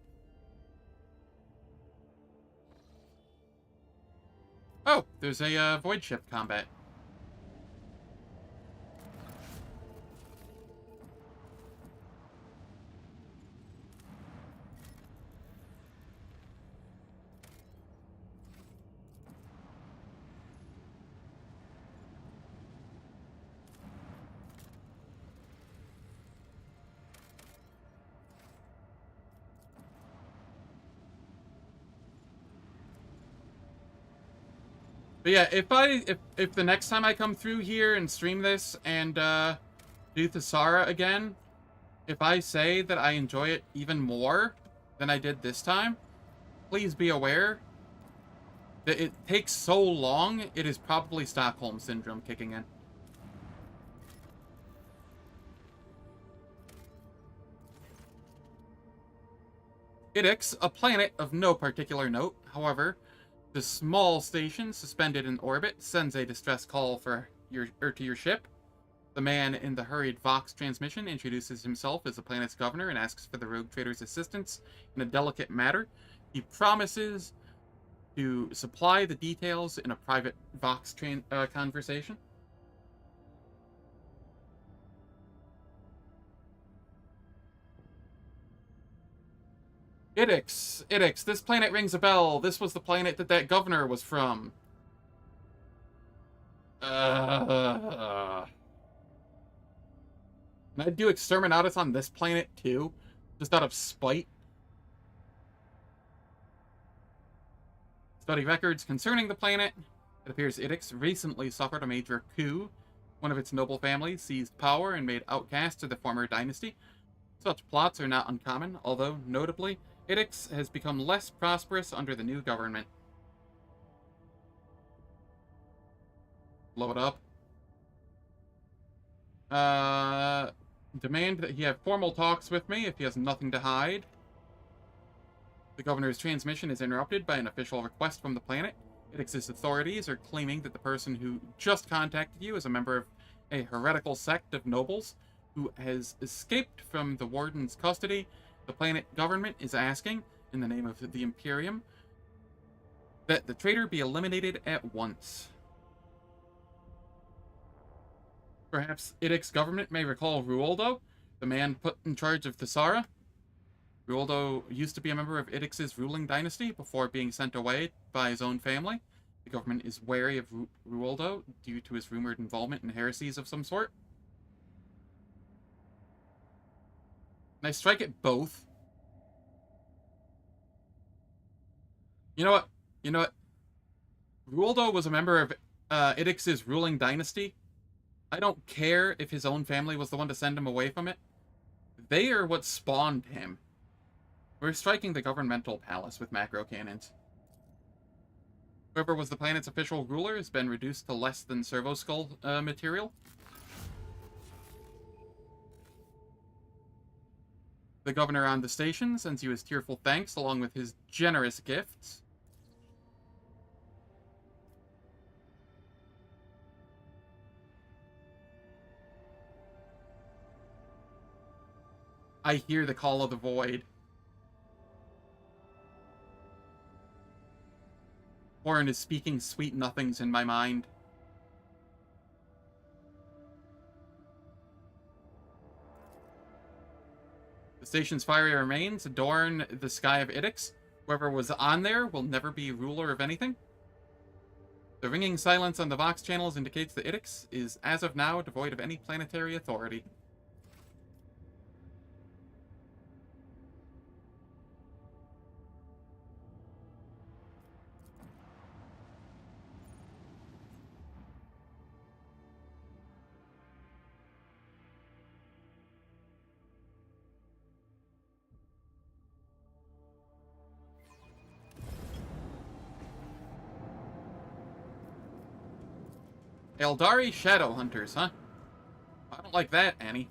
Oh, there's a void ship combat. But yeah, if the next time I come through here and stream this and do Thesara again, if I say that I enjoy it even more than I did this time, please be aware that it takes so long, it is probably Stockholm Syndrome kicking in. Idix, a planet of no particular note, however, the small station, suspended in orbit, sends a distress call to your ship. The man in the hurried Vox transmission introduces himself as the planet's governor and asks for the rogue trader's assistance in a delicate matter. He promises to supply the details in a private Vox conversation. Idix, this planet rings a bell. This was the planet that governor was from. And I'd do Exterminatus on this planet, too. Just out of spite. Study records concerning the planet. It appears Idix recently suffered a major coup. One of its noble families seized power and made outcasts of the former dynasty. Such plots are not uncommon, although, notably, Idix has become less prosperous under the new government. Blow it up. Demand that he have formal talks with me if he has nothing to hide. The governor's transmission is interrupted by an official request from the planet. Idix's authorities are claiming that the person who just contacted you is a member of a heretical sect of nobles who has escaped from the warden's custody. The planet government is asking, in the name of the Imperium, that the traitor be eliminated at once. Perhaps Idix government may recall Ruoldo, the man put in charge of Thesara. Ruoldo used to be a member of Idix's ruling dynasty before being sent away by his own family. The government is wary of Ruoldo due to his rumored involvement in heresies of some sort. Can I strike at both? You know what? You know what? Ruoldo was a member of Idix's ruling dynasty. I don't care if his own family was the one to send him away from it. They are what spawned him. We're striking the governmental palace with macro cannons. Whoever was the planet's official ruler has been reduced to less than servo skull material. The governor on the station sends you his tearful thanks along with his generous gifts. I hear the call of the void. Warren is speaking sweet nothings in my mind. The station's fiery remains adorn the sky of Idix. Whoever was on there will never be ruler of anything. The ringing silence on the Vox channels indicates that Idix is, as of now, devoid of any planetary authority. Eldari Shadow Hunters, huh? I don't like that, Annie.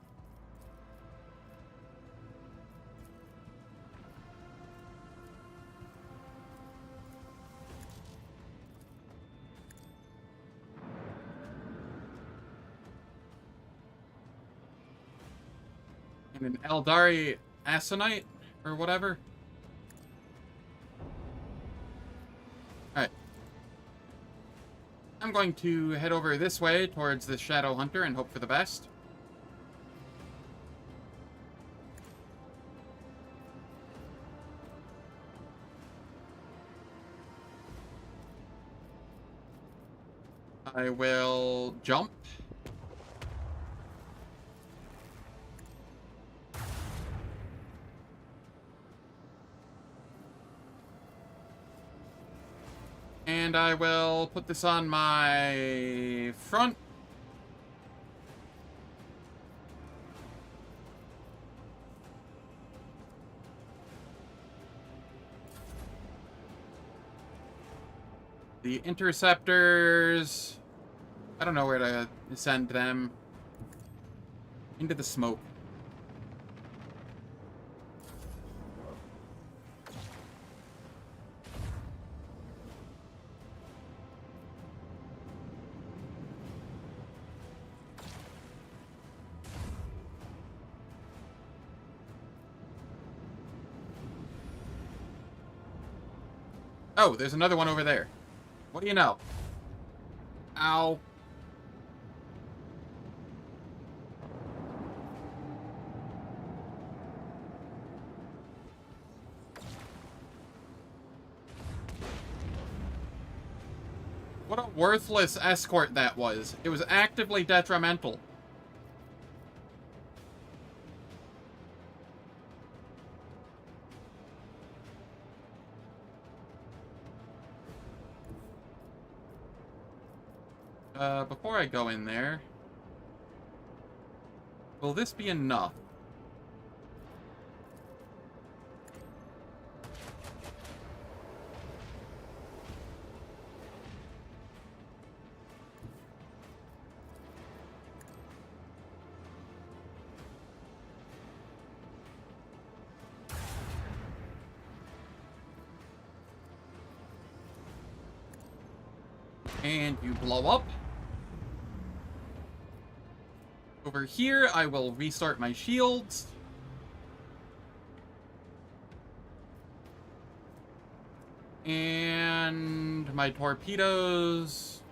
And an Eldari Aconite, or whatever. Alright. I'm going to head over this way towards the Shadow Hunter and hope for the best. I will jump. And I will put this on my front. The interceptors, I don't know where to send them. Into the smoke. Oh, there's another one over there. What do you know? Ow. What a worthless escort that was. It was actively detrimental. Before I go in there, will this be enough? And you blow up. Over here, I will restart my shields. And my torpedoes.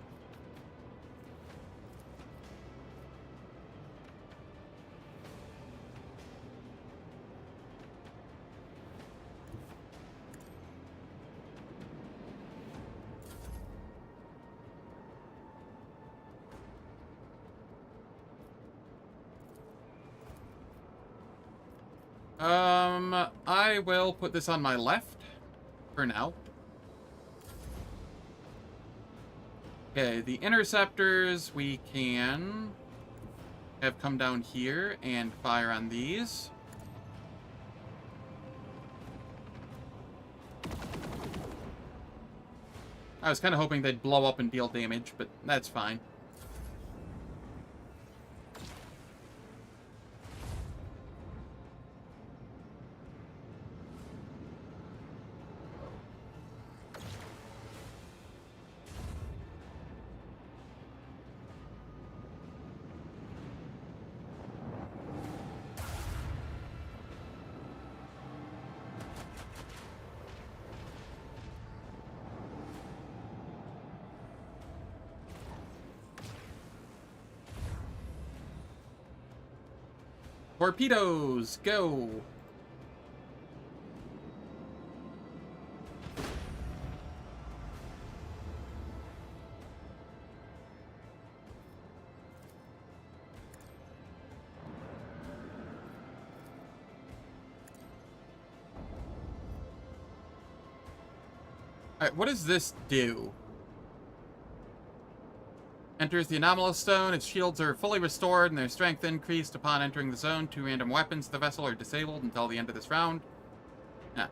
I will put this on my left for now. Okay, the interceptors we can have come down here and fire on these. I was kind of hoping they'd blow up and deal damage, but that's fine. Torpedoes, go! Alright, what does this do? Enters the anomalous zone. Its shields are fully restored and their strength increased upon entering the zone. 2 random weapons of the vessel are disabled until the end of this round. Yeah.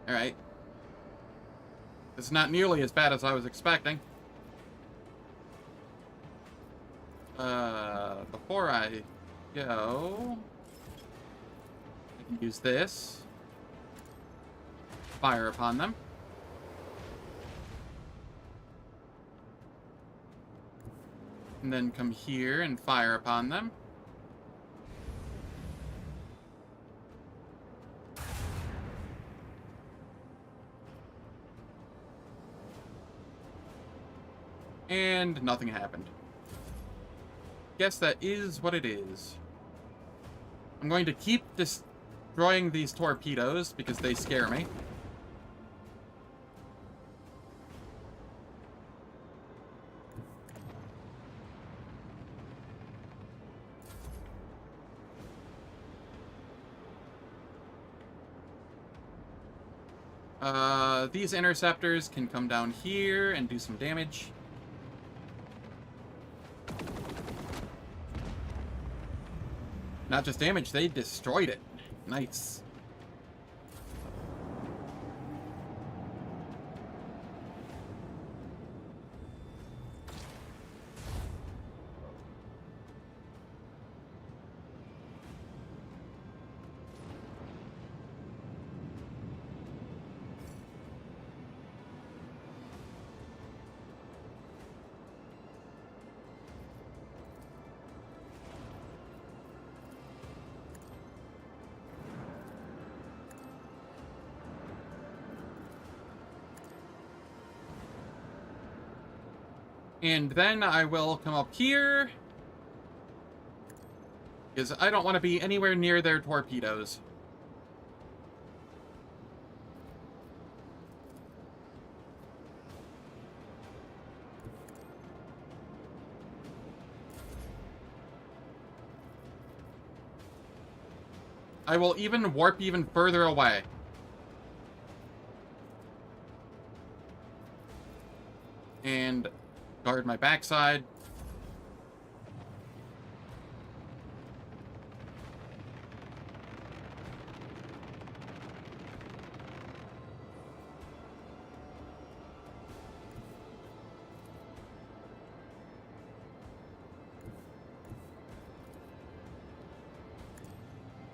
Alright. It's not nearly as bad as I was expecting. Before I go, I can use this. Fire upon them. And then come here and fire upon them. And nothing happened. Guess that is what it is. I'm going to keep destroying these torpedoes because they scare me. These interceptors can come down here and do some damage. Not just damage, they destroyed it. Nice. And then I will come up here, because I don't want to be anywhere near their torpedoes. I will even warp even further away. And guard my backside.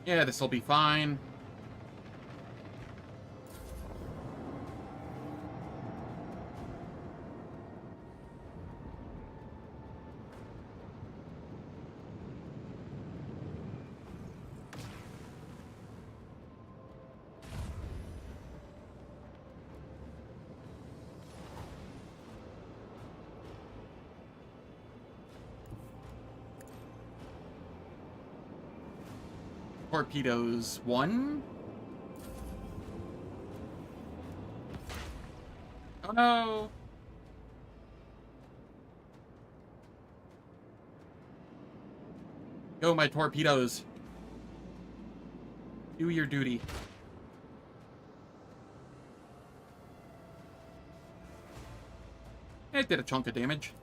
Yeah, this will be fine. Torpedoes 1. Oh no! Go, my torpedoes. Do your duty. It did a chunk of damage.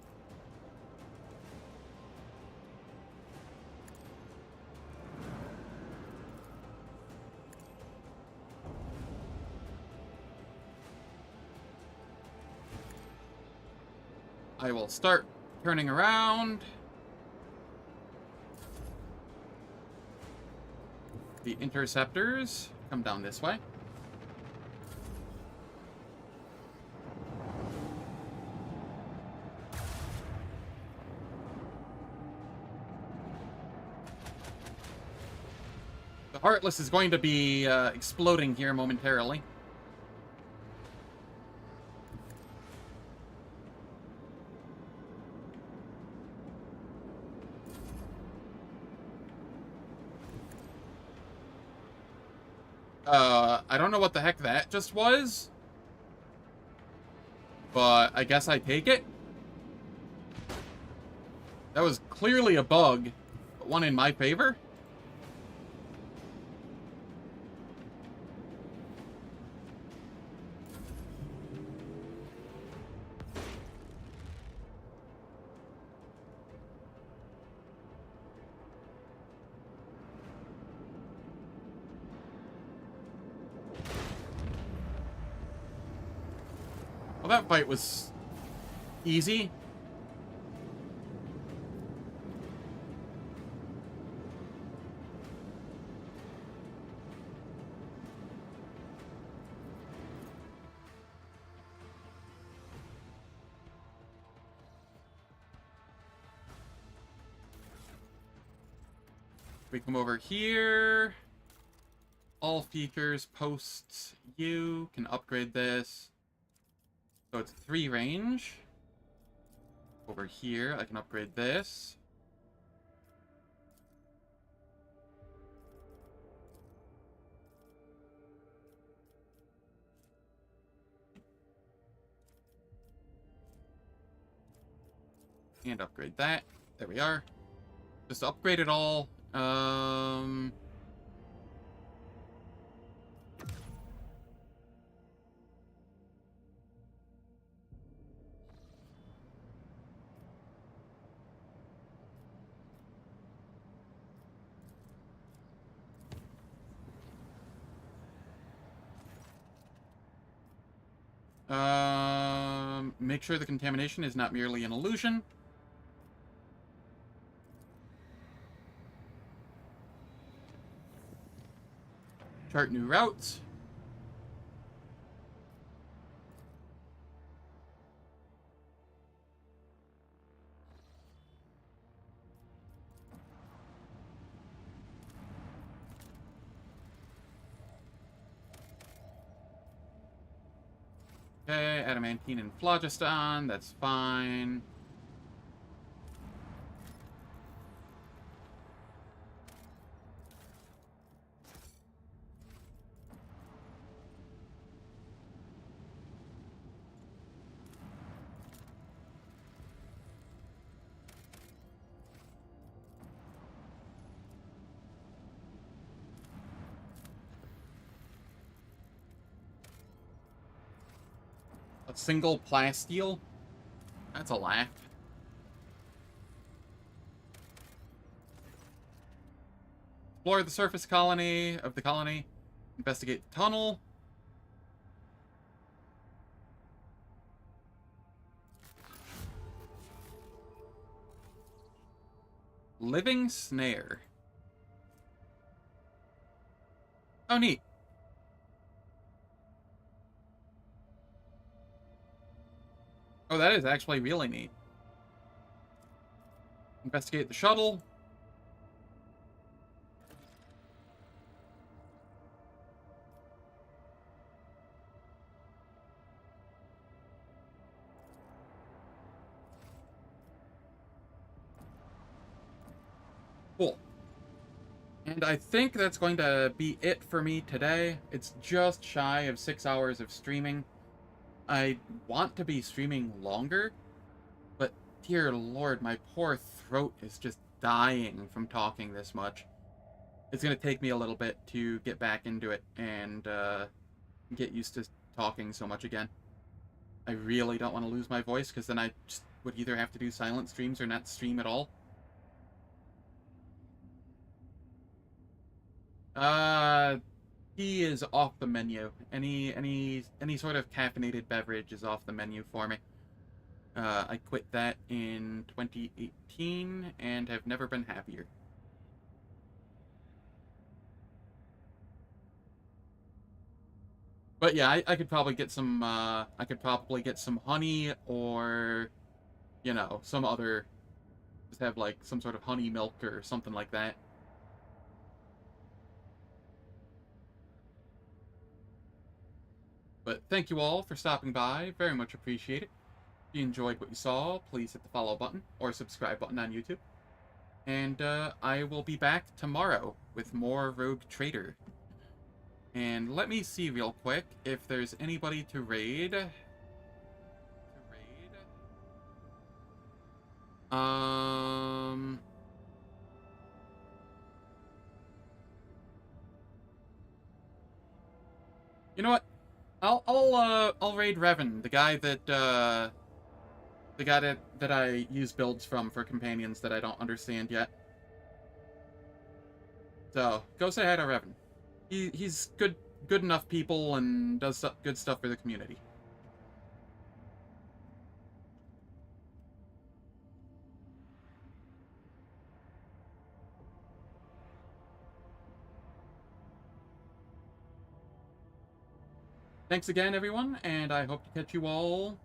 I will start turning around. The interceptors come down this way. The Heartless is going to be exploding here momentarily. I don't know what the heck that just was, but I guess I take it. That was clearly a bug, but one in my favor. Well, that fight was easy. We come over here. All features, posts, you can upgrade this. So it's 3 range. Over here, I can upgrade this. And upgrade that. There we are. Just upgrade it all. Make sure the contamination is not merely an illusion. Chart new routes. Okay, adamantine and phlogiston, that's fine. A single plasteel? That's a laugh. Explore the surface colony of the colony. Investigate the tunnel. Living snare. Oh, neat. Oh, that is actually really neat. Investigate the shuttle. Cool. And I think that's going to be it for me today. It's just shy of 6 hours of streaming. I want to be streaming longer, but dear lord, my poor throat is just dying from talking this much. it's gonna take me a little bit to get back into it and get used to talking so much again. I really don't want to lose my voice, because then I just would either have to do silent streams or not stream at all. Tea is off the menu. Any sort of caffeinated beverage is off the menu for me. I quit that in 2018 and have never been happier. But yeah, I could probably get some honey, or you know, some other, just have like some sort of honey milk or something like that. But thank you all for stopping by. Very much appreciate it. If you enjoyed what you saw, please hit the follow button or subscribe button on YouTube. And I will be back tomorrow with more Rogue Trader. And let me see real quick if there's anybody to raid. You know what? I'll raid Revan, the guy that I use builds from for companions that I don't understand yet. So go say hi to Revan. He's good enough people and does good stuff for the community. Thanks again, everyone, and I hope to catch you all